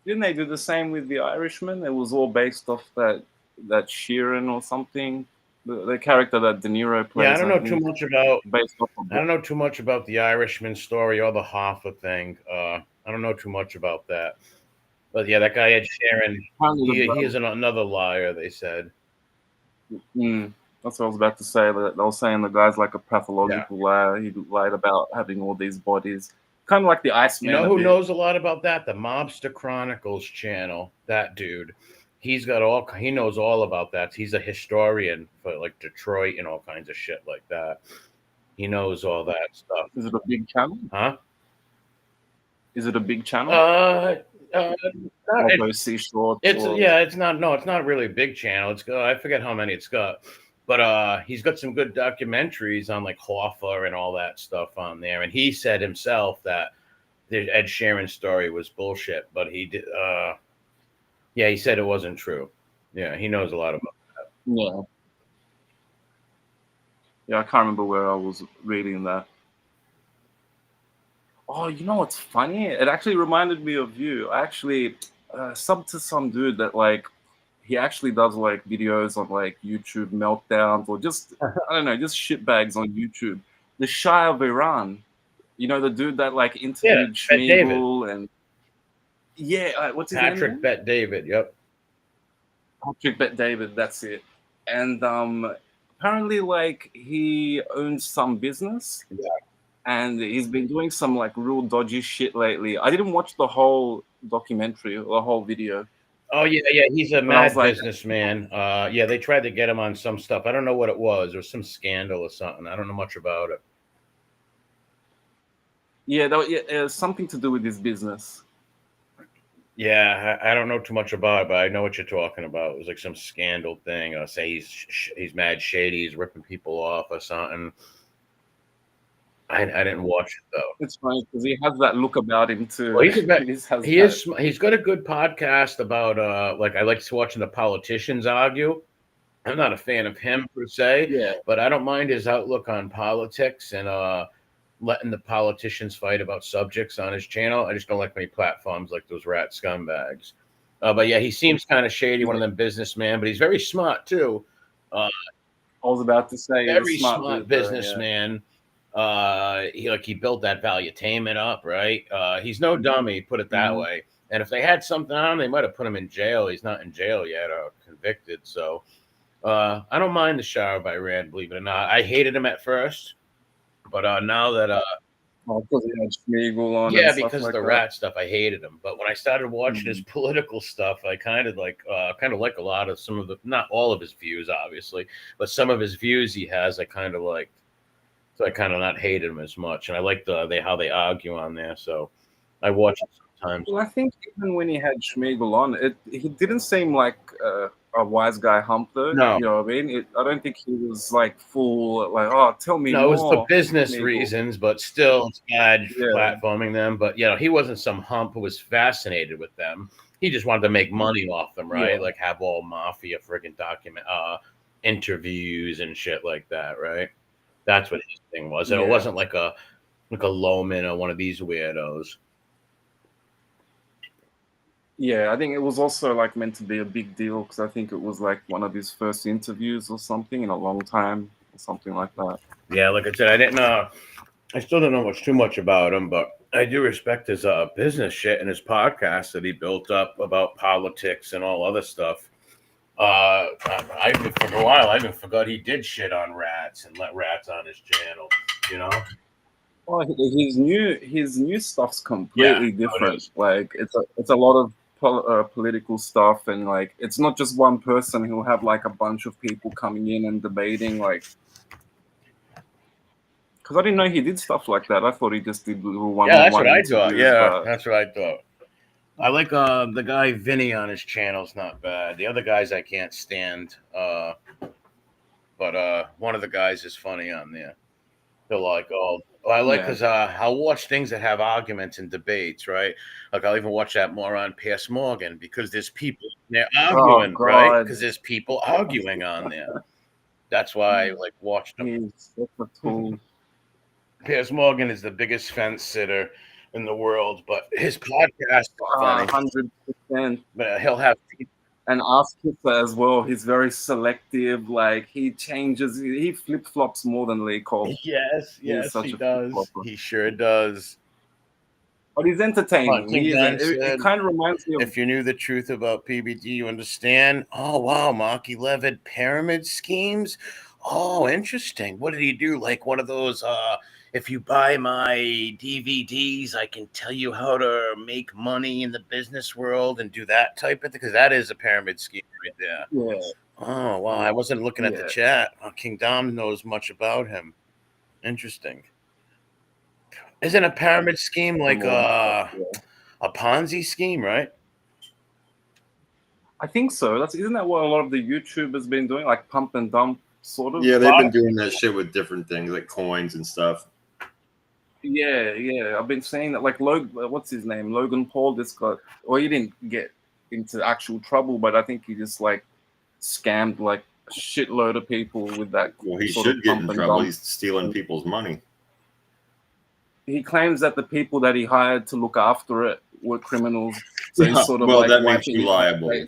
Didn't they do the same with The Irishman? It was all based off that Sheeran or something, the character that De Niro plays.
Yeah, I don't know too much about. I don't know too much about The Irishman story or the Hoffa thing. I don't know too much about that. But yeah, that guy Ed Sheeran, he is another liar. They said.
That's what I was about to say. They were saying the guy's like a pathological liar. He lied about having all these bodies. Kind of like the Iceman.
You know who knows a lot about that? The Mobster Chronicles channel. That dude. He knows all about that. He's a historian for like Detroit and all kinds of shit like that. He knows all that stuff.
Is it a big channel?
Huh?
Is it a big channel?
It's not really a big channel. I forget how many it's got. But he's got some good documentaries on like Hoffa and all that stuff on there. And he said himself that the Ed Sheeran story was bullshit, but he did. He said it wasn't true. Yeah, he knows a lot about that.
Yeah, I can't remember where I was reading that. Oh, you know what's funny? It actually reminded me of you. I actually subbed to some dude that like. He actually does like videos on like YouTube meltdowns or just I don't know, just shitbags on YouTube. The Shah of Iran, you know, the dude that like interviewed Schmeagol and what's his name?
Patrick Bet David. Yep.
Patrick Bet David. That's it. And apparently, like he owns some business.
Yeah.
And he's been doing some like real dodgy shit lately. I didn't watch the whole documentary or the whole video.
Oh, yeah, he's a mad businessman. They tried to get him on some stuff. I don't know what it was. There was some scandal or something. I don't know much about it. Yeah,
it was something to do with his business.
Yeah, I don't know too much about it, but I know what you're talking about. It was like some scandal thing. Say he's mad shady. He's ripping people off or something. I didn't watch it though.
It's funny because he has that look about him too.
Well, he's got a good podcast about like I like watching the politicians argue. I'm not a fan of him per se, but I don't mind his outlook on politics and letting the politicians fight about subjects on his channel. I just don't like many platforms like those rat scumbags. But yeah, he seems kind of shady, one of them businessmen, but he's very smart too.
I was about to say
very smart businessman. Yeah. He built that valuetainment up, right? He's no dummy, put it that way. And if they had something on him, they might have put him in jail. He's not in jail yet or convicted. So I don't mind the shower by Rand, believe it or not. I hated him at first, but now that
because he had Schmeagol on,
yeah, because of the rat stuff, I hated him. But when I started watching his political stuff, I kind of like a lot of some of the, not all of his views, obviously, but some of his views he has, I kind of liked. So I kind of not hated him as much, and I like how they argue on there. So I watch it sometimes.
Well, I think even when he had Schmeagol on, he didn't seem like a wise guy hump though.
No,
you know what I mean. I don't think he was like full like, oh, tell me.
No,
more,
it was for business
Schmeagol.
Reasons, but still, it's bad platforming them. But he wasn't some hump who was fascinated with them. He just wanted to make money off them, right? Like have all mafia friggin' document interviews and shit like that, right? That's what his thing was. And it wasn't like a Loman or one of these weirdos.
Yeah, I think it was also like meant to be a big deal because I think it was like one of his first interviews or something in a long time or something like that.
Yeah, like I said, I still don't know too much about him, but I do respect his business shit and his podcast that he built up about politics and all other stuff. For a while, I even forgot he did shit on rats and let rats on his channel. You know.
Oh, his new stuff's completely different. Like it's a lot of political stuff, and like it's not just one person. He'll have like a bunch of people coming in and debating, like. Because I didn't know he did stuff like that. I thought he just did little one-on-one.
Yeah, that's what I thought. Yeah, that's what I thought. I like the guy Vinny on his channel's not bad. The other guys I can't stand. But one of the guys is funny on there. They're like, I like because I'll watch things that have arguments and debates, right? Like I'll even watch that moron Piers Morgan because there's people they're arguing, right? Because there's people arguing on there. That's why I like watch them.
He's such a tool.
Piers Morgan is the biggest fence sitter in the world, but his podcast is funny.
100%.
But he'll have people.
And Ask Hitler as well. He's very selective. Like he changes, he flip flops more than Lee Cole.
Yes, he does. He sure does.
But he's entertaining. It kind of reminds me of.
If you knew the truth about PBD, you understand. Oh wow, Marky Levitt pyramid schemes. Oh, interesting. What did he do? Like one of those. If you buy my DVDs, I can tell you how to make money in the business world and do that type of thing. Because that is a pyramid scheme right there.
Yeah.
Oh, wow. I wasn't looking at the chat. King Dom knows much about him. Interesting. Isn't a pyramid scheme like a Ponzi scheme, right?
I think so. Isn't that what a lot of the YouTubers been doing? Like pump and dump sort of?
Yeah, they've been doing that shit with different things like coins and stuff.
Yeah. I've been saying that, like, what's his name? Logan Paul just got, well, he didn't get into actual trouble, but I think he just, like, scammed, like, a shitload of people with that.
Well, he should get in trouble. He's stealing people's money.
He claims that the people that he hired to look after it were criminals. So he's sort of
well, that makes you liable.
Yeah,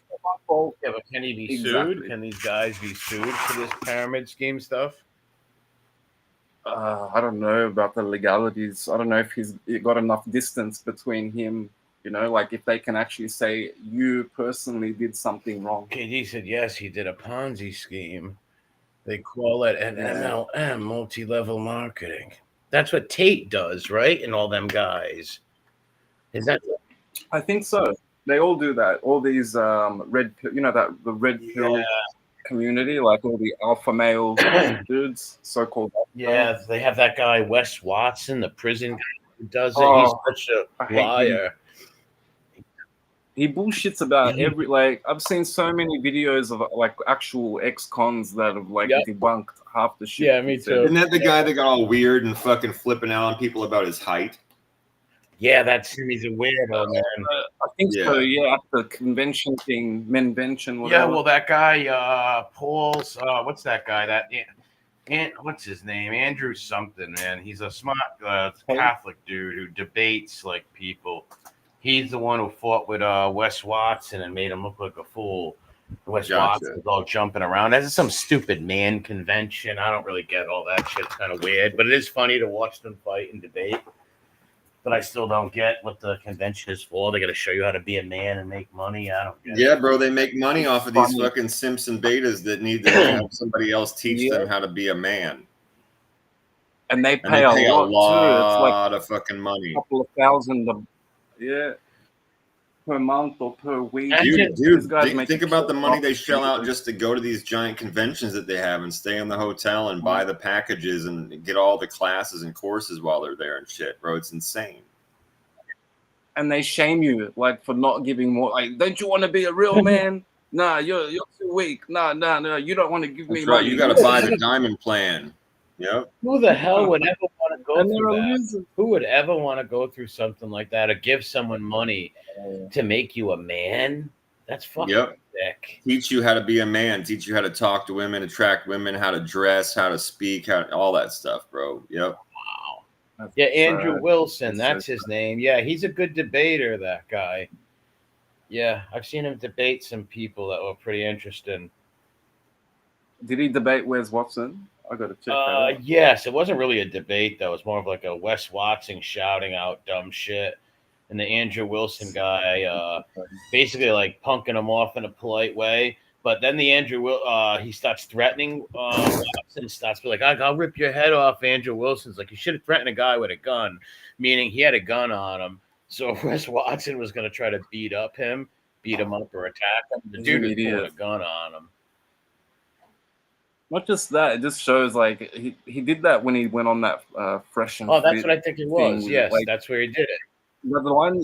but can he be sued? Can these guys be sued for this pyramid scheme stuff?
I don't know about the legalities. I don't know if he's got enough distance between him, you know, like if they can actually say you personally did something wrong.
KD said, yes, he did a Ponzi scheme. They call it an MLM, multi-level marketing. That's what Tate does, right? And all them guys. Is that?
I think so. They all do that. All these red pill community, like all the alpha male dudes, so-called.
Yeah, they have that guy Wes Watson, the prison guy who does it. He's such a liar.
He bullshits about every, like, I've seen so many videos of like actual ex-cons that have like debunked half the shit.
Yeah, me too.
Isn't that the guy that got all weird and fucking flipping out on people about his height?
Yeah, he's a weirdo, man.
I think so, yeah, at the convention thing, Menvention, whatever.
Yeah, well, that guy, Paul's, what's that guy? And what's his name? Andrew something, man. He's a smart Catholic dude who debates like people. He's the one who fought with Wes Watson and made him look like a fool. Wes Watson was all jumping around. That's some stupid man convention. I don't really get all that shit. It's kind of weird, but it is funny to watch them fight and debate. But I still don't get what the convention is for. They got to show you how to be a man and make money. I don't get it.
Bro, they make money off of these fucking simps and betas that need to have somebody else teach them how to be a man.
And they pay a lot
of fucking money.
A couple of thousand, per month or per week.
Dude, think about the money they shell out just to go to these giant conventions that they have and stay in the hotel and buy the packages and get all the classes and courses while they're there and shit, bro. It's insane.
And they shame you like for not giving more. Like, don't you want to be a real man? Nah, you're too weak. Nah, you don't want to give me money.
You got to buy the diamond plan. Yep.
Who the hell would ever want to go through that? Who would ever want to go through something like that or give someone money to make you a man? That's fucking sick.
Teach you how to be a man. Teach you how to talk to women, attract women, how to dress, how to speak, all that stuff, bro. Yep.
Wow. Andrew Wilson. That's his name. Yeah, he's a good debater, that guy. Yeah, I've seen him debate some people that were pretty interesting.
Did he debate Wes Watson? I got to check that out.
Yes, it wasn't really a debate though. It was more of like a Wes Watson shouting out dumb shit, and the Andrew Wilson guy basically like punking him off in a polite way. But then the he starts threatening Watson. Starts to be like, "I'll rip your head off." Andrew Wilson's like, "You should have threatened a guy with a gun," meaning he had a gun on him. So Wes Watson was going to try to beat him up or attack him. The dude was pulling a gun on him.
Not just that, it just shows like he did that when he went on that Fresh and
that's what I think it was. Thing. Yes, that's where he did it.
But the one,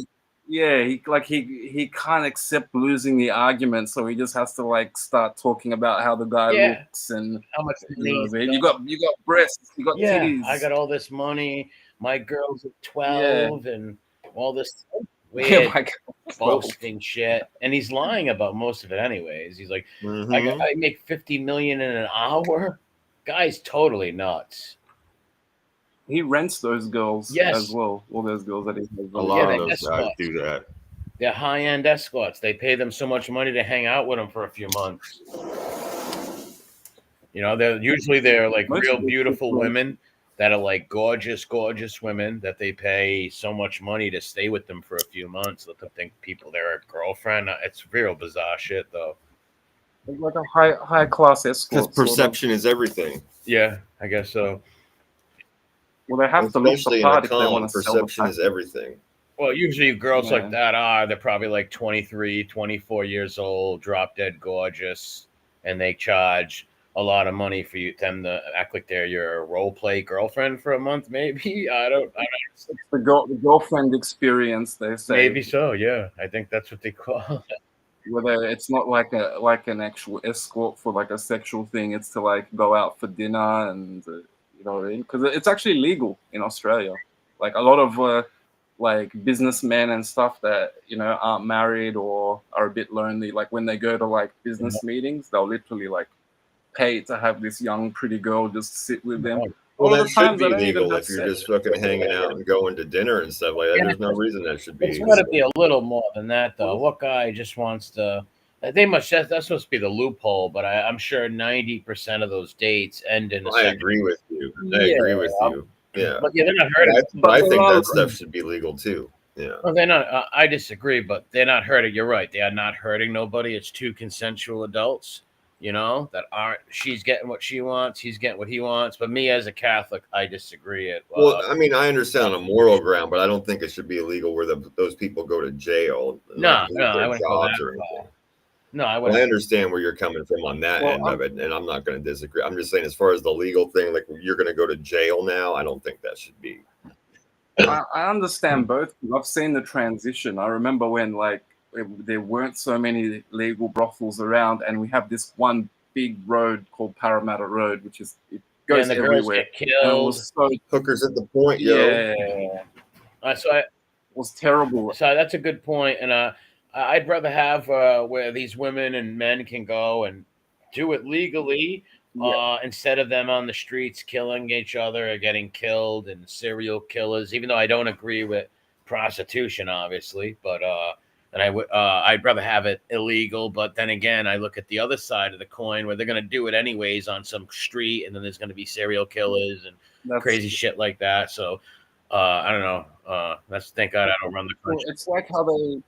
he can't accept losing the argument, so he just has to like start talking about how the guy looks and
how much
you got breasts, you got titties.
I got all this money. My girl's at 12 and all this weird boasting shit, and he's lying about most of it anyways. He's like, I make $50 million in an hour. Guy's totally nuts.
He rents those girls as well. All those girls that he has.
A lot of those guys do that.
They're high-end escorts. They pay them so much money to hang out with them for a few months. You know, they're like real beautiful women that are like gorgeous women that they pay so much money to stay with them for a few months. Let them think they're a girlfriend. It's real bizarre shit, though.
It's like a high class escort.
Because perception is everything.
Yeah, I guess so.
Well, they have to look the part if they want to sell.
Perception is everything.
Well, usually girls like that they're probably like 23, 24 years old, drop dead gorgeous, and they charge a lot of money for them to act like they're your role play girlfriend for a month, maybe. I don't know.
It's the girlfriend experience, they say.
Maybe so, yeah. I think that's what they call it.
Whether it's not like an actual escort for like a sexual thing, it's to like go out for dinner and you know what I mean? Because it's actually legal in Australia. Like a lot of like businessmen and stuff that aren't married or are a bit lonely. Like when they go to like business meetings, they'll literally like pay to have this young pretty girl just sit with them.
Well, that should be legal if you're just fucking hanging out and going to dinner and stuff like that. There's no reason that should be.
It's got to be a little more than that, though. What guy just wants to? That's supposed to be the loophole, but I'm sure 90% of those dates end in.
I agree with you. I agree with you. Yeah,
but they're not hurting.
I think that stuff should be legal too. Yeah.
Well, they're not. I disagree, but they're not hurting. You're right. They are not hurting nobody. It's two consensual adults. That aren't. She's getting what she wants. He's getting what he wants. But me, as a Catholic, I disagree.
Well, I mean, I understand on a moral ground, but I don't think it should be illegal where those people go to jail.
No, I wouldn't go that far. No, I wouldn't.
I understand where you're coming from on that end of it, and I'm not going to disagree. I'm just saying, as far as the legal thing, like you're going to go to jail now, I don't think that should be.
I understand both. I've seen the transition. I remember when there weren't so many legal brothels around, and we have this one big road called Parramatta Road, which goes everywhere.
Hookers at the point,
So it
was terrible.
So that's a good point, and I'd rather have where these women and men can go and do it legally instead of them on the streets killing each other or getting killed and serial killers. Even though I don't agree with prostitution, obviously, but and I'd rather have it illegal. But then again, I look at the other side of the coin where they're going to do it anyways on some street, and then there's going to be serial killers and crazy shit like that. So I don't know. That's thank God I don't run the country.
It's like how they.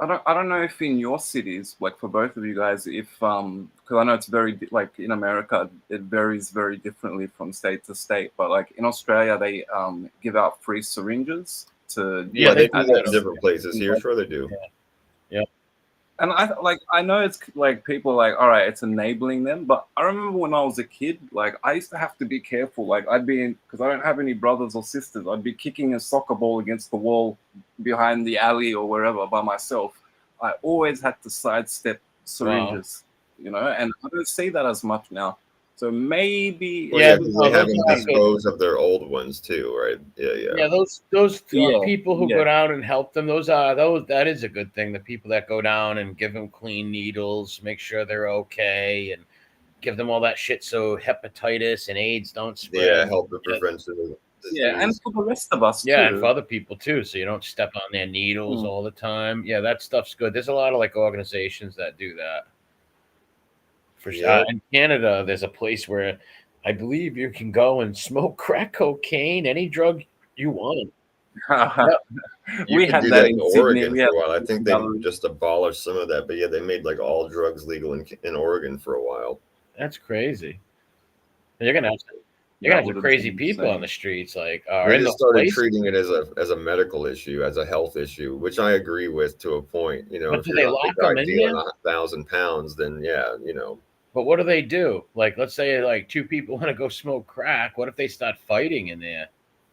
I don't know if in your cities, like for both of you guys, if because I know it's very like in America, it varies very differently from state to state. But like in Australia, they give out free syringes to
they do that in different places here. Sure, they do.
Yeah.
And I know it's like people are like, all right, it's enabling them. But I remember when I was a kid, like I used to have to be careful. Like I'd be because I don't have any brothers or sisters. I'd be kicking a soccer ball against the wall behind the alley or wherever by myself. I always had to sidestep syringes, you know, and I don't see that as much now. So maybe
they haven't disposed of their old ones too, right?
Yeah. Those people who go down and help them, that is a good thing. The people that go down and give them clean needles, make sure they're okay, and give them all that shit so hepatitis and AIDS don't spread.
Yeah, help the prevention.
Yeah, and for the rest of us,
yeah, and for other people too, so you don't step on their needles all the time. Yeah, that stuff's good. There's a lot of like organizations that do that. For sure. In Canada, there's a place where I believe you can go and smoke crack cocaine, any drug you want.
We had that in
Oregon for a while. I think they just abolished some of that, but yeah, they made like all drugs legal in Oregon for a while.
That's crazy. You're gonna have some crazy people on the streets. Like,
they just started treating it as a medical issue, as a health issue, which I agree with to a point. You know,
but if you're lock them in
dealing 1,000 pounds, then yeah, you know.
But what do they do? Like, let's say like two people want to go smoke crack. What if they start fighting in there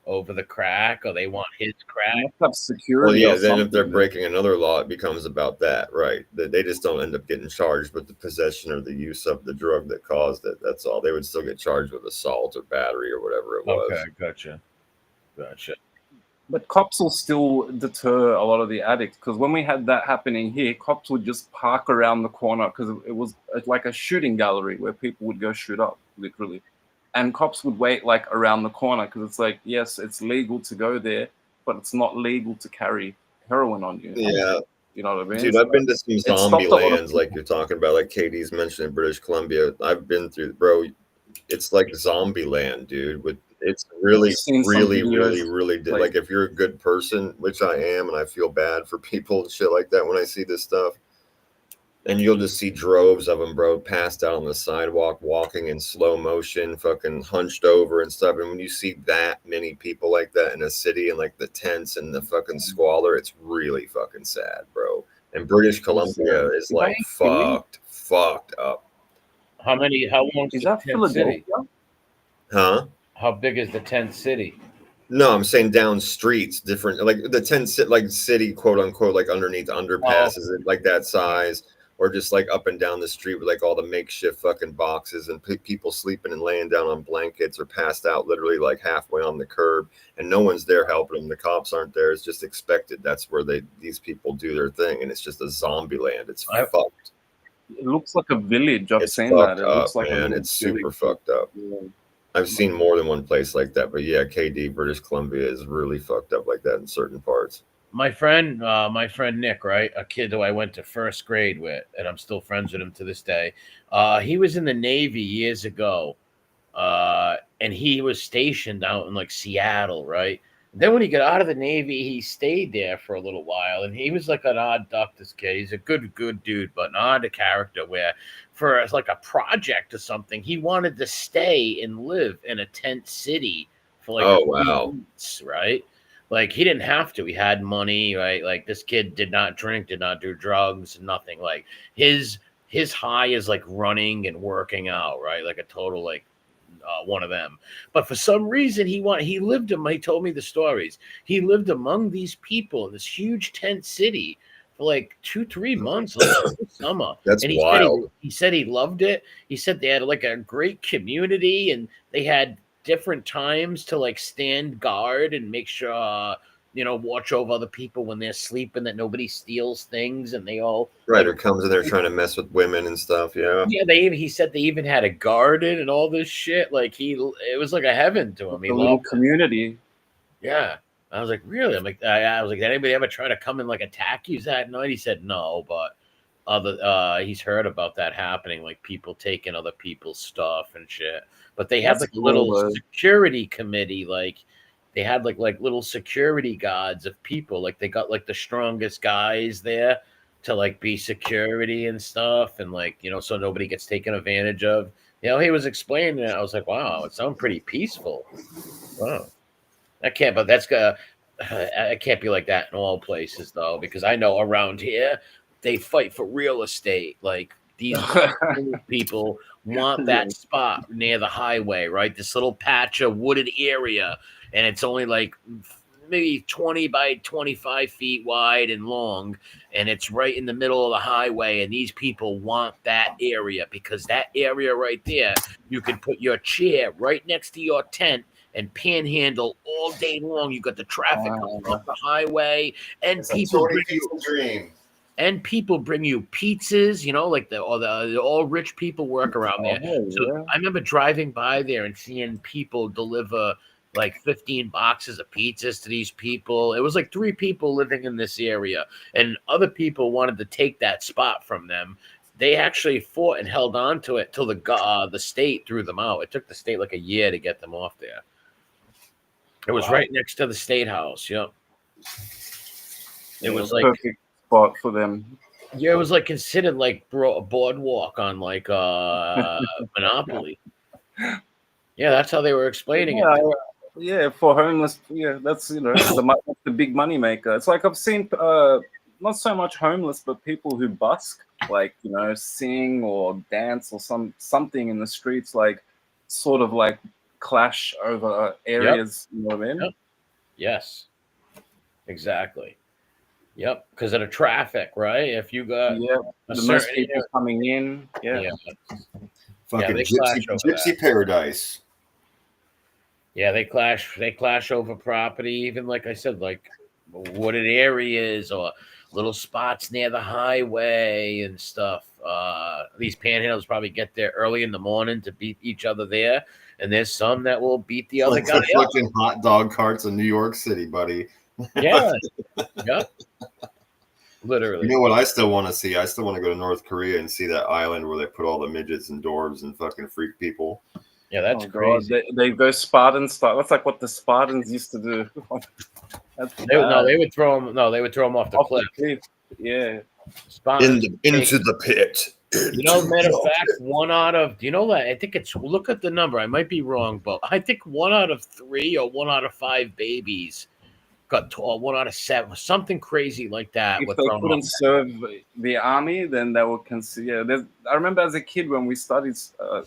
over the crack, or they want his crack?
Security.
Well, yeah. Then if they're breaking another law, it becomes about that, right? They just don't end up getting charged with the possession or the use of the drug that caused it. That's all. They would still get charged with assault or battery or whatever it was.
Okay, gotcha.
But cops will still deter a lot of the addicts, because when we had that happening here, cops would just park around the corner because it was like a shooting gallery where people would go shoot up, literally. And cops would wait like around the corner because it's like, yes, it's legal to go there, but it's not legal to carry heroin on you.
Yeah.
You know what I mean?
Dude, I've been to some zombie lands like you're talking about, like KD's mentioned in British Columbia. I've been through, bro. It's like zombie land, dude. It's really like if you're a good person, which I am, and I feel bad for people and shit like that when I see this stuff. And you'll just see droves of them, bro, passed out on the sidewalk, walking in slow motion, fucking hunched over and stuff. And when you see that many people like that in a city and like the tents and the fucking squalor, it's really fucking sad, bro. And British Columbia is like fucked up.
How long
is that Philadelphia?
Huh?
How big is the tent city?
No, I'm saying down streets, different, like the tent city, quote unquote, like underneath underpasses, like that size. Or just like up and down the street with like all the makeshift fucking boxes and people sleeping and laying down on blankets or passed out literally like halfway on the curb, and no one's there helping them. The cops aren't there. It's just expected. That's where these people do their thing, and it's just a zombie land. It's fucked.
It looks like a village. I've seen that. It looks like
man. It's super fucked up. Yeah. I've seen more than one place like that, but yeah, KD, British Columbia is really fucked up like that in certain parts.
My friend Nick, right? A kid who I went to first grade with, and I'm still friends with him to this day. He was in the Navy years ago, and he was stationed out in like Seattle, right? Then when he got out of the Navy, he stayed there for a little while, and he was like an odd duck, this kid. He's a good dude, but an odd character where for like a project or something, he wanted to stay and live in a tent city for like months, right? Like he didn't have to. He had money, right? Like this kid did not drink, did not do drugs, nothing. Like his high is like running and working out, right? Like a total like one of them. But for some reason he told me the stories. He lived among these people in this huge tent city for like 2-3 months like summer.
That's
and
wild.
He said he loved it. He said they had like a great community, and they had different times to like stand guard and make sure watch over other people when they're sleeping, that nobody steals things, and they all
right, or comes in there trying to mess with women and stuff. Yeah,
he said they even had a garden and all this shit. Like it was like a heaven to him. He
a little
loved it.
community.
Yeah. I was like, really? I was like, did anybody ever try to come and like attack you that night? He said no, but he's heard about that happening, like people taking other people's stuff and shit. But they had like a little security committee, like they had like little security guards of people. Like they got like the strongest guys there to like be security and stuff, and like so nobody gets taken advantage of. He was explaining it. I was like, wow, it sounds pretty peaceful. Wow. It can't be like that in all places though, because I know around here they fight for real estate. Like these people want that spot near the highway, right? This little patch of wooded area, and it's only like maybe 20 by 25 feet wide and long, and it's right in the middle of the highway, and these people want that area because that area right there, you can put your chair right next to your tent and panhandle all day long. You got the traffic coming off the highway, and people bring you pizzas, like the all rich people work around there. So I remember driving by there and seeing people deliver like 15 boxes of pizzas to these people. It was like 3 people living in this area, and other people wanted to take that spot from them. They actually fought and held on to it till the state threw them out. It took the state like a year to get them off there. It was right next to the state house. Yep. It was like
perfect spot for them.
Yeah, it was like considered like a boardwalk on like Monopoly. Yeah, that's how they were explaining it.
Yeah, for homeless. Yeah, that's the big money maker. It's like I've seen not so much homeless, but people who busk, like sing or dance or something in the streets, like sort of like clash over areas.
Yep.
You know what I mean?
Yep. Yes, exactly. Yep, because of the traffic, right? If you got
the most people coming in,
fucking gypsy paradise.
Yeah, they clash over property. Even like I said, like wooded areas or little spots near the highway and stuff. These panhandlers probably get there early in the morning to beat each other there, and there's some that will beat the other guy.
Fucking hot dog carts in New York City, buddy.
Yeah. Yep. Literally.
You know what I still want to see? I still want to go to North Korea and see that island where they put all the midgets and dwarves and fucking freak people.
Yeah, that's crazy.
They go Spartan style. That's like what the Spartans used to do.
They would throw them. No, they would throw them off the cliff.
Yeah.
Into the pit.
Matter of fact, 1 out of I think it's, look at the number. I might be wrong, but I think 1 out of 3 or 1 out of 5 babies got tall. 1 out of 7, something crazy like that.
If they couldn't serve the army, then they would consider. I remember as a kid when we studied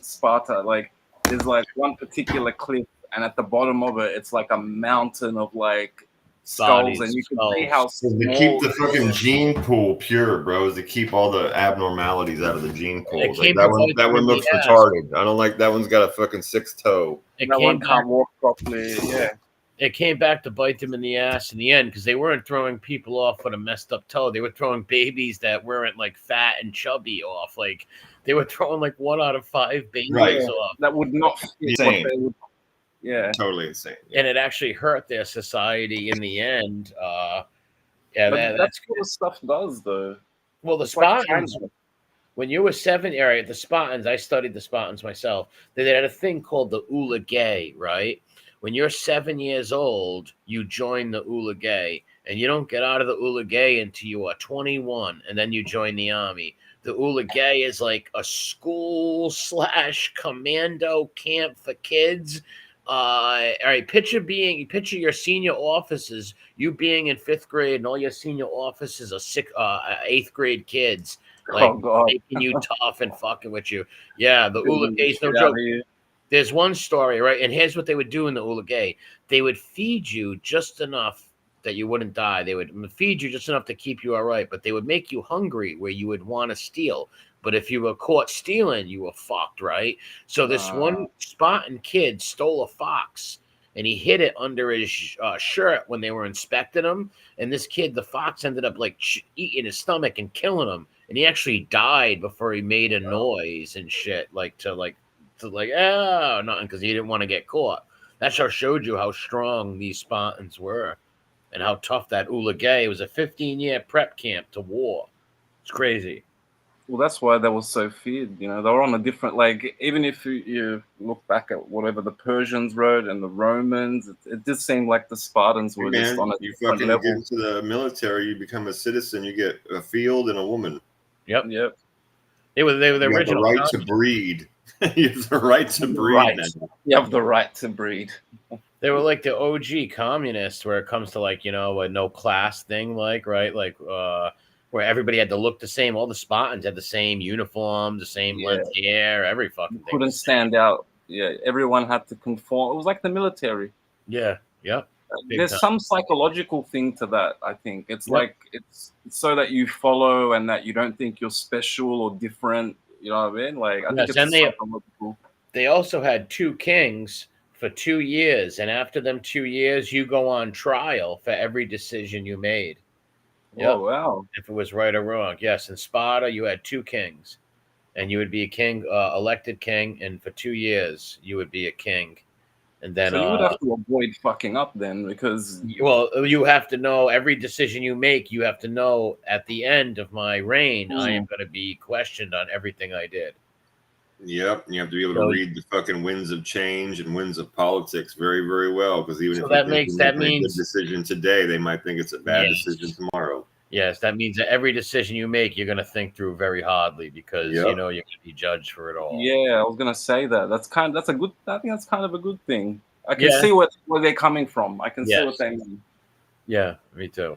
Sparta, like there's like one particular cliff, and at the bottom of it, it's like a mountain of like skulls, and you can see how small.
To keep the fucking gene pool pure, bro, is to keep all the abnormalities out of the gene pool. Like that one looks retarded. I don't like that one's got a fucking 6th toe.
That one can't walk properly. Yeah.
It came back to bite them in the ass in the end, because they weren't throwing people off with a messed up toe. They were throwing babies that weren't like fat and chubby off. Like they were throwing like 1 out of 5 babies off.
That would not fit what they would. Yeah,
totally insane.
And it actually hurt their society in the end.
That's what the stuff does, though.
Well, the Spartans, when you were 7, the Spartans, I studied the Spartans myself. They had a thing called the Ulagay, right? When you're 7 years old, you join the Ulagay, and you don't get out of the Ulagay until you are 21, and then you join the army. The Ulagay is like a school / commando camp for kids. All right, picture your senior officers, you being in 5th grade, and all your senior officers are 8th grade kids, like making you tough and fucking with you. Yeah, the Ulagay, no joke. There's one story, right? And here's what they would do in the Ulagay. They would feed you just enough that you wouldn't die. They would feed you just enough to keep you all right, but they would make you hungry where you would want to steal. But if you were caught stealing, you were fucked, right? So this one Spartan kid stole a fox, and he hid it under his shirt when they were inspecting him. And this kid, the fox, ended up like eating his stomach and killing him. And he actually died before he made a noise and shit, like oh nothing, because he didn't want to get caught. That showed you how strong these Spartans were, and how tough that Ulagay was. A 15-year prep camp to war. It's crazy.
Well, that's why they were so feared. You know, they were on a different, like, even if you look back at whatever the Persians wrote and the Romans, it did seem like the Spartans were just on a different level.
Get into the military, you become a citizen, you get a field and a woman.
Yep. They were the
you
original.
Have the right to breed. You have the right to breed.
You have the right to breed.
They were like the OG communists, where it comes to, like, you know, a no class thing, like, right, like where everybody had to look the same. All the Spartans had the same uniform, the same length hair, every fucking thing.
Couldn't stand out. Yeah, everyone had to conform. It was like the military.
Yeah, yep.
There's some psychological thing to that, I think. It's like it's so that you follow and that you don't think you're special or different. You know what I mean? Like, I think it's psychological.
They also had 2 kings for 2 years, and after them 2 years, you go on trial for every decision you made.
Oh, wow.
If it was right or wrong. Yes, in Sparta, you had 2 kings, and you would be a king, elected king, and for 2 years, you would be a king. And then,
so you would have to avoid fucking up then, because...
Well, you have to know every decision you make. You have to know at the end of my reign, I am going to be questioned on everything I did.
Yep, you have to be able to read the fucking winds of change and winds of politics very, very well, because even if
that means
a good decision today, they might think it's a bad decision tomorrow.
Yes, that means that every decision you make, you're going to think through very hardly, because you know you're going to be judged for it all.
Yeah, I was going to say that. I think that's kind of a good thing. I can see where they're coming from. I can see what they mean.
Yeah, me too.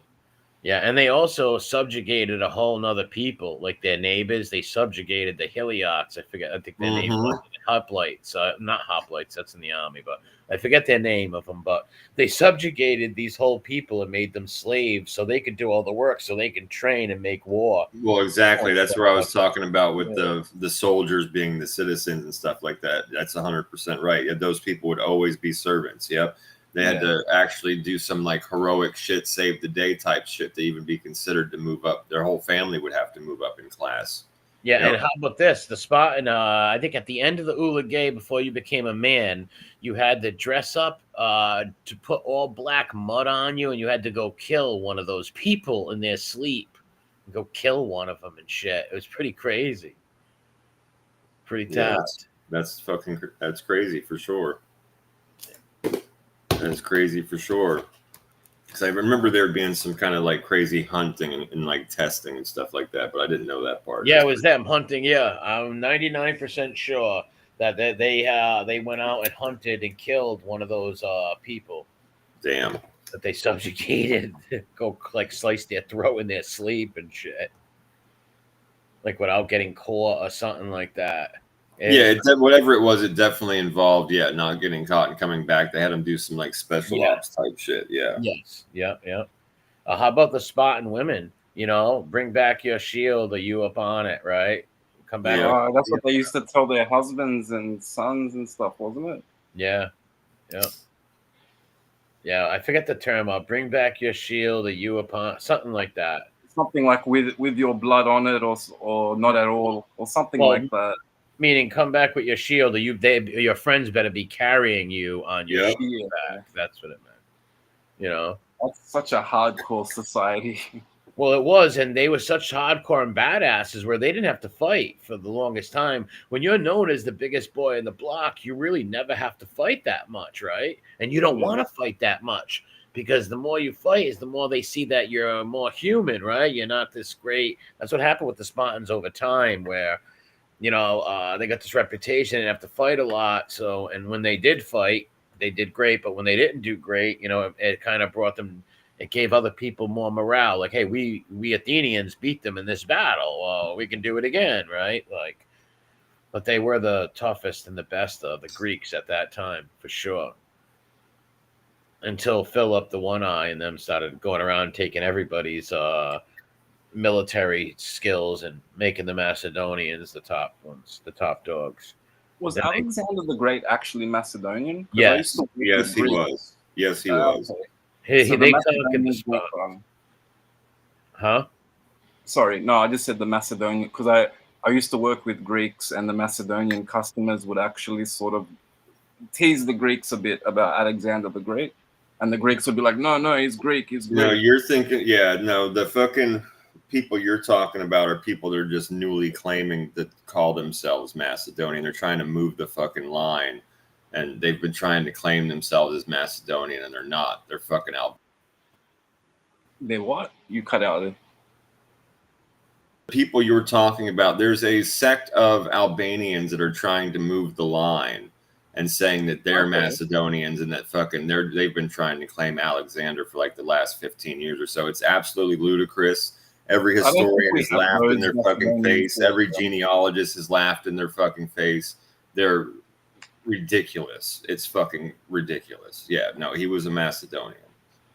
Yeah, and they also subjugated a whole nother people, like their neighbors. They subjugated the Heliots. I think their name was Hoplites. Not Hoplites, that's in the army, but I forget their name of them. But they subjugated these whole people and made them slaves so they could do all the work, so they can train and make war.
Well, exactly. That's where I was talking about with the soldiers being the citizens and stuff like that. That's 100% right. Yeah, those people would always be servants. Yep. They had to actually do some like heroic shit, save the day type shit to even be considered to move up. Their whole family would have to move up in class.
Yeah, and how about this? The Spartan, I think at the end of the Ulagay, before you became a man, you had to dress up to put all black mud on you, and you had to go kill one of those people in their sleep. Go kill one of them and shit. It was pretty crazy. Pretty tough.
That's crazy for sure. That's crazy for sure. Because I remember there being some kind of like crazy hunting and like testing and stuff like that, but I didn't know that part.
Yeah, it was them hunting. Yeah, I'm 99% sure that they went out and hunted and killed one of those people.
Damn.
That they subjugated, go like slice their throat in their sleep and shit, like without getting caught or something like that.
Whatever it was, it definitely involved, not getting caught and coming back. They had them do some like special ops type shit. Yeah.
Yes. Yeah. How about the Spartan women? You know, bring back your shield or you up on it, right? Come back.
Yeah, that's what they used to tell their husbands and sons and stuff, wasn't it?
Yeah. I forget the term. Bring back your shield or you upon, something like that.
Something like with your blood on it, or not at all, or something like that.
Meaning, come back with your shield, or your friends better be carrying you on your shield back. That's what it meant. You know,
that's such a hardcore society.
Well, it was, and they were such hardcore and badasses where they didn't have to fight for the longest time. When you're known as the biggest boy in the block, you really never have to fight that much, right? And you don't want to fight that much, because the more you fight is the more they see that you're more human, right? You're not this great. That's what happened with the Spartans over time, where they got this reputation and have to fight a lot. So, and when they did fight, they did great. But when they didn't do great, it kind of brought them, it gave other people more morale. Like, hey, we Athenians beat them in this battle. Well, we can do it again, right? Like, but they were the toughest and the best of the Greeks at that time, for sure. Until Philip, the One Eye, and them started going around taking everybody's military skills and making the Macedonians the top ones, the top dogs.
Was Alexander the Great actually Macedonian?
Yes.
Yes, he was. Yes, he was.
Okay.
So they conquered the spot. Huh?
Sorry, no, I just said the Macedonian because I used to work with Greeks, and the Macedonian customers would actually sort of tease the Greeks a bit about Alexander the Great, and the Greeks would be like, "No, he's Greek, he's Greek."
No, you're thinking, the fucking people you're talking about are people that are just newly claiming that call themselves Macedonian. They're trying to move the fucking line, and they've been trying to claim themselves as Macedonian, and they're not. They're fucking out.
They what? You cut out it.
People you were talking about, there's a sect of Albanians that are trying to move the line and saying that they're Macedonians and that fucking they've been trying to claim Alexander for like the last 15 years or so. It's absolutely ludicrous. Every historian has laughed in their fucking face. Every genealogist has laughed in their fucking face. They're ridiculous. It's fucking ridiculous. Yeah, no, he was a Macedonian.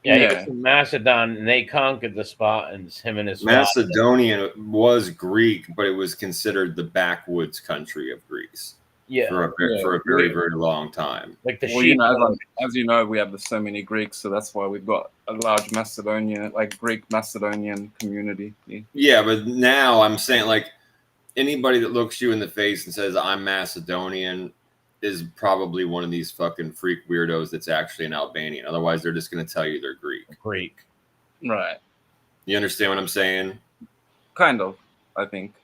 Yeah, he was from Macedon, and they conquered the spot, and him and his
Macedonian was Greek, but it was considered the backwoods country of Greece.
Yeah,
for a very, very long time.
Like the
sheep. As you know, we have so many Greeks, so that's why we've got a large Greek Macedonian community.
Yeah, but now I'm saying, like, anybody that looks you in the face and says I'm Macedonian is probably one of these fucking freak weirdos that's actually an Albanian. Otherwise, they're just going to tell you they're Greek.
Right.
You understand what I'm saying?
Kind of, I think.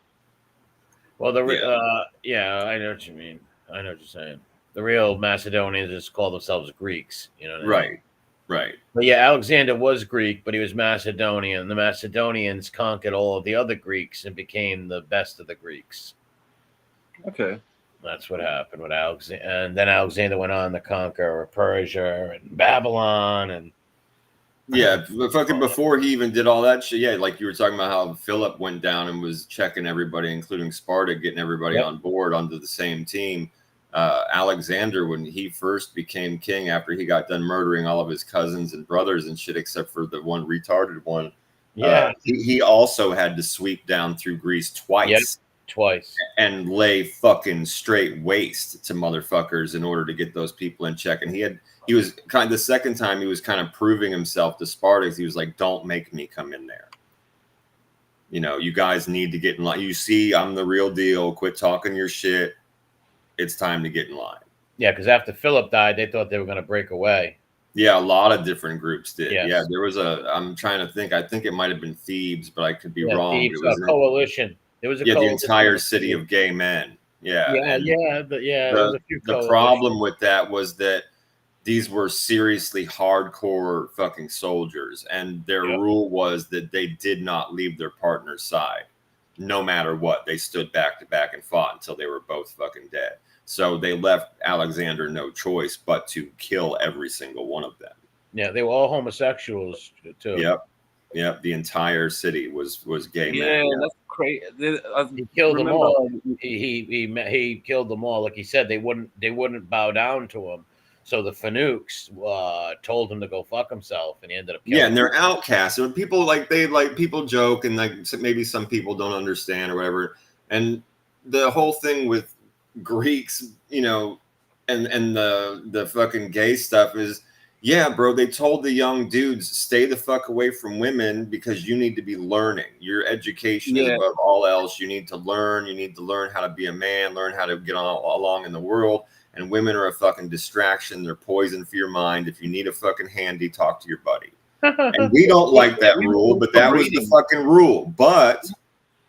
Well, I know what you mean. I know what you're saying. The real Macedonians just call themselves Greeks. You know what I mean?
Right.
But yeah, Alexander was Greek, but he was Macedonian. The Macedonians conquered all of the other Greeks and became the best of the Greeks.
Okay.
That's what happened with Alexander. And then Alexander went on to conquer Persia and Babylon and
yeah, fucking before he even did all that shit. Yeah, like you were talking about how Philip went down and was checking everybody, including Sparta, getting everybody on board onto the same team. Alexander, when he first became king after he got done murdering all of his cousins and brothers and shit, except for the one retarded one.
Yeah,
he also had to sweep down through Greece twice.
Yep, twice.
And lay fucking straight waste to motherfuckers in order to get those people in check. And he was kind of the second time he was kind of proving himself to Spartans. He was like, don't make me come in there. You know, you guys need to get in line. You see, I'm the real deal. Quit talking your shit. It's time to get in line.
Yeah, because after Philip died, they thought they were going to break away.
Yeah, a lot of different groups did.
Yes.
Yeah, there was I'm trying to think. I think it might have been Thebes, but I could be wrong.
Thebes, it was a coalition. There was
the entire city of gay men. Yeah.
The
problem with that was that these were seriously hardcore fucking soldiers, and their rule was that they did not leave their partner's side, no matter what. They stood back to back and fought until they were both fucking dead. So they left Alexander no choice but to kill every single one of them.
Yeah, they were all homosexuals too.
Yep. The entire city was gay men.
Yeah, that's crazy.
He killed them all. He killed them all. Like he said, they wouldn't bow down to him. So the Phoenicians told him to go fuck himself, and he ended up killing
and they're outcasts. And people people joke, and like maybe some people don't understand or whatever. And the whole thing with Greeks, you know, and the fucking gay stuff is, yeah, bro, they told the young dudes, stay the fuck away from women because you need to be learning. Your education is above all else. You need to learn. You need to learn how to be a man, learn how to get along in the world. And women are a fucking distraction. They're poison for your mind. If you need a fucking handy, talk to your buddy. And we don't like that rule, but that was the fucking rule. But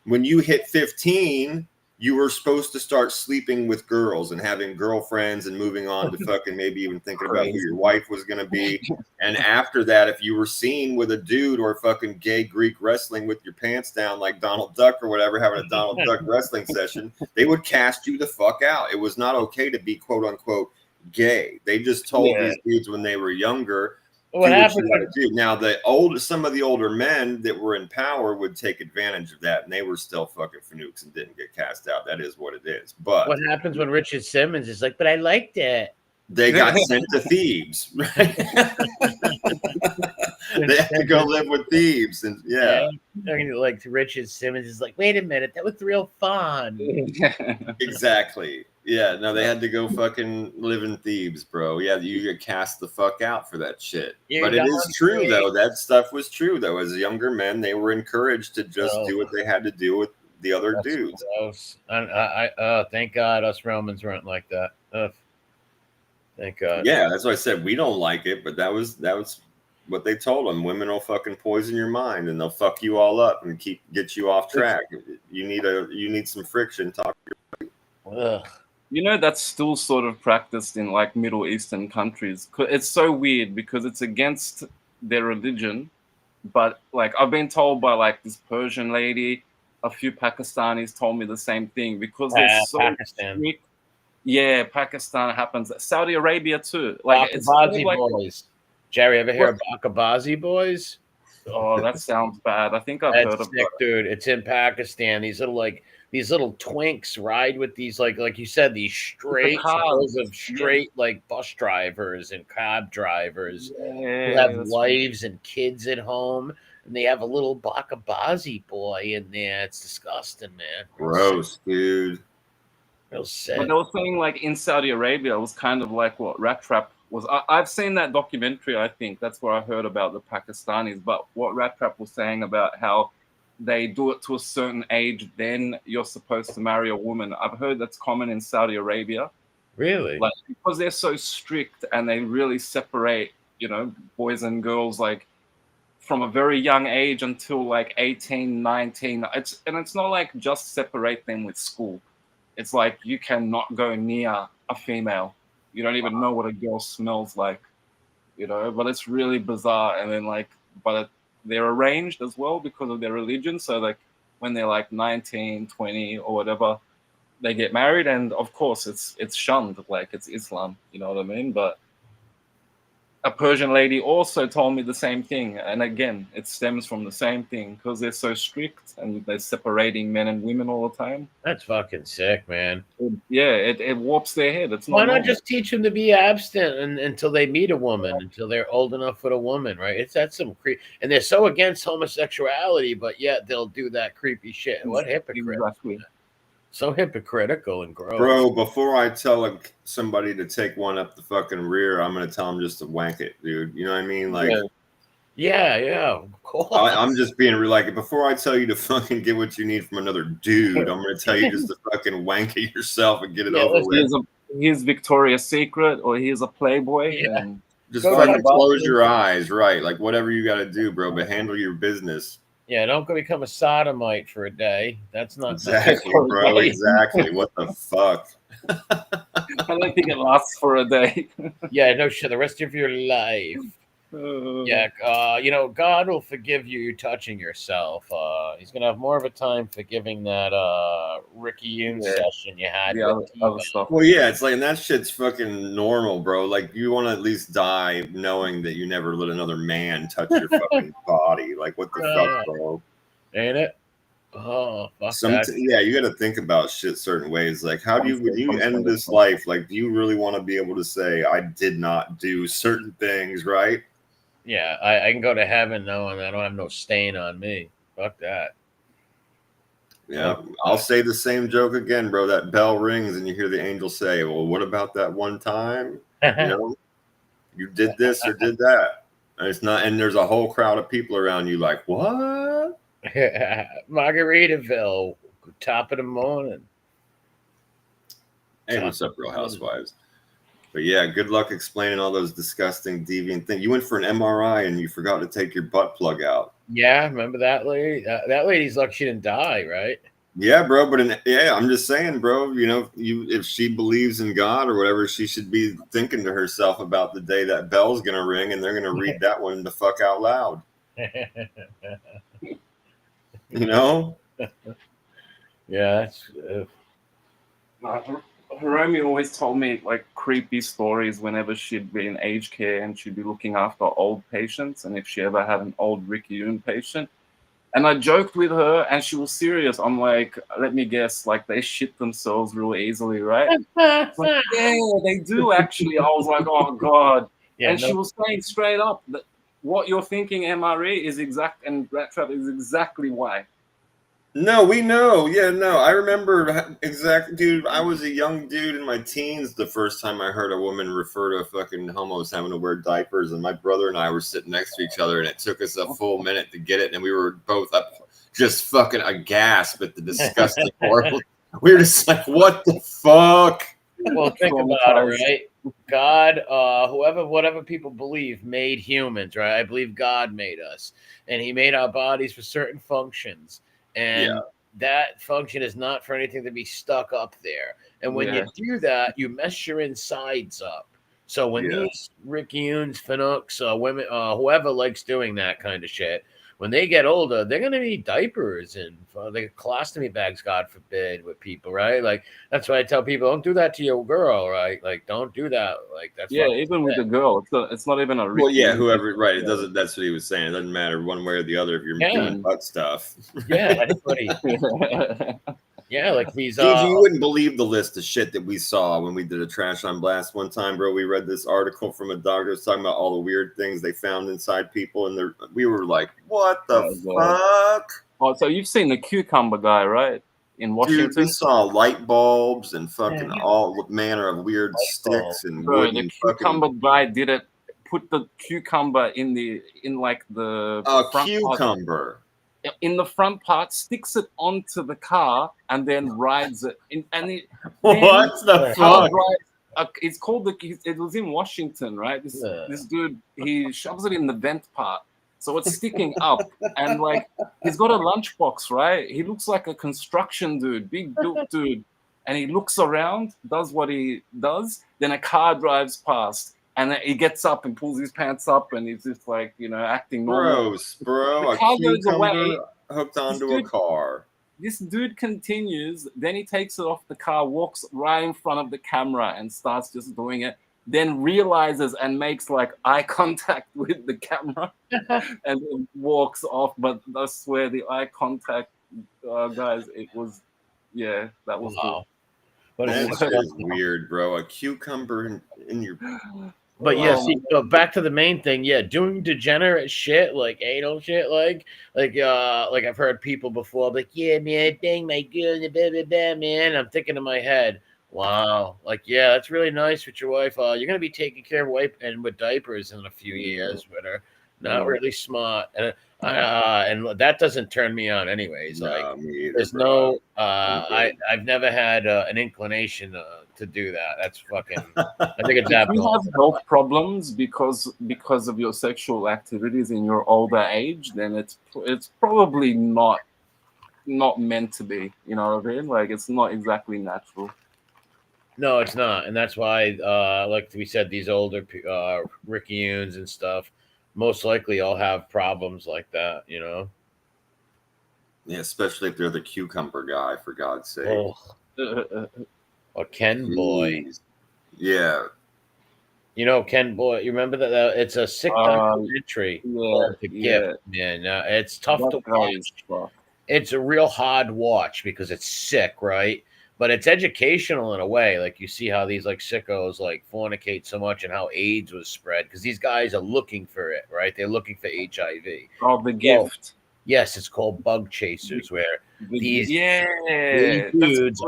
when you hit 15, you were supposed to start sleeping with girls and having girlfriends and moving on to fucking maybe even thinking about who your wife was going to be. And after that, if you were seen with a dude or fucking gay Greek wrestling with your pants down like Donald Duck or whatever, having a Donald Duck wrestling session, they would cast you the fuck out. It was not okay to be quote unquote gay. They just told these dudes when they were younger,
what happened?
Now some of the older men that were in power would take advantage of that, and they were still fucking Phoenicians and didn't get cast out. That is what it is. But
what happens when Richard Simmons is like, but I liked it?
They got sent to Thebes, right? They have to go live with thieves, and
like Richard Simmons is like, wait a minute, that was real fun.
Exactly. Yeah, no, they had to go fucking live in Thebes, bro. Yeah, you get cast the fuck out for that shit. But it is true, though. That stuff was true, though. As younger men, they were encouraged to just do what they had to do with the other dudes.
Gross. I thank God us Romans weren't like that. Thank God.
Yeah, that's why I said we don't like it, but that was what they told them. Women will fucking poison your mind and they'll fuck you all up and get you off track. You need some friction. Talk.
You know, that's still sort of practiced in like Middle Eastern countries. It's so weird because it's against their religion, but like I've been told by like this Persian lady, a few Pakistanis told me the same thing because they're so strict. Yeah, Pakistan happens. Saudi Arabia too. Like it's
Bakabazi boys. Jerry, ever hear of Bakabazi boys?
Oh, that sounds bad. I think I've heard of
it, dude. It's in Pakistan. These little twinks ride with these like you said, these straight like bus drivers and cab drivers who have wives and kids at home, and they have a little Bakabazi boy in there. It's disgusting, man.
Gross, dude.
Real sick. But they were saying like in Saudi Arabia, it was kind of like what Rat Trap was. I've seen that documentary. I think that's where I heard about the Pakistanis. But what Rat Trap was saying about how they do it to a certain age, then you're supposed to marry a woman. I've heard that's common in Saudi Arabia.
Really?
Like because they're so strict and they really separate, boys and girls like from a very young age until like 18, 19. It's not like just separate them with school. It's like you cannot go near a female. You don't even know what a girl smells like, but it's really bizarre. And then but they're arranged as well because of their religion. So like when they're like 19, 20 or whatever, they get married. And of course it's shunned, like it's Islam, you know what I mean? But a Persian lady also told me the same thing. And again, it stems from the same thing because they're so strict and they're separating men and women all the time.
That's fucking sick, man.
It warps their head.
Why not just teach them to be abstinent until they meet a woman, until they're old enough for a woman, right? That's some creep. And they're so against homosexuality, but yet they'll do that creepy shit. What hypocrite. Exactly. So hypocritical and gross.
Bro, before I tell somebody to take one up the fucking rear, I'm going to tell them just to wank it, dude. You know what I mean? Like,
yeah. Cool.
I'm just being like, before I tell you to fucking get what you need from another dude, I'm going to tell you just to fucking wank it yourself and get it over with.
Here's Victoria's Secret or here's a Playboy.
Yeah.
And
just fucking close your eyes, right? Like, whatever you got to do, bro, but handle your business.
Yeah, don't go become a sodomite for a day. That's not
exactly, bro. Exactly. What the fuck?
I don't think it lasts for a day.
Yeah, no shit. The rest of your life. God will forgive you touching yourself. He's gonna have more of a time forgiving that Ricky Yoon session you had.
Other stuff.
Well, yeah, it's like, and that shit's fucking normal, bro. Like, you want to at least die knowing that you never let another man touch your fucking body. Like, what the fuck, bro?
Ain't it? Oh, fuck
yeah, you got to think about shit certain ways. Like, how do when you end this life, like, do you really want to be able to say, I did not do certain things, right?
Yeah, I can go to heaven knowing I don't have no stain on me. Fuck that.
Yeah, I'll say the same joke again, bro. That bell rings and you hear the angel say, well, what about that one time? You did this or did that. And it's not, and there's a whole crowd of people around you like, what?
Margaritaville, top of the morning.
Hey, what's up, Real Housewives? But yeah, good luck explaining all those disgusting, deviant things. You went for an MRI and you forgot to take your butt plug out.
Yeah, remember that lady? That lady's lucky she didn't die, right?
Yeah, bro. But I'm just saying, bro. If she believes in God or whatever, she should be thinking to herself about the day that bell's gonna ring and they're gonna read that one the fuck out loud.
Yeah, that's.
Hiromi always told me like creepy stories whenever she'd be in aged care and she'd be looking after old patients, and if she ever had an old Ricky Yoon patient. And I joked with her and she was serious. I'm like, let me guess, like they shit themselves real easily, right? Like, yeah, they do actually. I was like, oh God. Yeah, and she was saying straight up that what you're thinking, MRE, is exact, and Rat Trap is exactly why.
No, we know. Yeah, no, I remember exactly, dude. I was a young dude in my teens the first time I heard a woman refer to fucking homos having to wear diapers, and my brother and I were sitting next to each other, and it took us a full minute to get it, and we were both up, just fucking aghast at the disgusting, horrible. We were just like, "What the fuck?"
Well, think about it, right? God, whatever people believe, made humans, right? I believe God made us, and He made our bodies for certain functions, and that function is not for anything to be stuck up there. And when you do that, you mess your insides up. So when these Rickyunes, Finooks, women, whoever likes doing that kind of shit, when they get older, they're going to need diapers and the colostomy bags, God forbid, with people, right? Like, that's why I tell people, don't do that to your girl, right? Like, don't do that. Like, that's
even with the girl, it's not even a
well, yeah, whoever, right? It doesn't. That's what he was saying. It doesn't matter one way or the other if you're doing butt stuff.
Yeah, anybody. Yeah, like these.
Gigi, you wouldn't believe the list of shit that we saw when we did a Trash on Blast one time, bro. We read this article from a doctor talking about all the weird things they found inside people, and we were like, "What the fuck?"
Oh, so you've seen the cucumber guy, right? In Washington,
dude, we saw light bulbs and fucking all manner of weird sticks and wood.
The cucumber guy did it. Put the cucumber in the
cucumber.
In the front part, sticks it onto the car, and then rides it.
What the fuck?
It's called it was in Washington, right? This dude, he shoves it in the vent part, so it's sticking up, and like he's got a lunchbox, right? He looks like a construction dude, big dude, and he looks around, does what he does. Then a car drives past. And he gets up and pulls his pants up, and he's just like, acting normal.
Gross, bro. A cucumber hooked onto a car.
This dude continues. Then he takes it off the car, walks right in front of the camera, and starts just doing it. Then realizes and makes like eye contact with the camera, and then walks off. But I swear, the eye contact, guys, it was, that was
wow.
Good.
That is weird, bro. A cucumber in your.
But see, back to the main thing. Yeah, doing degenerate shit like anal shit, like I've heard people before, like, yeah, man, bang my girl, blah, blah, blah, man. I'm thinking in my head, wow, like, yeah, that's really nice with your wife. You're gonna be taking care of wife and with diapers in a few years with her. Not really smart, and that doesn't turn me on, anyways.
No,
like,
me either,
there's no, I've never had an inclination to do that. That's fucking. I think it's abnormal.
If you have health problems because of your sexual activities in your older age, then it's probably not meant to be. You know what I mean? Like, it's not exactly natural.
No, it's not, and that's why, like we said, these older Rickyunes and stuff most likely all have problems like that.
Yeah, especially if they're the cucumber guy, for God's sake.
Oh. Or Ken Boy.
Yeah.
Ken Boy, you remember that? It's a sick documentary. Gift. Yeah, it's tough to watch. It's a real hard watch because it's sick, right? But it's educational in a way. Like, you see how these like sickos like fornicate so much and how AIDS was spread, because these guys are looking for it, right? They're looking for HIV.
Oh, the gift.
Yes, it's called Bug Chasers, where these
gay
dudes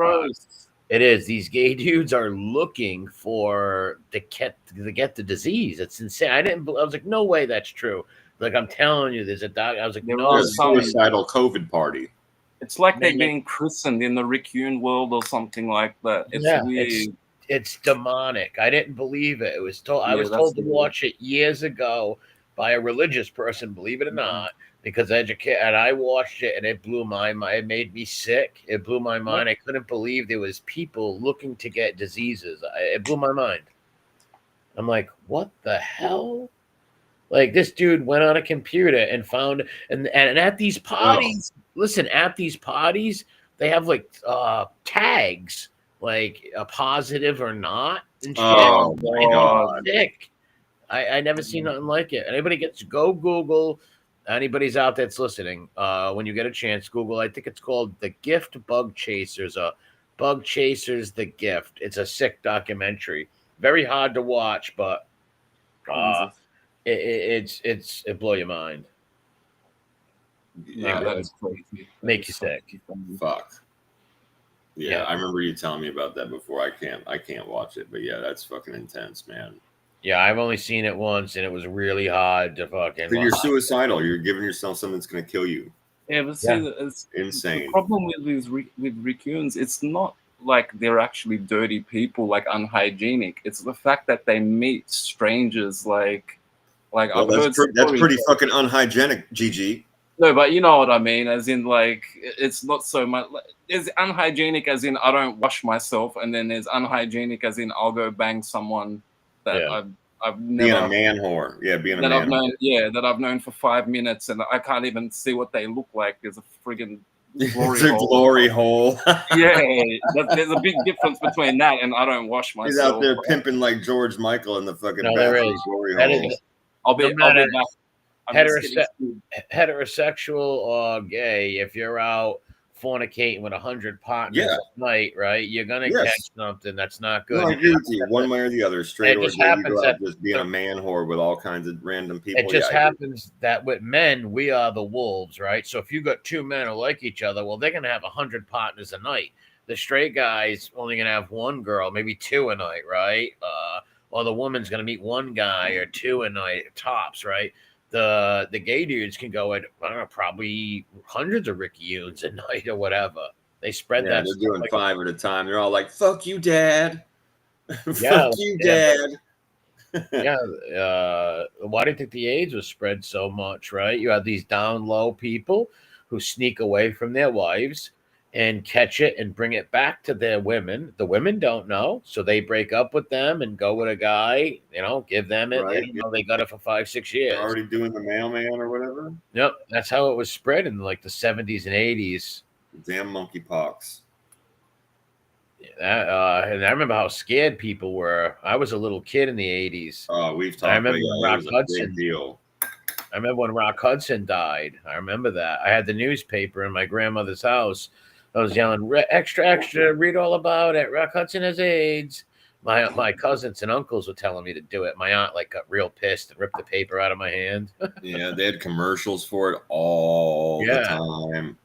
it is. These gay dudes are looking to get the disease. It's insane. I was like, no way that's true. Like, I'm telling you, there's a doc. I was like, no,
a suicidal COVID party.
It's like they're being christened in the Rickyune world or something like that. It's weird.
It's demonic. I didn't believe it. It was told. I was told to watch it years ago by a religious person, believe it or not, because and I watched it and it blew my mind. It made me sick. It blew my mind. I couldn't believe there was people looking to get diseases. It blew my mind. I'm like, what the hell? Like, this dude went on a computer and found and at these parties, listen, at these parties, they have like tags, like a positive or not. And shit.
Oh my God.
Sick. I never seen nothing like it. Anybody go Google. Anybody's out that's listening, when you get a chance, Google. I think it's called The Gift Bug Chasers. Bug Chasers, The Gift. It's a sick documentary. Very hard to watch, but it blow your mind.
No, that is crazy.
Make you sick.
Fuck. Yeah, I remember you telling me about that before. I can't watch it, but yeah, that's fucking intense, man.
Yeah, I've only seen it once, and it was really hard to fucking.
So you're suicidal. You're giving yourself something that's gonna kill you.
Yeah, but see, it's
insane.
The problem with these with raccoons, it's not like they're actually dirty people, like unhygienic. It's the fact that they meet strangers, like
well, I've heard that's pretty fucking unhygienic, GG.
No, but you know what I mean, as in like it's not so much. There's unhygienic as in I don't wash myself, and then there's unhygienic as in I'll go bang someone that I've never
being a man whore. Yeah, being a
that
man
I've known. Yeah, that I've known for 5 minutes, and I can't even see what they look like. There's a friggin'
glory hole. Glory hole.
Yeah, there's a big difference between that and I don't wash myself.
He's out there pimping like George Michael in the fucking
bathroom.
Glory hole.
I'll be back.
Heterosexual or gay, if you're out fornicating with 100 partners at night, right? You're gonna catch something that's not good.
No, I agree with you, one way or the other, straight or gay. You go out just being a man whore with all kinds of random people.
It just happens that with men, we are the wolves, right? So if you got two men who like each other, well, they're gonna have 100 partners a night. The straight guy's only gonna have one girl, maybe two a night, right? Or the woman's gonna meet one guy or two a night tops, right? The gay dudes can go at probably hundreds of rickyunes a night or whatever. They spread that.
They're doing 5 at a time. They're all like, "Fuck you, Dad." Fuck you, Dad.
Why do you think the AIDS was spread so much? Right? You have these down low people who sneak away from their wives and catch it and bring it back to their women. The women don't know, so they break up with them and go with a guy, give them it. Right. They got it for 5-6 years.
They're already doing the mailman or whatever.
Yep, that's how it was spread in like the 70s and 80s.
Damn monkeypox.
And I remember how scared people were. I was a little kid in the 80s.
Oh, we've talked about
Rock Hudson. Deal. I remember when Rock Hudson died. I remember that. I had the newspaper in my grandmother's house. I was yelling, "Extra, extra, read all about it. Rock Hudson has AIDS." My cousins and uncles were telling me to do it. My aunt got real pissed and ripped the paper out of my hand.
Yeah, they had commercials for it all the time.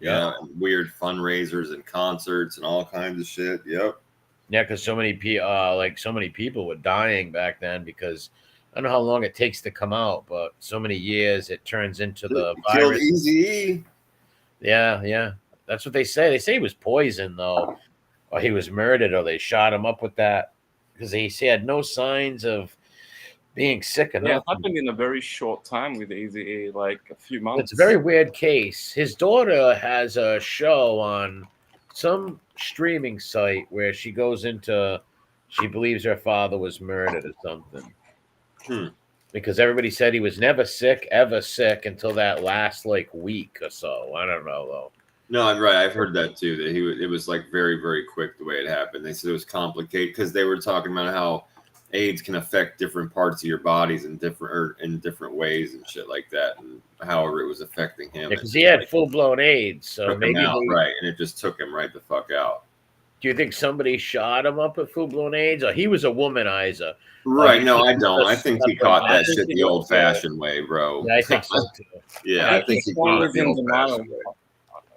Yeah, weird fundraisers and concerts and all kinds of shit. Yep.
Yeah, because so many people were dying back then because I don't know how long it takes to come out, but so many years it turns into the virus.
Easy.
Yeah. That's what they say. They say he was poisoned, though, or he was murdered, or they shot him up with that because he had no signs of being sick enough.
Yeah, it happened in a very short time with Eazy-E, like a few months.
It's a very weird case. His daughter has a show on some streaming site where she goes into, she believes her father was murdered or something. Because everybody said he was never sick, ever sick until that last week or so. I don't know though.
No, I'm right. I've heard that too. That it was like very, very quick the way it happened. They said it was complicated because they were talking about how AIDS can affect different parts of your bodies in different ways and shit like that, and however it was affecting him.
Because he had full blown AIDS, so maybe
right, and it just took him right the fuck out.
Do you think somebody shot him up with full blown AIDS, or he was a womanizer?
Right? No, I don't. I think he caught that shit the old fashioned way, bro.
Yeah, I think so too.
Yeah, I think he caught it the old fashioned way.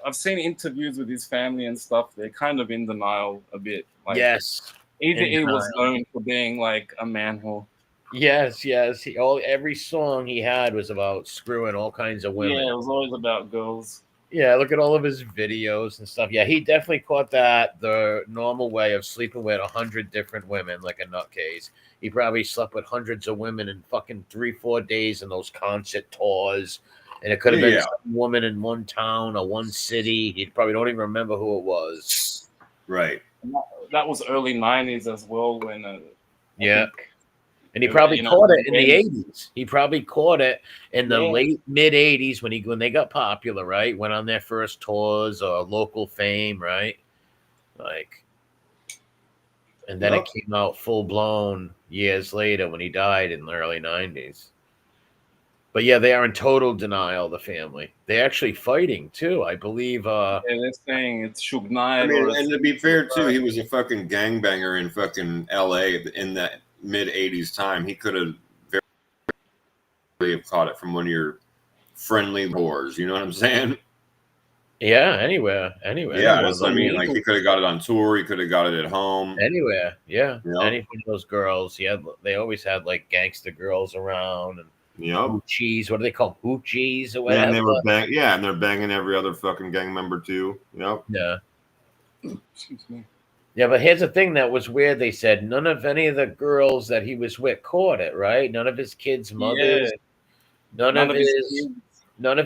I've seen interviews with his family and stuff. They're kind of in denial a bit.
Yes.
Eazy-E was known for being like a man whore.
Yes. Every song he had was about screwing all kinds of women.
Yeah, it was always about girls.
Yeah, look at all of his videos and stuff. Yeah, he definitely caught the normal way of sleeping with 100 different women like a nutcase. He probably slept with hundreds of women in fucking 3-4 days in those concert tours. And it could have been some woman in one town or one city. He probably don't even remember who it was.
Right.
That was early 90s as well. When
and he probably caught it in the 80s. He probably caught it in the late mid 80s when they got popular, right? Went on their first tours or local fame, right? And then it came out full blown years later when he died in the early 90s. But yeah, they are in total denial, the family. They're actually fighting too, I believe.
They're saying it's Suge Knight.
And to be fair too, he was a fucking gangbanger in fucking LA in that mid 80s time. He could have have caught it from one of your friendly whores. You know what I'm saying?
Yeah, anywhere.
Yeah, that's what I mean. Like he could have got it on tour. He could have got it at home.
Anywhere. Yeah.
Yep.
Any one of those girls. Yeah, they always had like gangster girls around and hoochies. What do they call them? Hoochies or whatever.
And they were and they're banging every other fucking gang member too. Yep.
Yeah.
Excuse me.
Yeah, but here's the thing that was weird. They said none of any of the girls that he was with caught it, right? None of his kids' mothers, none of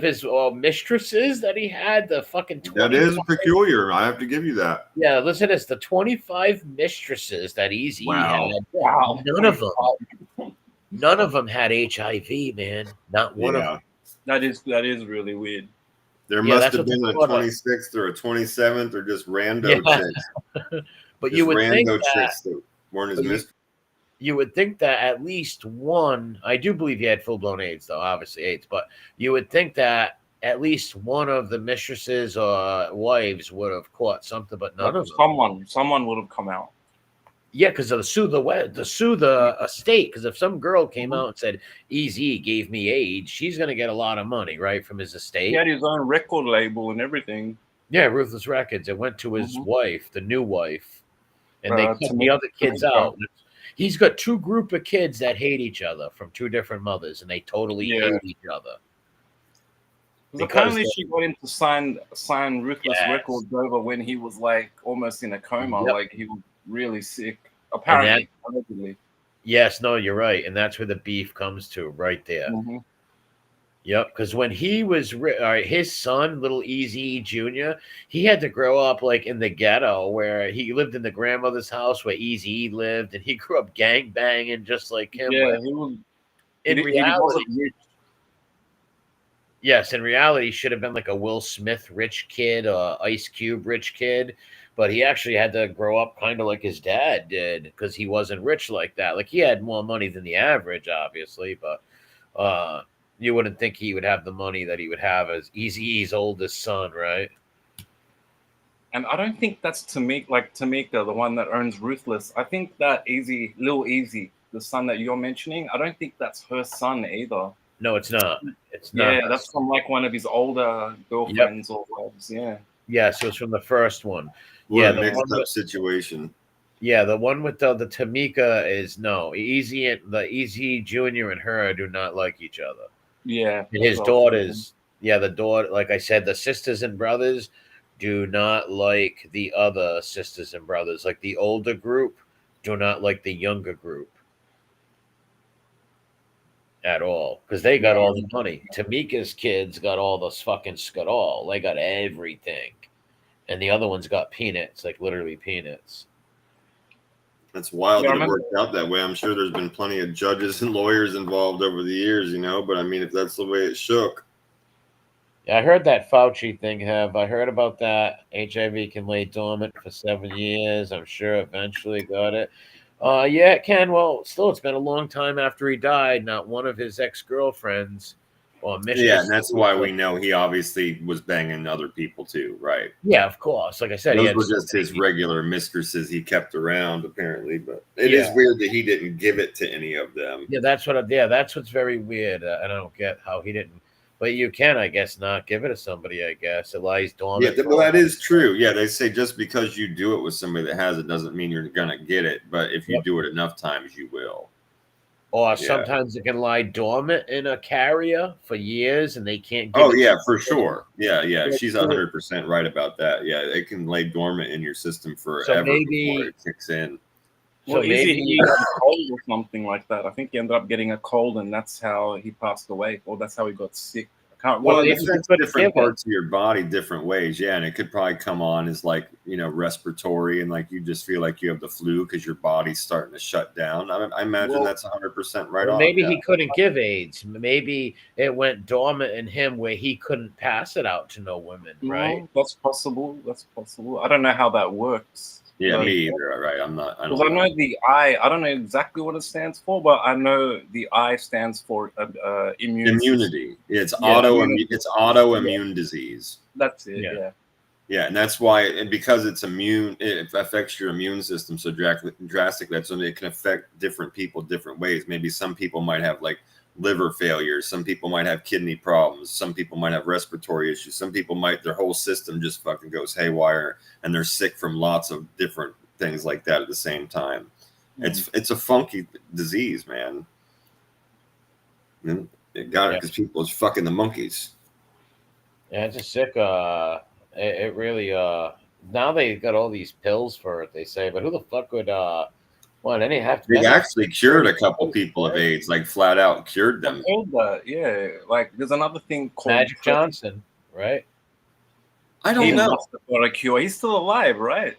his mistresses that he had. The fucking 25,
that is peculiar. I have to give you that.
Yeah, listen to this: the 25 mistresses that Eazy had.
Wow.
None of them had HIV, man. Not one of them.
That is really weird.
There must have been a 26th or a 27th or just rando chicks.
But you would think
chicks that weren't his mistress.
You would think that at least one, I do believe he had full-blown AIDS, though, obviously AIDS, but you would think that at least one of the mistresses or wives would have caught something, but none of them.
Someone would have come out.
Yeah, because of sue the estate. Because if some girl came out and said, Eazy gave me AIDS, she's going to get a lot of money, right, from his estate.
He had his own record label and everything.
Yeah, Ruthless Records. It went to his wife, the new wife, and they cut the other kids out. He's got two group of kids that hate each other from two different mothers, and they totally hate each other.
Apparently, she got him to sign Ruthless Records over when he was like almost in a coma, like he was really sick. Apparently, allegedly.
Yes, no, you're right, and that's where the beef comes to, right there. Yep, because when he was his son, little Eazy Jr., he had to grow up like in the ghetto where he lived in the grandmother's house where Eazy lived, and he grew up gang banging just like him.
Yeah, he was.
In reality, yes, in reality, he should have been like a Will Smith rich kid, or Ice Cube rich kid, but he actually had to grow up kind of like his dad did because he wasn't rich like that. Like he had more money than the average, obviously, but you wouldn't think he would have the money that he would have as Eazy-E's oldest son, right?
And I don't think that's Tamika, the one that owns Ruthless. I think that Lil Eazy, the son that you're mentioning, I don't think that's her son either.
No, it's not. It's not.
Yeah, that's from like one of his older girlfriends or wives. Yeah.
Yes, it was from the first one.
What a mixed up situation.
Yeah, the one with the Tamika is no. Eazy Jr. and her do not like each other.
Yeah.
And his daughters, the daughter, like I said, the sisters and brothers do not like the other sisters and brothers. Like the older group do not like the younger group at all because they got all the money. Tamika's kids got all the fucking skadal. They got everything. And the other ones got peanuts, like literally peanuts.
That's wild that it worked out that way. I'm sure there's been plenty of judges and lawyers involved over the years, but I mean, if that's the way it shook.
Yeah, I heard that Fauci thing, I heard about that. HIV can lay dormant for 7 years. I'm sure eventually got it. Yeah, it can. Well, still, it's been a long time after he died. Not one of his ex-girlfriends or mistresses.
Yeah, and that's why we know he obviously was banging other people too, right?
Yeah, of course. Like I said,
those were just his regular mistresses he kept around, apparently. But it is weird that he didn't give it to any of them.
Yeah, that's what's very weird. I don't get how he didn't. But you can, I guess, not give it to somebody, I guess. It lies dormant.
Yeah, well, that is true. Yeah, they say just because you do it with somebody that has it doesn't mean you're going to get it. But if you do it enough times, you will.
Or sometimes it can lie dormant in a carrier for years and they can't
get it. For sure. Yeah. She's 100% right about that. Yeah, it can lay dormant in your system forever before it kicks in.
Well, maybe he had a cold or something like that. I think he ended up getting a cold, and that's how he passed away, or that's how he got sick.
It affects different parts of your body different ways, and it could probably come on as like respiratory, and like you just feel like you have the flu because your body's starting to shut down. I imagine that's 100% right on.
Maybe he couldn't give AIDS. Maybe it went dormant in him where he couldn't pass it out to no women. Right?
That's possible. I don't know how that works.
Yeah, me either. Right? I don't
know the I. I don't know exactly what it stands for, but I know the I stands for immunity.
It's autoimmune disease.
That's it.
Yeah, and that's why, because it's immune, it affects your immune system so drastically. That's when it can affect different people different ways. Maybe some people might have like liver failure. Some people might have kidney problems. Some people might have respiratory issues. Some people might, their whole system just fucking goes haywire and they're sick from lots of different things like that at the same time. It's a funky disease, man. And it got it because people is fucking the monkeys.
Yeah, it's a sick. It really. Now they got all these pills for it. They say, but who the fuck would want any have to?
They actually cured a couple people of AIDS, like flat out cured them.
I heard that, yeah. Like there's another thing called
Magic Johnson, right?
I don't know.
Must have got a cure. He's still alive, right?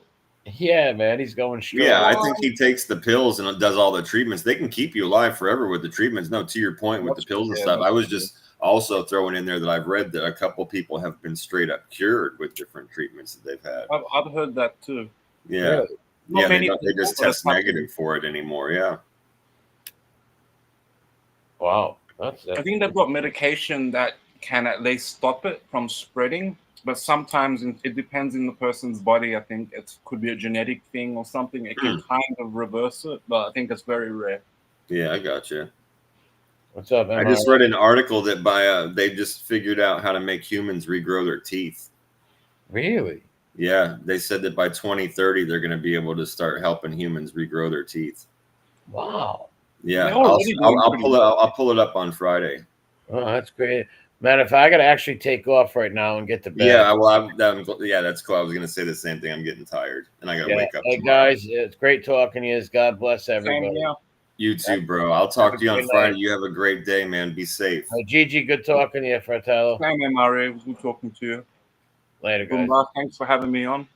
Yeah, man, he's going straight.
Yeah, I think he takes the pills and does all the treatments. They can keep you alive forever with the treatments. No, to your point with the pills and stuff. I was just also throwing in there that I've read that a couple people have been straight up cured with different treatments that they've had.
I've heard that too.
Yeah. Really? Yeah, they just test negative for it anymore. Yeah.
Wow.
I think they've got medication that can at least stop it from spreading. But sometimes it depends in the person's body. I think it could be a genetic thing or something. It can kind of reverse it, but I think it's very rare.
Yeah, I got you.
What's up, MRE?
I just read an article that they just figured out how to make humans regrow their teeth.
Really?
Yeah, they said that by 2030 they're going to be able to start helping humans regrow their teeth.
Wow.
Yeah, I'll pull it up on Friday.
Oh, that's great. Man, if I got to actually take off right now and get to bed.
Yeah, well, that's cool. I was going to say the same thing. I'm getting tired, and I got to wake up.
Hey,
tomorrow.
Guys, it's great talking to you. God bless everybody.
You too, bro. I'll talk to you on Friday. You have a great day, man. Be safe.
Hey, Gigi, good talking to you, Fratello.
Same, MRE. It was good talking to you.
Later, guys.
Thanks for having me on.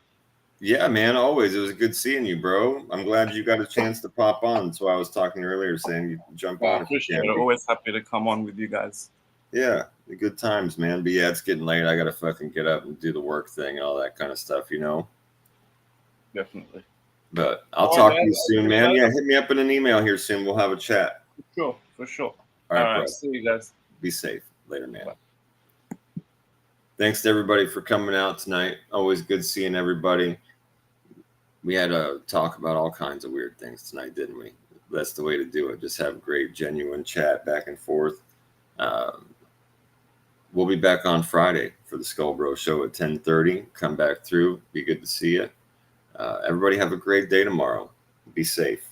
Yeah, man. Always. It was good seeing you, bro. I'm glad you got a chance to pop on. That's why I was talking earlier, saying you jump on.
I appreciate it. Always happy to come on with you guys.
Yeah, the good times, man. But yeah, it's getting late. I gotta fucking get up and do the work thing and all that kind of stuff, you know.
Definitely.
But I'll talk to you soon, man. Yeah, hit me up in an email here soon. We'll have a chat.
For sure.
All right, bro.
See you guys.
Be safe. Later, man. Bye. Thanks to everybody for coming out tonight. Always good seeing everybody. We had a talk about all kinds of weird things tonight, didn't we? That's the way to do it. Just have great, genuine chat back and forth. We'll be back on Friday for the Skull Bro show at 10:30. Come back through. Be good to see you. Everybody have a great day tomorrow. Be safe.